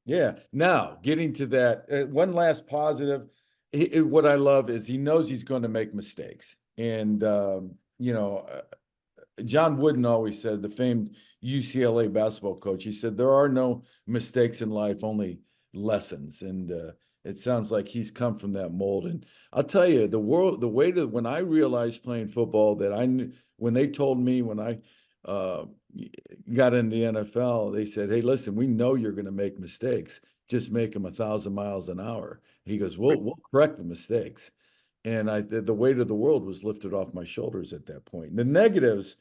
Yeah. Now, getting to that, one last positive. What I love is he knows he's going to make mistakes, and John Wooden always said, the famed UCLA basketball coach, he said, there are no mistakes in life, only lessons. And it sounds like he's come from that mold. And I'll tell you, when I realized playing football that I knew, when they told me when I got in the NFL, they said, hey, listen, we know you're going to make mistakes. Just make them 1,000 miles an hour. He goes, we'll correct the mistakes. And the weight of the world was lifted off my shoulders at that point. The negatives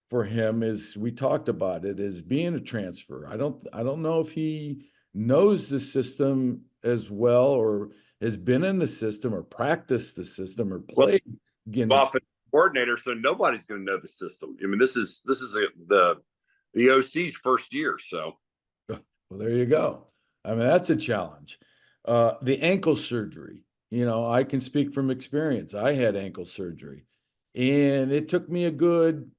for him is, we talked about it, is being a transfer. I don't know if he knows the system as well, or has been in the system, or practiced the system, or played against coordinator. So nobody's going to know the system. I mean, this is the OC's first year. So, well, there you go. I mean, that's a challenge. The ankle surgery. I can speak from experience. I had ankle surgery, and it took me a good,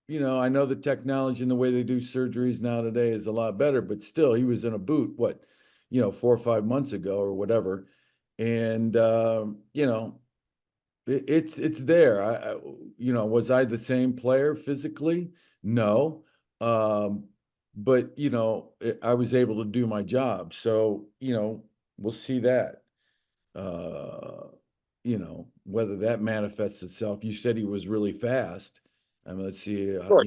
I know the technology and the way they do surgeries now today is a lot better, but still, he was in a boot, 4 or 5 months ago or whatever. And, it's there. Was I the same player physically? No. But, I was able to do my job. So, we'll see that. Whether that manifests itself. You said he was really fast. I mean, let's see. Sure.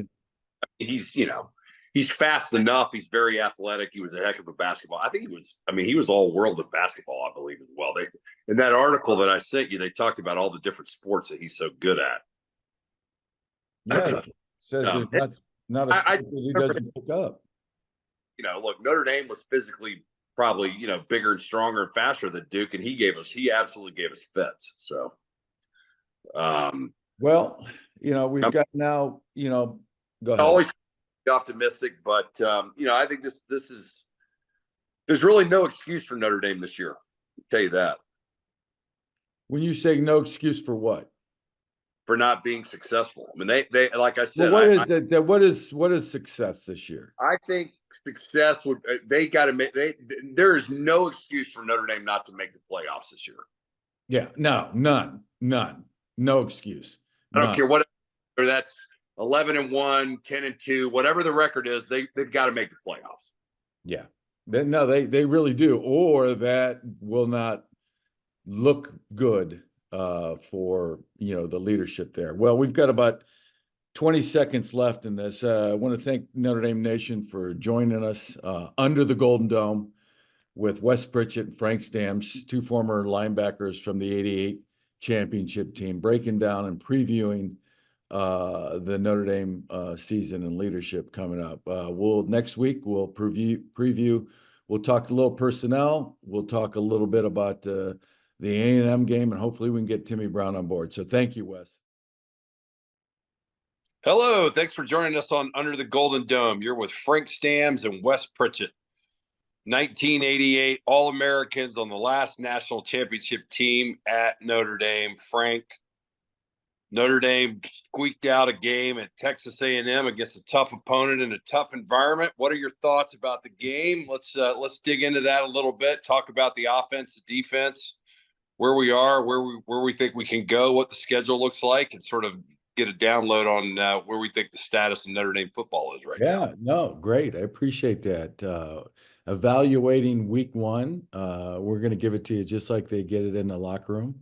He's fast enough. He's very athletic. He was a heck of a basketball. I think he was all world in basketball, I believe, as well. In that article that I sent you, they talked about all the different sports that he's so good at. Yeah, it says that's not a sport that he doesn't pick up. Look, Notre Dame was physically probably, bigger and stronger and faster than Duke, and he absolutely gave us fits. So, well, we've got now, go ahead. Always optimistic, but I think there's really no excuse for Notre Dame this year. I'll tell you that. When you say no excuse for what? For not being successful. I mean, they like I said, what is success this year? I think success they got to make. There is no excuse for Notre Dame not to make the playoffs this year. Yeah, no, none, no excuse. I don't care what, or that's 11-1, 10-2, whatever the record is. They've got to make the playoffs. Yeah, they really do, or that will not look good for the leadership there. Well, we've got about 20 seconds left in this. I want to thank Notre Dame Nation for joining us under the Golden Dome with Wes Pritchett and Frank Stams, two former linebackers from the '88 championship team, breaking down and previewing the Notre Dame season and leadership coming up. Next week we'll preview. We'll talk a little personnel. We'll talk a little bit about the A&M game, and hopefully we can get Timmy Brown on board. So thank you, Wes. Hello, thanks for joining us on Under the Golden Dome. You're with Frank Stams and Wes Pritchett. 1988 All-Americans on the last national championship team at Notre Dame. Frank, Notre Dame squeaked out a game at Texas A&M against a tough opponent in a tough environment. What are your thoughts about the game? Let's dig into that a little bit. Talk about the offense, the defense, where we are, where we think we can go, what the schedule looks like, and sort of get a download on where we think the status of Notre Dame football is right now. Yeah, no, great. I appreciate that. Evaluating week one, we're going to give it to you just like they get it in the locker room.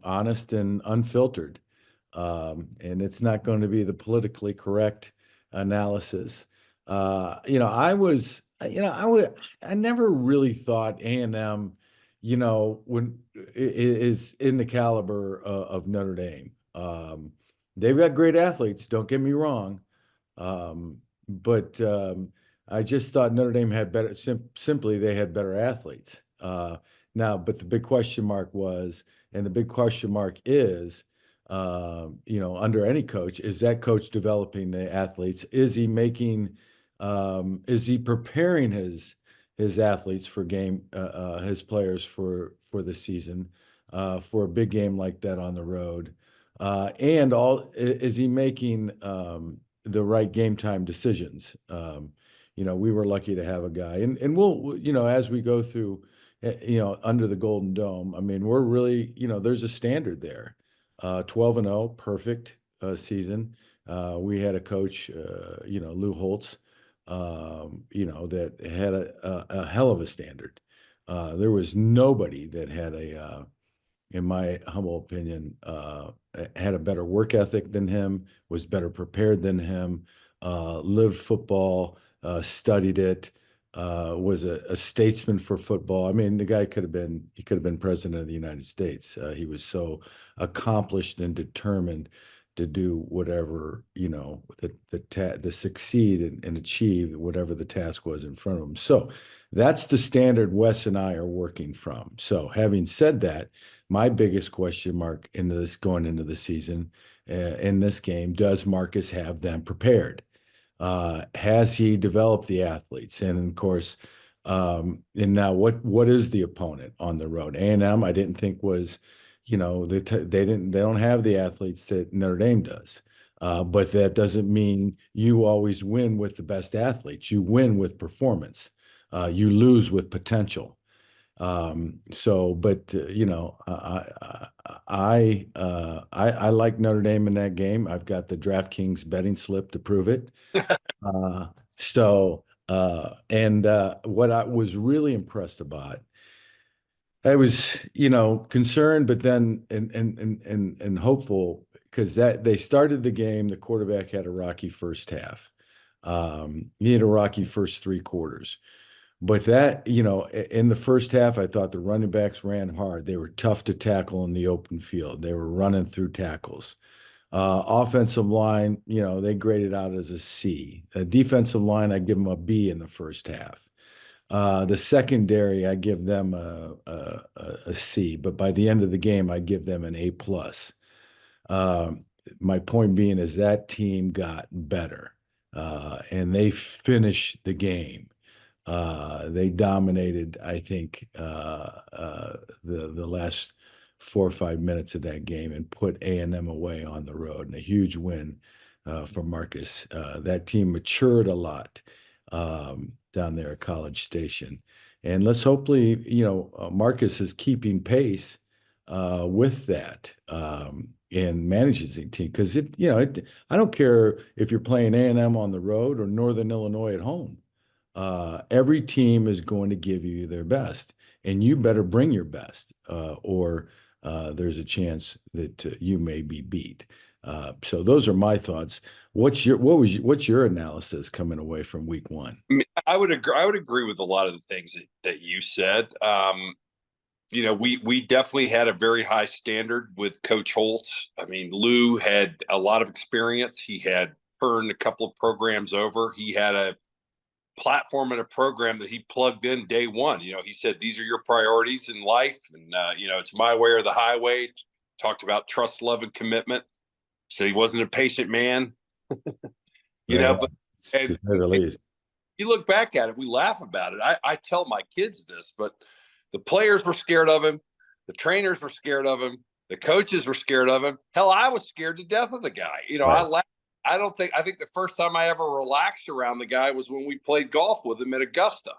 Honest and unfiltered. And it's not going to be the politically correct analysis. I never really thought A&M, when is in the caliber of Notre Dame. They've got great athletes, don't get me wrong. But I just thought Notre Dame had better, simply they had better athletes. But the big question mark was, and the big question mark is, under any coach, is that coach developing the athletes? Is he preparing his athletes for his players for the season, for a big game like that on the road? Is he making the right game time decisions? We were lucky to have a guy, and we'll, as we go through, under the Golden Dome, I mean, we're really, there's a standard there. 12-0, perfect season. We had a coach, Lou Holtz, that had a hell of a standard. There was nobody that had in my humble opinion, had a better work ethic than him, was better prepared than him, lived football, studied it, was a statesman for football. I mean, the guy could have been president of the United States. He was so accomplished and determined to do whatever, to succeed and achieve whatever the task was in front of him. So that's the standard Wes and I are working from. So having said that, my biggest question mark going into the season in this game, does Marcus have them prepared? Has he developed the athletes? And of course, and now what is the opponent on the road? A&M, I didn't think was, they don't have the athletes that Notre Dame does. But that doesn't mean you always win with the best athletes. You win with performance. You lose with potential. I like Notre Dame in that game. I've got the DraftKings betting slip to prove it. What I was really impressed about, I was, concerned, but then and hopeful, because they started the game. The quarterback had a rocky first half. He had a rocky first three quarters. But that, in the first half, I thought the running backs ran hard. They were tough to tackle in the open field. They were running through tackles. Offensive line, they graded out as a C. Defensive line, I give them a B in the first half. The secondary, I give them a C. But by the end of the game, I give them an A+. My point being is that team got better, and they finished the game. They dominated, I think, the last 4 or 5 minutes of that game and put A&M away on the road, and a huge win for Marcus. That team matured a lot down there at College Station, and let's hopefully, Marcus is keeping pace with that and manages the team, because I don't care if you're playing A&M on the road or Northern Illinois at home. Every team is going to give you their best, and you better bring your best, or there's a chance that you may be beat. So those are my thoughts. What's your analysis coming away from week one? I would agree with a lot of the things that you said. We definitely had a very high standard with Coach Holtz. I mean, Lou had a lot of experience. He had turned a couple of programs over. He had a platform and a program that he plugged in day one. He said, these are your priorities in life. And, it's my way or the highway. Talked about trust, love, and commitment. Said he wasn't a patient man, but to say the least. you look back at it, we laugh about it. I tell my kids this, but the players were scared of him. The trainers were scared of him. The coaches were scared of him. Hell, I was scared to death of the guy. I laughed. I think the first time I ever relaxed around the guy was when we played golf with him at Augusta.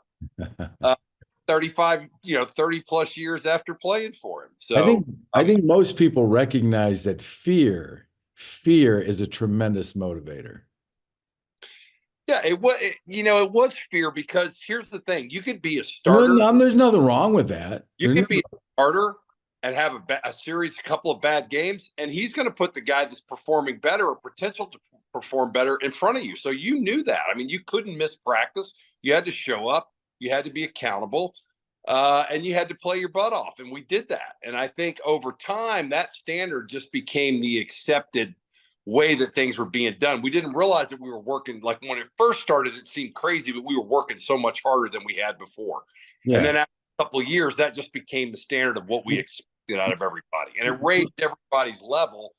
35, 30 plus years after playing for him. So I think most people recognize that fear is a tremendous motivator. Yeah, it was fear, because here's the thing: you could be a starter. There's nothing wrong with that. You could be a starter and have a couple of bad games, and he's going to put the guy that's performing better or potential to perform better in front of you. So you knew that. I mean, you couldn't miss practice. You had to show up. You had to be accountable, and you had to play your butt off. And we did that. And I think over time, that standard just became the accepted way that things were being done. We didn't realize that we were working, like when it first started, it seemed crazy, but we were working so much harder than we had before. Yeah. And then after a couple of years, that just became the standard of what we expected out of everybody. And it raised everybody's level,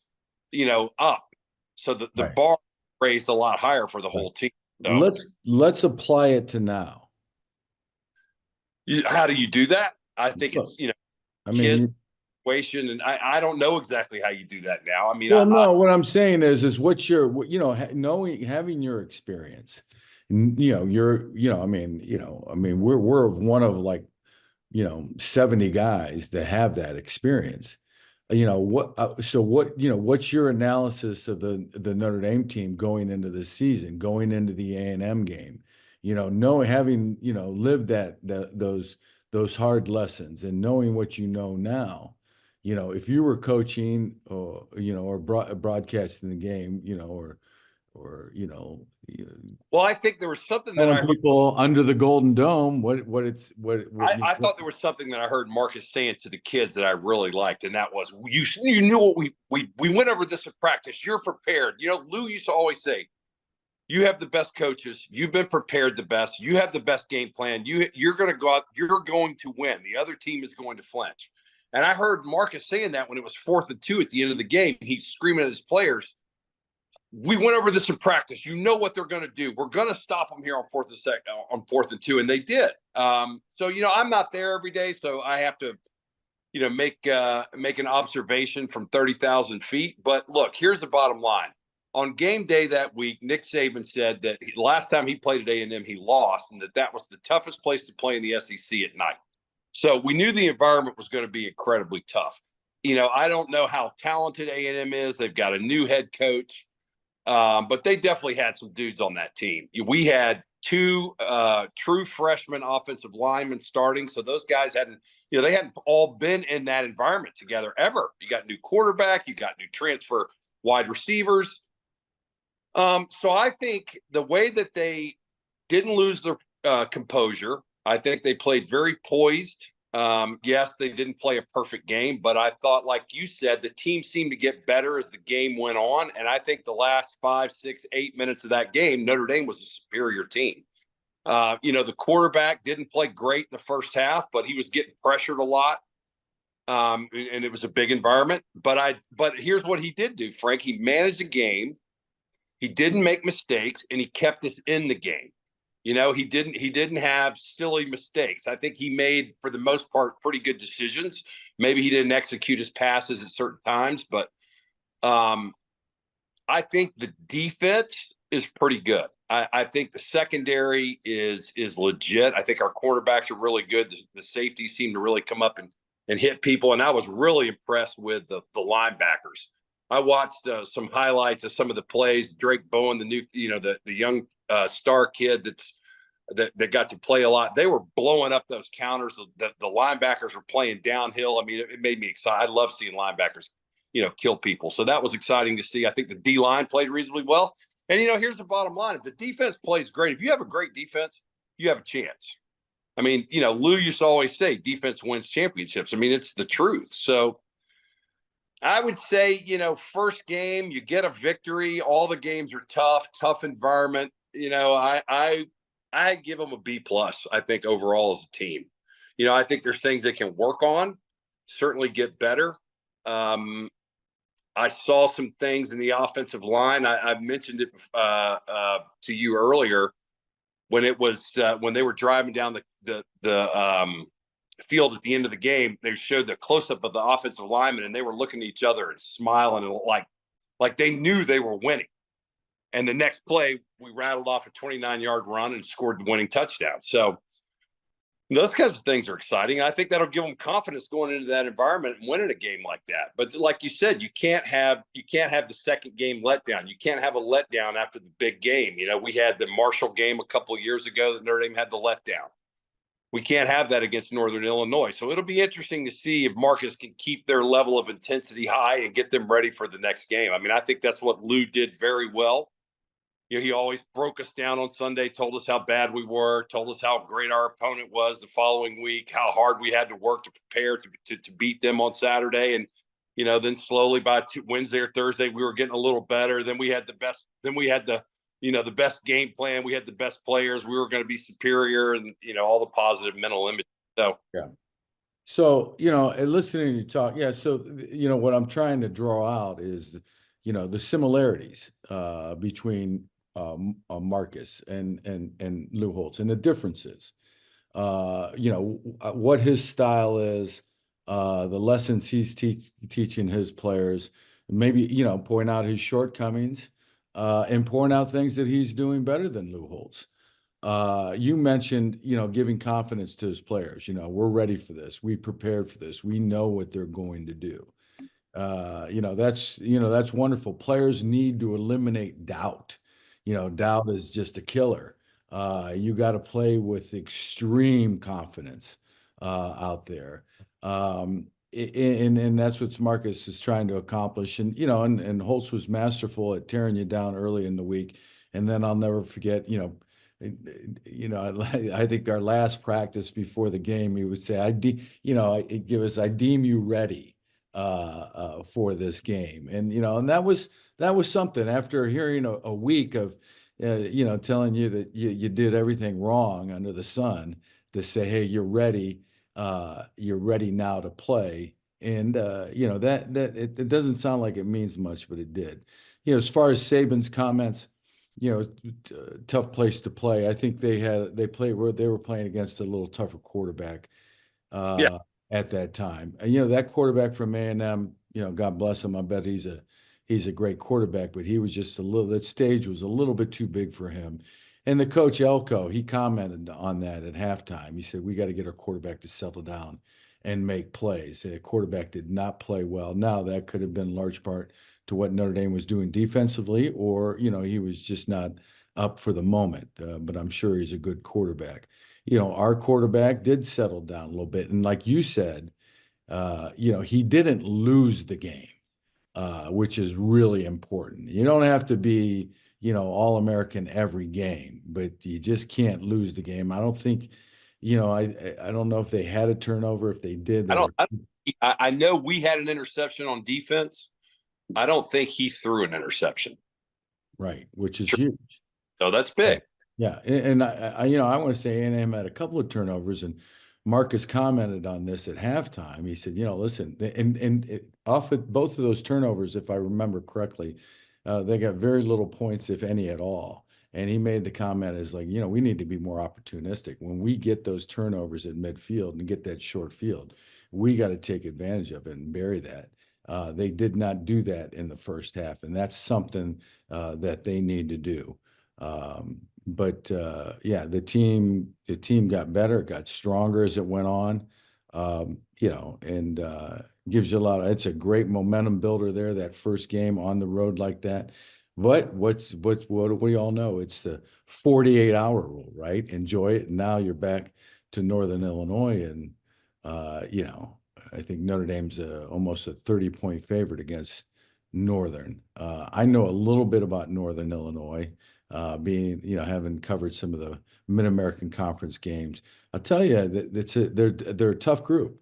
up. So the bar raised a lot higher for the whole team. So, let's apply it to now. How do you do that? I think it's, kids. And I don't know exactly how you do that now. I mean, what I'm saying is what's your, having your experience, we're one of 70 guys that have that experience. What's your analysis of the Notre Dame team going into the season, going into the A&M game, having, lived those hard lessons and knowing what now. If you were coaching or broadcasting the game, well, I think there was something that I heard people under the Golden Dome. I thought there was something that I heard Marcus saying to the kids that I really liked, and that was, you knew what we went over this in practice. You're prepared. Lou used to always say, you have the best coaches. You've been prepared the best. You have the best game plan. You're going to go out. You're going to win. The other team is going to flinch. And I heard Marcus saying that when it was 4th and 2 at the end of the game. He's screaming at his players, we went over this in practice. You know what they're going to do. We're going to stop them here on 4th and 2. And they did. So, I'm not there every day. So I have to, make an observation from 30,000 feet. But look, here's the bottom line. On game day that week, Nick Saban said that last time he played at A&M, he lost, and that was the toughest place to play in the SEC at night. So we knew the environment was going to be incredibly tough. I don't know how talented A&M is. They've got a new head coach, but they definitely had some dudes on that team. We had 2 true freshman offensive linemen starting. So those guys hadn't all been in that environment together ever. You got new quarterback, you got new transfer wide receivers. So I think the way that they didn't lose their composure, I think they played very poised. Yes, they didn't play a perfect game, but I thought, like you said, the team seemed to get better as the game went on. And I think the last 5, 6, 8 minutes of that game, Notre Dame was a superior team. The quarterback didn't play great in the first half, but he was getting pressured a lot. And it was a big environment. But here's what he did do, Frank. He managed the game. He didn't make mistakes, and he kept us in the game. He didn't have silly mistakes. I think he made, for the most part, pretty good decisions. Maybe he didn't execute his passes at certain times, but I think the defense is pretty good. I think the secondary is legit. I think our quarterbacks are really good. The safeties seem to really come up and hit people, and I was really impressed with the linebackers. I watched some highlights of some of the plays. Drake Bowen, the new, the young star kid that got to play a lot. They were blowing up those counters. The linebackers were playing downhill. I mean, it made me excited. I love seeing linebackers, kill people. So that was exciting to see. I think the D-line played reasonably well. And, here's the bottom line. If the defense plays great, if you have a great defense, you have a chance. I mean, Lou used to always say defense wins championships. I mean, it's the truth. So I would say, first game, you get a victory. All the games are tough environment. I give them a B+, I think, overall as a team. I think there's things they can work on, certainly get better. I saw some things in the offensive line. I mentioned it to you earlier. when it was when they were driving down the field at the end of the game, they showed the close up of the offensive linemen, and they were looking at each other and smiling and like they knew they were winning. And the next play, we rattled off a 29-yard run and scored the winning touchdown. So those kinds of things are exciting. I think that'll give them confidence going into that environment and winning a game like that. But like you said, you can't have the second game letdown. You can't have a letdown after the big game. You know, we had the Marshall game a couple of years ago that Notre Dame had the letdown. We can't have that against Northern Illinois. So it'll be interesting to see if Marcus can keep their level of intensity high and get them ready for the next game. I mean, I think that's what Lou did very well. You know, he always broke us down on Sunday, told us how bad we were, told us how great our opponent was the following week, how hard we had to work to prepare to beat them on Saturday. And, you know, then slowly by Wednesday or Thursday, we were getting a little better. Then we had the best game plan. We had the best players. We were going to be superior and, you know, all the positive mental image. So, yeah. So, you know, and listening to you talk, yeah. So, you know, what I'm trying to draw out is, you know, the similarities between Marcus and Lou Holtz, and the differences. You know, what his style is, the lessons he's teaching his players. Maybe, you know, point out his shortcomings, and point out things that he's doing better than Lou Holtz. You mentioned, you know, giving confidence to his players. You know, we're ready for this. We prepared for this. We know what they're going to do. You know, that's wonderful. Players need to eliminate doubt. You know, doubt is just a killer. You got to play with extreme confidence out there. And that's what Marcus is trying to accomplish. And, you know, and Holtz was masterful at tearing you down early in the week. And then I'll never forget, you know, I think our last practice before the game, he would say, I deem you ready for this game. And, you know, and that was something after hearing a week of, you know, telling you that you did everything wrong under the sun, to say, hey, you're ready now to play. And, you know, that it doesn't sound like it means much, but it did. You know, as far as Saban's comments, you know, tough place to play. I think they were playing against a little tougher quarterback at that time. And, you know, that quarterback from A&M, you know, God bless him. I bet he's a great quarterback, but he was just that stage was a little bit too big for him. And the coach Elko, he commented on that at halftime. He said, we got to get our quarterback to settle down and make plays. The quarterback did not play well. Now, that could have been in large part to what Notre Dame was doing defensively, or, you know, he was just not up for the moment. But I'm sure he's a good quarterback. You know, our quarterback did settle down a little bit. And like you said, you know, he didn't lose the game, which is really important. You don't have to be, you know, All-American every game, but you just can't lose the game. I don't think, you know, I don't know if they had a turnover. If they did, I know we had an interception on defense. I don't think he threw an interception. Right, which is huge. So that's big. Yeah, and I you know, I want to say A&M had a couple of turnovers, and Marcus commented on this at halftime. He said, you know, listen, and off of both of those turnovers, if I remember correctly, they got very little points, if any at all. And he made the comment as like, you know, we need to be more opportunistic. When we get those turnovers at midfield and get that short field, we got to take advantage of it and bury that. They did not do that in the first half, and that's something that they need to do. But yeah, the team got better, got stronger as it went on. You know, and gives you it's a great momentum builder there, that first game on the road like that. But what do we all know? It's the 48-hour rule, right? Enjoy it. And now you're back to Northern Illinois, and you know, I think Notre Dame's almost a 30-point favorite against Northern. I know a little bit about Northern Illinois, being, you know, having covered some of the Mid-American Conference games. I'll tell you that they're a tough group.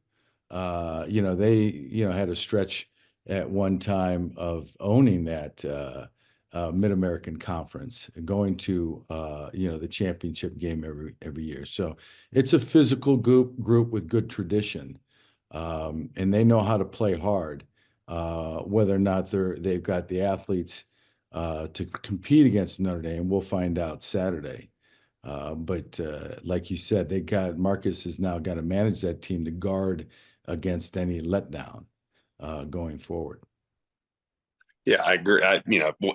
You know, they, you know, had a stretch at one time of owning that Mid-American Conference, going to you know, the championship game every year. So it's a physical group with good tradition, and they know how to play hard. Whether or not they've got the athletes to compete against Notre Dame, we'll find out Saturday. But like you said, Marcus has now got to manage that team to guard against any letdown going forward. Yeah, I agree.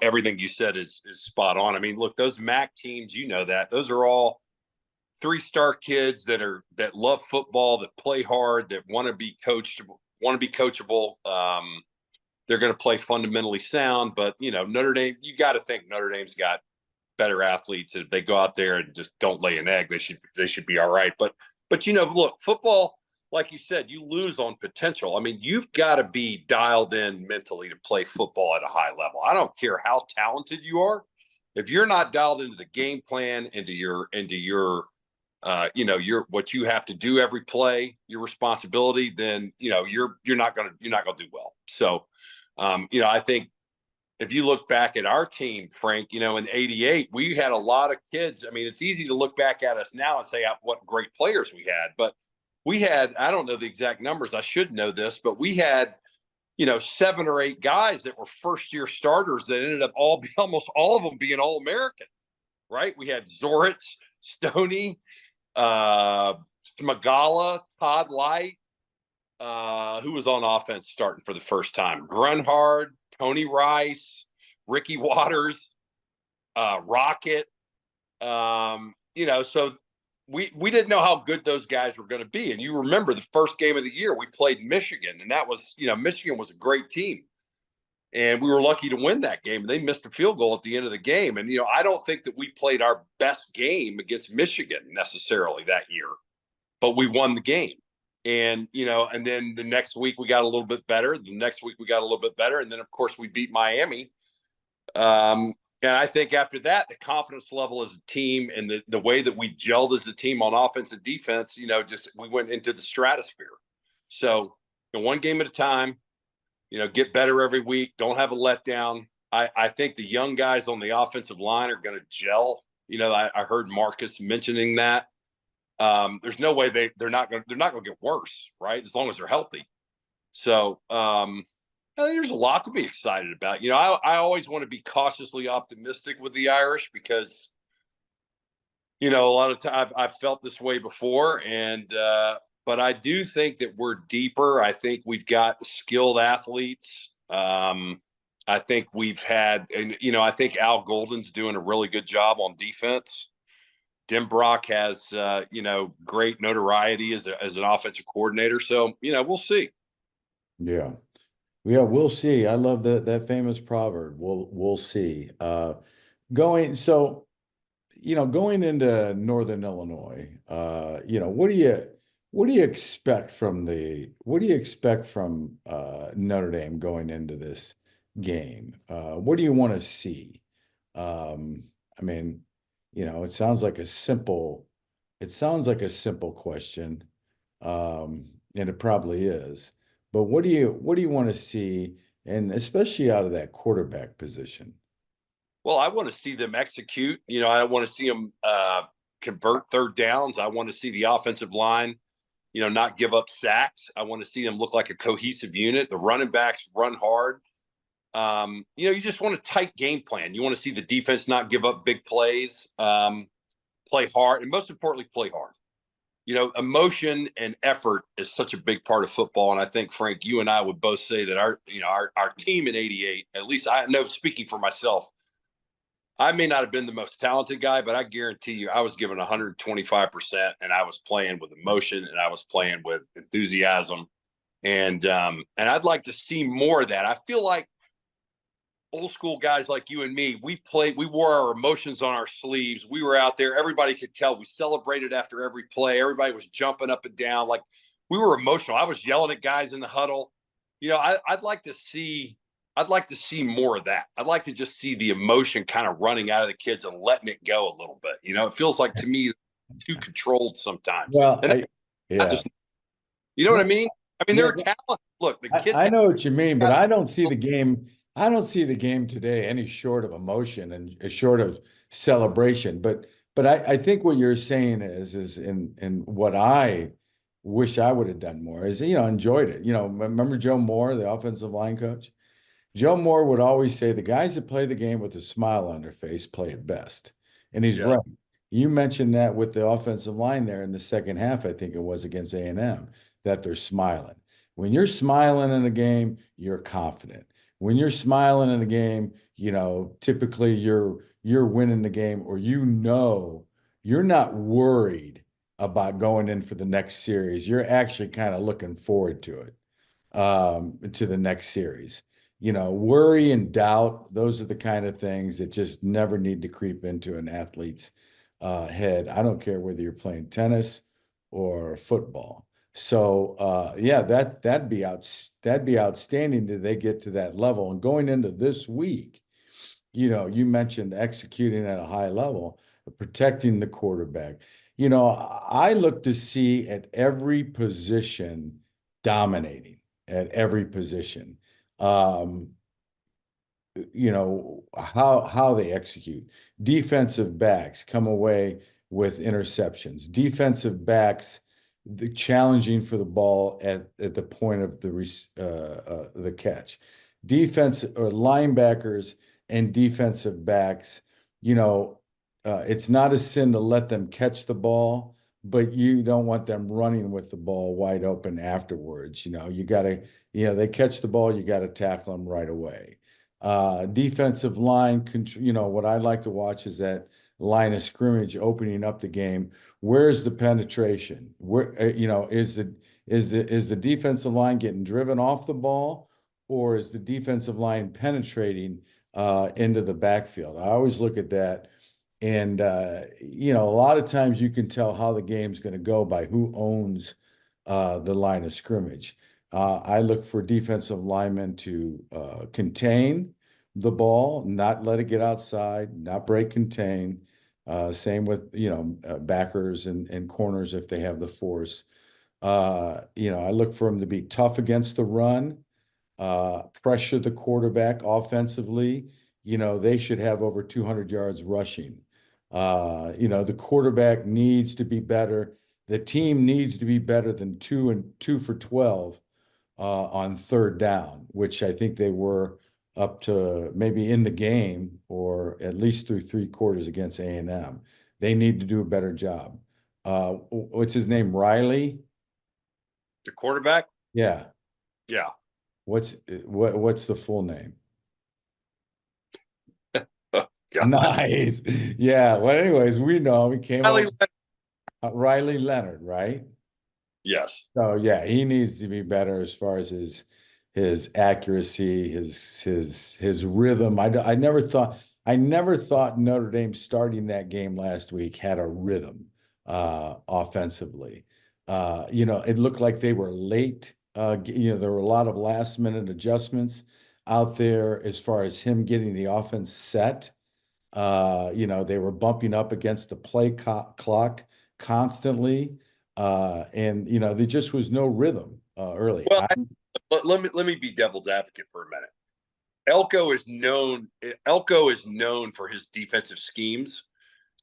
Everything you said is spot on. I mean, look, those MAC teams, those are all 3-star kids that love football, that play hard, that want to be coachable. They're going to play fundamentally sound, but Notre Dame. You got to think Notre Dame's got better athletes. If they go out there and just don't lay an egg, they should be all right. But look, football, like you said, you lose on potential. I mean, you've got to be dialed in mentally to play football at a high level. I don't care how talented you are. If you're not dialed into the game plan, into your what you have to do every play, your responsibility, then you're not gonna do well. So, I think if you look back at our team, Frank, in '88, we had a lot of kids. I mean, it's easy to look back at us now and say what great players we had, but we had, I don't know the exact numbers, I should know this, but we had, 7 or 8 guys that were first-year starters that ended up almost all of them being All-American, right? We had Zoritz, Stoney, Smagala, Todd Light, who was on offense starting for the first time, Grunhard, Tony Rice, Ricky Waters, Rocket. So we didn't know how good those guys were going to be. And you remember the first game of the year, we played Michigan, and that was, Michigan was a great team. And we were lucky to win that game. They missed a field goal at the end of the game. And, I don't think that we played our best game against Michigan necessarily that year, but we won the game. And, and then the next week we got a little bit better. The next week we got a little bit better. And then, of course, we beat Miami. And I think after that, the confidence level as a team and the way that we gelled as a team on offense and defense, we went into the stratosphere. So, one game at a time, get better every week. Don't have a letdown. I think the young guys on the offensive line are going to gel. I heard Marcus mentioning that. There's no way they're not going to get worse, right? As long as they're healthy. So, I think there's a lot to be excited about. I always want to be cautiously optimistic with the Irish because, a lot of times I've felt this way before. But I do think that we're deeper. I think we've got skilled athletes. I think we've had, and I think Al Golden's doing a really good job on defense. Denbrock has, great notoriety as an offensive coordinator. So, we'll see. Yeah. Yeah, we'll see. I love that famous proverb. We'll see. Going into Northern Illinois, what do you expect from Notre Dame going into this game? What do you want to see? I mean, it sounds like a simple question, and it probably is. But what do you want to see, and especially out of that quarterback position? Well, I want to see them execute. I want to see them convert third downs. I want to see the offensive line, not give up sacks. I want to see them look like a cohesive unit. The running backs run hard. You just want a tight game plan. You want to see the defense not give up big plays, play hard, and most importantly, play hard. Emotion and effort is such a big part of football. And I think, Frank, you and I would both say that our team in '88, at least I know, speaking for myself, I may not have been the most talented guy, but I guarantee you I was given 125%, and I was playing with emotion, and I was playing with enthusiasm. And I'd like to see more of that. I feel like old school guys like you and me, we wore our emotions on our sleeves. We were out there. Everybody could tell. We celebrated after every play. Everybody was jumping up and down. Like, we were emotional. I was yelling at guys in the huddle. I'd like to see more of that. I'd like to just see the emotion kind of running out of the kids and letting it go a little bit. It feels like, to me, too controlled sometimes. Well, you know what I mean? I mean, they're talent. Look, the kids. I know what you mean, but I don't see the game. I don't see the game today any short of emotion and short of celebration. But I think what you're saying is in what I wish I would have done more is, enjoyed it. Remember Joe Moore, the offensive line coach? Joe Moore would always say the guys that play the game with a smile on their face play it best. And he's right. You mentioned that with the offensive line there in the second half, I think it was against A&M, that they're smiling. When you're smiling in a game, you're confident. When you're smiling in a game, typically you're winning the game, or you're not worried about going in for the next series. You're actually kind of looking forward to it, to the next series. Worry and doubt, those are the kind of things that just never need to creep into an athlete's head. I don't care whether you're playing tennis or football. So yeah, that'd be outstanding that they get to that level. And going into this week, you mentioned executing at a high level, protecting the quarterback. I look to see at every position dominating at every position. Um, how they execute. Defensive backs come away with interceptions. Defensive backs the challenging for the ball at the point of the catch. Defense or linebackers and defensive backs, it's not a sin to let them catch the ball, but you don't want them running with the ball wide open afterwards. You got to, they catch the ball, you got to tackle them right away. Defensive line, what I like to watch is that line of scrimmage opening up the game. Where's the penetration? Where, is the defensive line getting driven off the ball, or is the defensive line penetrating into the backfield? I always look at that. And, a lot of times you can tell how the game's going to go by who owns the line of scrimmage. I look for defensive linemen to contain the ball, not let it get outside, not break contain. Same with, backers and corners if they have the force. I look for them to be tough against the run, pressure the quarterback offensively. They should have over 200 yards rushing. The quarterback needs to be better. The team needs to be better than 2 for 12 on third down, which I think they were up to maybe in the game or at least through 3 quarters against A&M. They need to do a better job. What's his name? Riley? The quarterback? Yeah. Yeah. What's the full name? God. Nice. Yeah. Well, anyways, we know he came Riley up. Riley Leonard, right? Yes. So yeah, he needs to be better as far as his accuracy, his rhythm. I never thought Notre Dame starting that game last week had a rhythm offensively. It looked like they were late. There were a lot of last minute adjustments out there as far as him getting the offense set. They were bumping up against the play clock constantly. And there just was no rhythm early. Well, let me be devil's advocate for a minute. Elko is known for his defensive schemes.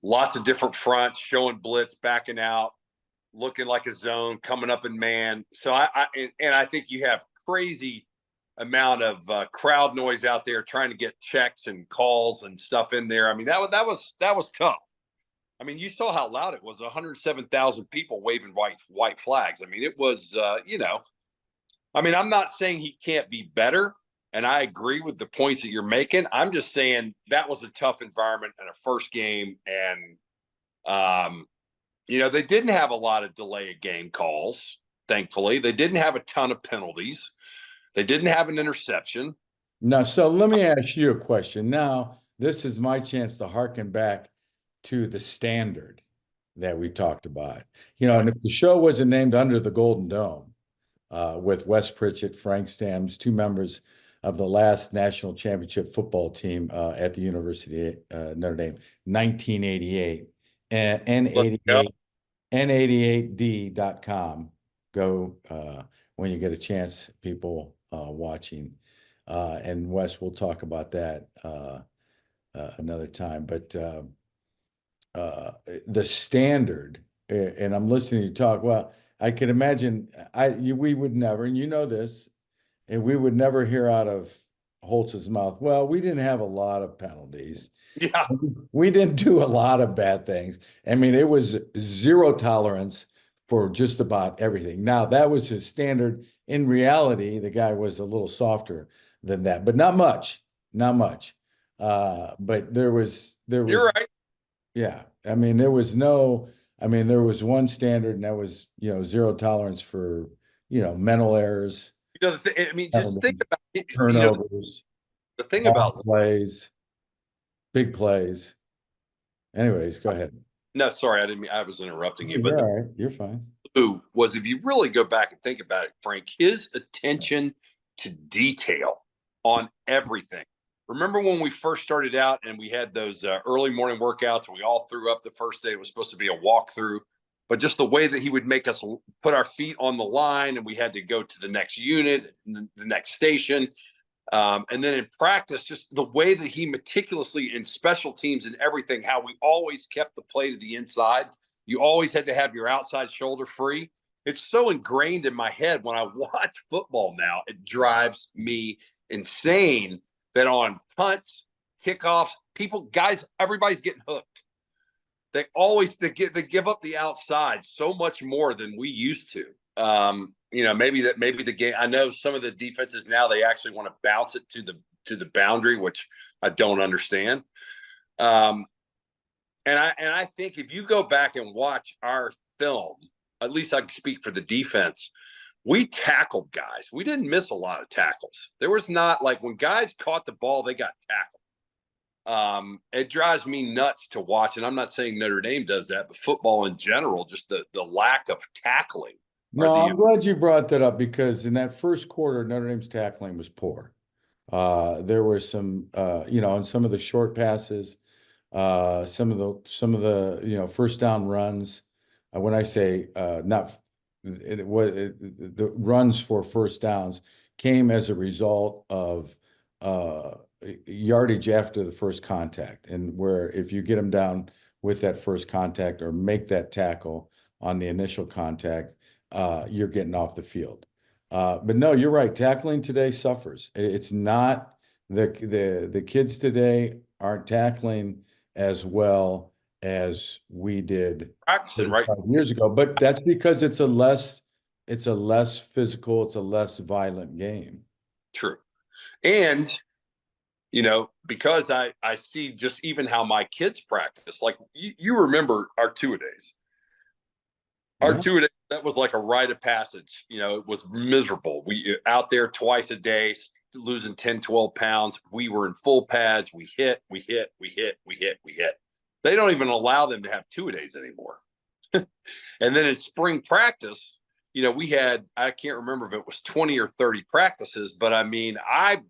Lots of different fronts, showing blitz, backing out, looking like a zone, coming up in man. So I think you have crazy amount of crowd noise out there trying to get checks and calls and stuff in there. I mean, that was tough. I mean, you saw how loud it was. 107,000 people waving white flags. I mean, it was I mean, I'm not saying he can't be better, and I agree with the points that you're making. I'm just saying that was a tough environment in a first game, and they didn't have a lot of delay of game calls. Thankfully, they didn't have a ton of penalties. They didn't have an interception. No, so let me ask you a question. Now, this is my chance to harken back to the standard that we talked about. And if the show wasn't named Under the Golden Dome, with Wes Pritchett, Frank Stams, 2 members of the last national championship football team at the University of Notre Dame, 1988, and N88D.com. Go when you get a chance, people watching. And Wes, we'll talk about that another time. But the standard, and I'm listening to you talk, well, I can imagine we would never, and you know this, and we would never hear out of Holtz's mouth. Well, we didn't have a lot of penalties. Yeah. We didn't do a lot of bad things. I mean, it was zero tolerance for just about everything. Now, that was his standard. In reality, the guy was a little softer than that, but not much, not much. But there was, You're right. yeah. I mean, there was one standard, and that was, zero tolerance for, mental errors, I mean, just think about it. turnovers, The thing long about plays, big plays. Anyways, go ahead. no, sorry, I didn't mean I was interrupting you, but You're all right. You're fine. Lou was, if you really go back and think about it, Frank, his attention to detail on everything. Remember when we first started out and we had those early morning workouts and we all threw up the first day? It was supposed to be a walkthrough, but just the way that he would make us put our feet on the line and we had to go to the next unit, the next station. And then in practice, just the way that he meticulously in special teams and everything, how we always kept the play to the inside. You always had to have your outside shoulder free. It's so ingrained in my head when I watch football now. It drives me insane that on punts, kickoffs, everybody's getting hooked. They give up the outside so much more than we used to. Maybe the game. I know some of the defenses now they actually want to bounce it to the boundary, which I don't understand. And I think if you go back and watch our film, at least I can speak for the defense. We tackled guys. We didn't miss a lot of tackles. There was not like when guys caught the ball, they got tackled. It drives me nuts to watch, and I'm not saying Notre Dame does that, but football in general, just the lack of tackling. No, I'm glad you brought that up because in that first quarter, Notre Dame's tackling was poor. There were some, on some of the short passes, some of the first down runs. When I say the runs for first downs came as a result of yardage after the first contact, and where if you get them down with that first contact or make that tackle on the initial contact, you're getting off the field. But no, you're right. Tackling today suffers. It's not the kids today aren't tackling as well as we did practicing right 5 years ago. But that's because it's a less physical, it's a less violent game. True. And because I see just even how my kids practice, like you remember our two-a-days. Our two-a-days, that was like a rite of passage. It was miserable. We out there twice a day, losing 10, 12 pounds. We were in full pads. We hit. They don't even allow them to have two-a-days anymore. And then in spring practice, we had, I can't remember if it was 20 or 30 practices, but I mean, I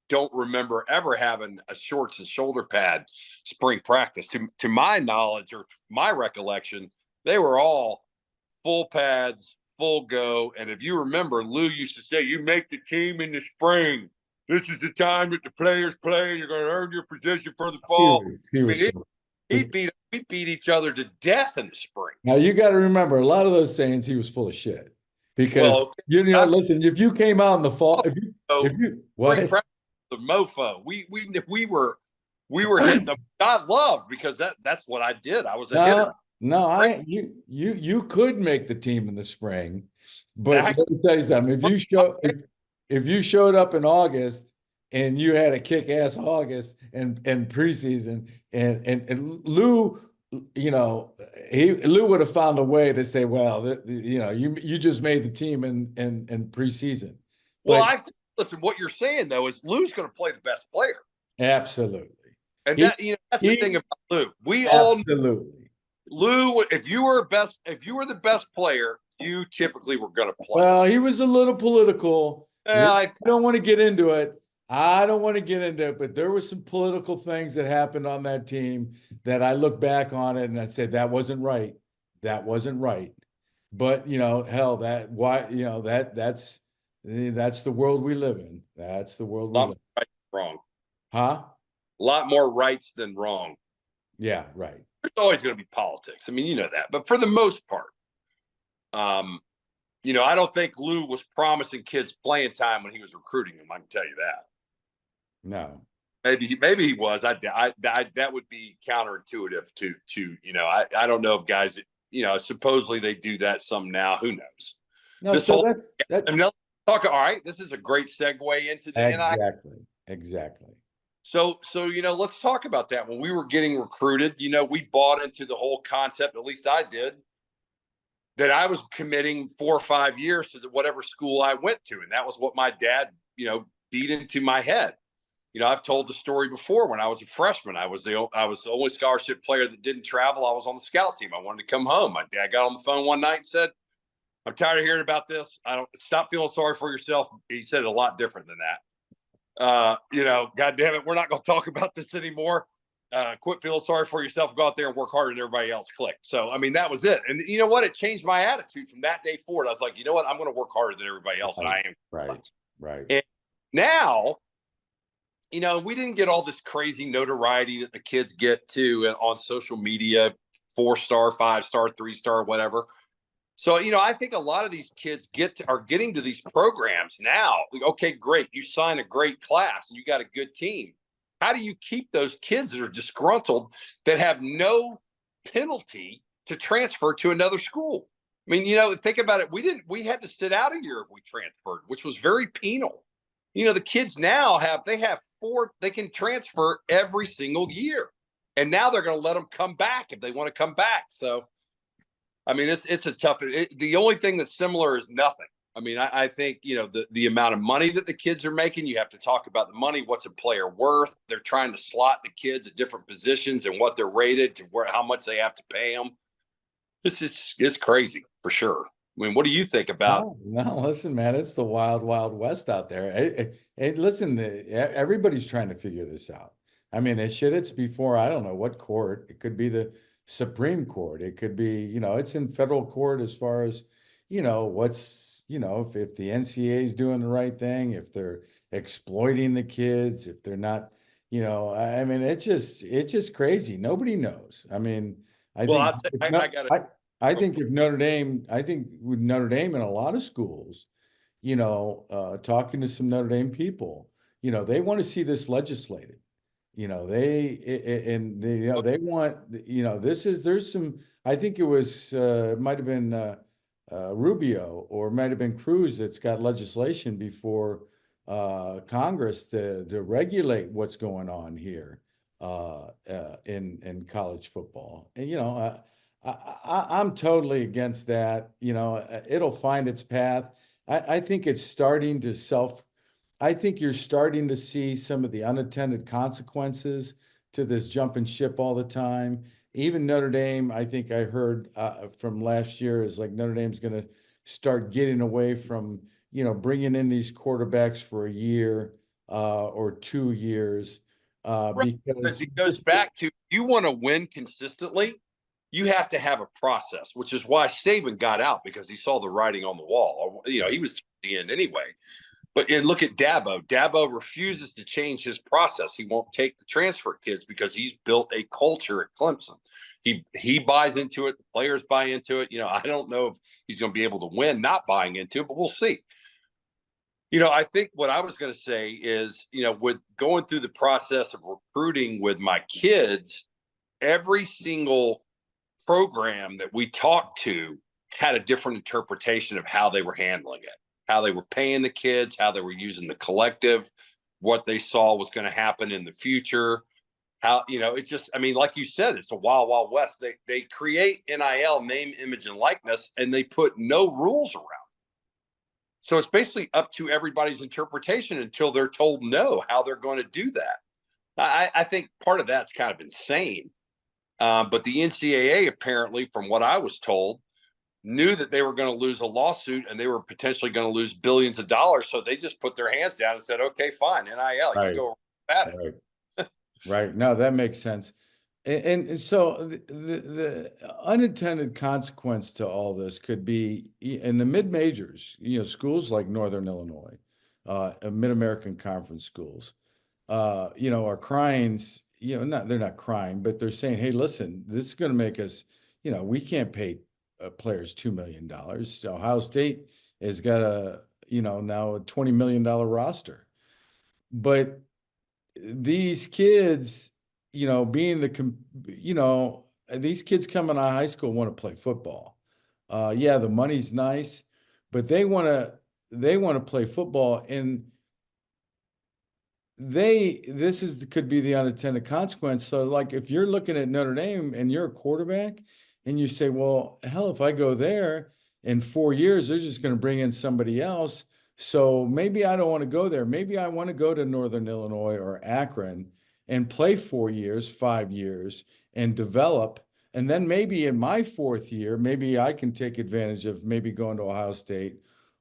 don't remember ever having a shorts and shoulder pad spring practice. To my knowledge or my recollection, they were all full pads, full go. And if you remember, Lou used to say, you make the team in the spring. This is the time that the players play. You're going to earn your position for the fall. We beat each other to death in the spring. Now you got to remember, a lot of those sayings he was full of shit. Because listen, if you came out in the fall, the mofo, we were hitting them. I loved because that's what I did. I was a hitter. No, you could make the team in the spring, but let me tell you something. If you showed up in August and you had a kick-ass August and preseason, and Lou, Lou would have found a way to say, well, you just made the team in preseason. But, listen, what you're saying though is Lou's going to play the best player. Absolutely. And that's the thing about Lou. We absolutely. all Lou, if you were the best player, you typically were going to play. Well, he was a little political. I don't want to get into it. But there were some political things that happened on that team that I look back on it and I'd say that wasn't right. But hell, that's the world we live in. That's the world we live in. Right, wrong. Huh? A lot more rights than wrong. Yeah, right. There's always going to be politics. I mean, you know that. But for the most part, I don't think Lou was promising kids playing time when he was recruiting them. I can tell you that. No. Maybe he was. That would be counterintuitive to I don't know if guys supposedly they do that some now. Who knows? No, This so whole that I mean, let's talk. All right, this is a great segue into the NIL. exactly. So let's talk about that. When we were getting recruited, we bought into the whole concept. At least I did. That I was committing 4 or 5 years to whatever school I went to, and that was what my dad, beat into my head. I've told the story before. When I was a freshman, I was the only scholarship player that didn't travel. I was on the scout team. I wanted to come home. My dad got on the phone one night and said, "I'm tired of hearing about this. I don't stop feeling sorry for yourself." He said it a lot different than that. God damn it, we're not going to talk about this anymore. Quit feeling sorry for yourself. Go out there and work harder than everybody else. Click. So, I mean, that was it. And you know what? It changed my attitude from that day forward. I was like, you know what? I'm going to work harder than everybody else, and I am. Right. And now, we didn't get all this crazy notoriety that the kids get to on social media, 4-star, 5-star, 3-star, whatever. So, I think a lot of these kids are getting to these programs now. Like, okay, great. You sign a great class and you got a good team. How do you keep those kids that are disgruntled that have no penalty to transfer to another school? I mean, think about it. We had to sit out a year if we transferred, which was very penal. The kids now they can transfer every single year. And now they're going to let them come back if they want to come back. So, I mean, it's a tough. The only thing that's similar is nothing. I mean, I think the amount of money that the kids are making. You have to talk about the money. What's a player worth? They're trying to slot the kids at different positions and what they're rated to how much they have to pay them. It's crazy for sure. I mean, what do you think about? No, listen, man, it's the wild, wild west out there. Hey, listen, everybody's trying to figure this out. I mean, it's before, I don't know what court. It could be the Supreme Court. It could be, it's in federal court as far as, what's, if the NCAA is doing the right thing, if they're exploiting the kids, if they're not, I mean, it's just crazy. Nobody knows. I mean, I Well, think I'll tell you, I got to. I think if Notre Dame, I think with Notre Dame and a lot of schools, talking to some Notre Dame people, they want to see this legislated. They want, there's some, I think it was, it might have been Rubio or it might have been Cruz that's got legislation before Congress to regulate what's going on here in college football. And, I'm totally against that. It'll find its path. I think it's starting to I think you're starting to see some of the unintended consequences to this jumping ship all the time. Even Notre Dame, I think I heard from last year is like Notre Dame's going to start getting away from, bringing in these quarterbacks for a year or 2 years Because because it goes back to you want to win consistently, you have to have a process, which is why Saban got out because he saw the writing on the wall. He was the end anyway. And look at Dabo. Dabo refuses to change his process. He won't take the transfer kids because he's built a culture at Clemson. He buys into it. The players buy into it. I don't know if he's going to be able to win not buying into it, but we'll see. I think what I was going to say is, with going through the process of recruiting with my kids, every single program that we talked to had a different interpretation of how they were handling it, how they were paying the kids, how they were using the collective, what they saw was going to happen in the future. How, it's just, I mean, like you said, it's a wild, wild west. They create NIL, name, image, and likeness, and they put no rules around. So it's basically up to everybody's interpretation until they're told no, how they're going to do that. I think part of that's kind of insane. But the NCAA, apparently, from what I was told, knew that they were going to lose a lawsuit and they were potentially going to lose billions of dollars. So they just put their hands down and said, okay, fine, NIL, Right. you go at it. Right. No, that makes sense. And so the unintended consequence to all this could be in the mid majors, schools like Northern Illinois, Mid-American Conference schools, are crying, they're not crying, but they're saying, hey, listen, this is going to make us, we can't pay players $2 million. So Ohio State has got now a $20 million roster. But these kids, being these kids coming out of high school want to play football. Yeah, the money's nice, but they want to play football, and could be the unintended consequence. So like if you're looking at Notre Dame and you're a quarterback and you say, well, hell, if I go there in 4 years, they're just going to bring in somebody else. So maybe I don't want to go there. Maybe I want to go to Northern Illinois or Akron and play 4 years, 5 years and develop. And then maybe in my fourth year, maybe I can take advantage of maybe going to Ohio State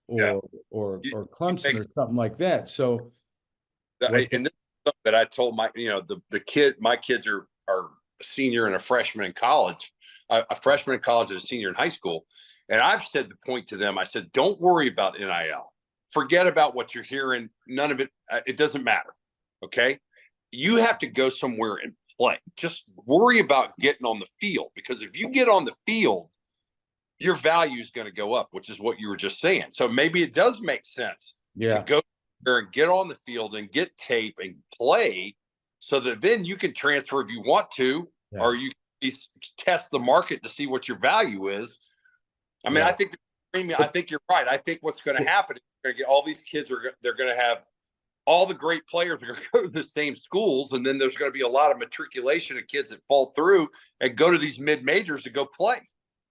Yeah. or Clemson or something like that. So and this is something that I told my kids are a senior and a freshman in college, a freshman in college and a senior in high school. And I've said the point to them, I said, don't worry about NIL. Forget about what you're hearing. None of it, it doesn't matter. Okay. You have to go somewhere and play. Just worry about getting on the field, because if you get on the field, your value is going to go up, which is what you were just saying. So maybe it does make sense to go there and get on the field and get tape and play, so that then you can transfer if you want to, or you can test the market to see what your value is. I mean, I think you're right. I think what's going to happen is you're going to get all these kids they're going to have all the great players are going to go to the same schools, and then there's going to be a lot of matriculation of kids that fall through and go to these mid-majors to go play.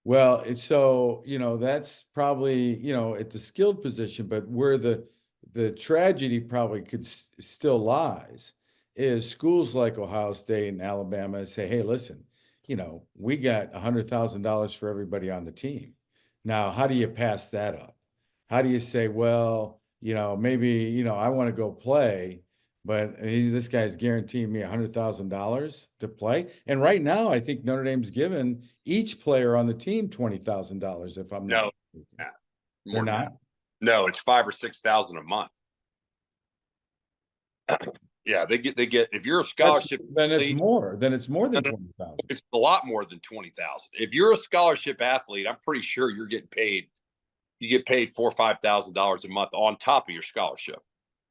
Well, so, that's probably, at the skilled position, but where the tragedy probably still lies is schools like Ohio State and Alabama say, hey, listen, we got $100,000 for everybody on the team. Now, how do you pass that up? How do you say, well, maybe, I want to go play, but this guy's guaranteeing me $100,000 to play. And right now, I think Notre Dame's given each player on the team $20,000. If I'm not mistaken. They're not. No, it's $5,000 or $6,000 a month. Yeah, they get. If you're a scholarship, then it's more. Then it's more than 20,000. It's a lot more than 20,000. If you're a scholarship athlete, I'm pretty sure you're getting paid. You get paid $4,000 or $5,000 a month on top of your scholarship.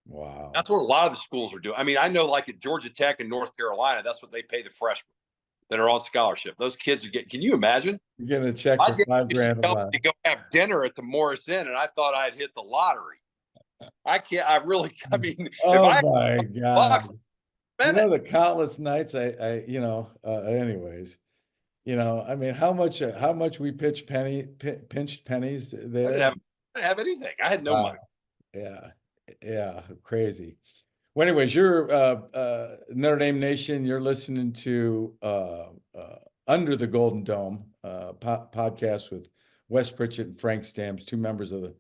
Wow, that's what a lot of the schools are doing. I mean, I know, like at Georgia Tech and North Carolina, that's what they pay the freshmen that are on scholarship. Those kids are getting. Can you imagine? You're getting a check for $5,000 a month to go have dinner at the Morris Inn, and I thought I'd hit the lottery. I can't. I mean, oh my God! The countless nights anyways, I mean, how much we pinched pennies there. I didn't have anything. I had no money. Yeah, crazy. Well, anyways, you're Notre Dame Nation. You're listening to Under the Golden Dome podcast with Wes Pritchett and Frank Stams, two members of the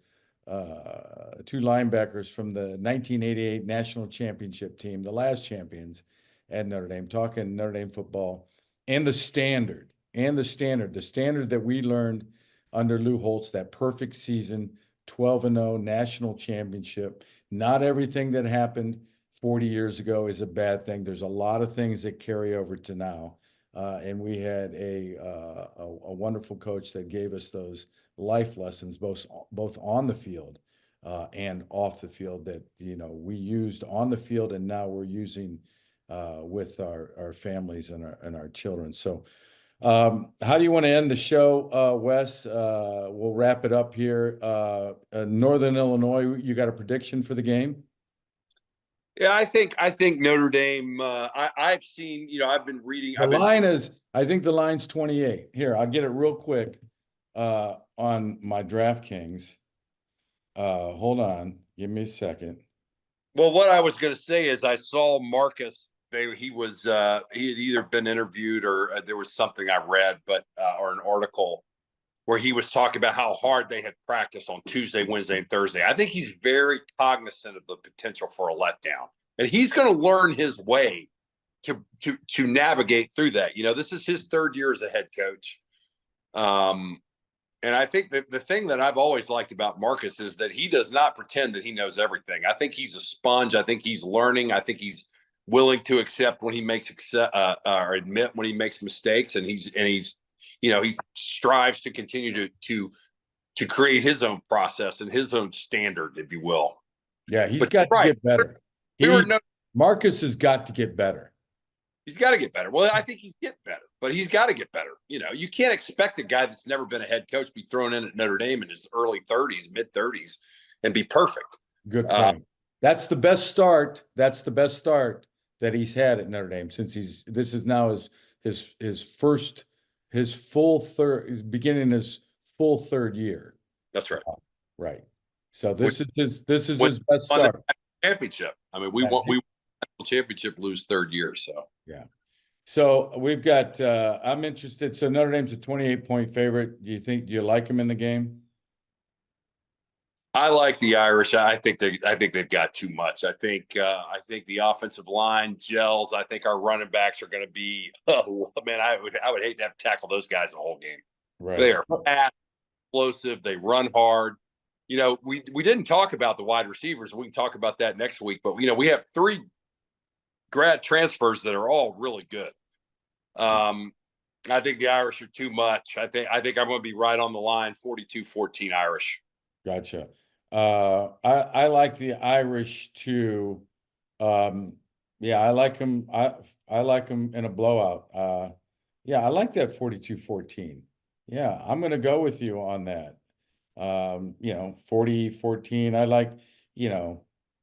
two linebackers from the 1988 national championship team, the last champions at Notre Dame, talking Notre Dame football and the standard that we learned under Lou Holtz, that perfect season, 12-0 national championship. Not everything that happened 40 years ago is a bad thing. There's a lot of things that carry over to now. And we had a wonderful coach that gave us those life lessons, both on the field and off the field, that we used on the field, and now we're using with our families and our children. So how do you want to end the show, Wes? We'll wrap it up here. Northern Illinois, you got a prediction for the game? Yeah, I think Notre Dame. I've seen, I've been reading. I think the line's 28. Here, I'll get it real quick on my DraftKings. Hold on, give me a second. Well, what I was going to say is I saw Marcus. He had either been interviewed or there was something I read, or an article where he was talking about how hard they had practiced on Tuesday, Wednesday, and Thursday. I think he's very cognizant of the potential for a letdown, and he's going to learn his way to navigate through that. This is his third year as a head coach. And I think that the thing that I've always liked about Marcus is that he does not pretend that he knows everything. I think he's a sponge. I think he's learning. I think he's willing to accept when he makes or admit when he makes mistakes, and he strives to continue to create his own process and his own standard, if you will. Yeah, he's got to get better. Marcus has got to get better. He's got to get better. Well, I think he's getting better, but he's got to get better. You know, you can't expect a guy that's never been a head coach be thrown in at Notre Dame in his early 30s, mid 30s, and be perfect. Good point. That's the best start. That's the best start that he's had at Notre Dame since this is now his full beginning his full third year. That's right. Right. So this is his best start. Championship. I mean, we won the championship, lose third year. So yeah. So we've got. I'm interested. So Notre Dame's a 28-point favorite. Do you like him in the game? I like the Irish. I think they've got too much. I think the offensive line gels. I think our running backs are going to be. Oh man, I would hate to have to tackle those guys the whole game. Right. They are fast, explosive. They run hard. You know, we didn't talk about the wide receivers. We can talk about that next week. But, you know, we have 3 grad transfers that are all really good. I think the Irish are too much. I think I'm going to be right on the line, 42-14 Irish. Gotcha. I like the Irish too. Yeah, I like them. I like them in a blowout. Yeah, I like that 42-14. Yeah, I'm going to go with you on that. 40-14. I like,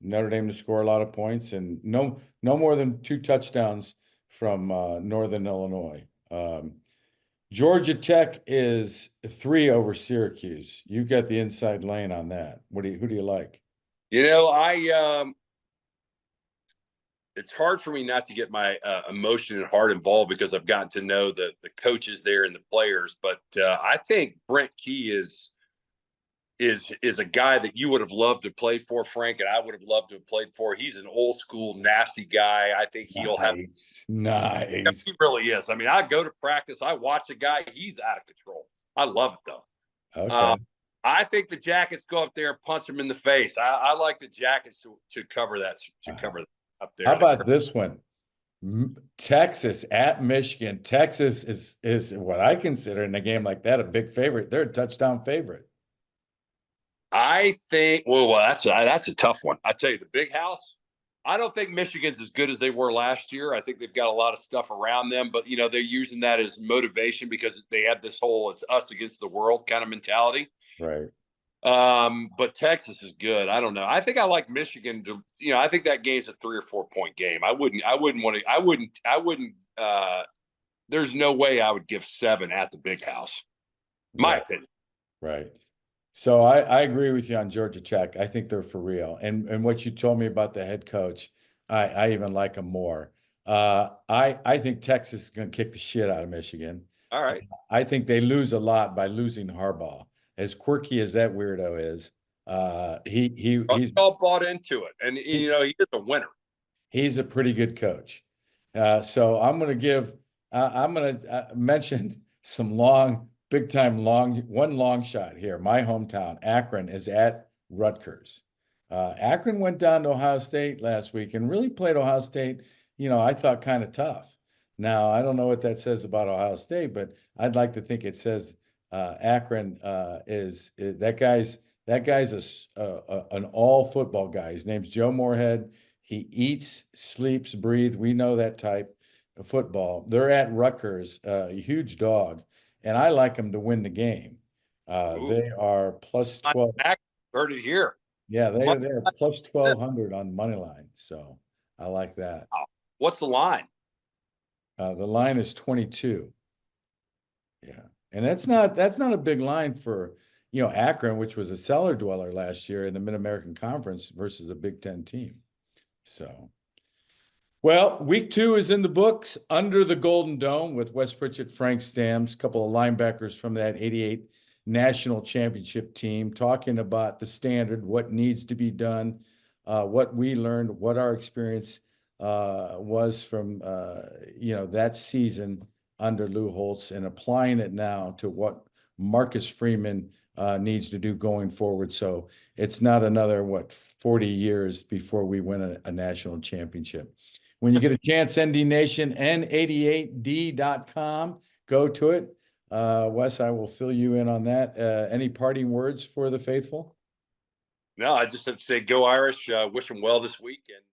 Notre Dame to score a lot of points and no more than 2 touchdowns from Northern Illinois. Georgia Tech is 3 over Syracuse. You've got the inside lane on that. Who do you like? You know, it's hard for me not to get my emotion and heart involved because I've gotten to know the coaches there and the players. But I think Brent Key is a guy that you would have loved to play for, Frank, and I would have loved to have played for. He's an old school, nasty guy. I think he'll have. Nice. He really is. I mean, I go to practice. I watch the guy. He's out of control. I love it, though. Okay. I think the Jackets go up there and punch him in the face. I like the Jackets to cover that, up there. How about this one? Texas at Michigan. Texas is what I consider in a game like that a big favorite. They're a touchdown favorite. I think, well, that's a tough one. I tell you, the Big House, I don't think Michigan's as good as they were last year. I think they've got a lot of stuff around them, but, they're using that as motivation because they have this whole it's us against the world kind of mentality. Right. But Texas is good. I don't know. I think I like Michigan to, I think that game's a 3 or 4 point game. There's no way I would give 7 at the Big House. My opinion. Right. So I agree with you on Georgia Tech. I think they're for real. And what you told me about the head coach, I even like him more. I think Texas is going to kick the shit out of Michigan. All right. I think they lose a lot by losing Harbaugh. As quirky as that weirdo is, he's all bought into it, and he is a winner. He's a pretty good coach. So I'm going to mention some big time long shot here. My hometown, Akron, is at Rutgers. Akron went down to Ohio State last week and really played Ohio State, I thought kind of tough. Now, I don't know what that says about Ohio State, but I'd like to think it says Akron that guy's an all football guy. His name's Joe Moorhead. He eats, sleeps, breathes. We know that type of football. They're at Rutgers, a huge dog. And I like them to win the game. They are plus 12. Heard it here. Yeah, they're plus 1,200 on money line. So I like that. What's the line? The line is 22. Yeah, and that's not a big line for Akron, which was a cellar dweller last year in the Mid-American Conference versus a Big Ten team. So. Well, week 2 is in the books under the Golden Dome with Wes Pritchett, Frank Stams, a couple of linebackers from that 88 national championship team talking about the standard, what needs to be done, what we learned, what our experience was from, that season under Lou Holtz and applying it now to what Marcus Freeman needs to do going forward. So it's not another, 40 years before we win a national championship. When you get a chance, ND Nation, N88D.com, go to it. Wes, I will fill you in on that. Any parting words for the faithful? No, I just have to say go Irish. Wish them well this week. And